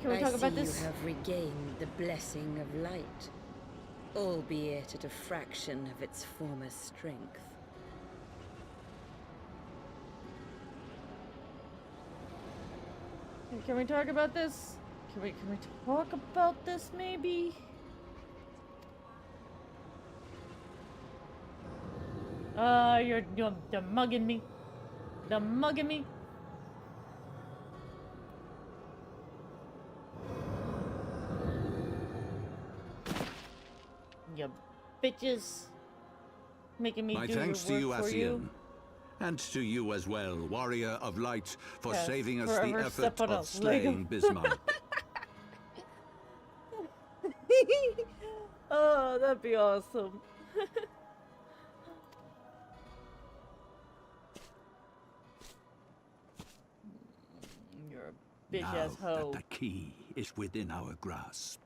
Can we talk about this? I see you have regained the blessing of light, albeit at a fraction of its former strength. Can we talk about this? Can we talk about this maybe? You're mugging me. They're mugging me. You bitches. Making me My do thanks to your you, work for Ascian. you. And to you as well, Warrior of Light, for Yes, saving us the forever effort step on of a slaying leg. Bismarck. Oh, that'd be awesome. You're a bitch ass Now hoe. that the key is within our grasp,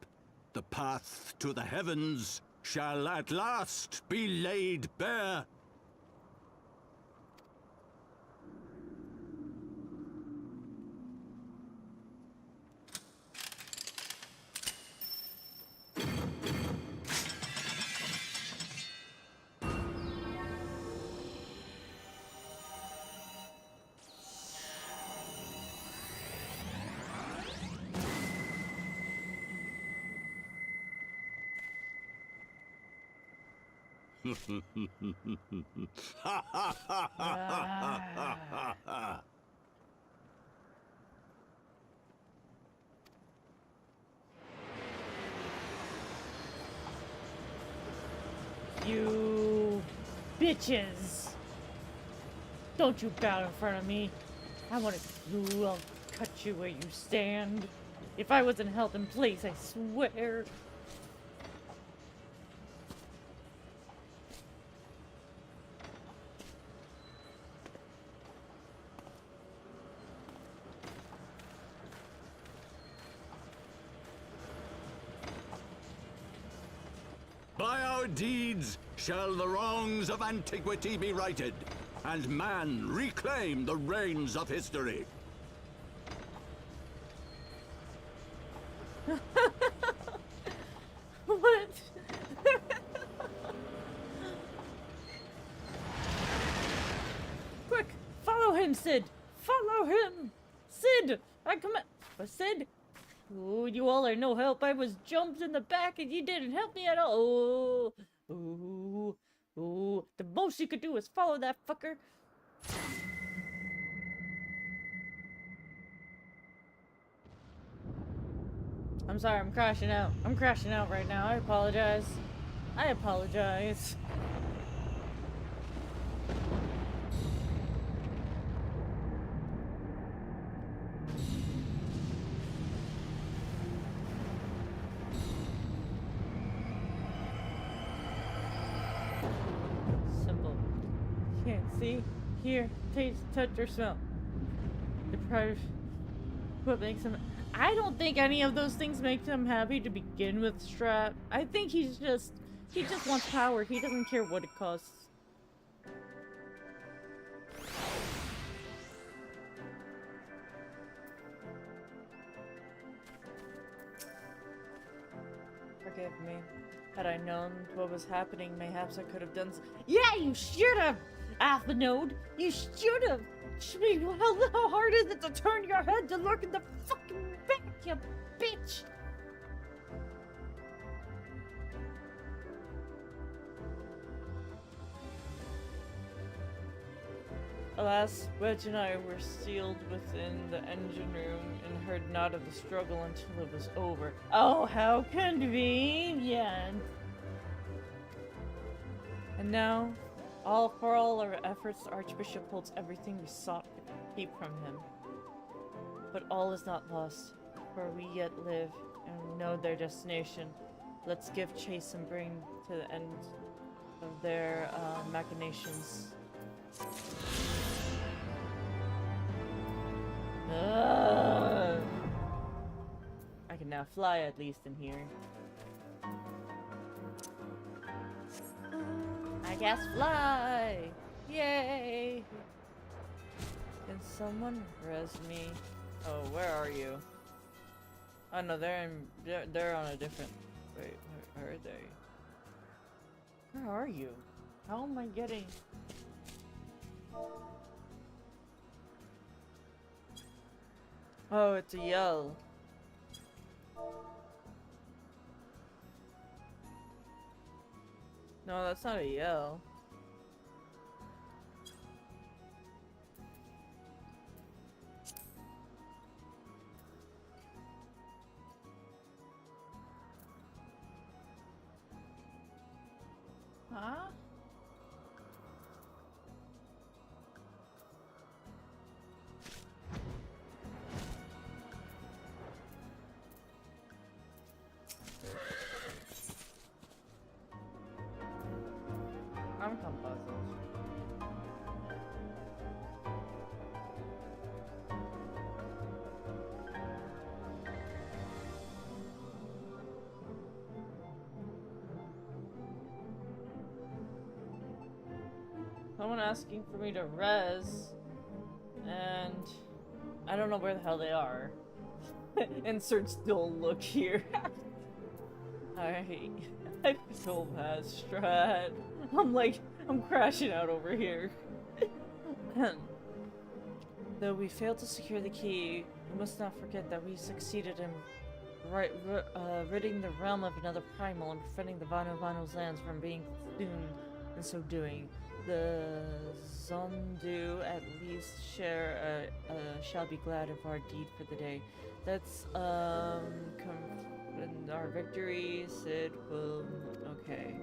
the path to the heavens shall at last be laid bare. You bitches! Don't you bow in front of me. I want to. I'll cut you where you stand. If I wasn't held in place, I swear. our deeds shall the wrongs of antiquity be righted, and man reclaim the reins of history. What? Quick, follow him, Sid. Follow him, Sid. I come. Sid. Oh, you all are no help. I was jumped in the back and you didn't help me at all. Oh. The most you could do is follow that fucker. I'm sorry, I'm crashing out. I'm crashing out right now. I apologize. I apologize. Simple. Can't see, hear, taste, touch, or smell. Deprived. What makes him... I don't think any of those things make him happy to begin with, Strat. I think he just wants power. He doesn't care what it costs. Forgive me. Had I known what was happening, mayhaps I could have done Yeah, you should have! Alpha Node! You should have! How hard is it to turn your head to look in the fucking back, you bitch? Alas, Wedge and I were sealed within the engine room and heard not of the struggle until it was over. Oh, how convenient! And now, for all our efforts, the Archbishop holds everything we sought to keep from him. But all is not lost, for we yet live, and we know their destination. Let's give chase and bring to the end of their machinations. I can now fly, at least, in here. I guess fly! Yay! Can someone res me? Oh, where are you? Oh no, they're on a different... Wait, where are they? Where are you? How am I getting... Oh, it's a yell. No, that's not a yell. Huh? I'm composite. Someone asking for me to res, and I don't know where the hell they are. Insert still look here. I feel bad, Strat. I'm crashing out over here. Though we failed to secure the key, we must not forget that we succeeded in ridding the realm of another primal and preventing the Vano's lands from being consumed in so doing. The Zondu at least shall be glad of our deed for the day. Let's our victory, Sid will okay.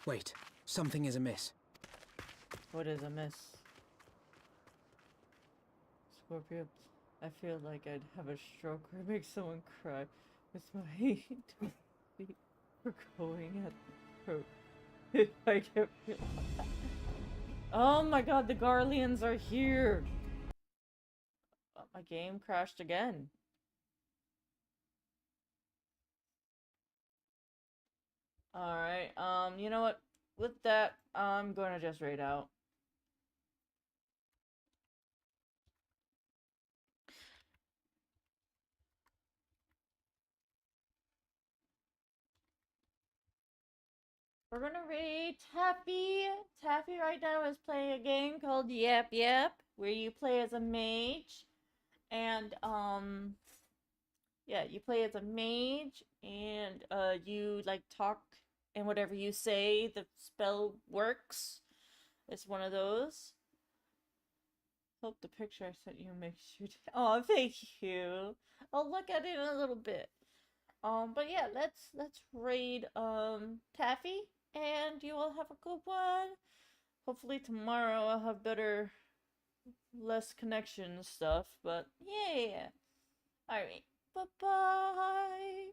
Wait, something is amiss. What is amiss? Scorpio, I feel like I'd have a stroke or make someone cry with my feet for going at the throat. I can't feel. Oh my god, the Garleans are here! Oh, my game crashed again. Alright, you know what? With that, I'm gonna just raid out. We're gonna raid Taffy. Taffy right now is playing a game called Yap Yap, where you play as a mage. And, yeah, you play as a mage, and, you, like, talk, and whatever you say, the spell works. It's one of those. Hope the picture I sent you makes you... Oh, thank you. I'll look at it in a little bit. But yeah, let's raid, Taffy, and you all have a good one. Hopefully tomorrow I'll have better, less connection stuff, but yeah. Alright, bye-bye.